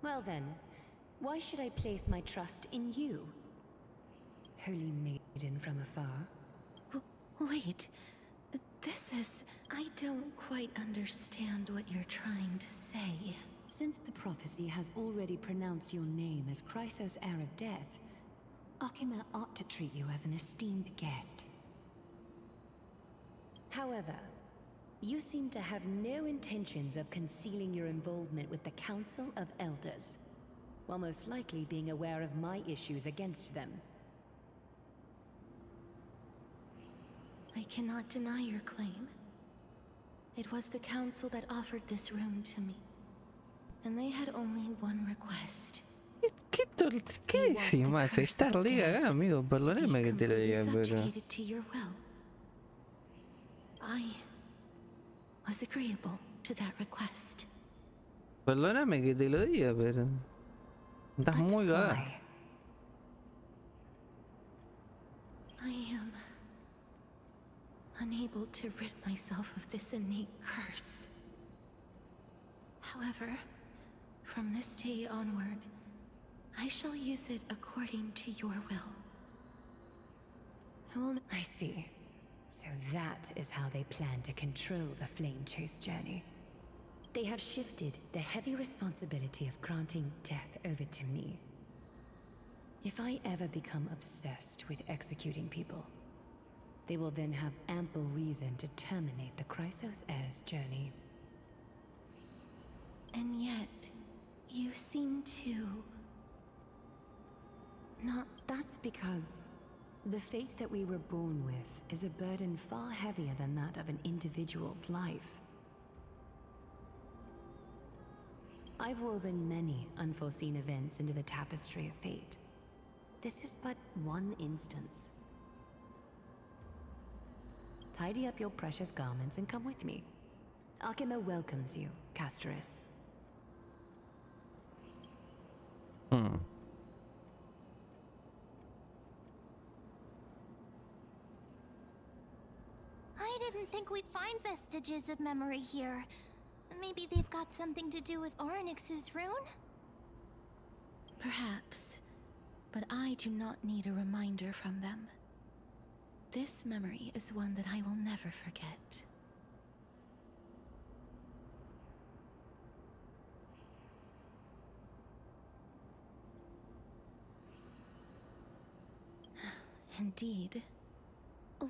Well then, why should I place my trust in you? Holy maiden from afar. Wait, this is... I don't quite understand what you're trying to say. Since the prophecy has already pronounced your name as Chrysos' heir of death, Arkema ought to treat you as an esteemed guest. However, you seem to have no intentions of concealing your involvement with the Council of Elders, while most likely being aware of my issues against them. I cannot deny your claim. It was the Council that offered this room to me, and they had only one request. ¿Qué decís más? Estás re cagado, amigo. Perdóname que te lo diga, pero... Subjugated to your will. I was agreeable to that request. Perdóname que te lo diga, pero... Estás muy cagado. I am unable to rid myself of this innate curse. However, from this day onward, I shall use it according to your will. I see. So that is how they plan to control the flamechase journey. They have shifted the heavy responsibility of granting death over to me. If I ever become obsessed with executing people, they will then have ample reason to terminate the Chrysos Heir's journey. And yet, you seem to... Not... That's because the fate that we were born with is a burden far heavier than that of an individual's life. I've woven many unforeseen events into the tapestry of fate. This is but one instance. Tidy up your precious garments and come with me. Arkema welcomes you, Castorice. I didn't think we'd find vestiges of memory here. Maybe they've got something to do with Oronix's rune? Perhaps. But I do not need a reminder from them. This memory is one that I will never forget. Indeed.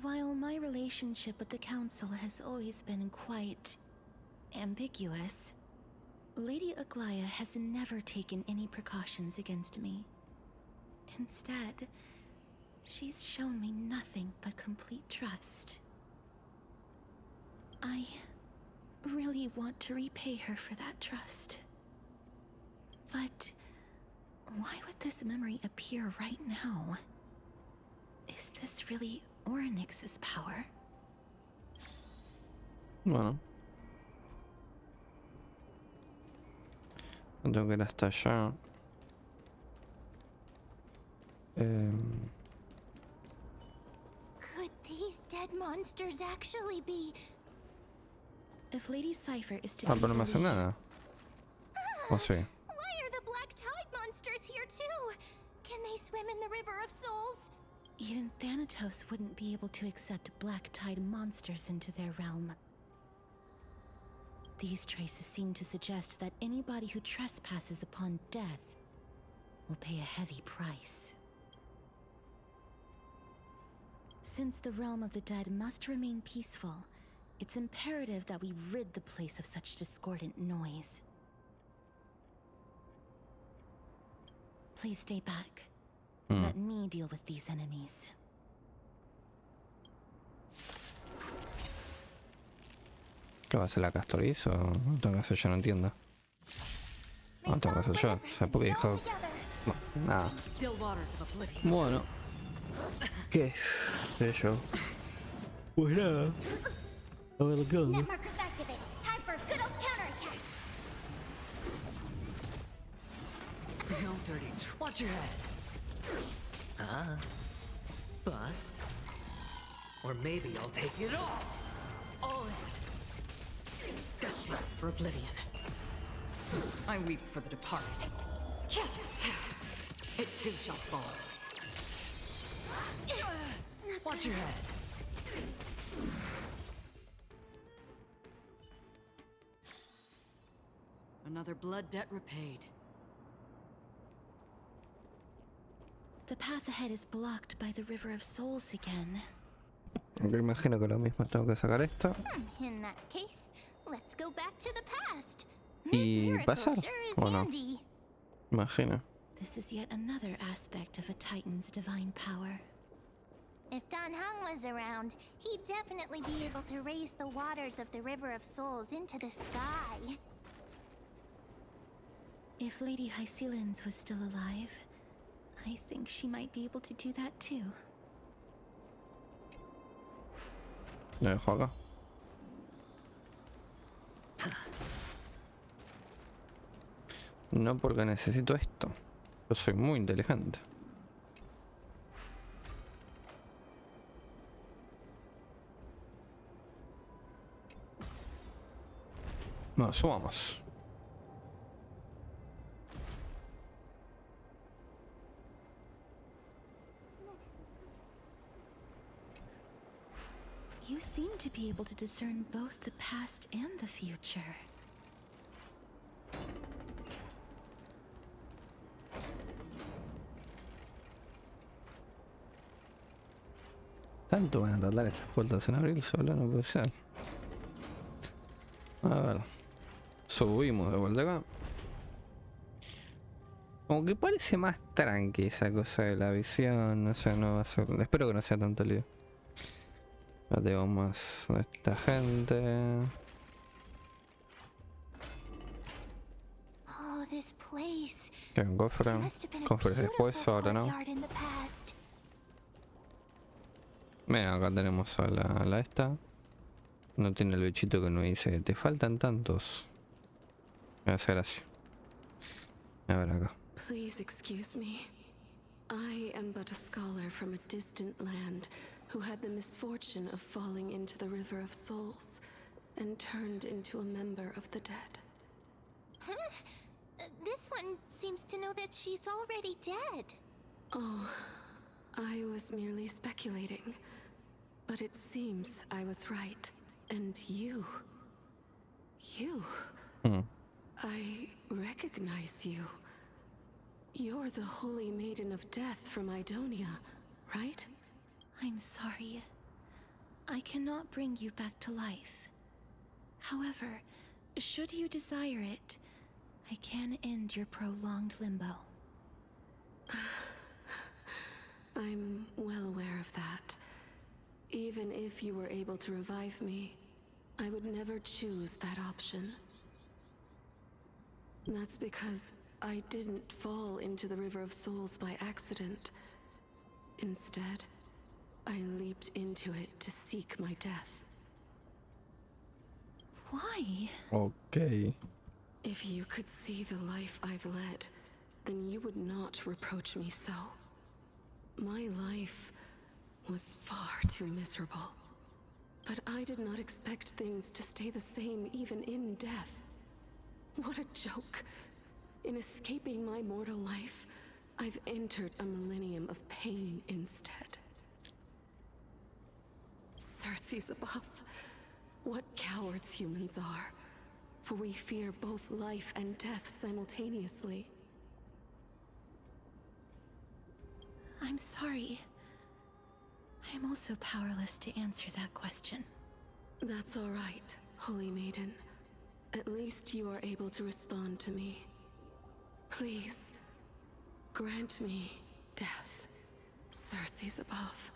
While my relationship with the Council has always been quite ambiguous, Lady Aglaya has never taken any precautions against me. Instead, she's shown me nothing but complete trust. I really want to repay her for that trust. But why would this memory appear right now? Is this really Oronix's power? Bueno. Tengo que ir hasta allá. Could these dead monsters actually be... If Lady Cypher is to Ah, pero no me hace nada. ¿O sí? Why are the black tide monsters here too? Can they swim in the river of souls? Even Thanotos wouldn't be able to accept black tide monsters into their realm. These traces seem to suggest that anybody who trespasses upon death will pay a heavy price. Since the realm of the dead must remain peaceful, it's imperative that we rid the place of such discordant noise. Please stay back. Let me deal with these enemies. ¿Qué va a hacer la Castorice o no tengo que hacer yo? No entiendo. No tengo que hacer yo. O sea, porque dijo... No, nada. Bueno. ¿Qué es de ello? Pues nada. A ver qué onda. No dirty. Watch your head. Bust. Or maybe I'll take it all in. Destined for oblivion. I weep for the departed. It too shall fall. Watch your head. Another blood debt repaid. The path ahead is blocked by the River of Souls again. Me imagino que lo mismo tengo que sacar esto. In that case, let's go back to the past. Y pasar, ¿o no? Imagino. This is yet another aspect of a Titan's divine power. If Dan Heng was around, he'd definitely be able to raise the waters of the River of Souls into the sky. If Lady Hycelens was still alive, I think she might be able to do that too. Lo dejo acá. No porque necesito esto. Yo soy muy inteligente. Bueno, subamos. You seem to be able to discern both the past and the future. Tanto van a tardar estas puertas en abrir solo, no puede ser. A ver. Subimos de vuelta acá. Como que parece más tranqui esa cosa de la visión, no sé, no va a ser. Espero que no sea tanto lío. Ya tengo más de esta gente. Oh, this place. Que un cofre. Cofres después, ahora no. Mira, acá tenemos a la esta. No tiene el bichito que nos dice, te faltan tantos. Me hace gracia. A ver acá. Please excuse me. I am but a scholar from a distant land who had the misfortune of falling into the River of Souls and turned into a member of the dead. Huh? This one seems to know that she's already dead. Oh, I was merely speculating. But it seems I was right. And you... I recognize you. You're the Holy Maiden of Death from Idonia, right? I'm sorry. I cannot bring you back to life. However, should you desire it, I can end your prolonged limbo. I'm well aware of that. Even if you were able to revive me, I would never choose that option. That's because I didn't fall into the River of Souls by accident. Instead, I leaped into it to seek my death. Why? Okay. If you could see the life I've led, then you would not reproach me so. My life was far too miserable. But I did not expect things to stay the same even in death. What a joke. In escaping my mortal life, I've entered a millennium of pain instead. Circes above. What cowards humans are. For we fear both life and death simultaneously. I'm sorry. I'm also powerless to answer that question. That's all right, Holy Maiden. At least you are able to respond to me. Please, grant me death. Circes above.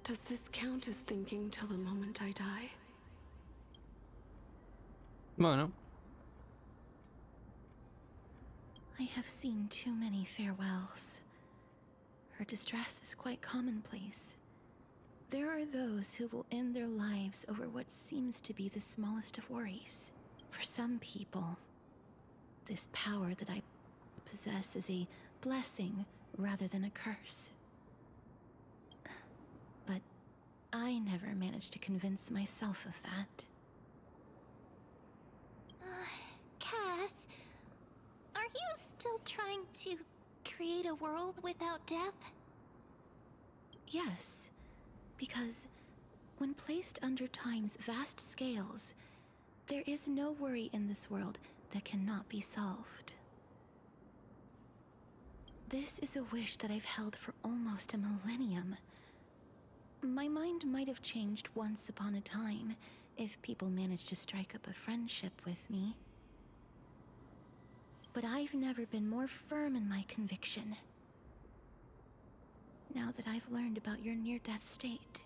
Does this count as thinking till the moment I die? Bueno. I have seen too many farewells. Her distress is quite commonplace. There are those who will end their lives over what seems to be the smallest of worries. For some people, this power that I possess is a blessing rather than a curse. But I never managed to convince myself of that. Cass, are you still trying to create a world without death? Yes, because when placed under time's vast scales, there is no worry in this world that cannot be solved. This is a wish that I've held for almost a millennium. My mind might have changed once upon a time if people managed to strike up a friendship with me. But I've never been more firm in my conviction. Now that I've learned about your near-death state,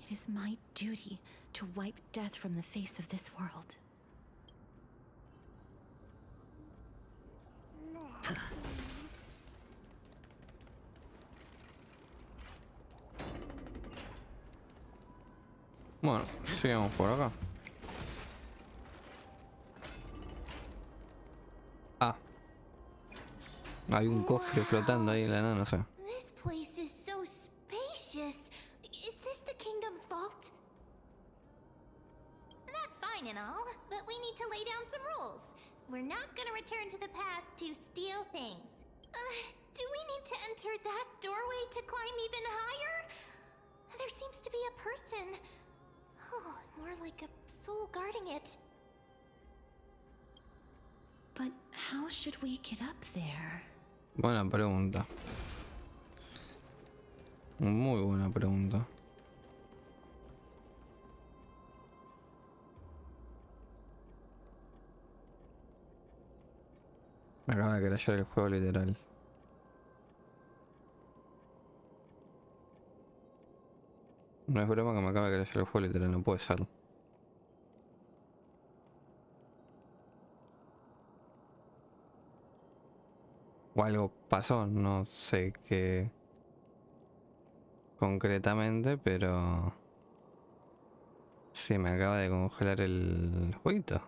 it is my duty to wipe death from the face of this world. Bueno, sigamos por acá. Ah. Hay un cofre flotando ahí en la nada, no sé. This place is so spacious. Is this the kingdom's vault? That's fine and all, but we need to lay down some rules. We're not gonna return to the past to steal things. Do we need to enter that doorway to climb even higher? There seems to be a person. Oh, more like a soul guarding it. But how should we get up there? Buena pregunta. Muy buena pregunta. Me acaba de crashear el juego literal. No es broma que me acaba de crashear el juego literal, no puede ser. O algo pasó, no sé qué concretamente, pero sí, me acaba de congelar el jueguito.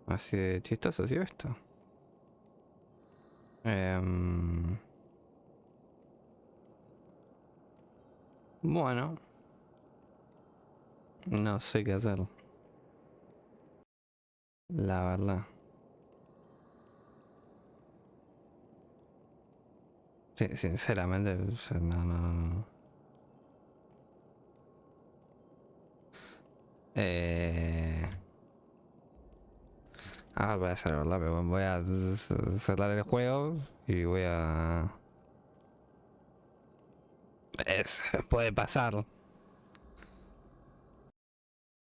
Así de chistoso ha sido esto. Bueno, no sé qué hacer. La verdad. Sí, sinceramente, o sea, no. Voy a hacer, ¿verdad? Pero voy a cerrar el juego y voy a... puede pasar.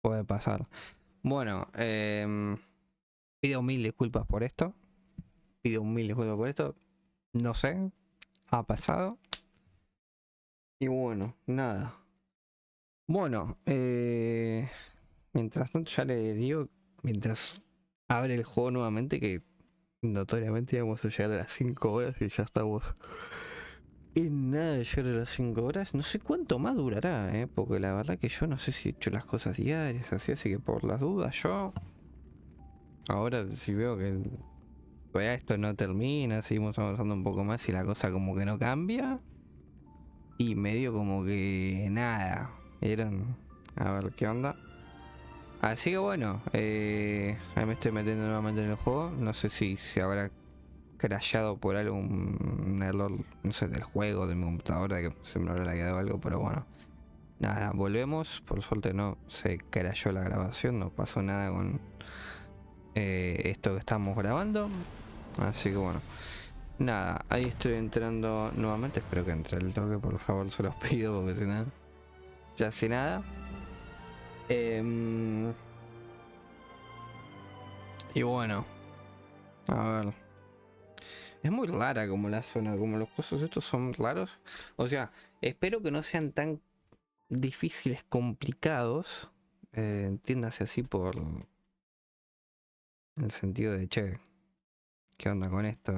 Puede pasar. Bueno, pido mil disculpas por esto. Pido mil disculpas por esto. No sé. Ha pasado. Y bueno, nada. Bueno, mientras tanto ya le digo, mientras abre el juego nuevamente, que notoriamente íbamos a llegar a las 5 horas y ya estamos en nada de llegar a las 5 horas. No sé cuánto más durará, porque la verdad que yo no sé si he hecho las cosas diarias así que por las dudas yo... Ahora si veo que todavía esto no termina, seguimos avanzando un poco más y la cosa como que no cambia. Y medio como que nada. Eran... A ver qué onda. Así que bueno, ahí me estoy metiendo nuevamente en el juego. No sé si se habrá crashado por algo un error, no sé, del juego, de mi computadora, de que se me habrá lagueado algo, pero bueno. Nada, volvemos. Por suerte no se crashó la grabación, no pasó nada con esto que estamos grabando. Así que bueno. Nada, ahí estoy entrando nuevamente. Espero que entre el toque, por favor, se los pido, porque si no, ya sin nada. Y bueno, a ver. Es muy rara como la zona, como los cosas estos son raros. O sea, espero que no sean tan difíciles, complicados. Entiéndase así por el sentido de, che, ¿qué onda con esto?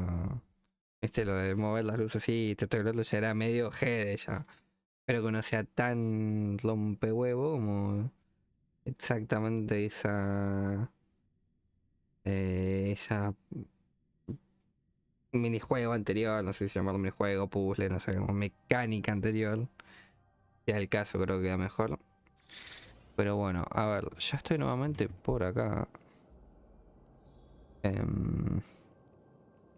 Lo de mover las luces así, este otro ya era medio jede ya. Espero que no sea tan rompehuevo como exactamente esa minijuego anterior, no sé si llamarlo minijuego, puzzle, no sé, como mecánica anterior. Si es el caso, creo que queda mejor. Pero bueno, a ver, ya estoy nuevamente por acá.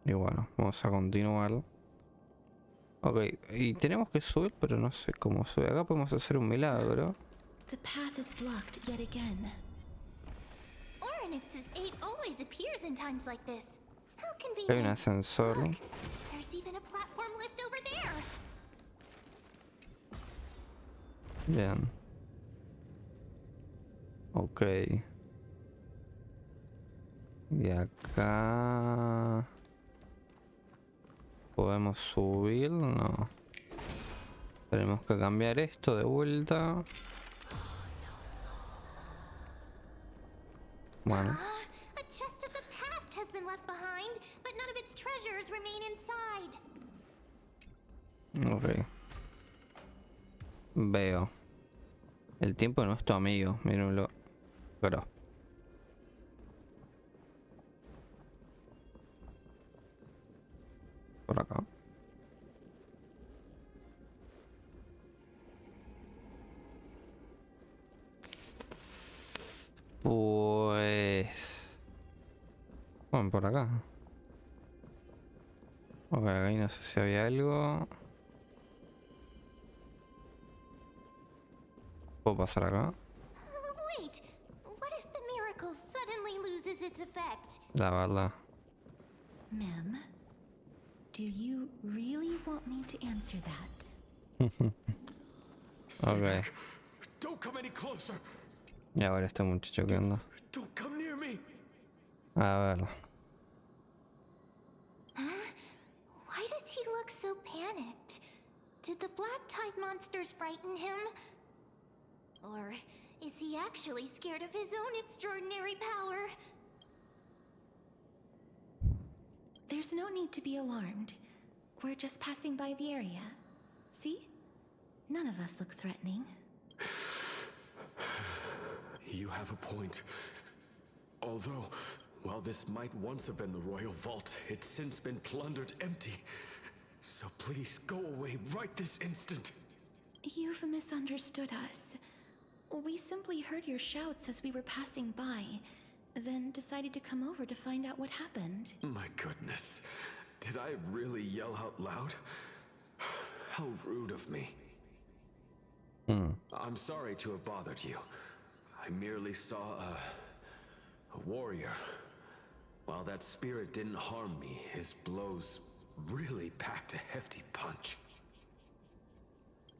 Y bueno, vamos a continuar. Ok, y tenemos que subir, pero no sé cómo subir. Acá podemos hacer un milagro. The path is blocked yet again. Oronix's 8 always appears in times like this. How Hay un convenient. ascensor. Look, there's even a platform lift over there. Bien. Ok. Y acá... ¿podemos subir? No. Tenemos que cambiar esto de vuelta. Bueno. A chest of the past has been left behind, but none of its treasures remain inside. Ok. Veo. El tiempo no es tu amigo, mírenlo. Pero. Por acá. Pues... bueno, por acá. Ok, ahí no sé si había algo. ¿Puedo pasar acá? Wait, what if the miracle suddenly loses its effect? La verdad. Mem, do you really want me to answer that? Ok. Don't come any closer. Y ahora este muchacho que anda. Don't come near me. A ver. Huh? Why does he look so panicked? Did the black tide monsters frighten him? Or is he actually scared of his own extraordinary power? There's no need to be alarmed. We're just passing by the area. See? None of us look threatening. You have a point. Although, while this might once have been the royal vault, it's since been plundered empty. So please go away right this instant. You've misunderstood us. We simply heard your shouts as we were passing by, then decided to come over to find out what happened. My goodness. Did I really yell out loud? How rude of me. I'm sorry to have bothered you. I merely saw a warrior. While that spirit didn't harm me, his blows really packed a hefty punch.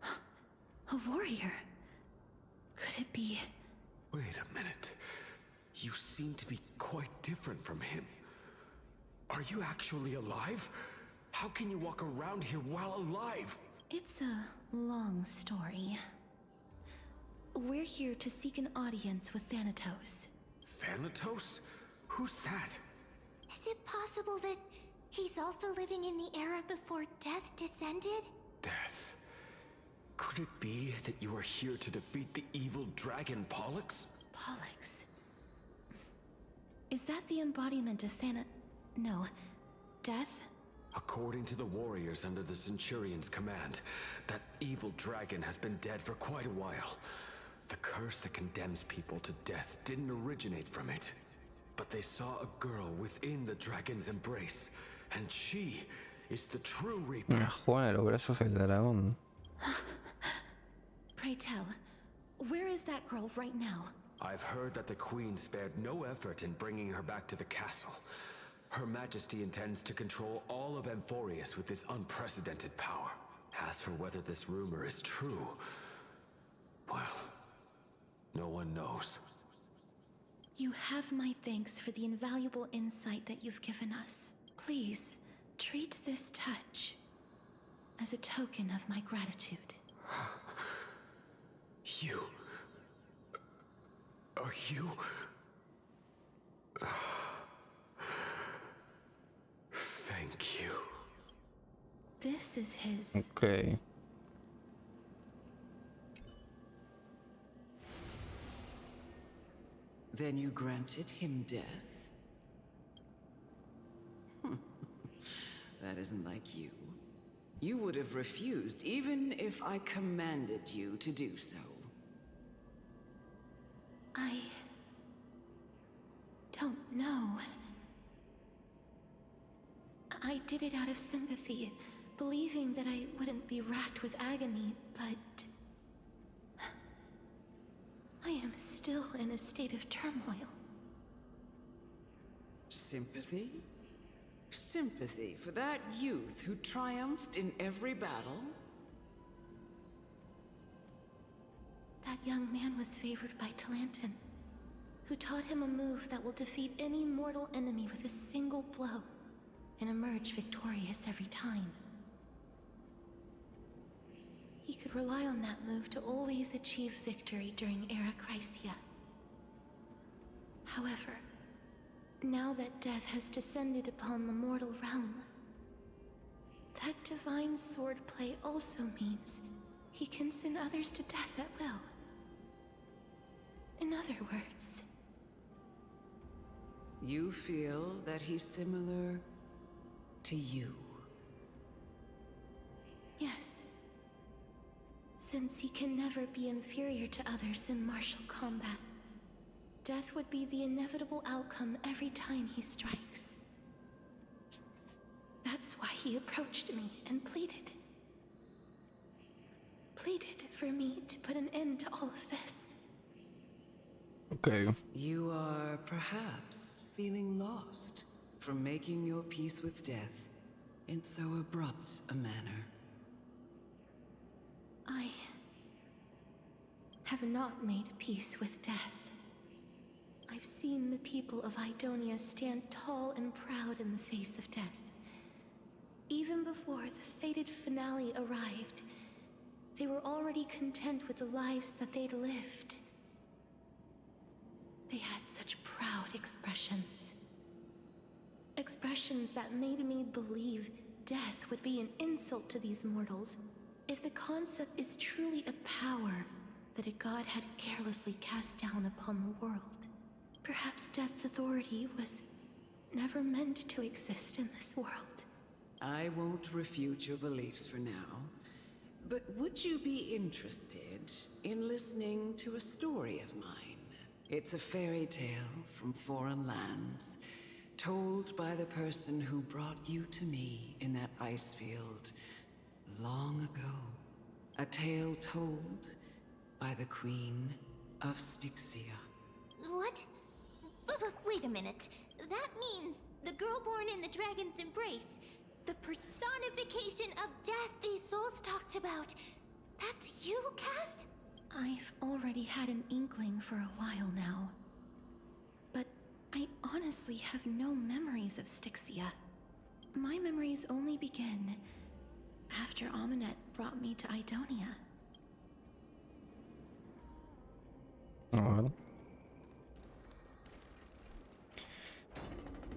A warrior? Could it be? Wait a minute. You seem to be quite different from him. Are you actually alive? How can you walk around here while alive? It's a long story. We're here to seek an audience with Thanotos. Thanatos? Who's that? Is it possible that he's also living in the era before death descended? Death? Could it be that you are here to defeat the evil dragon Pollux? Pollux? Is that the embodiment of No. Death? According to the warriors under the Centurion's command, that evil dragon has been dead for quite a while. The curse that condemns people to death didn't originate from it. But they saw a girl within the dragon's embrace, and she is the true Reaper. Juan, los brazos del dragón. Pray tell, where is that girl right now? I've heard that the Queen spared no effort in bringing her back to the castle. Her Majesty intends to control all of Amphorius with this unprecedented power. As for whether this rumor is true, well, no one knows. You have my thanks for the invaluable insight that you've given us. Please, treat this touch as a token of my gratitude. You... Are you... Thank you. This is his... Okay. Then you granted him death? That isn't like you. You would have refused even if I commanded you to do so. I... don't know. I did it out of sympathy, believing that I wouldn't be racked with agony, but... I am still in a state of turmoil. Sympathy? Sympathy for that youth who triumphed in every battle? That young man was favored by Talantin, who taught him a move that will defeat any mortal enemy with a single blow and emerge victorious every time. He could rely on that move to always achieve victory during Era Chrysia. However, now that death has descended upon the mortal realm, that divine swordplay also means he can send others to death at will. In other words... You feel that he's similar to you? Yes. Since he can never be inferior to others in martial combat, death would be the inevitable outcome every time he strikes. That's why he approached me and pleaded. pleaded for me to put an end to all of this. Okay. You are perhaps feeling lost from making your peace with death in so abrupt a manner. I have not made peace with death. I've seen the people of Idonia stand tall and proud in the face of death. Even before the fated finale arrived, they were already content with the lives that they'd lived. They had such proud expressions. Expressions that made me believe death would be an insult to these mortals if the concept is truly a power that a god had carelessly cast down upon the world. Perhaps death's authority was never meant to exist in this world. I won't refute your beliefs for now, but would you be interested in listening to a story of mine? It's a fairy tale from foreign lands, told by the person who brought you to me in that ice field long ago. A tale told by the Queen of Stixia. What? Wait a minute. That means the girl born in the dragon's embrace, the personification of death these souls talked about. That's you, Cass? I've already had an inkling for a while now. But I honestly have no memories of Stixia. My memories only begin after Amunet brought me to Idonia.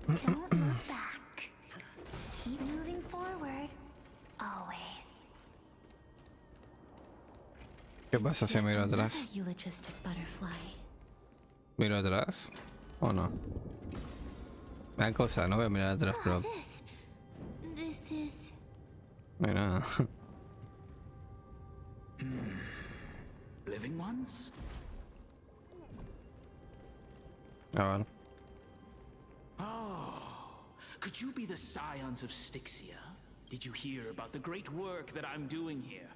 Don't look back. Keep moving forward. Always. ¿Qué pasa si miro atrás? Eulogistic butterfly. ¿Miro atrás? ¿O no? Me da cosa, no voy a mirar atrás, pero... This is... No hay nada. Living ones? A ver. Oh, could you be the scions of Stixia? Did you hear about the great work that I'm doing here?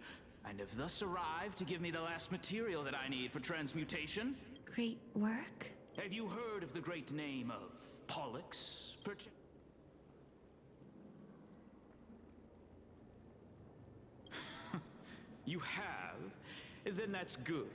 And have thus arrived to give me the last material that I need for transmutation? Great work? Have you heard of the great name of Pollux, perchance? You have? Then that's good.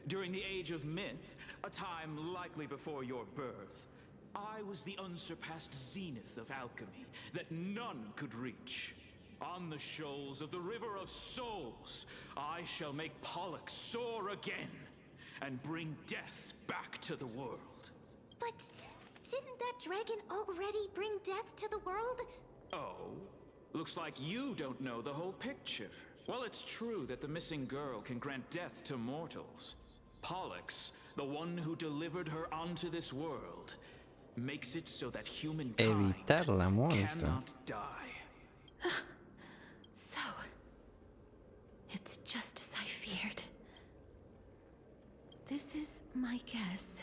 During the Age of Myth, a time likely before your birth, I was the unsurpassed zenith of alchemy that none could reach. On the shoals of the River of Souls, I shall make Pollux soar again and bring death back to the world. But didn't that dragon already bring death to the world? Oh, looks like you don't know the whole picture. Well, it's true that the missing girl can grant death to mortals. Pollux, the one who delivered her onto this world, makes it so that humankind Evitar la muerte. cannot die. So, it's just as I feared. This is my guess.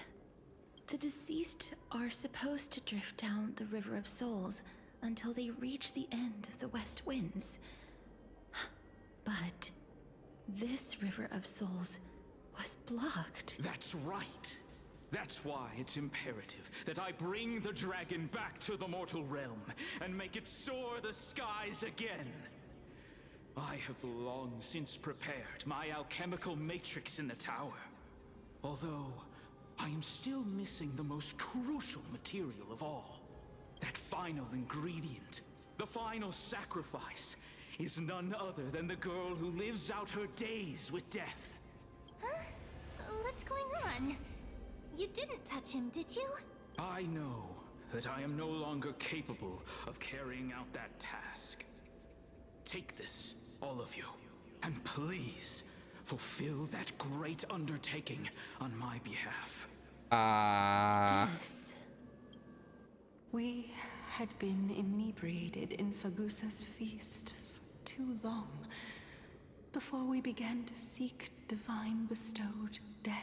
The deceased are supposed to drift down the River of Souls until they reach the end of the West Winds. But this River of Souls was blocked. That's right. That's why it's imperative that I bring the dragon back to the mortal realm and make it soar the skies again. I have long since prepared my alchemical matrix in the tower. Although, I am still missing the most crucial material of all. That final ingredient, the final sacrifice, is none other than the girl who lives out her days with death. Huh? What's going on? You didn't touch him, did you? I know that I am no longer capable of carrying out that task. Take this, all of you, and please fulfill that great undertaking on my behalf. Yes. We had been inebriated in Fagusa's feast for too long before we began to seek divine bestowed death.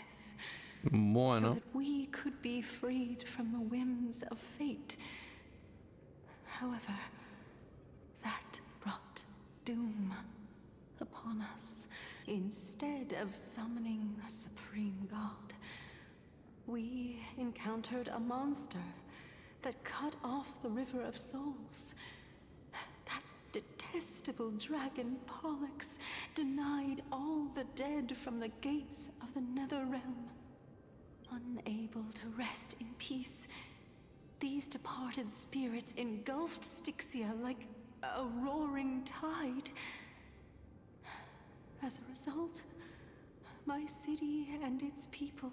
Bueno. So that we could be freed from the whims of fate. However, that brought doom upon us. instead of summoning a supreme god, we encountered a monster that cut off the River of Souls. That detestable dragon Pollux denied all the dead from the gates of the Nether Realm. Unable to rest in peace, these departed spirits engulfed Stixia like a roaring tide. As a result, my city and its people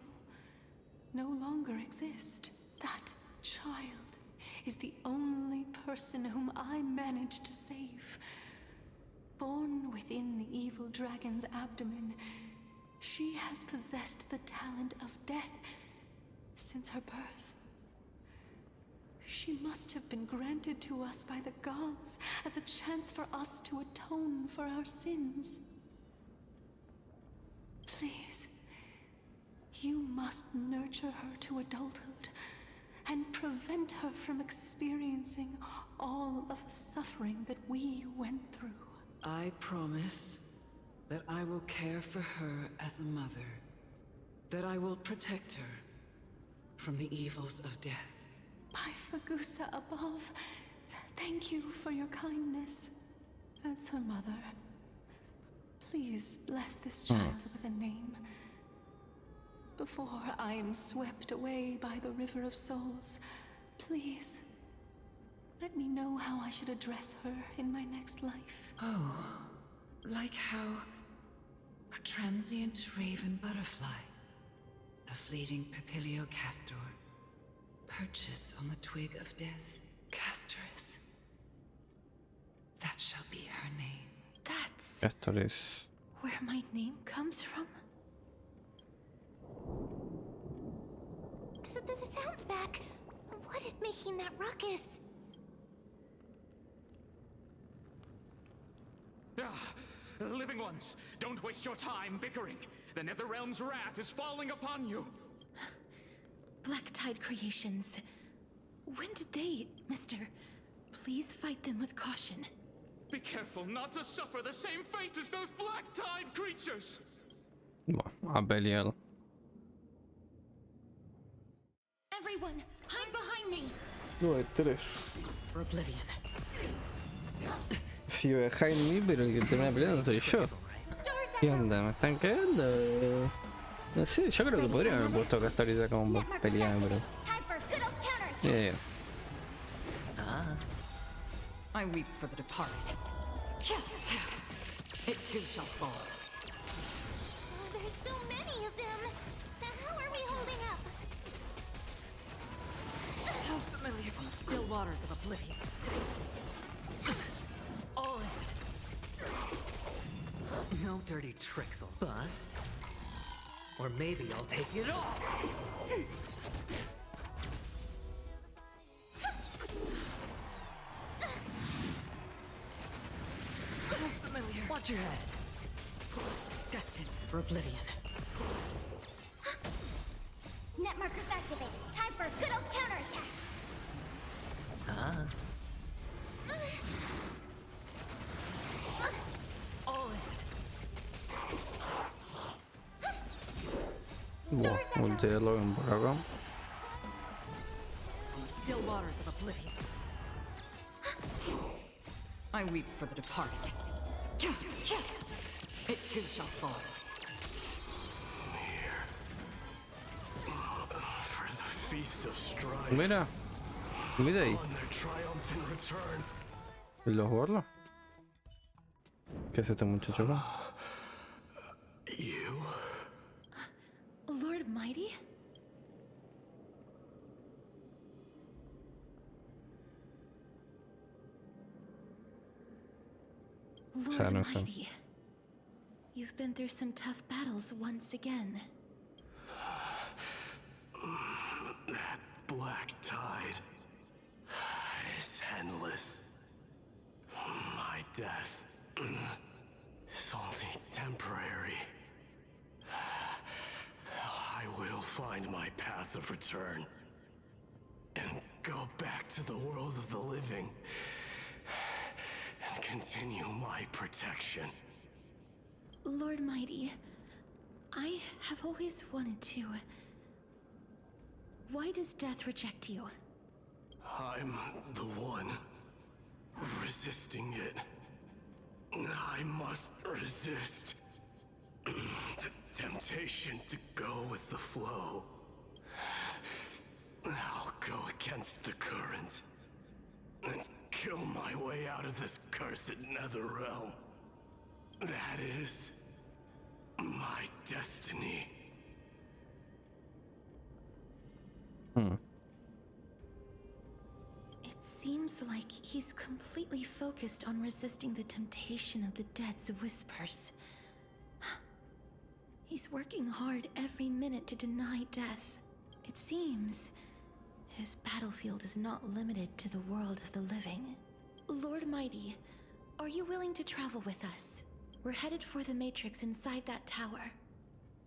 no longer exist. That child is the only person whom I managed to save. Born within the evil dragon's abdomen, she has possessed the talent of death since her birth. She must have been granted to us by the gods as a chance for us to atone for our sins. Please, you must nurture her to adulthood and prevent her from experiencing all of the suffering that we went through. I promise that I will care for her as a mother, that I will protect her from the evils of death. By Fagusa above, thank you for your kindness. As her mother, please bless this child with a name. Before I am swept away by the River of Souls, please, let me know how I should address her in my next life. Oh, like how a transient raven butterfly, a fleeting papilio castor, perches on the twig of death. Castorice. That shall be her name. That's Castorice. where my name comes from? The sound's back. What is making that ruckus? Living ones, don't waste your time bickering. The Nether Realm's wrath is falling upon you. Black Tide creations. When did they, mister? Please fight them with caution. Be careful not to suffer the same fate as those Black Tide creatures. Abeliel. Everyone, hide behind me. 9-3. For oblivion. Si behind me, pero el que termina peleando soy yo. ¿Qué onda? ¿Me están cagando? No sé, yo creo que podría haber puesto a Castorice como pelear, pero... I weep for the departed. It too shall fall. Oh, there's so many of them. How are we holding up? How familiar from the still waters of oblivion. No dirty tricks will bust. Or maybe I'll take it all. Familiar. Watch your head. Destined for oblivion. Net markers activated. Time for a good old counterattack. Buah, voltearlo ven por acá. Still waters of oblivion. I weep for the departed. It too shall fall. Here. For the feast of strife. Mira. Mira ahí. On their triumphant return. ¿Los jugarlo? ¿Qué es este muchacho acá? You? Lord Mighty? Lord Mighty, you've been through some tough battles once again. That black tide is endless. My death is only temporary. I will find my path of return and go back to the world of the living and continue my protection. Lord Mighty, I have always wanted to. Why does death reject you? I'm the one resisting it. I must resist the temptation to go with the flow. I'll go against the current and kill my way out of this cursed Nether Realm. That is my destiny. It seems like he's completely focused on resisting the temptation of the dead's whispers. He's working hard every minute to deny death. It seems his battlefield is not limited to the world of the living. Lord Mighty, are you willing to travel with us? We're headed for the Matrix inside that tower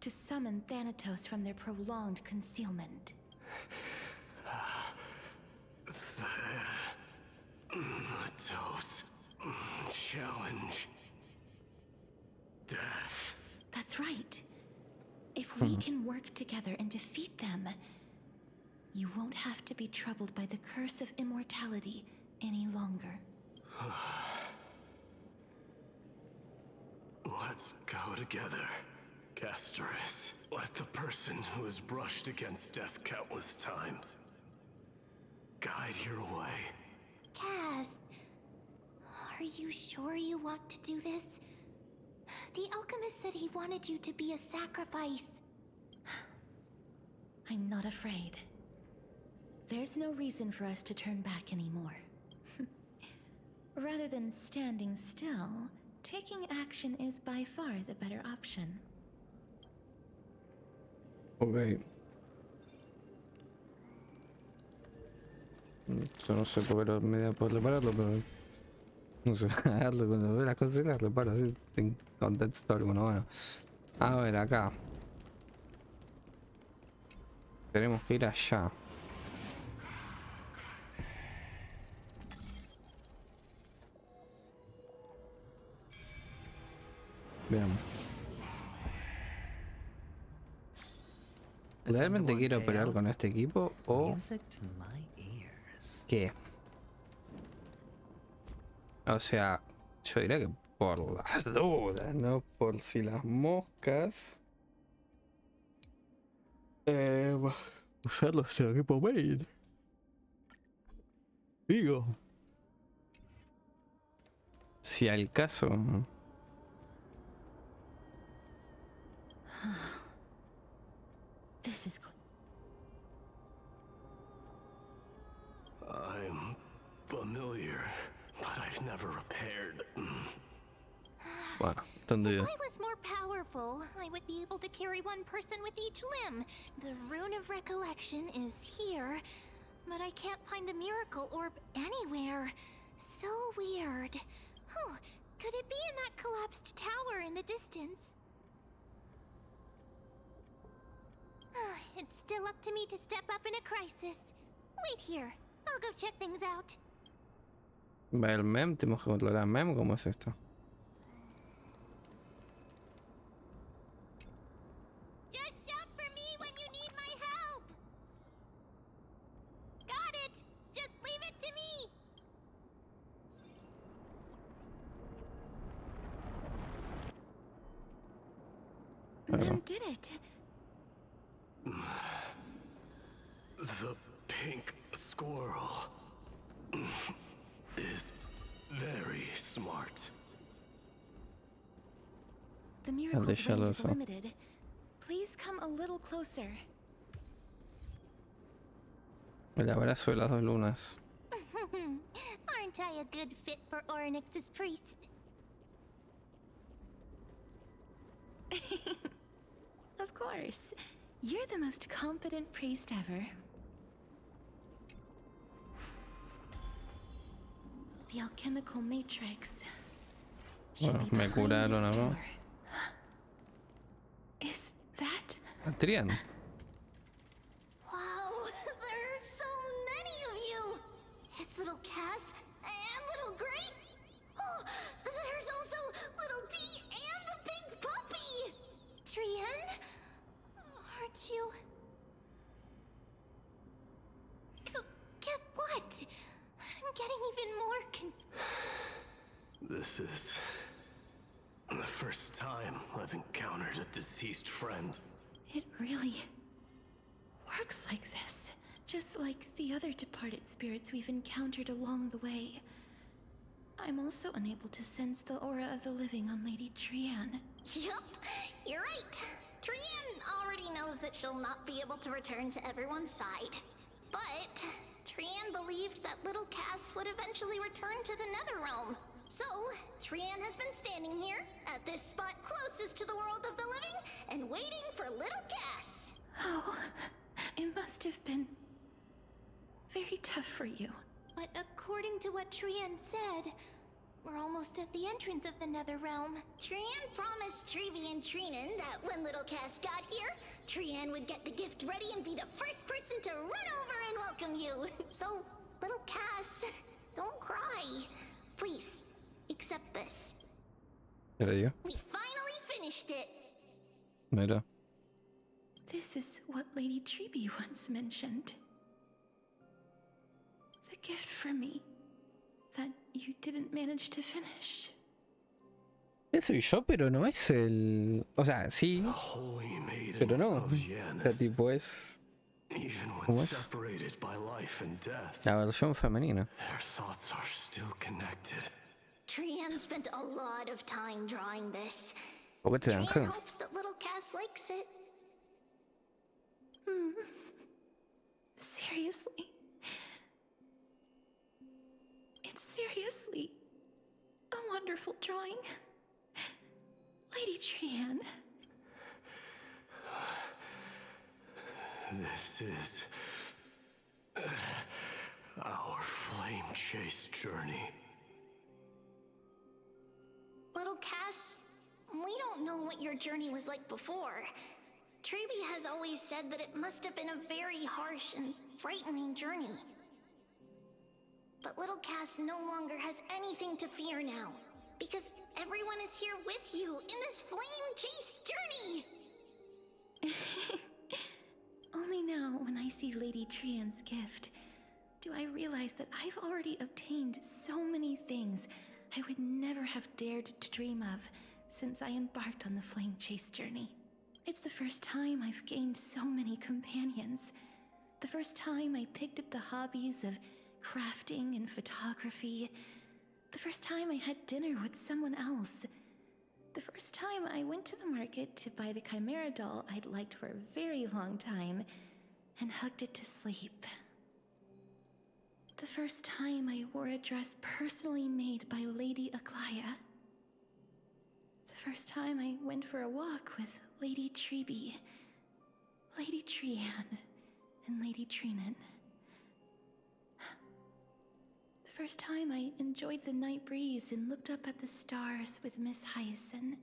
to summon Thanatos from their prolonged concealment. Thanatos challenge death. That's right. If we can work together and defeat them, you won't have to be troubled by the curse of immortality any longer. Let's go together, Castorice. Let the person who has brushed against death countless times guide your way. Cass, are you sure you want to do this? The alchemist said he wanted you to be a sacrifice. I'm not afraid. There's no reason for us to turn back anymore. Rather than standing still, taking action is by far the better option. Ok. Yo no sé por qué me da por repararlo, pero no sé, agarrarlo cuando ve las cosas las reparo así en contexto alguno. Bueno, a ver acá. Tenemos que ir allá. Veamos. ¿Realmente quiero operar con este equipo o qué? O sea, yo diría que por las dudas, no por si las moscas. Usarlos en el equipo main. Digo. Si al caso. This is good. I'm familiar, but I've never repaired. Bueno, entendido. If I was more powerful, I would be able to carry one person with each limb. The rune of recollection is here, but I can't find the miracle orb anywhere. So weird. Oh, could it be in that collapsed tower in the distance? It's still up to me to step up in a crisis. Wait here. I'll go check things out. El mem, tenemos que controlar a mem. ¿Cómo es esto? Just shout for me when you need my help. Got it. Just leave it to me. Mem did it. The pink squirrel is very smart. The miracle's range is limited. Please come a little closer. El abrazo de las dos lunas. Aren't I a good fit for Oronix's priest? Of course. You're the most competent priest ever. The alchemical matrix. Bueno, me curaron, ¿no? Is that Adrián? Wow, there are so many of you. It's little Cass and little Gray. Oh, there's also little D and the pink pup. getting even more This is the first time I've encountered a deceased friend. It really works like this, just like the other departed spirits we've encountered along the way. I'm also unable to sense the aura of the living on Lady Trian. Yup, you're right. Trian already knows that she'll not be able to return to everyone's side. But Trian believed that little Cass would eventually return to the Nether Realm. So, Trian has been standing here, at this spot closest to the world of the living, and waiting for little Cass. Oh, it must have been very tough for you. But according to what Trian said, we're almost at the entrance of the Nether Realm. Trian promised Trevi and Trinan that when little Cass got here, Trian would get the gift ready and be the first person to run over and welcome you. So, little Cass, don't cry. Please, accept this. Era yo. We finally finished it. Mira. This is what Lady Trevi once mentioned. The gift for me that you didn't manage to finish. Soy yo, pero no es el... O sea, sí, pero no. O sea, tipo es... ¿Cómo es? La versión femenina. Trian spent a lot of time drawing this. ¿Por qué te dan Trian hopes that little Cass likes it. Seriously? It's seriously a wonderful drawing. Lady Trian. This is our flame chase journey. Little Cass, we don't know what your journey was like before. Trevi has always said that it must have been a very harsh and frightening journey. But little Cass no longer has anything to fear now, because everyone is here with you in this flame chase journey! Only now, when I see Lady Trian's gift, do I realize that I've already obtained so many things I would never have dared to dream of since I embarked on the flame chase journey. It's the first time I've gained so many companions. The first time I picked up the hobbies of crafting and photography. The first time I had dinner with someone else. The first time I went to the market to buy the Chimera doll I'd liked for a very long time and hugged it to sleep. The first time I wore a dress personally made by Lady Aglaya. The first time I went for a walk with Lady Trevi, Lady Trian, and Lady Trinan. The first time I enjoyed the night breeze and looked up at the stars with Miss Hyacinth.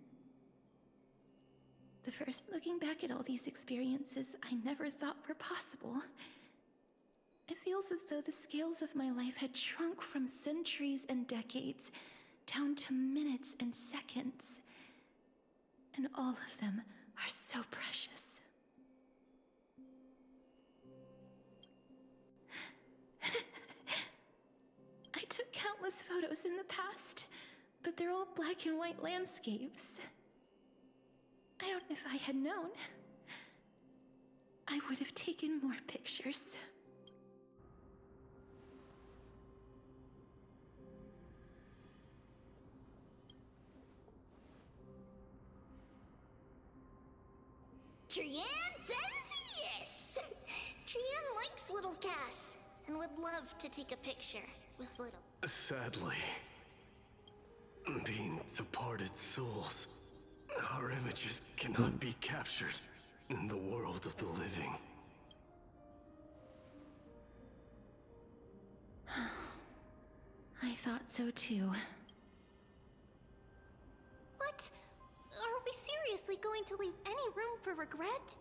The first looking back at all these experiences I never thought were possible. It feels as though the scales of my life had shrunk from centuries and decades down to minutes and seconds. And all of them are so precious. I took countless photos in the past, but they're all black and white landscapes. I don't know if I had known. I would have taken more pictures. Trian says yes! Trian likes little Cass and would love to take a picture with little. Sadly, being departed souls, our images cannot be captured in the world of the living. I thought so too. What? Are we seriously going to leave any room for regret?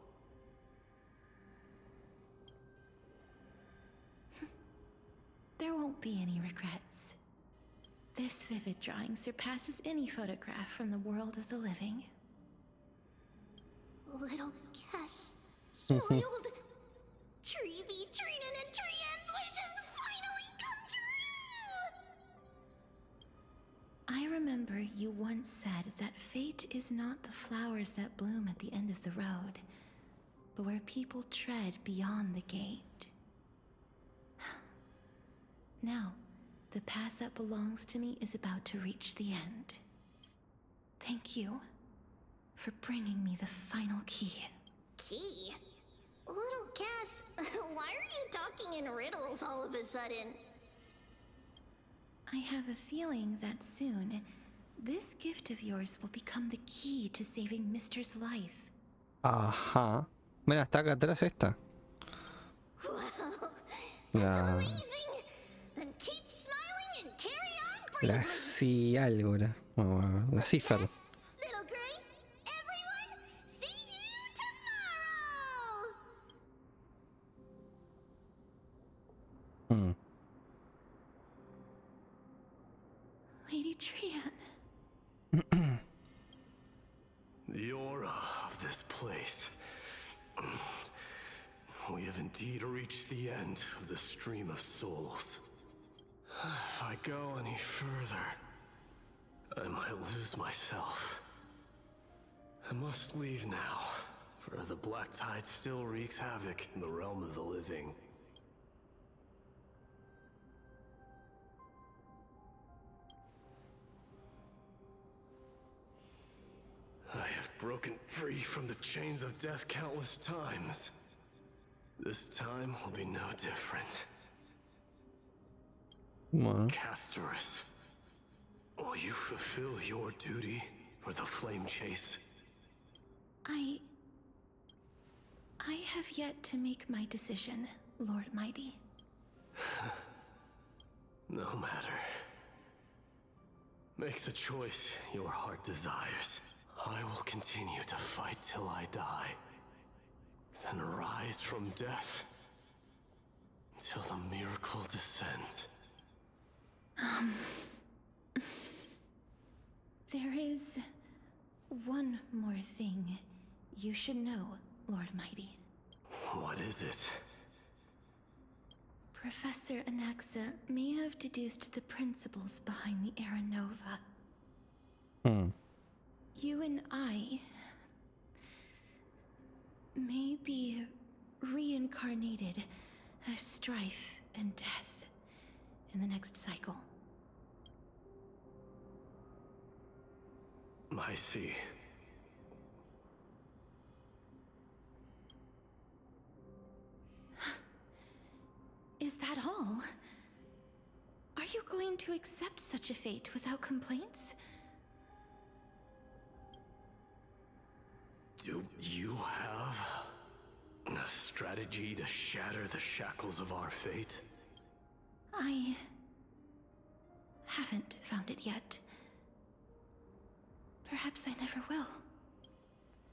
There won't be any regrets. This vivid drawing surpasses any photograph from the world of the living. Little Cass spoiled. Trevi, Trinan, and Trian's wishes finally come I remember you once said that fate is not the flowers that bloom at the end of the road, but where people tread beyond the gate. Now, the path that belongs to me is about to reach the end. Thank you for bringing me the final key. Key? Little Cass, why are you talking in riddles all of a sudden? I have a feeling that soon, this gift of yours will become the key to saving Mister's life. Ajá. Mira, está acá atrás esta. Wow, La, amazing! Then keep smiling and carry on, la Ciálgora. La Cipher. Little Gray. Everyone, see you tomorrow! Hmm. Lady Trian. The aura of this place. We have indeed reached the end of the stream of souls. If I go any further, I might lose myself. I must leave now, for the black tide still wreaks havoc in the realm of the living. I have broken free from the chains of death countless times. This time will be no different. Castorice, will you fulfill your duty for the flame chase? I have yet to make my decision, Lord Mighty. No matter. Make the choice your heart desires. I will continue to fight till I die. Then rise from death until the miracle descends. There is one more thing you should know, Lord Mighty. What is it? Professor Anaxa may have deduced the principles behind the Era Nova. You and I may be reincarnated as strife and death in the next cycle. I see. Is that all? Are you going to accept such a fate without complaints? Do you have a strategy to shatter the shackles of our fate? I haven't found it yet. Perhaps I never will.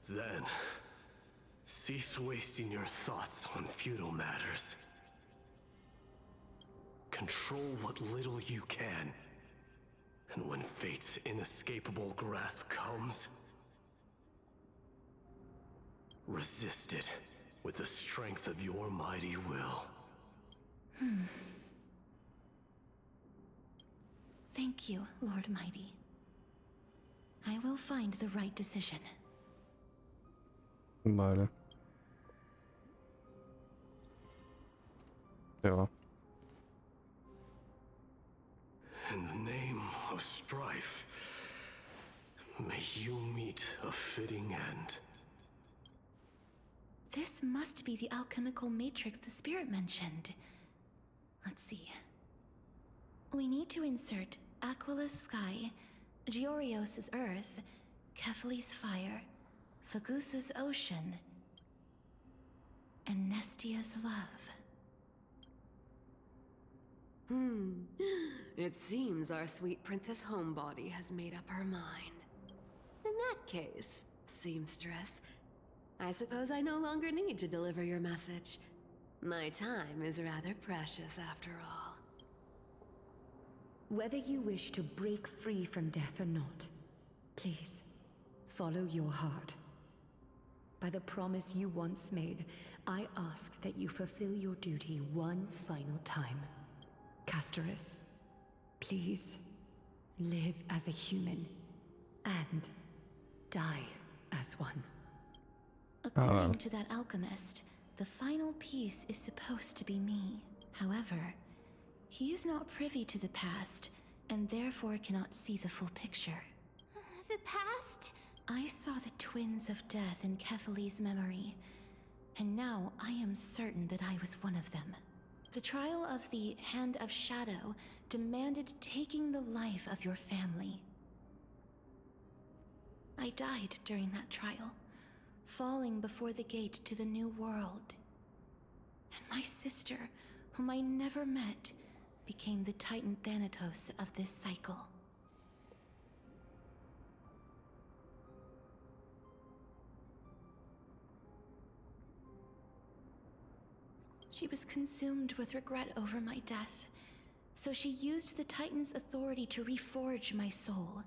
Then, cease wasting your thoughts on futile matters. Control what little you can. And when fate's inescapable grasp comes, resist it with the strength of your mighty will. Thank you, Lord Mighty. I will find the right decision. Vale. Se va. In the name of strife, may you meet a fitting end. This must be the alchemical matrix the spirit mentioned. Let's see. We need to insert Aquila's sky, Georios' earth, Kephali's fire, Fagusa's ocean, and Nestia's love. It seems our sweet Princess Homebody has made up her mind. In that case, seamstress, I suppose I no longer need to deliver your message. My time is rather precious after all. Whether you wish to break free from death or not, please, follow your heart. By the promise you once made, I ask that you fulfill your duty one final time. Castorice, please, live as a human, and die as one. According to that alchemist, the final piece is supposed to be me. However, he is not privy to the past, and therefore cannot see the full picture. The past? I saw the twins of death in Kethali's memory, and now I am certain that I was one of them. The trial of the Hand of Shadow demanded taking the life of your family. I died during that trial, falling before the gate to the new world. And my sister, whom I never met, became the Titan Thanatos of this cycle. She was consumed with regret over my death, so she used the Titan's authority to reforge my soul.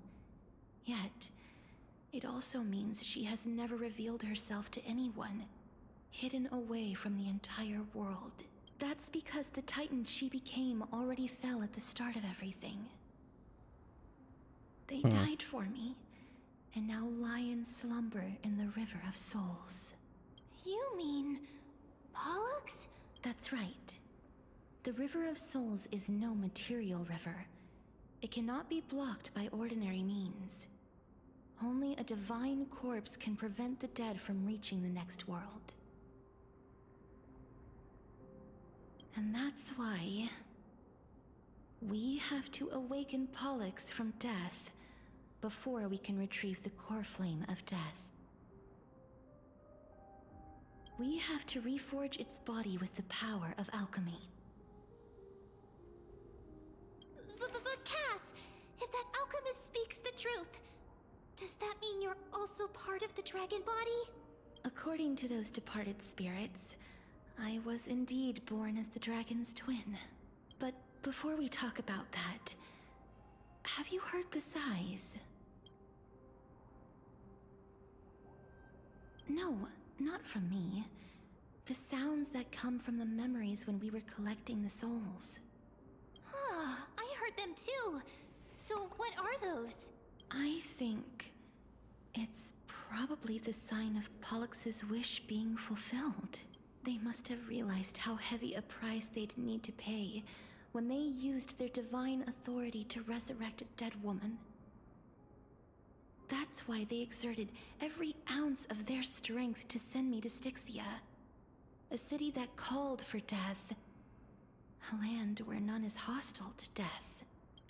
Yet, it also means she has never revealed herself to anyone, hidden away from the entire world. That's because the Titan she became already fell at the start of everything. They died for me, and now lie in slumber in the River of Souls. You mean Pollux? That's right. The River of Souls is no material river. It cannot be blocked by ordinary means. Only a divine corpse can prevent the dead from reaching the next world. And that's why we have to awaken Pollux from death before we can retrieve the core flame of death. We have to reforge its body with the power of alchemy. But Cass, if that alchemist speaks the truth, does that mean you're also part of the dragon body? According to those departed spirits, I was indeed born as the dragon's twin. But before we talk about that, have you heard the sighs? No, not from me. The sounds that come from the memories when we were collecting the souls. Ah, I heard them too. So what are those? I think it's probably the sign of Pollux's wish being fulfilled. They must have realized how heavy a price they'd need to pay when they used their divine authority to resurrect a dead woman. That's why they exerted every ounce of their strength to send me to Stixia, a city that called for death, a land where none is hostile to death.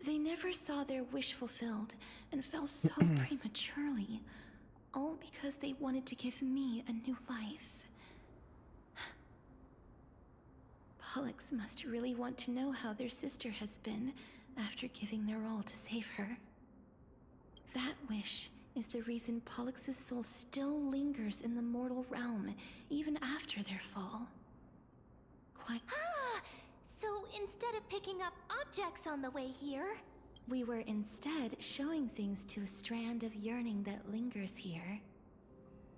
They never saw their wish fulfilled and fell so prematurely, all because they wanted to give me a new life. Pollux must really want to know how their sister has been after giving their all to save her. That wish is the reason Pollux's soul still lingers in the mortal realm, even after their fall. So instead of picking up objects on the way here, we were instead showing things to a strand of yearning that lingers here.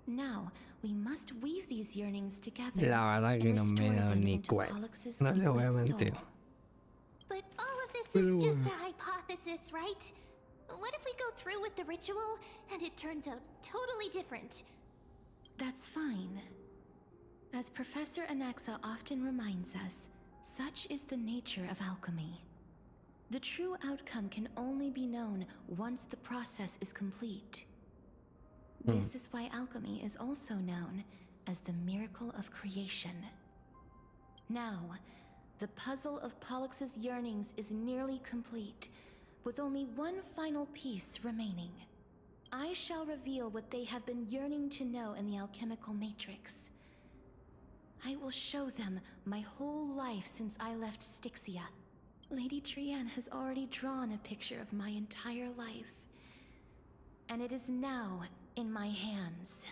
Now, we must weave these yearnings together. La verdad que no me da ni cuenta. No le voy a mentir. But all of this is just a hypothesis, right? What if we go through with the ritual and it turns out totally different? That's fine. As Professor Anaxa often reminds us, such is the nature of alchemy. The true outcome can only be known once the process is complete. This is why alchemy is also known as the miracle of creation. Now, the puzzle of Pollux's yearnings is nearly complete, with only one final piece remaining. I shall reveal what they have been yearning to know in the alchemical matrix. I will show them my whole life since I left Stixia. Lady Trianne has already drawn a picture of my entire life, and it is now in my hands.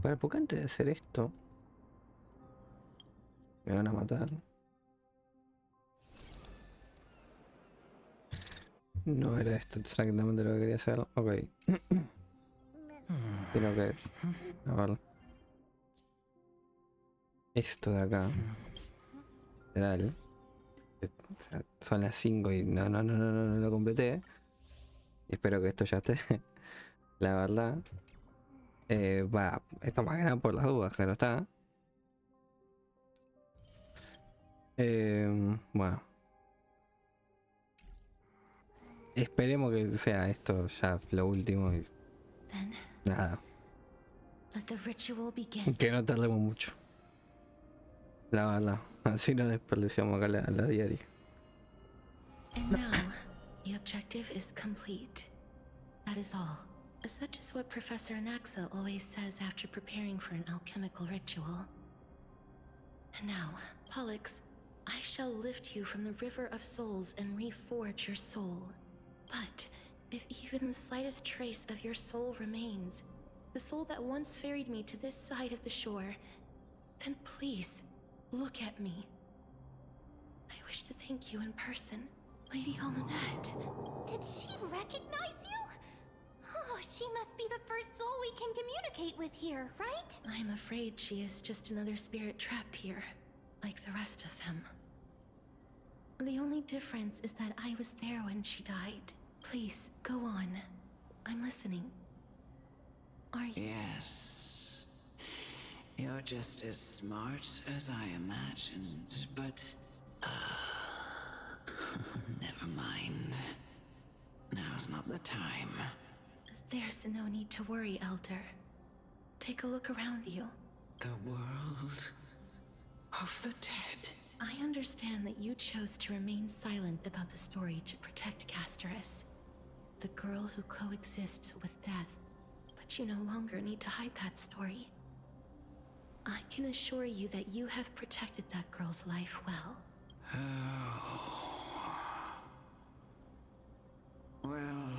Para porque antes de hacer esto me van a matar. No era esto exactamente lo que quería hacer. Ok. Creo que... A ver. esto de acá. Literal. O sea, son las 5 y no lo completé. Y espero que esto ya esté. La verdad. Va, esto más que nada por las dudas, claro está. Bueno. Esperemos que sea esto ya lo último y Then, nada. let the ritual begin. Que no tardemos mucho. La verdad. Así no desperdiciamos acá la diaria. And now, the objective is complete. That is all. Such is what Professor Anaxa always says after preparing for an alchemical ritual. And now, Pollux, I shall lift you from the river of souls and reforge your soul. But if even the slightest trace of your soul remains, the soul that once ferried me to this side of the shore, then please, look at me. I wish to thank you in person, Lady Almanette. Did she recognize you? Oh, she must be the first soul we can communicate with here, right? I'm afraid she is just another spirit trapped here, like the rest of them. The only difference is that I was there when she died. Please, go on. I'm listening. Are you? Yes. You're just as smart as I imagined, but... never mind. Now's not the time. There's no need to worry, Elder. Take a look around you. The world of the dead. I understand that you chose to remain silent about the story to protect Castorice, the girl who coexists with death, but you no longer need to hide that story. I can assure you that you have protected that girl's life well. Oh. Well,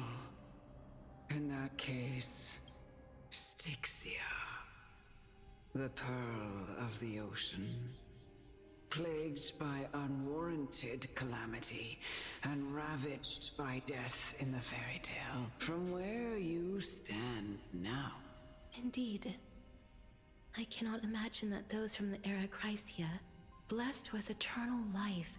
in that case, Stixia, the pearl of the ocean, plagued by unwarranted calamity and ravaged by death in the fairy tale, from where you stand now. Indeed. I cannot imagine that those from the era Chrysia, blessed with eternal life.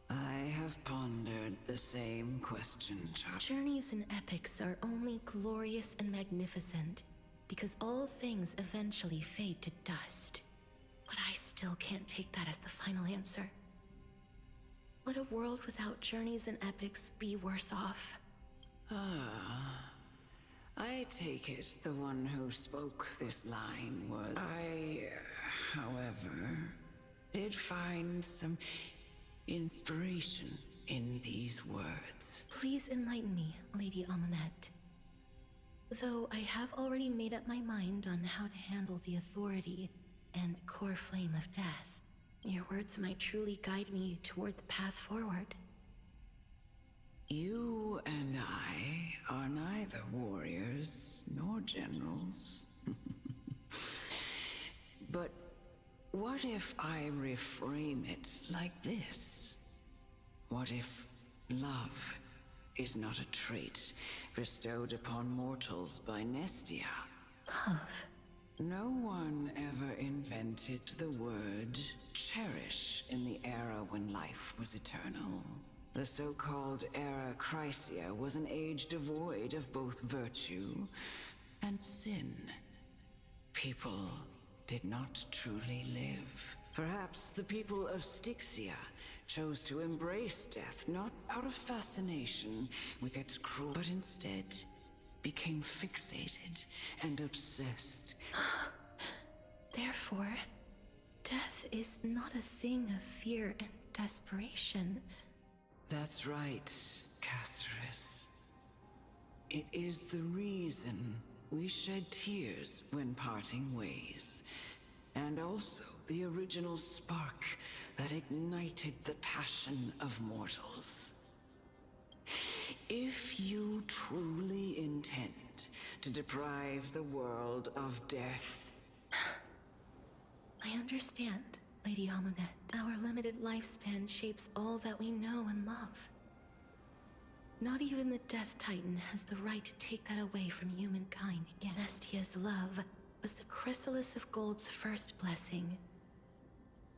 I have pondered the same question, child. Journeys and epics are only glorious and magnificent, because all things eventually fade to dust. But I still can't take that as the final answer. Would a world without journeys and epics be worse off? I take it the one who spoke this line was... I, however, did find some inspiration in these words. Please enlighten me, Lady Almanette. Though I have already made up my mind on how to handle the authority and core flame of death, your words might truly guide me toward the path forward. You and I are neither warriors nor generals. But what if I reframe it like this? What if love is not a trait bestowed upon mortals by Nestia? Love? No one ever invented the word cherish in the era when life was eternal. The so-called era Chrysia was an age devoid of both virtue and sin. People did not truly live. Perhaps the people of Stixia chose to embrace death not out of fascination with its cruel, but instead became fixated and obsessed. Therefore, death is not a thing of fear and desperation. That's right, Castorice. It is the reason we shed tears when parting ways, and also the original spark that ignited the passion of mortals. If you truly intend to deprive the world of death... I understand, Lady Almanette. Our limited lifespan shapes all that we know and love. Not even the Death Titan has the right to take that away from humankind again. Nestia's love, was the chrysalis of gold's first blessing.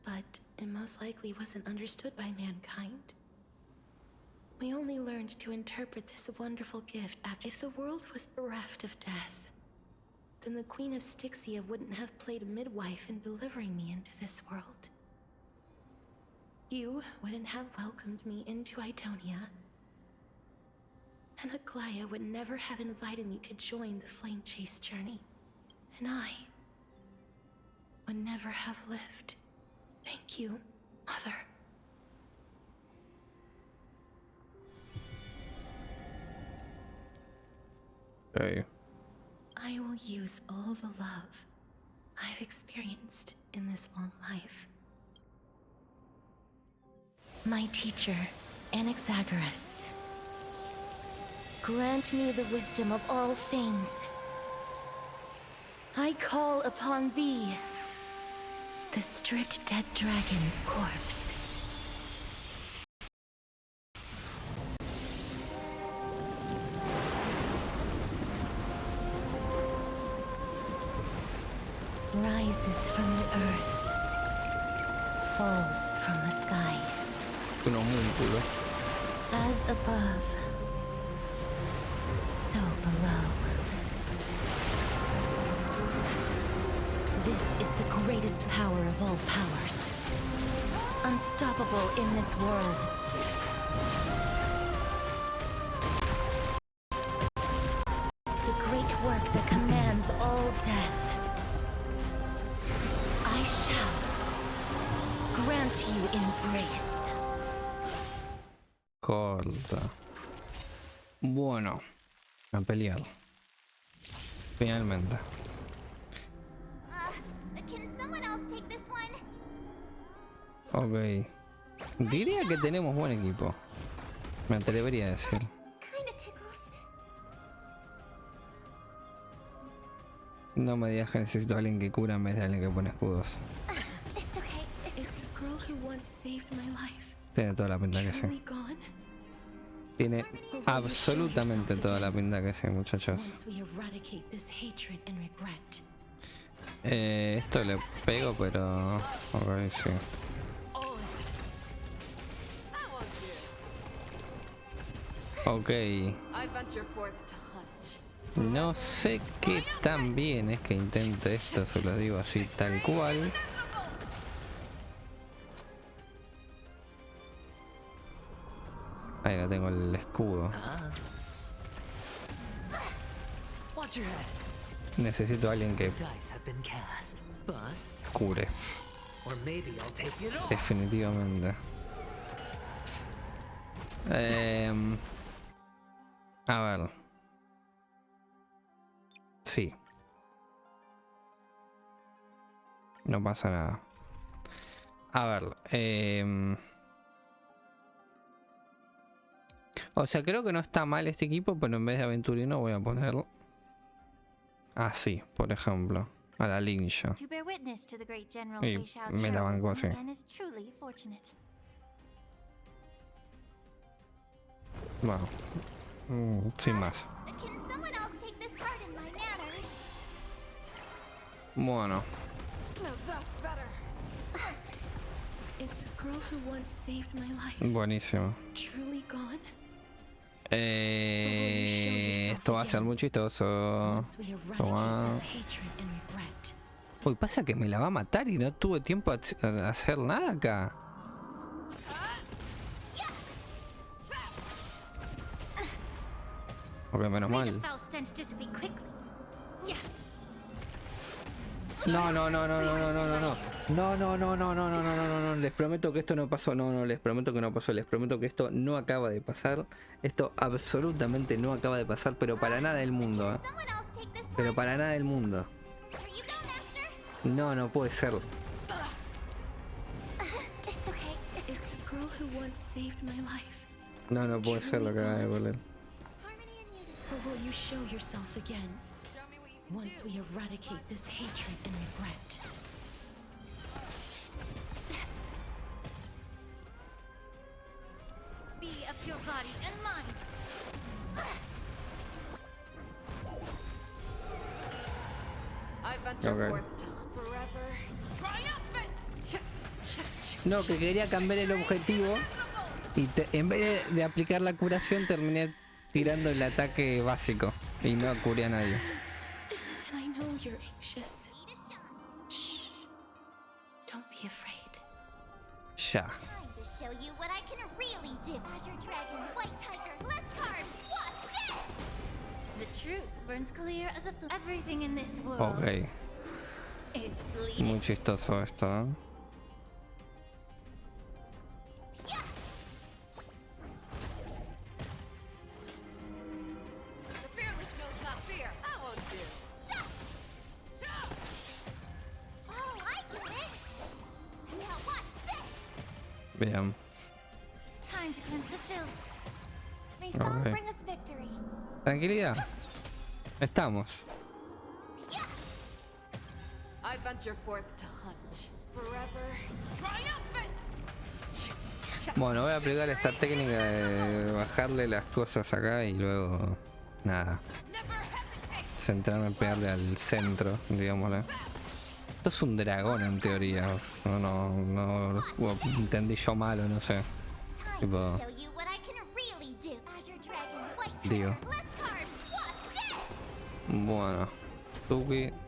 But it most likely wasn't understood by mankind. We only learned to interpret this wonderful gift after. If the world was bereft of death, then the Queen of Stixia wouldn't have played a midwife in delivering me into this world. You wouldn't have welcomed me into Idonia, and Aglaya would never have invited me to join the flamechase journey. And I would never have lived. Thank you, Mother. Okay. I will use all the love I've experienced in this long life. My teacher, Anaxagoras, grant me the wisdom of all things. I call upon thee, the stripped dead dragon's corpse. Rises from the earth, falls from the sky. Un homúnculo. As above, so below. This is the greatest power of all powers. Unstoppable in this world. The great work that commands all death. I shall grant you embrace. Corta. Bueno, a pelear. Finalmente. Can someone else take this one? Ok. Diría que tenemos buen equipo. Me atrevería a decir. Kinda tickles. No me digas que necesito a alguien que cura en vez de alguien que pone escudos. It's okay. Is the girl who once saved my life Tiene toda la pinta que sí. truly gone? Tiene absolutamente toda la pinta que sí, muchachos. Once we eradicate this hatred and regret. Esto le pego, pero... Ok, sí. Ok. No sé qué tan bien es que intente esto, se lo digo así tal cual. Ahí no tengo el escudo. Necesito a alguien que cure. Definitivamente. A ver. Sí. No pasa nada. A ver. O sea, creo que no está mal este equipo, pero en vez de aventurino voy a ponerlo así, por ejemplo, a la lincha. Y me la banco así. Bueno, sin más. Bueno. Buenísimo. Esto va a ser muy chistoso. Toma. Uy, pasa que me la va a matar y no tuve tiempo a hacer nada acá. Ok, menos mal. No, no, no, no, no, no, no, no, no. No, no, no, no, no, no, no, no, no. Les prometo que esto no pasó. No, no, les prometo que no pasó. Les prometo que esto no acaba de pasar. Esto absolutamente no acaba de pasar, pero para nada del mundo, ¿eh? Pero para nada del mundo. No, no puede ser. No, no puede ser lo que acaba de volver. Once we eradicate this hatred and regret. Be of your body and mind. Ok. No, que quería cambiar el objetivo y en vez de aplicar la curación terminé tirando el ataque básico y no curé a nadie. And I know you're anxious. Shh. Don't be afraid. Ya. Time to show you what I can really do. Azure Dragon, White Tiger, less carbs, what's this? The truth burns clear as everything in this world. Ok. Is bleeding. Muy chistoso esto, ¿eh? Bien. Time to cleanse the filth. May song Ok. bring us victory. Tranquilidad. Estamos. I venture forth to hunt. Forever triumphant! Bueno, voy a aplicar esta técnica de bajarle las cosas acá y luego... Nada. Centrarme en pegarle al centro, digámosle. Esto es un dragón en teoría. No entendí yo mal o no sé. Tipo... Show you what I can really do. Azure Dragon, White Tiger, Digo. less carbs, what's this? Bueno.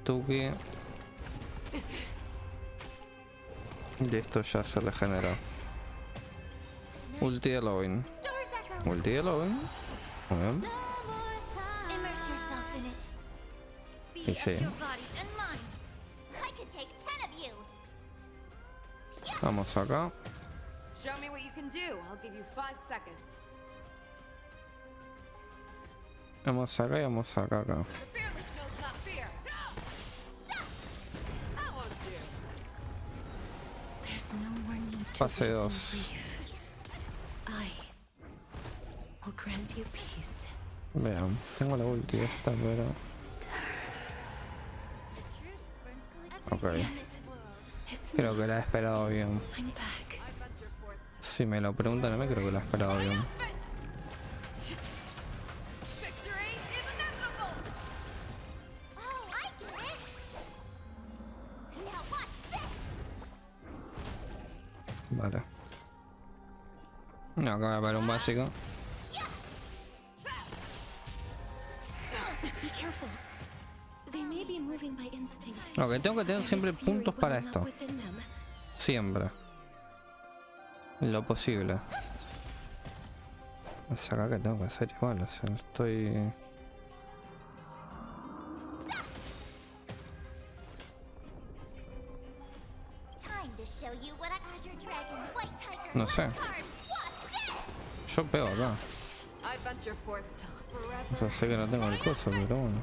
Tuki. Y esto ya se regeneró. Ulti de Lovin. Ulti de Lovin. Muy bien. Immerse yourself in it. Be Y sí. of your body and mind. I could take 10 of you. Vamos acá. Show me what you can do. I'll give you 5 seconds. Vamos acá y vamos acá. The fearless knows not fear. That won't do. There's no more need to Fase live in 2. grief. I will grant you peace. Vean, tengo la ulti esta, pero... Ok. Creo que la he esperado bien. I'm back. Si me lo preguntan a mí, creo que la he esperado bien. Oh, I get it. Now watch this. Vale. No, acá voy a ver un básico. Be careful. They may be moving by instinct. Ok, tengo que tener siempre puntos para esto. Within them. Siempre. Lo posible. O sea, acá que tengo que hacer igual, o sea, no estoy... Time to show you what Azure Dragon, White Tiger, No less sé. carbs, what's this? Yo pego acá. I venture forth to O sea, sé que no tengo el coso, pero bueno.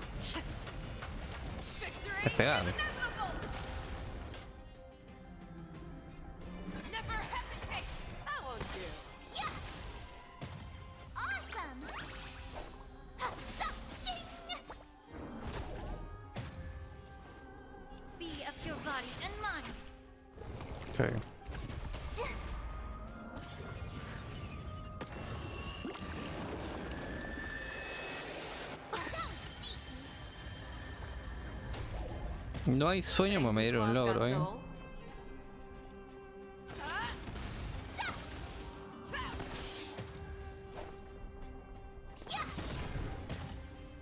Es pegar. never hesitate. That won't do. Awesome. Be of your body and mind. Ok. No hay sueño, me dieron un logro,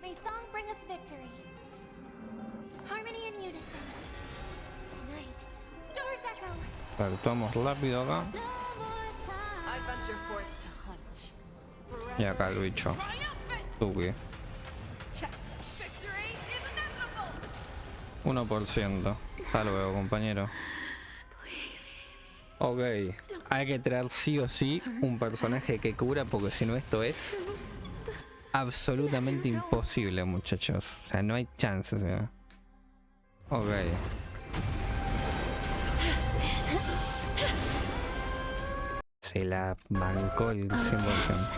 May song bring us victory. Harmony and unison. Tonight, stars echo. Actuamos rápido acá. I venture forth to hunt. Y acá el bicho. Tuki. 1%. Hasta luego, compañero. Ok. Hay que traer sí o sí un personaje que cura, porque si no esto es absolutamente imposible, muchachos. O sea, no hay chances. Ok. Se la bancó el 100%.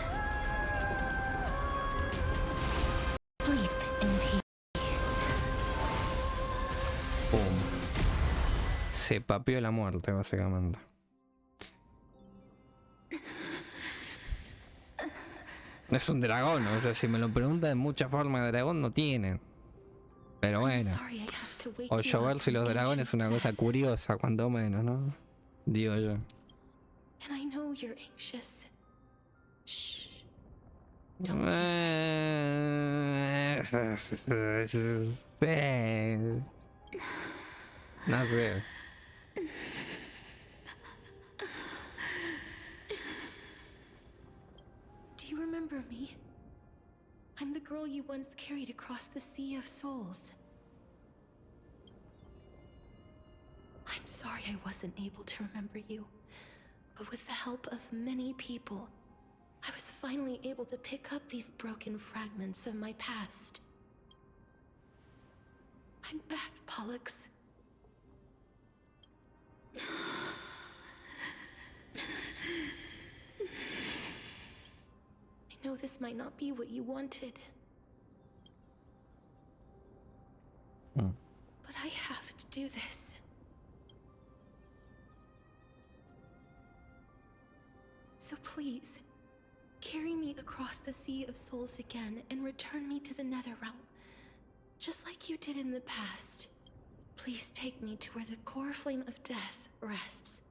Sleep in peace. Pum. Se papió la muerte, básicamente. Es un dragón, o sea, si me lo preguntan, de muchas formas de dragón no tienen. Pero bueno. Sorry I have to wake O you yo ver up si from los dragones es una cosa curiosa, cuanto menos, ¿no? Digo yo. And I know you're anxious. Shh. No sé. Do you remember me? I'm the girl you once carried across the Sea of Souls. I'm sorry I wasn't able to remember you, but with the help of many people, I was finally able to pick up these broken fragments of my past. I'm back, Pollux. I know this might not be what you wanted. But I have to do this. So please, carry me across the Sea of Souls again and return me to the Nether Realm, just like you did in the past. Please take me to where the core flame of death rests.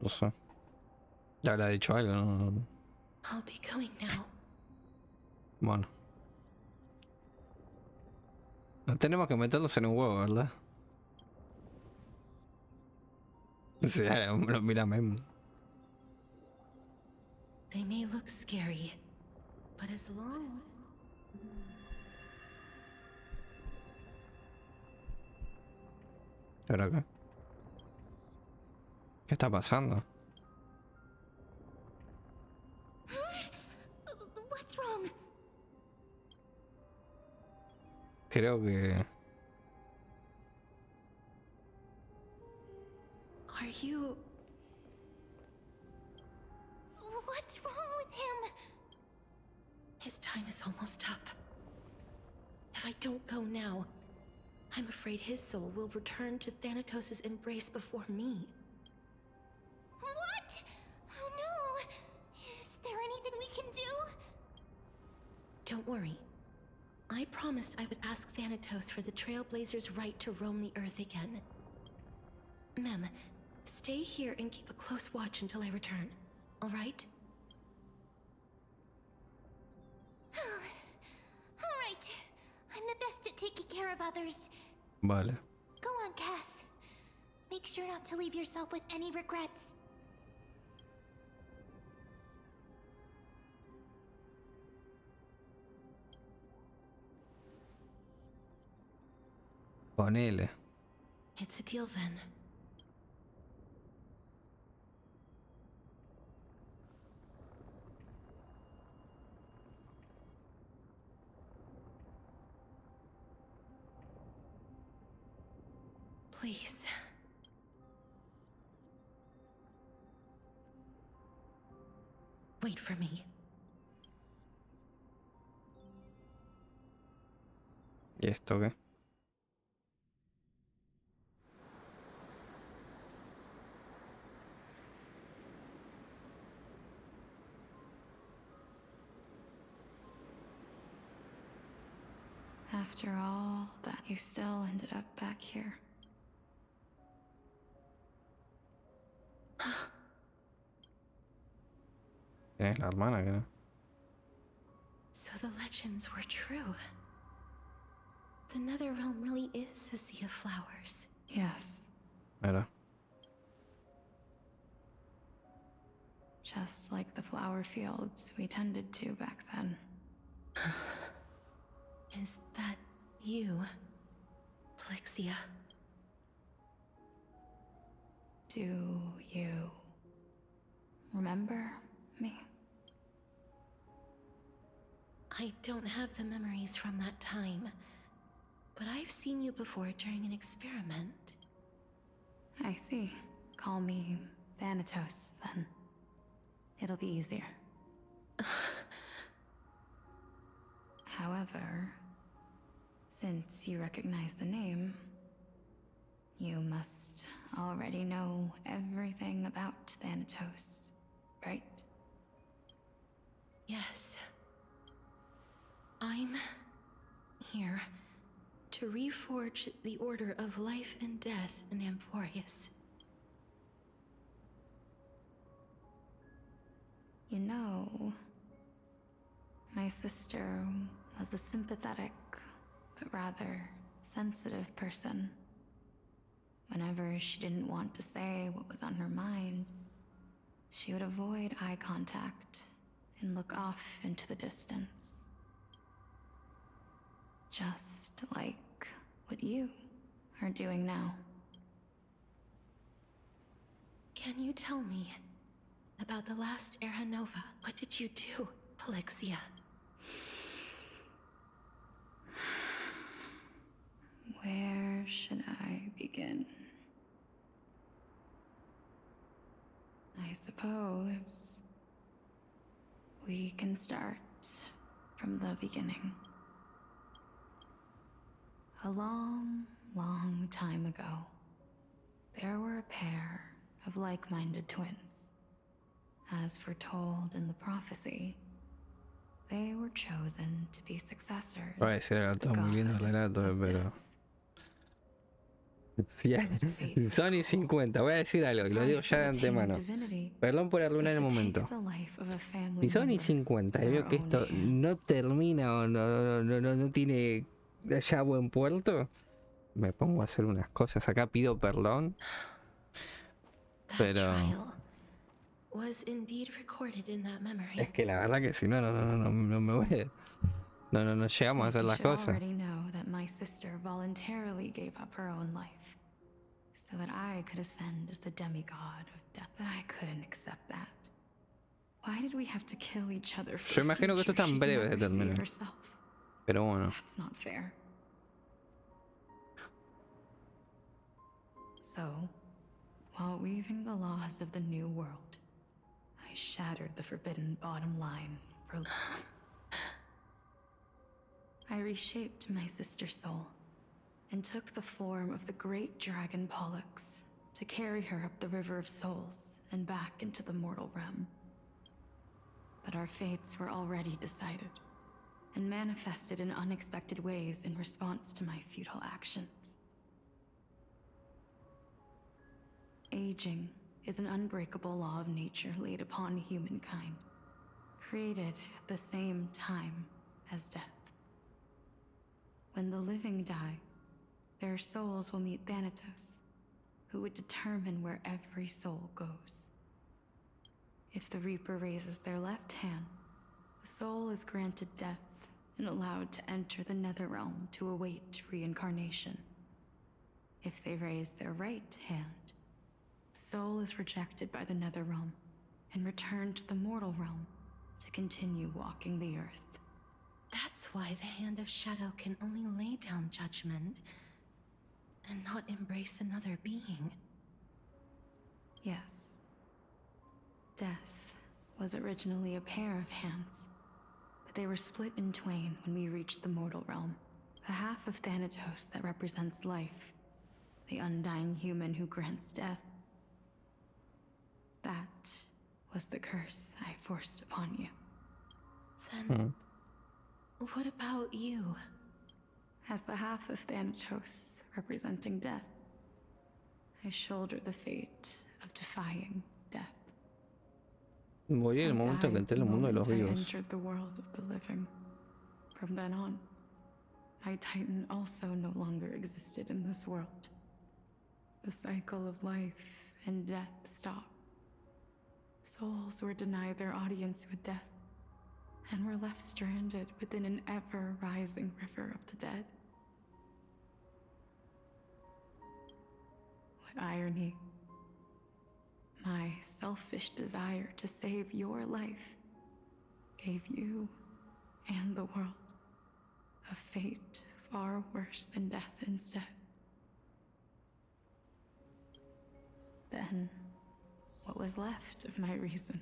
No sé. Ya habrá dicho algo, ¿no? I'll be going now. Bueno. No tenemos que meterlos en un huevo, ¿verdad? Sí, lo mírame. They may look scary, but as long ¿Ahora qué? ¿Qué está pasando? What's wrong? Creo que... Are you... What's wrong with him? His time is almost up. If I don't go now, I'm afraid his soul will return to Thanatos' embrace before me. What? Oh no! Is there anything we can do? Don't worry. I promised I would ask Thanatos for the Trailblazers' right to roam the Earth again. Mem, stay here and keep a close watch until I return, all right? All right. I'm the best at taking care of others. Vale. Go on, Cass. Make sure not to leave yourself with any regrets. Ponele. It's a deal then. Please. Wait for me. ¿Y esto qué? After all that, you still ended up back here. ¿Quién es la hermana? ¿Qué no? So the legends were true. The Nether Realm really is a sea of flowers. Yes. Mira. Just like the flower fields we tended to back then. Is that you, Plixia? Do you remember me? I don't have the memories from that time, but I've seen you before during an experiment. I see. Call me Thanatos, then. It'll be easier. However, since you recognize the name, You must already know everything about Thanatos, right? Yes. I'm here to reforge the order of life and death in Amphorius. You know, my sister was a sympathetic, but rather sensitive person. Whenever she didn't want to say what was on her mind, she would avoid eye contact and look off into the distance. Just like what you are doing now. Can you tell me about the last Era Nova? What did you do, Polixia? Where should I begin? I suppose we can start from the beginning. A long, long time ago, there were a pair of like-minded twins. As foretold in the prophecy, they were chosen to be successors Voy a decir algo to the todo muy lindo god relato, of pero... death. Si Sony 50, voy a decir algo y lo digo ya de antemano. Perdón por arruinar el momento. Si Sony 50 y veo que esto no termina o no tiene ya buen puerto, me pongo a hacer unas cosas. Acá pido perdón. Pero Was indeed recorded in that memory. es que la verdad que si no me voy. No llegamos a hacer las cosas. already know that my sister voluntarily gave up her own life so that I could ascend as the demigod of death. But I couldn't accept that. Why did we have to kill each other for Yo imagino que esto es tan breve de terminar. Pero bueno. That's not fair. So, while weaving the laws of the new world, I shattered the forbidden bottom line for life. I reshaped my sister's soul and took the form of the great dragon Pollux to carry her up the River of Souls and back into the mortal realm. But our fates were already decided and manifested in unexpected ways in response to my futile actions. Aging is an unbreakable law of nature laid upon humankind, created at the same time as death. When the living die, their souls will meet Thanatos, who would determine where every soul goes. If the Reaper raises their left hand, the soul is granted death and allowed to enter the Nether Realm to await reincarnation. If they raise their right hand, the soul is rejected by the Nether Realm and returned to the mortal realm to continue walking the earth. That's why the Hand of Shadow can only lay down judgment and not embrace another being. Yes. Death was originally a pair of hands, but they were split in twain when we reached the mortal realm. The half of Thanatos that represents life, the undying human who grants death. That was the curse I forced upon you. Then... what about you? As the half of Thanatos representing death, I shoulder the fate of defying death. Morí en el momento en que entré en el mundo de los I vivos. entered the world of the living. From then on, my Titan also no longer existed in this world. The cycle of life and death stopped. Souls were denied their audience with death, and were left stranded within an ever-rising river of the dead. What irony. My selfish desire to save your life gave you and the world a fate far worse than death instead. Then, what was left of my reason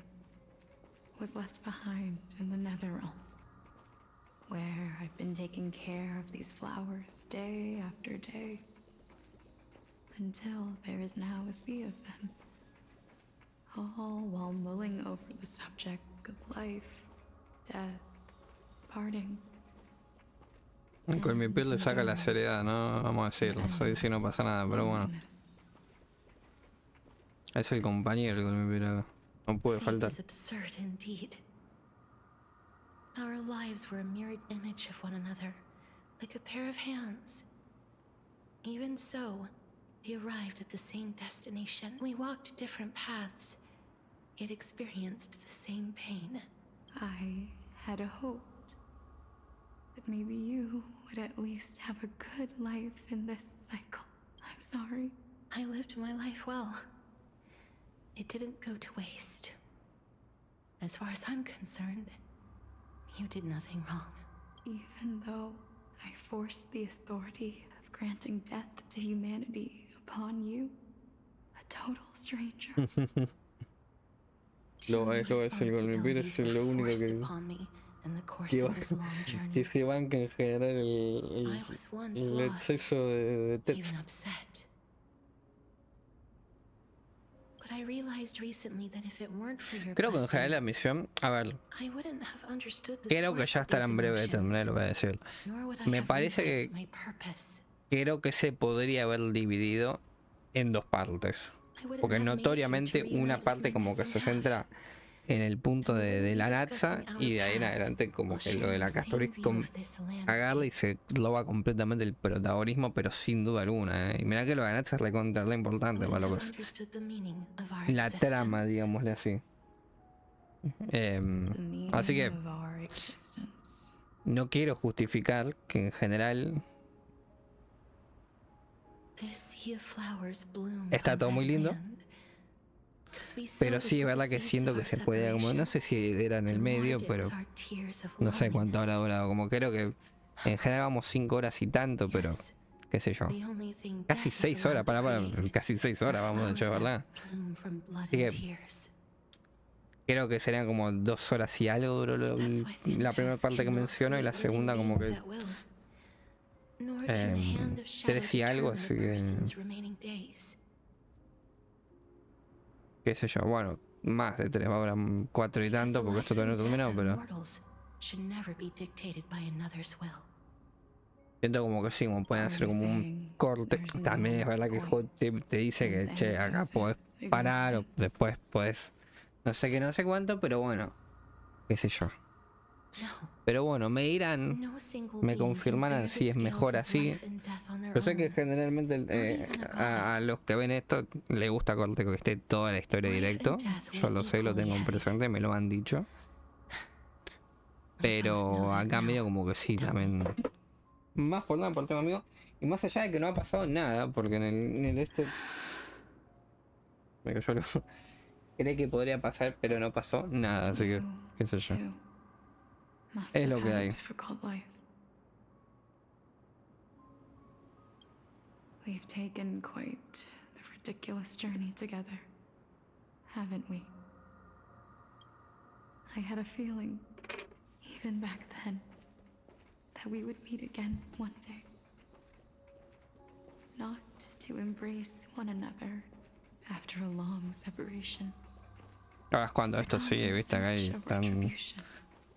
was left behind in the Nether Realm, where I've been taking care of these flowers day after day. until there is now a sea of them. All while mulling over the subject of life, death, parting. Con mi piel le saca la seriedad, no vamos a decirlo. Soy si no pasa nada, pero bueno. Es el compañero con mi piel. No puede faltar. Fate is absurd indeed. Our lives were a mirrored image of one another, like a pair of hands. Even so, we arrived at the same destination. We walked different paths, yet experienced the same pain. I had hoped that maybe you would at least have a good life in this cycle. I'm sorry. I lived my life well. It didn't go to waste. As far as I'm concerned, you did nothing wrong. Even though I forced the authority of granting death to humanity upon you, a total stranger. Lo es el golpe, es lo único que se banca en general el exceso de texto. Creo que en general la misión, a ver, creo que ya estará en breve de terminar, lo voy a decir. Me parece que creo que se podría haber dividido en dos partes. Porque notoriamente una parte como que se centra en el punto de la Anaxa y de ahí en adelante como que lo de la Castorice agarra y se roba completamente el protagonismo, pero sin duda alguna. Y mira que lo de Anaxa es recontra lo importante para lo que es la trama, digámosle así. Así que no quiero justificar que en general está todo muy lindo, pero sí es verdad que siento que se puede, como no sé si era en el medio, pero no sé cuánto habrá durado, como creo que en general vamos 5 horas y tanto, pero qué sé yo, casi 6 horas, casi 6 horas vamos, de hecho, ¿verdad? Así que creo que serían como 2 horas y algo duró la primera parte que menciono y la segunda como que 3 y algo, así que qué sé yo, bueno, más de 3, ahora 4 y tanto porque esto todavía no ha terminado, pero siento como que sí, como pueden hacer como un corte. También es verdad que el juego te dice que che, acá podés parar o después podés no sé qué, no sé cuánto, pero bueno, qué sé yo. Pero bueno, me dirán, me confirmarán si es mejor así. Yo sé que generalmente a los que ven esto les gusta corte que esté toda la historia directo. Yo lo sé, lo tengo presente, me lo han dicho. Pero acá medio como que sí, también. Más por nada, por tema amigo. Y más allá de que no ha pasado nada, porque en el este... Yo lo creí que podría pasar, pero no pasó nada, así que, qué sé yo. Es lo que hay. We've taken quite the ridiculous journey together, haven't we? I had a feeling, even back then, that we would meet again one day. Not to embrace one another after a long separation. Ahora es cuando esto sigue, viste, acá hay tan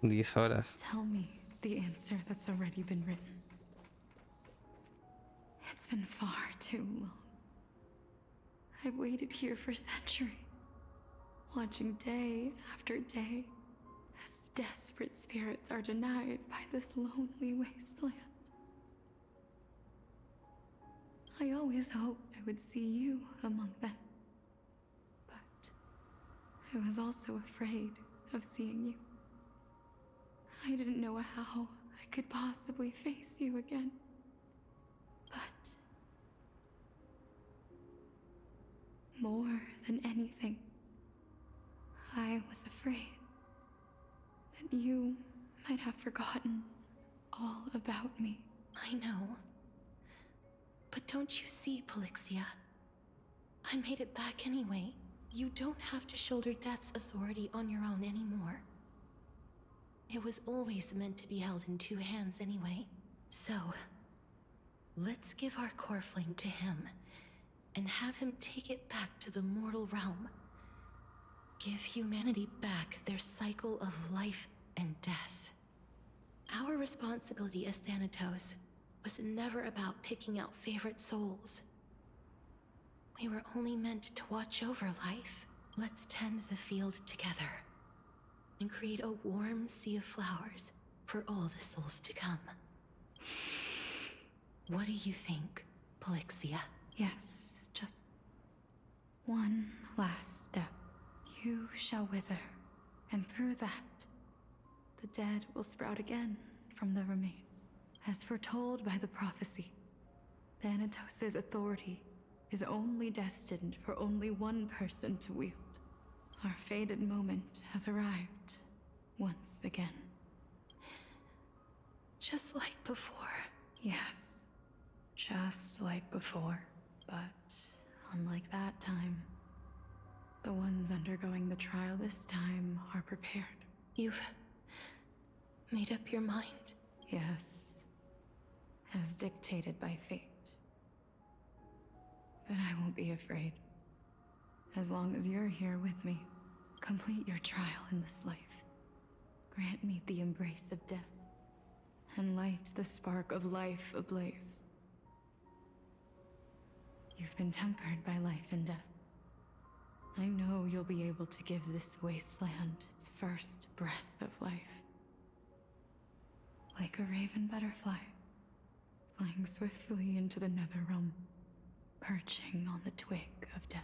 10 horas. Tell me the answer that's already been written. It's been far too long. I've waited here for centuries, watching day after day as desperate spirits are denied by this lonely wasteland. I always hoped I would see you among them. But I was also afraid of seeing you. I didn't know how I could possibly face you again. But more than anything, I was afraid that you might have forgotten all about me. I know. But don't you see, Polixia? I made it back anyway. You don't have to shoulder Death's authority on your own anymore. It was always meant to be held in 2 hands anyway. So, let's give our core flame to him, and have him take it back to the mortal realm. Give humanity back their cycle of life and death. Our responsibility as Thanatos was never about picking out favorite souls. We were only meant to watch over life. Let's tend the field together and create a warm sea of flowers for all the souls to come. What do you think, Polixia? Yes, just one last step. You shall wither, and through that, the dead will sprout again from the remains. As foretold by the prophecy, Thanatos' authority is only destined for only one person to wield. Our fated moment has arrived once again. Just like before. Yes, just like before. But unlike that time, the ones undergoing the trial this time are prepared. You've made up your mind? Yes, as dictated by fate. But I won't be afraid. As long as you're here with me, complete your trial in this life. Grant me the embrace of death, and light the spark of life ablaze. You've been tempered by life and death. I know you'll be able to give this wasteland its first breath of life. Like a raven butterfly, flying swiftly into the Nether Realm, perching on the twig of death.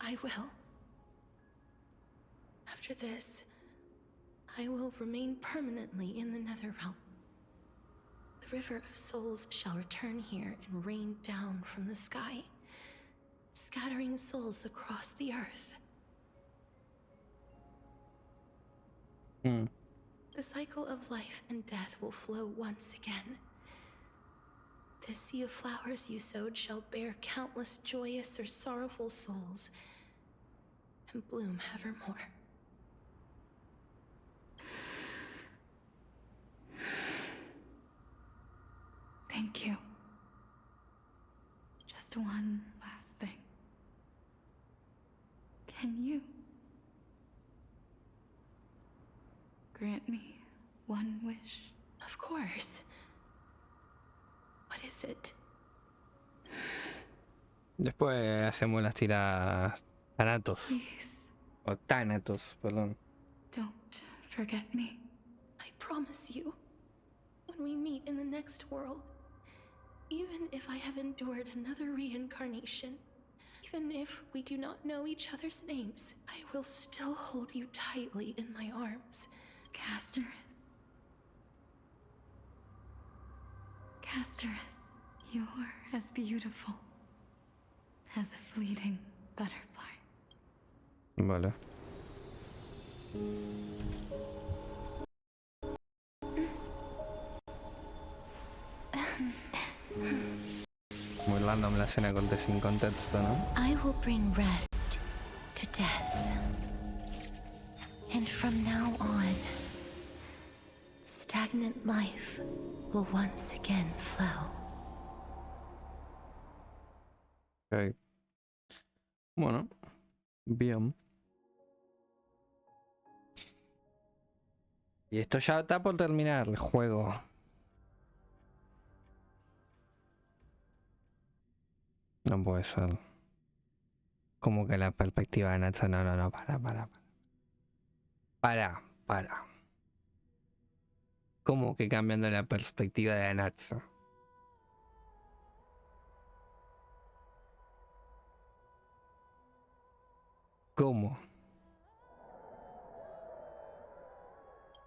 I will. After this, I will remain permanently in the Nether Realm. The River of Souls shall return here and rain down from the sky, scattering souls across the earth. The cycle of life and death will flow once again. The sea of flowers you sowed shall bear countless joyous or sorrowful souls, and bloom evermore. Thank you. Just one last thing. Can you grant me one wish? Of course. What is it? Después hacemos las tiradas Thanatos. Please. O Thanatos, perdón. Don't forget me. I promise you, when we meet in the next world, even if I have endured another reincarnation, even if we do not know each other's names, I will still hold you tightly in my arms. Castorice. Castorice, you're as beautiful as a fleeting butterfly. Vale. Muy random la escena con sin contexto, ¿no? I will bring rest to death. And from now on, stagnant life will once again flow. Ok. Bueno, bien. Y esto ya está por terminar el juego. No puede ser. Como que la perspectiva de Anaxa. No, para. ¿Cómo que cambiando la perspectiva de Anaxa? ¿Cómo?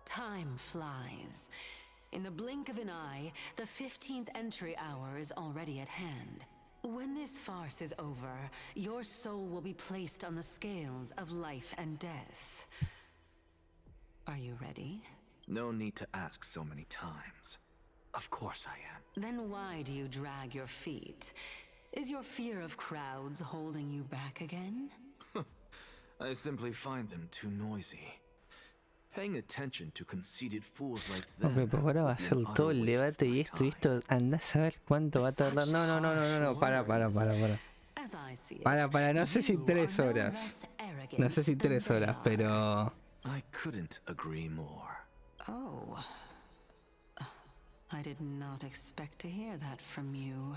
Time flies. In the blink of an eye, the 15th entry hour is already at hand. When this farce is over, your soul will be placed on the scales of life and death. Are you ready? No need to ask so many times. Of course I am. Then why do you drag your feet? Is your fear of crowds holding you back again? I simply find them too noisy. Paying attention to conceited fools like Ok, them pues ahora va a would be ser an todo utter el waste of debate y my esto, y esto, andás a ver cuánto va a tardar. No, no, no, no, no, no, para. As I see it, Para, no sé si you 3 are no horas. less arrogant No sé si than 3 they horas, are. pero... I couldn't agree more. Oh. I did not expect to hear that from you.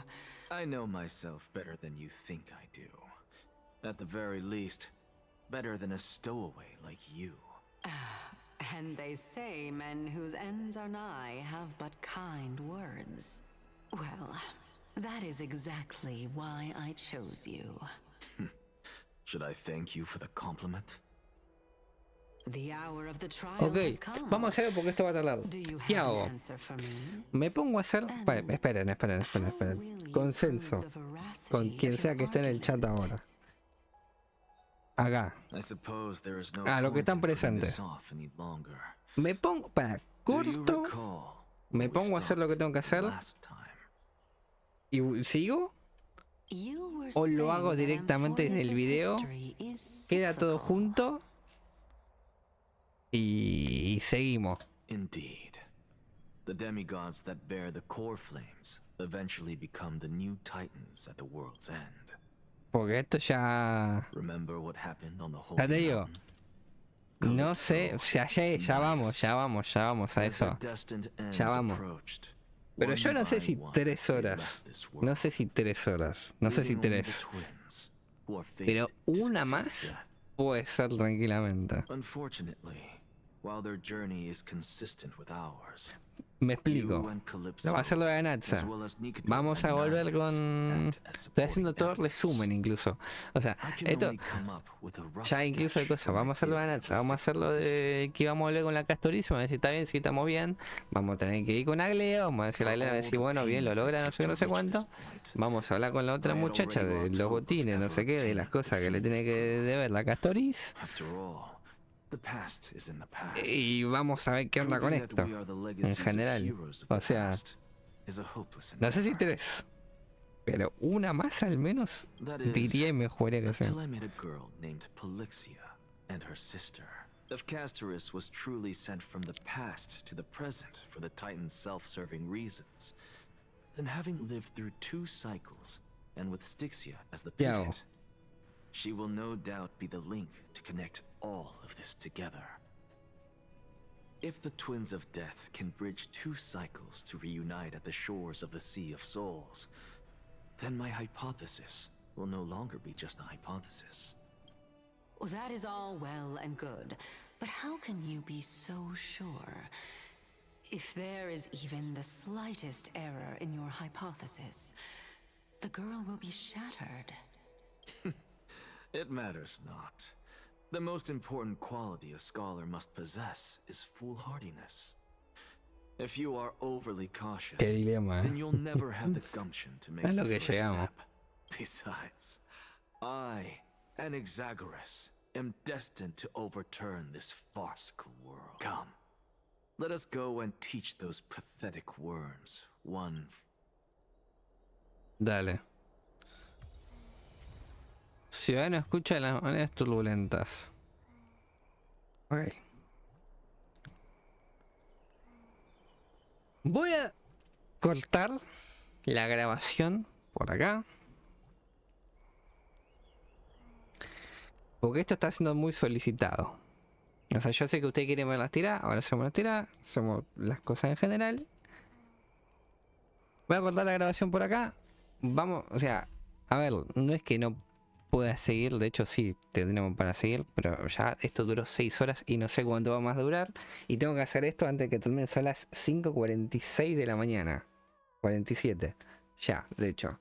I know myself better than you think I do. At the very least, better than a stowaway like you. And they say men whose ends are nigh have but kind words. Well, that is exactly why I chose you. Should I thank you for the compliment? The hour of the trial Ok, has come. vamos a hacerlo porque esto va a tardar. Do you ¿Qué have an hago? answer for me? Me pongo a hacer... Esperen. Consenso. Con quien sea que esté en el chat ahora. Acá. I suppose there is no Lo que point están in putting presentes. this off any longer. Me pongo... corto. Me pongo a hacer lo que tengo que hacer. ¿Y sigo? ¿O lo hago directamente desde el video? Queda todo junto. Y seguimos. Indeed. The demigods that bear the core flames eventually become the new titans at the world's end. Porque esto ya... Remember what happened on the whole Ya te digo. No sé, ya vamos a eso. Ya vamos. Pero yo no sé si 3 horas. No sé si 3 horas. No sé si 3. Pero una más puede ser tranquilamente. Unfortunately, while their journey is consistent with ours, Me explico. No va a ser lo de Anaxa. Vamos a volver con... Estoy haciendo todo el resumen incluso. O sea, esto... Ya incluso hay cosas. Vamos a hacerlo de Anaxa. Vamos a hacerlo de... Que vamos a volver con la Castorice. Vamos a decir, está bien, sí, estamos bien. Vamos a tener que ir con Aglea. Vamos a decir a Aglea, va a decir, bueno, bien, lo logra, no sé qué, no sé cuánto. Vamos a hablar con la otra muchacha de los botines, no sé qué, de las cosas que le tiene que deber la Castorice. Y vamos a ver qué onda con esto en general. O sea, no sé si 3, pero una más al menos diría y mejoraría que sea. until I met a girl named Polixia and her sister. If Castorice was truly sent from the past to the present for the Titan's self-serving reasons, then having lived through 2 cycles, and with Stixia as the pivot, she will no doubt be the link to connect all of this together. If the Twins of Death can bridge 2 cycles to reunite at the shores of the Sea of Souls, then my hypothesis will no longer be just a hypothesis. Well, that is all well and good, but how can you be so sure? If there is even the slightest error in your hypothesis, the girl will be shattered. It matters not. The most important quality a scholar must possess is foolhardiness. If you are overly cautious, then you'll never have the gumption to make the first step. Besides, I, Anaxagoras, am destined to overturn this farcical world. Come, let us go and teach those pathetic worms one. Dale. Ciudadano escucha las maneras turbulentas. Ok. Voy a cortar la grabación por acá. Porque esto está siendo muy solicitado. O sea, yo sé que ustedes quieren ver las tiradas. Ahora hacemos las tiradas. Hacemos las cosas en general. Voy a cortar la grabación por acá. Vamos, o sea, a ver, no es que no pueda seguir, de hecho sí tendremos para seguir, pero ya esto duró 6 horas y no sé cuánto va más a durar. Y tengo que hacer esto antes de que termine, son las 5:46 de la mañana. 47. Ya, de hecho.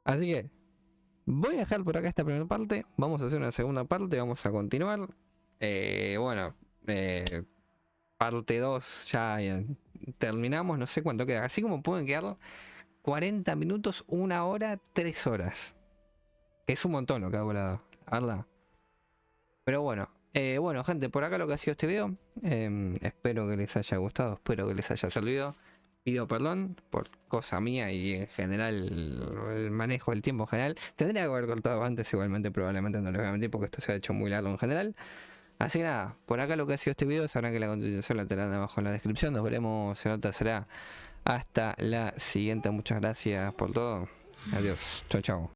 Así que voy a dejar por acá esta primera parte. Vamos a hacer una segunda parte, vamos a continuar. Parte 2 ya terminamos, no sé cuánto queda. Así como pueden quedar 40 minutos, 1 hora, 3 horas. Es un montón lo que ha volado, la verdad. Pero bueno, gente, por acá lo que ha sido este video. Espero que les haya gustado, espero que les haya servido. Pido perdón por cosa mía y en general el manejo del tiempo en general. Tendría que haber cortado antes igualmente, probablemente no les voy a mentir porque esto se ha hecho muy largo en general. Así que nada, por acá lo que ha sido este video, sabrán que la continuación la tendrán abajo en la descripción. Nos veremos en otra, será hasta la siguiente. Muchas gracias por todo. Adiós. Chao, chao.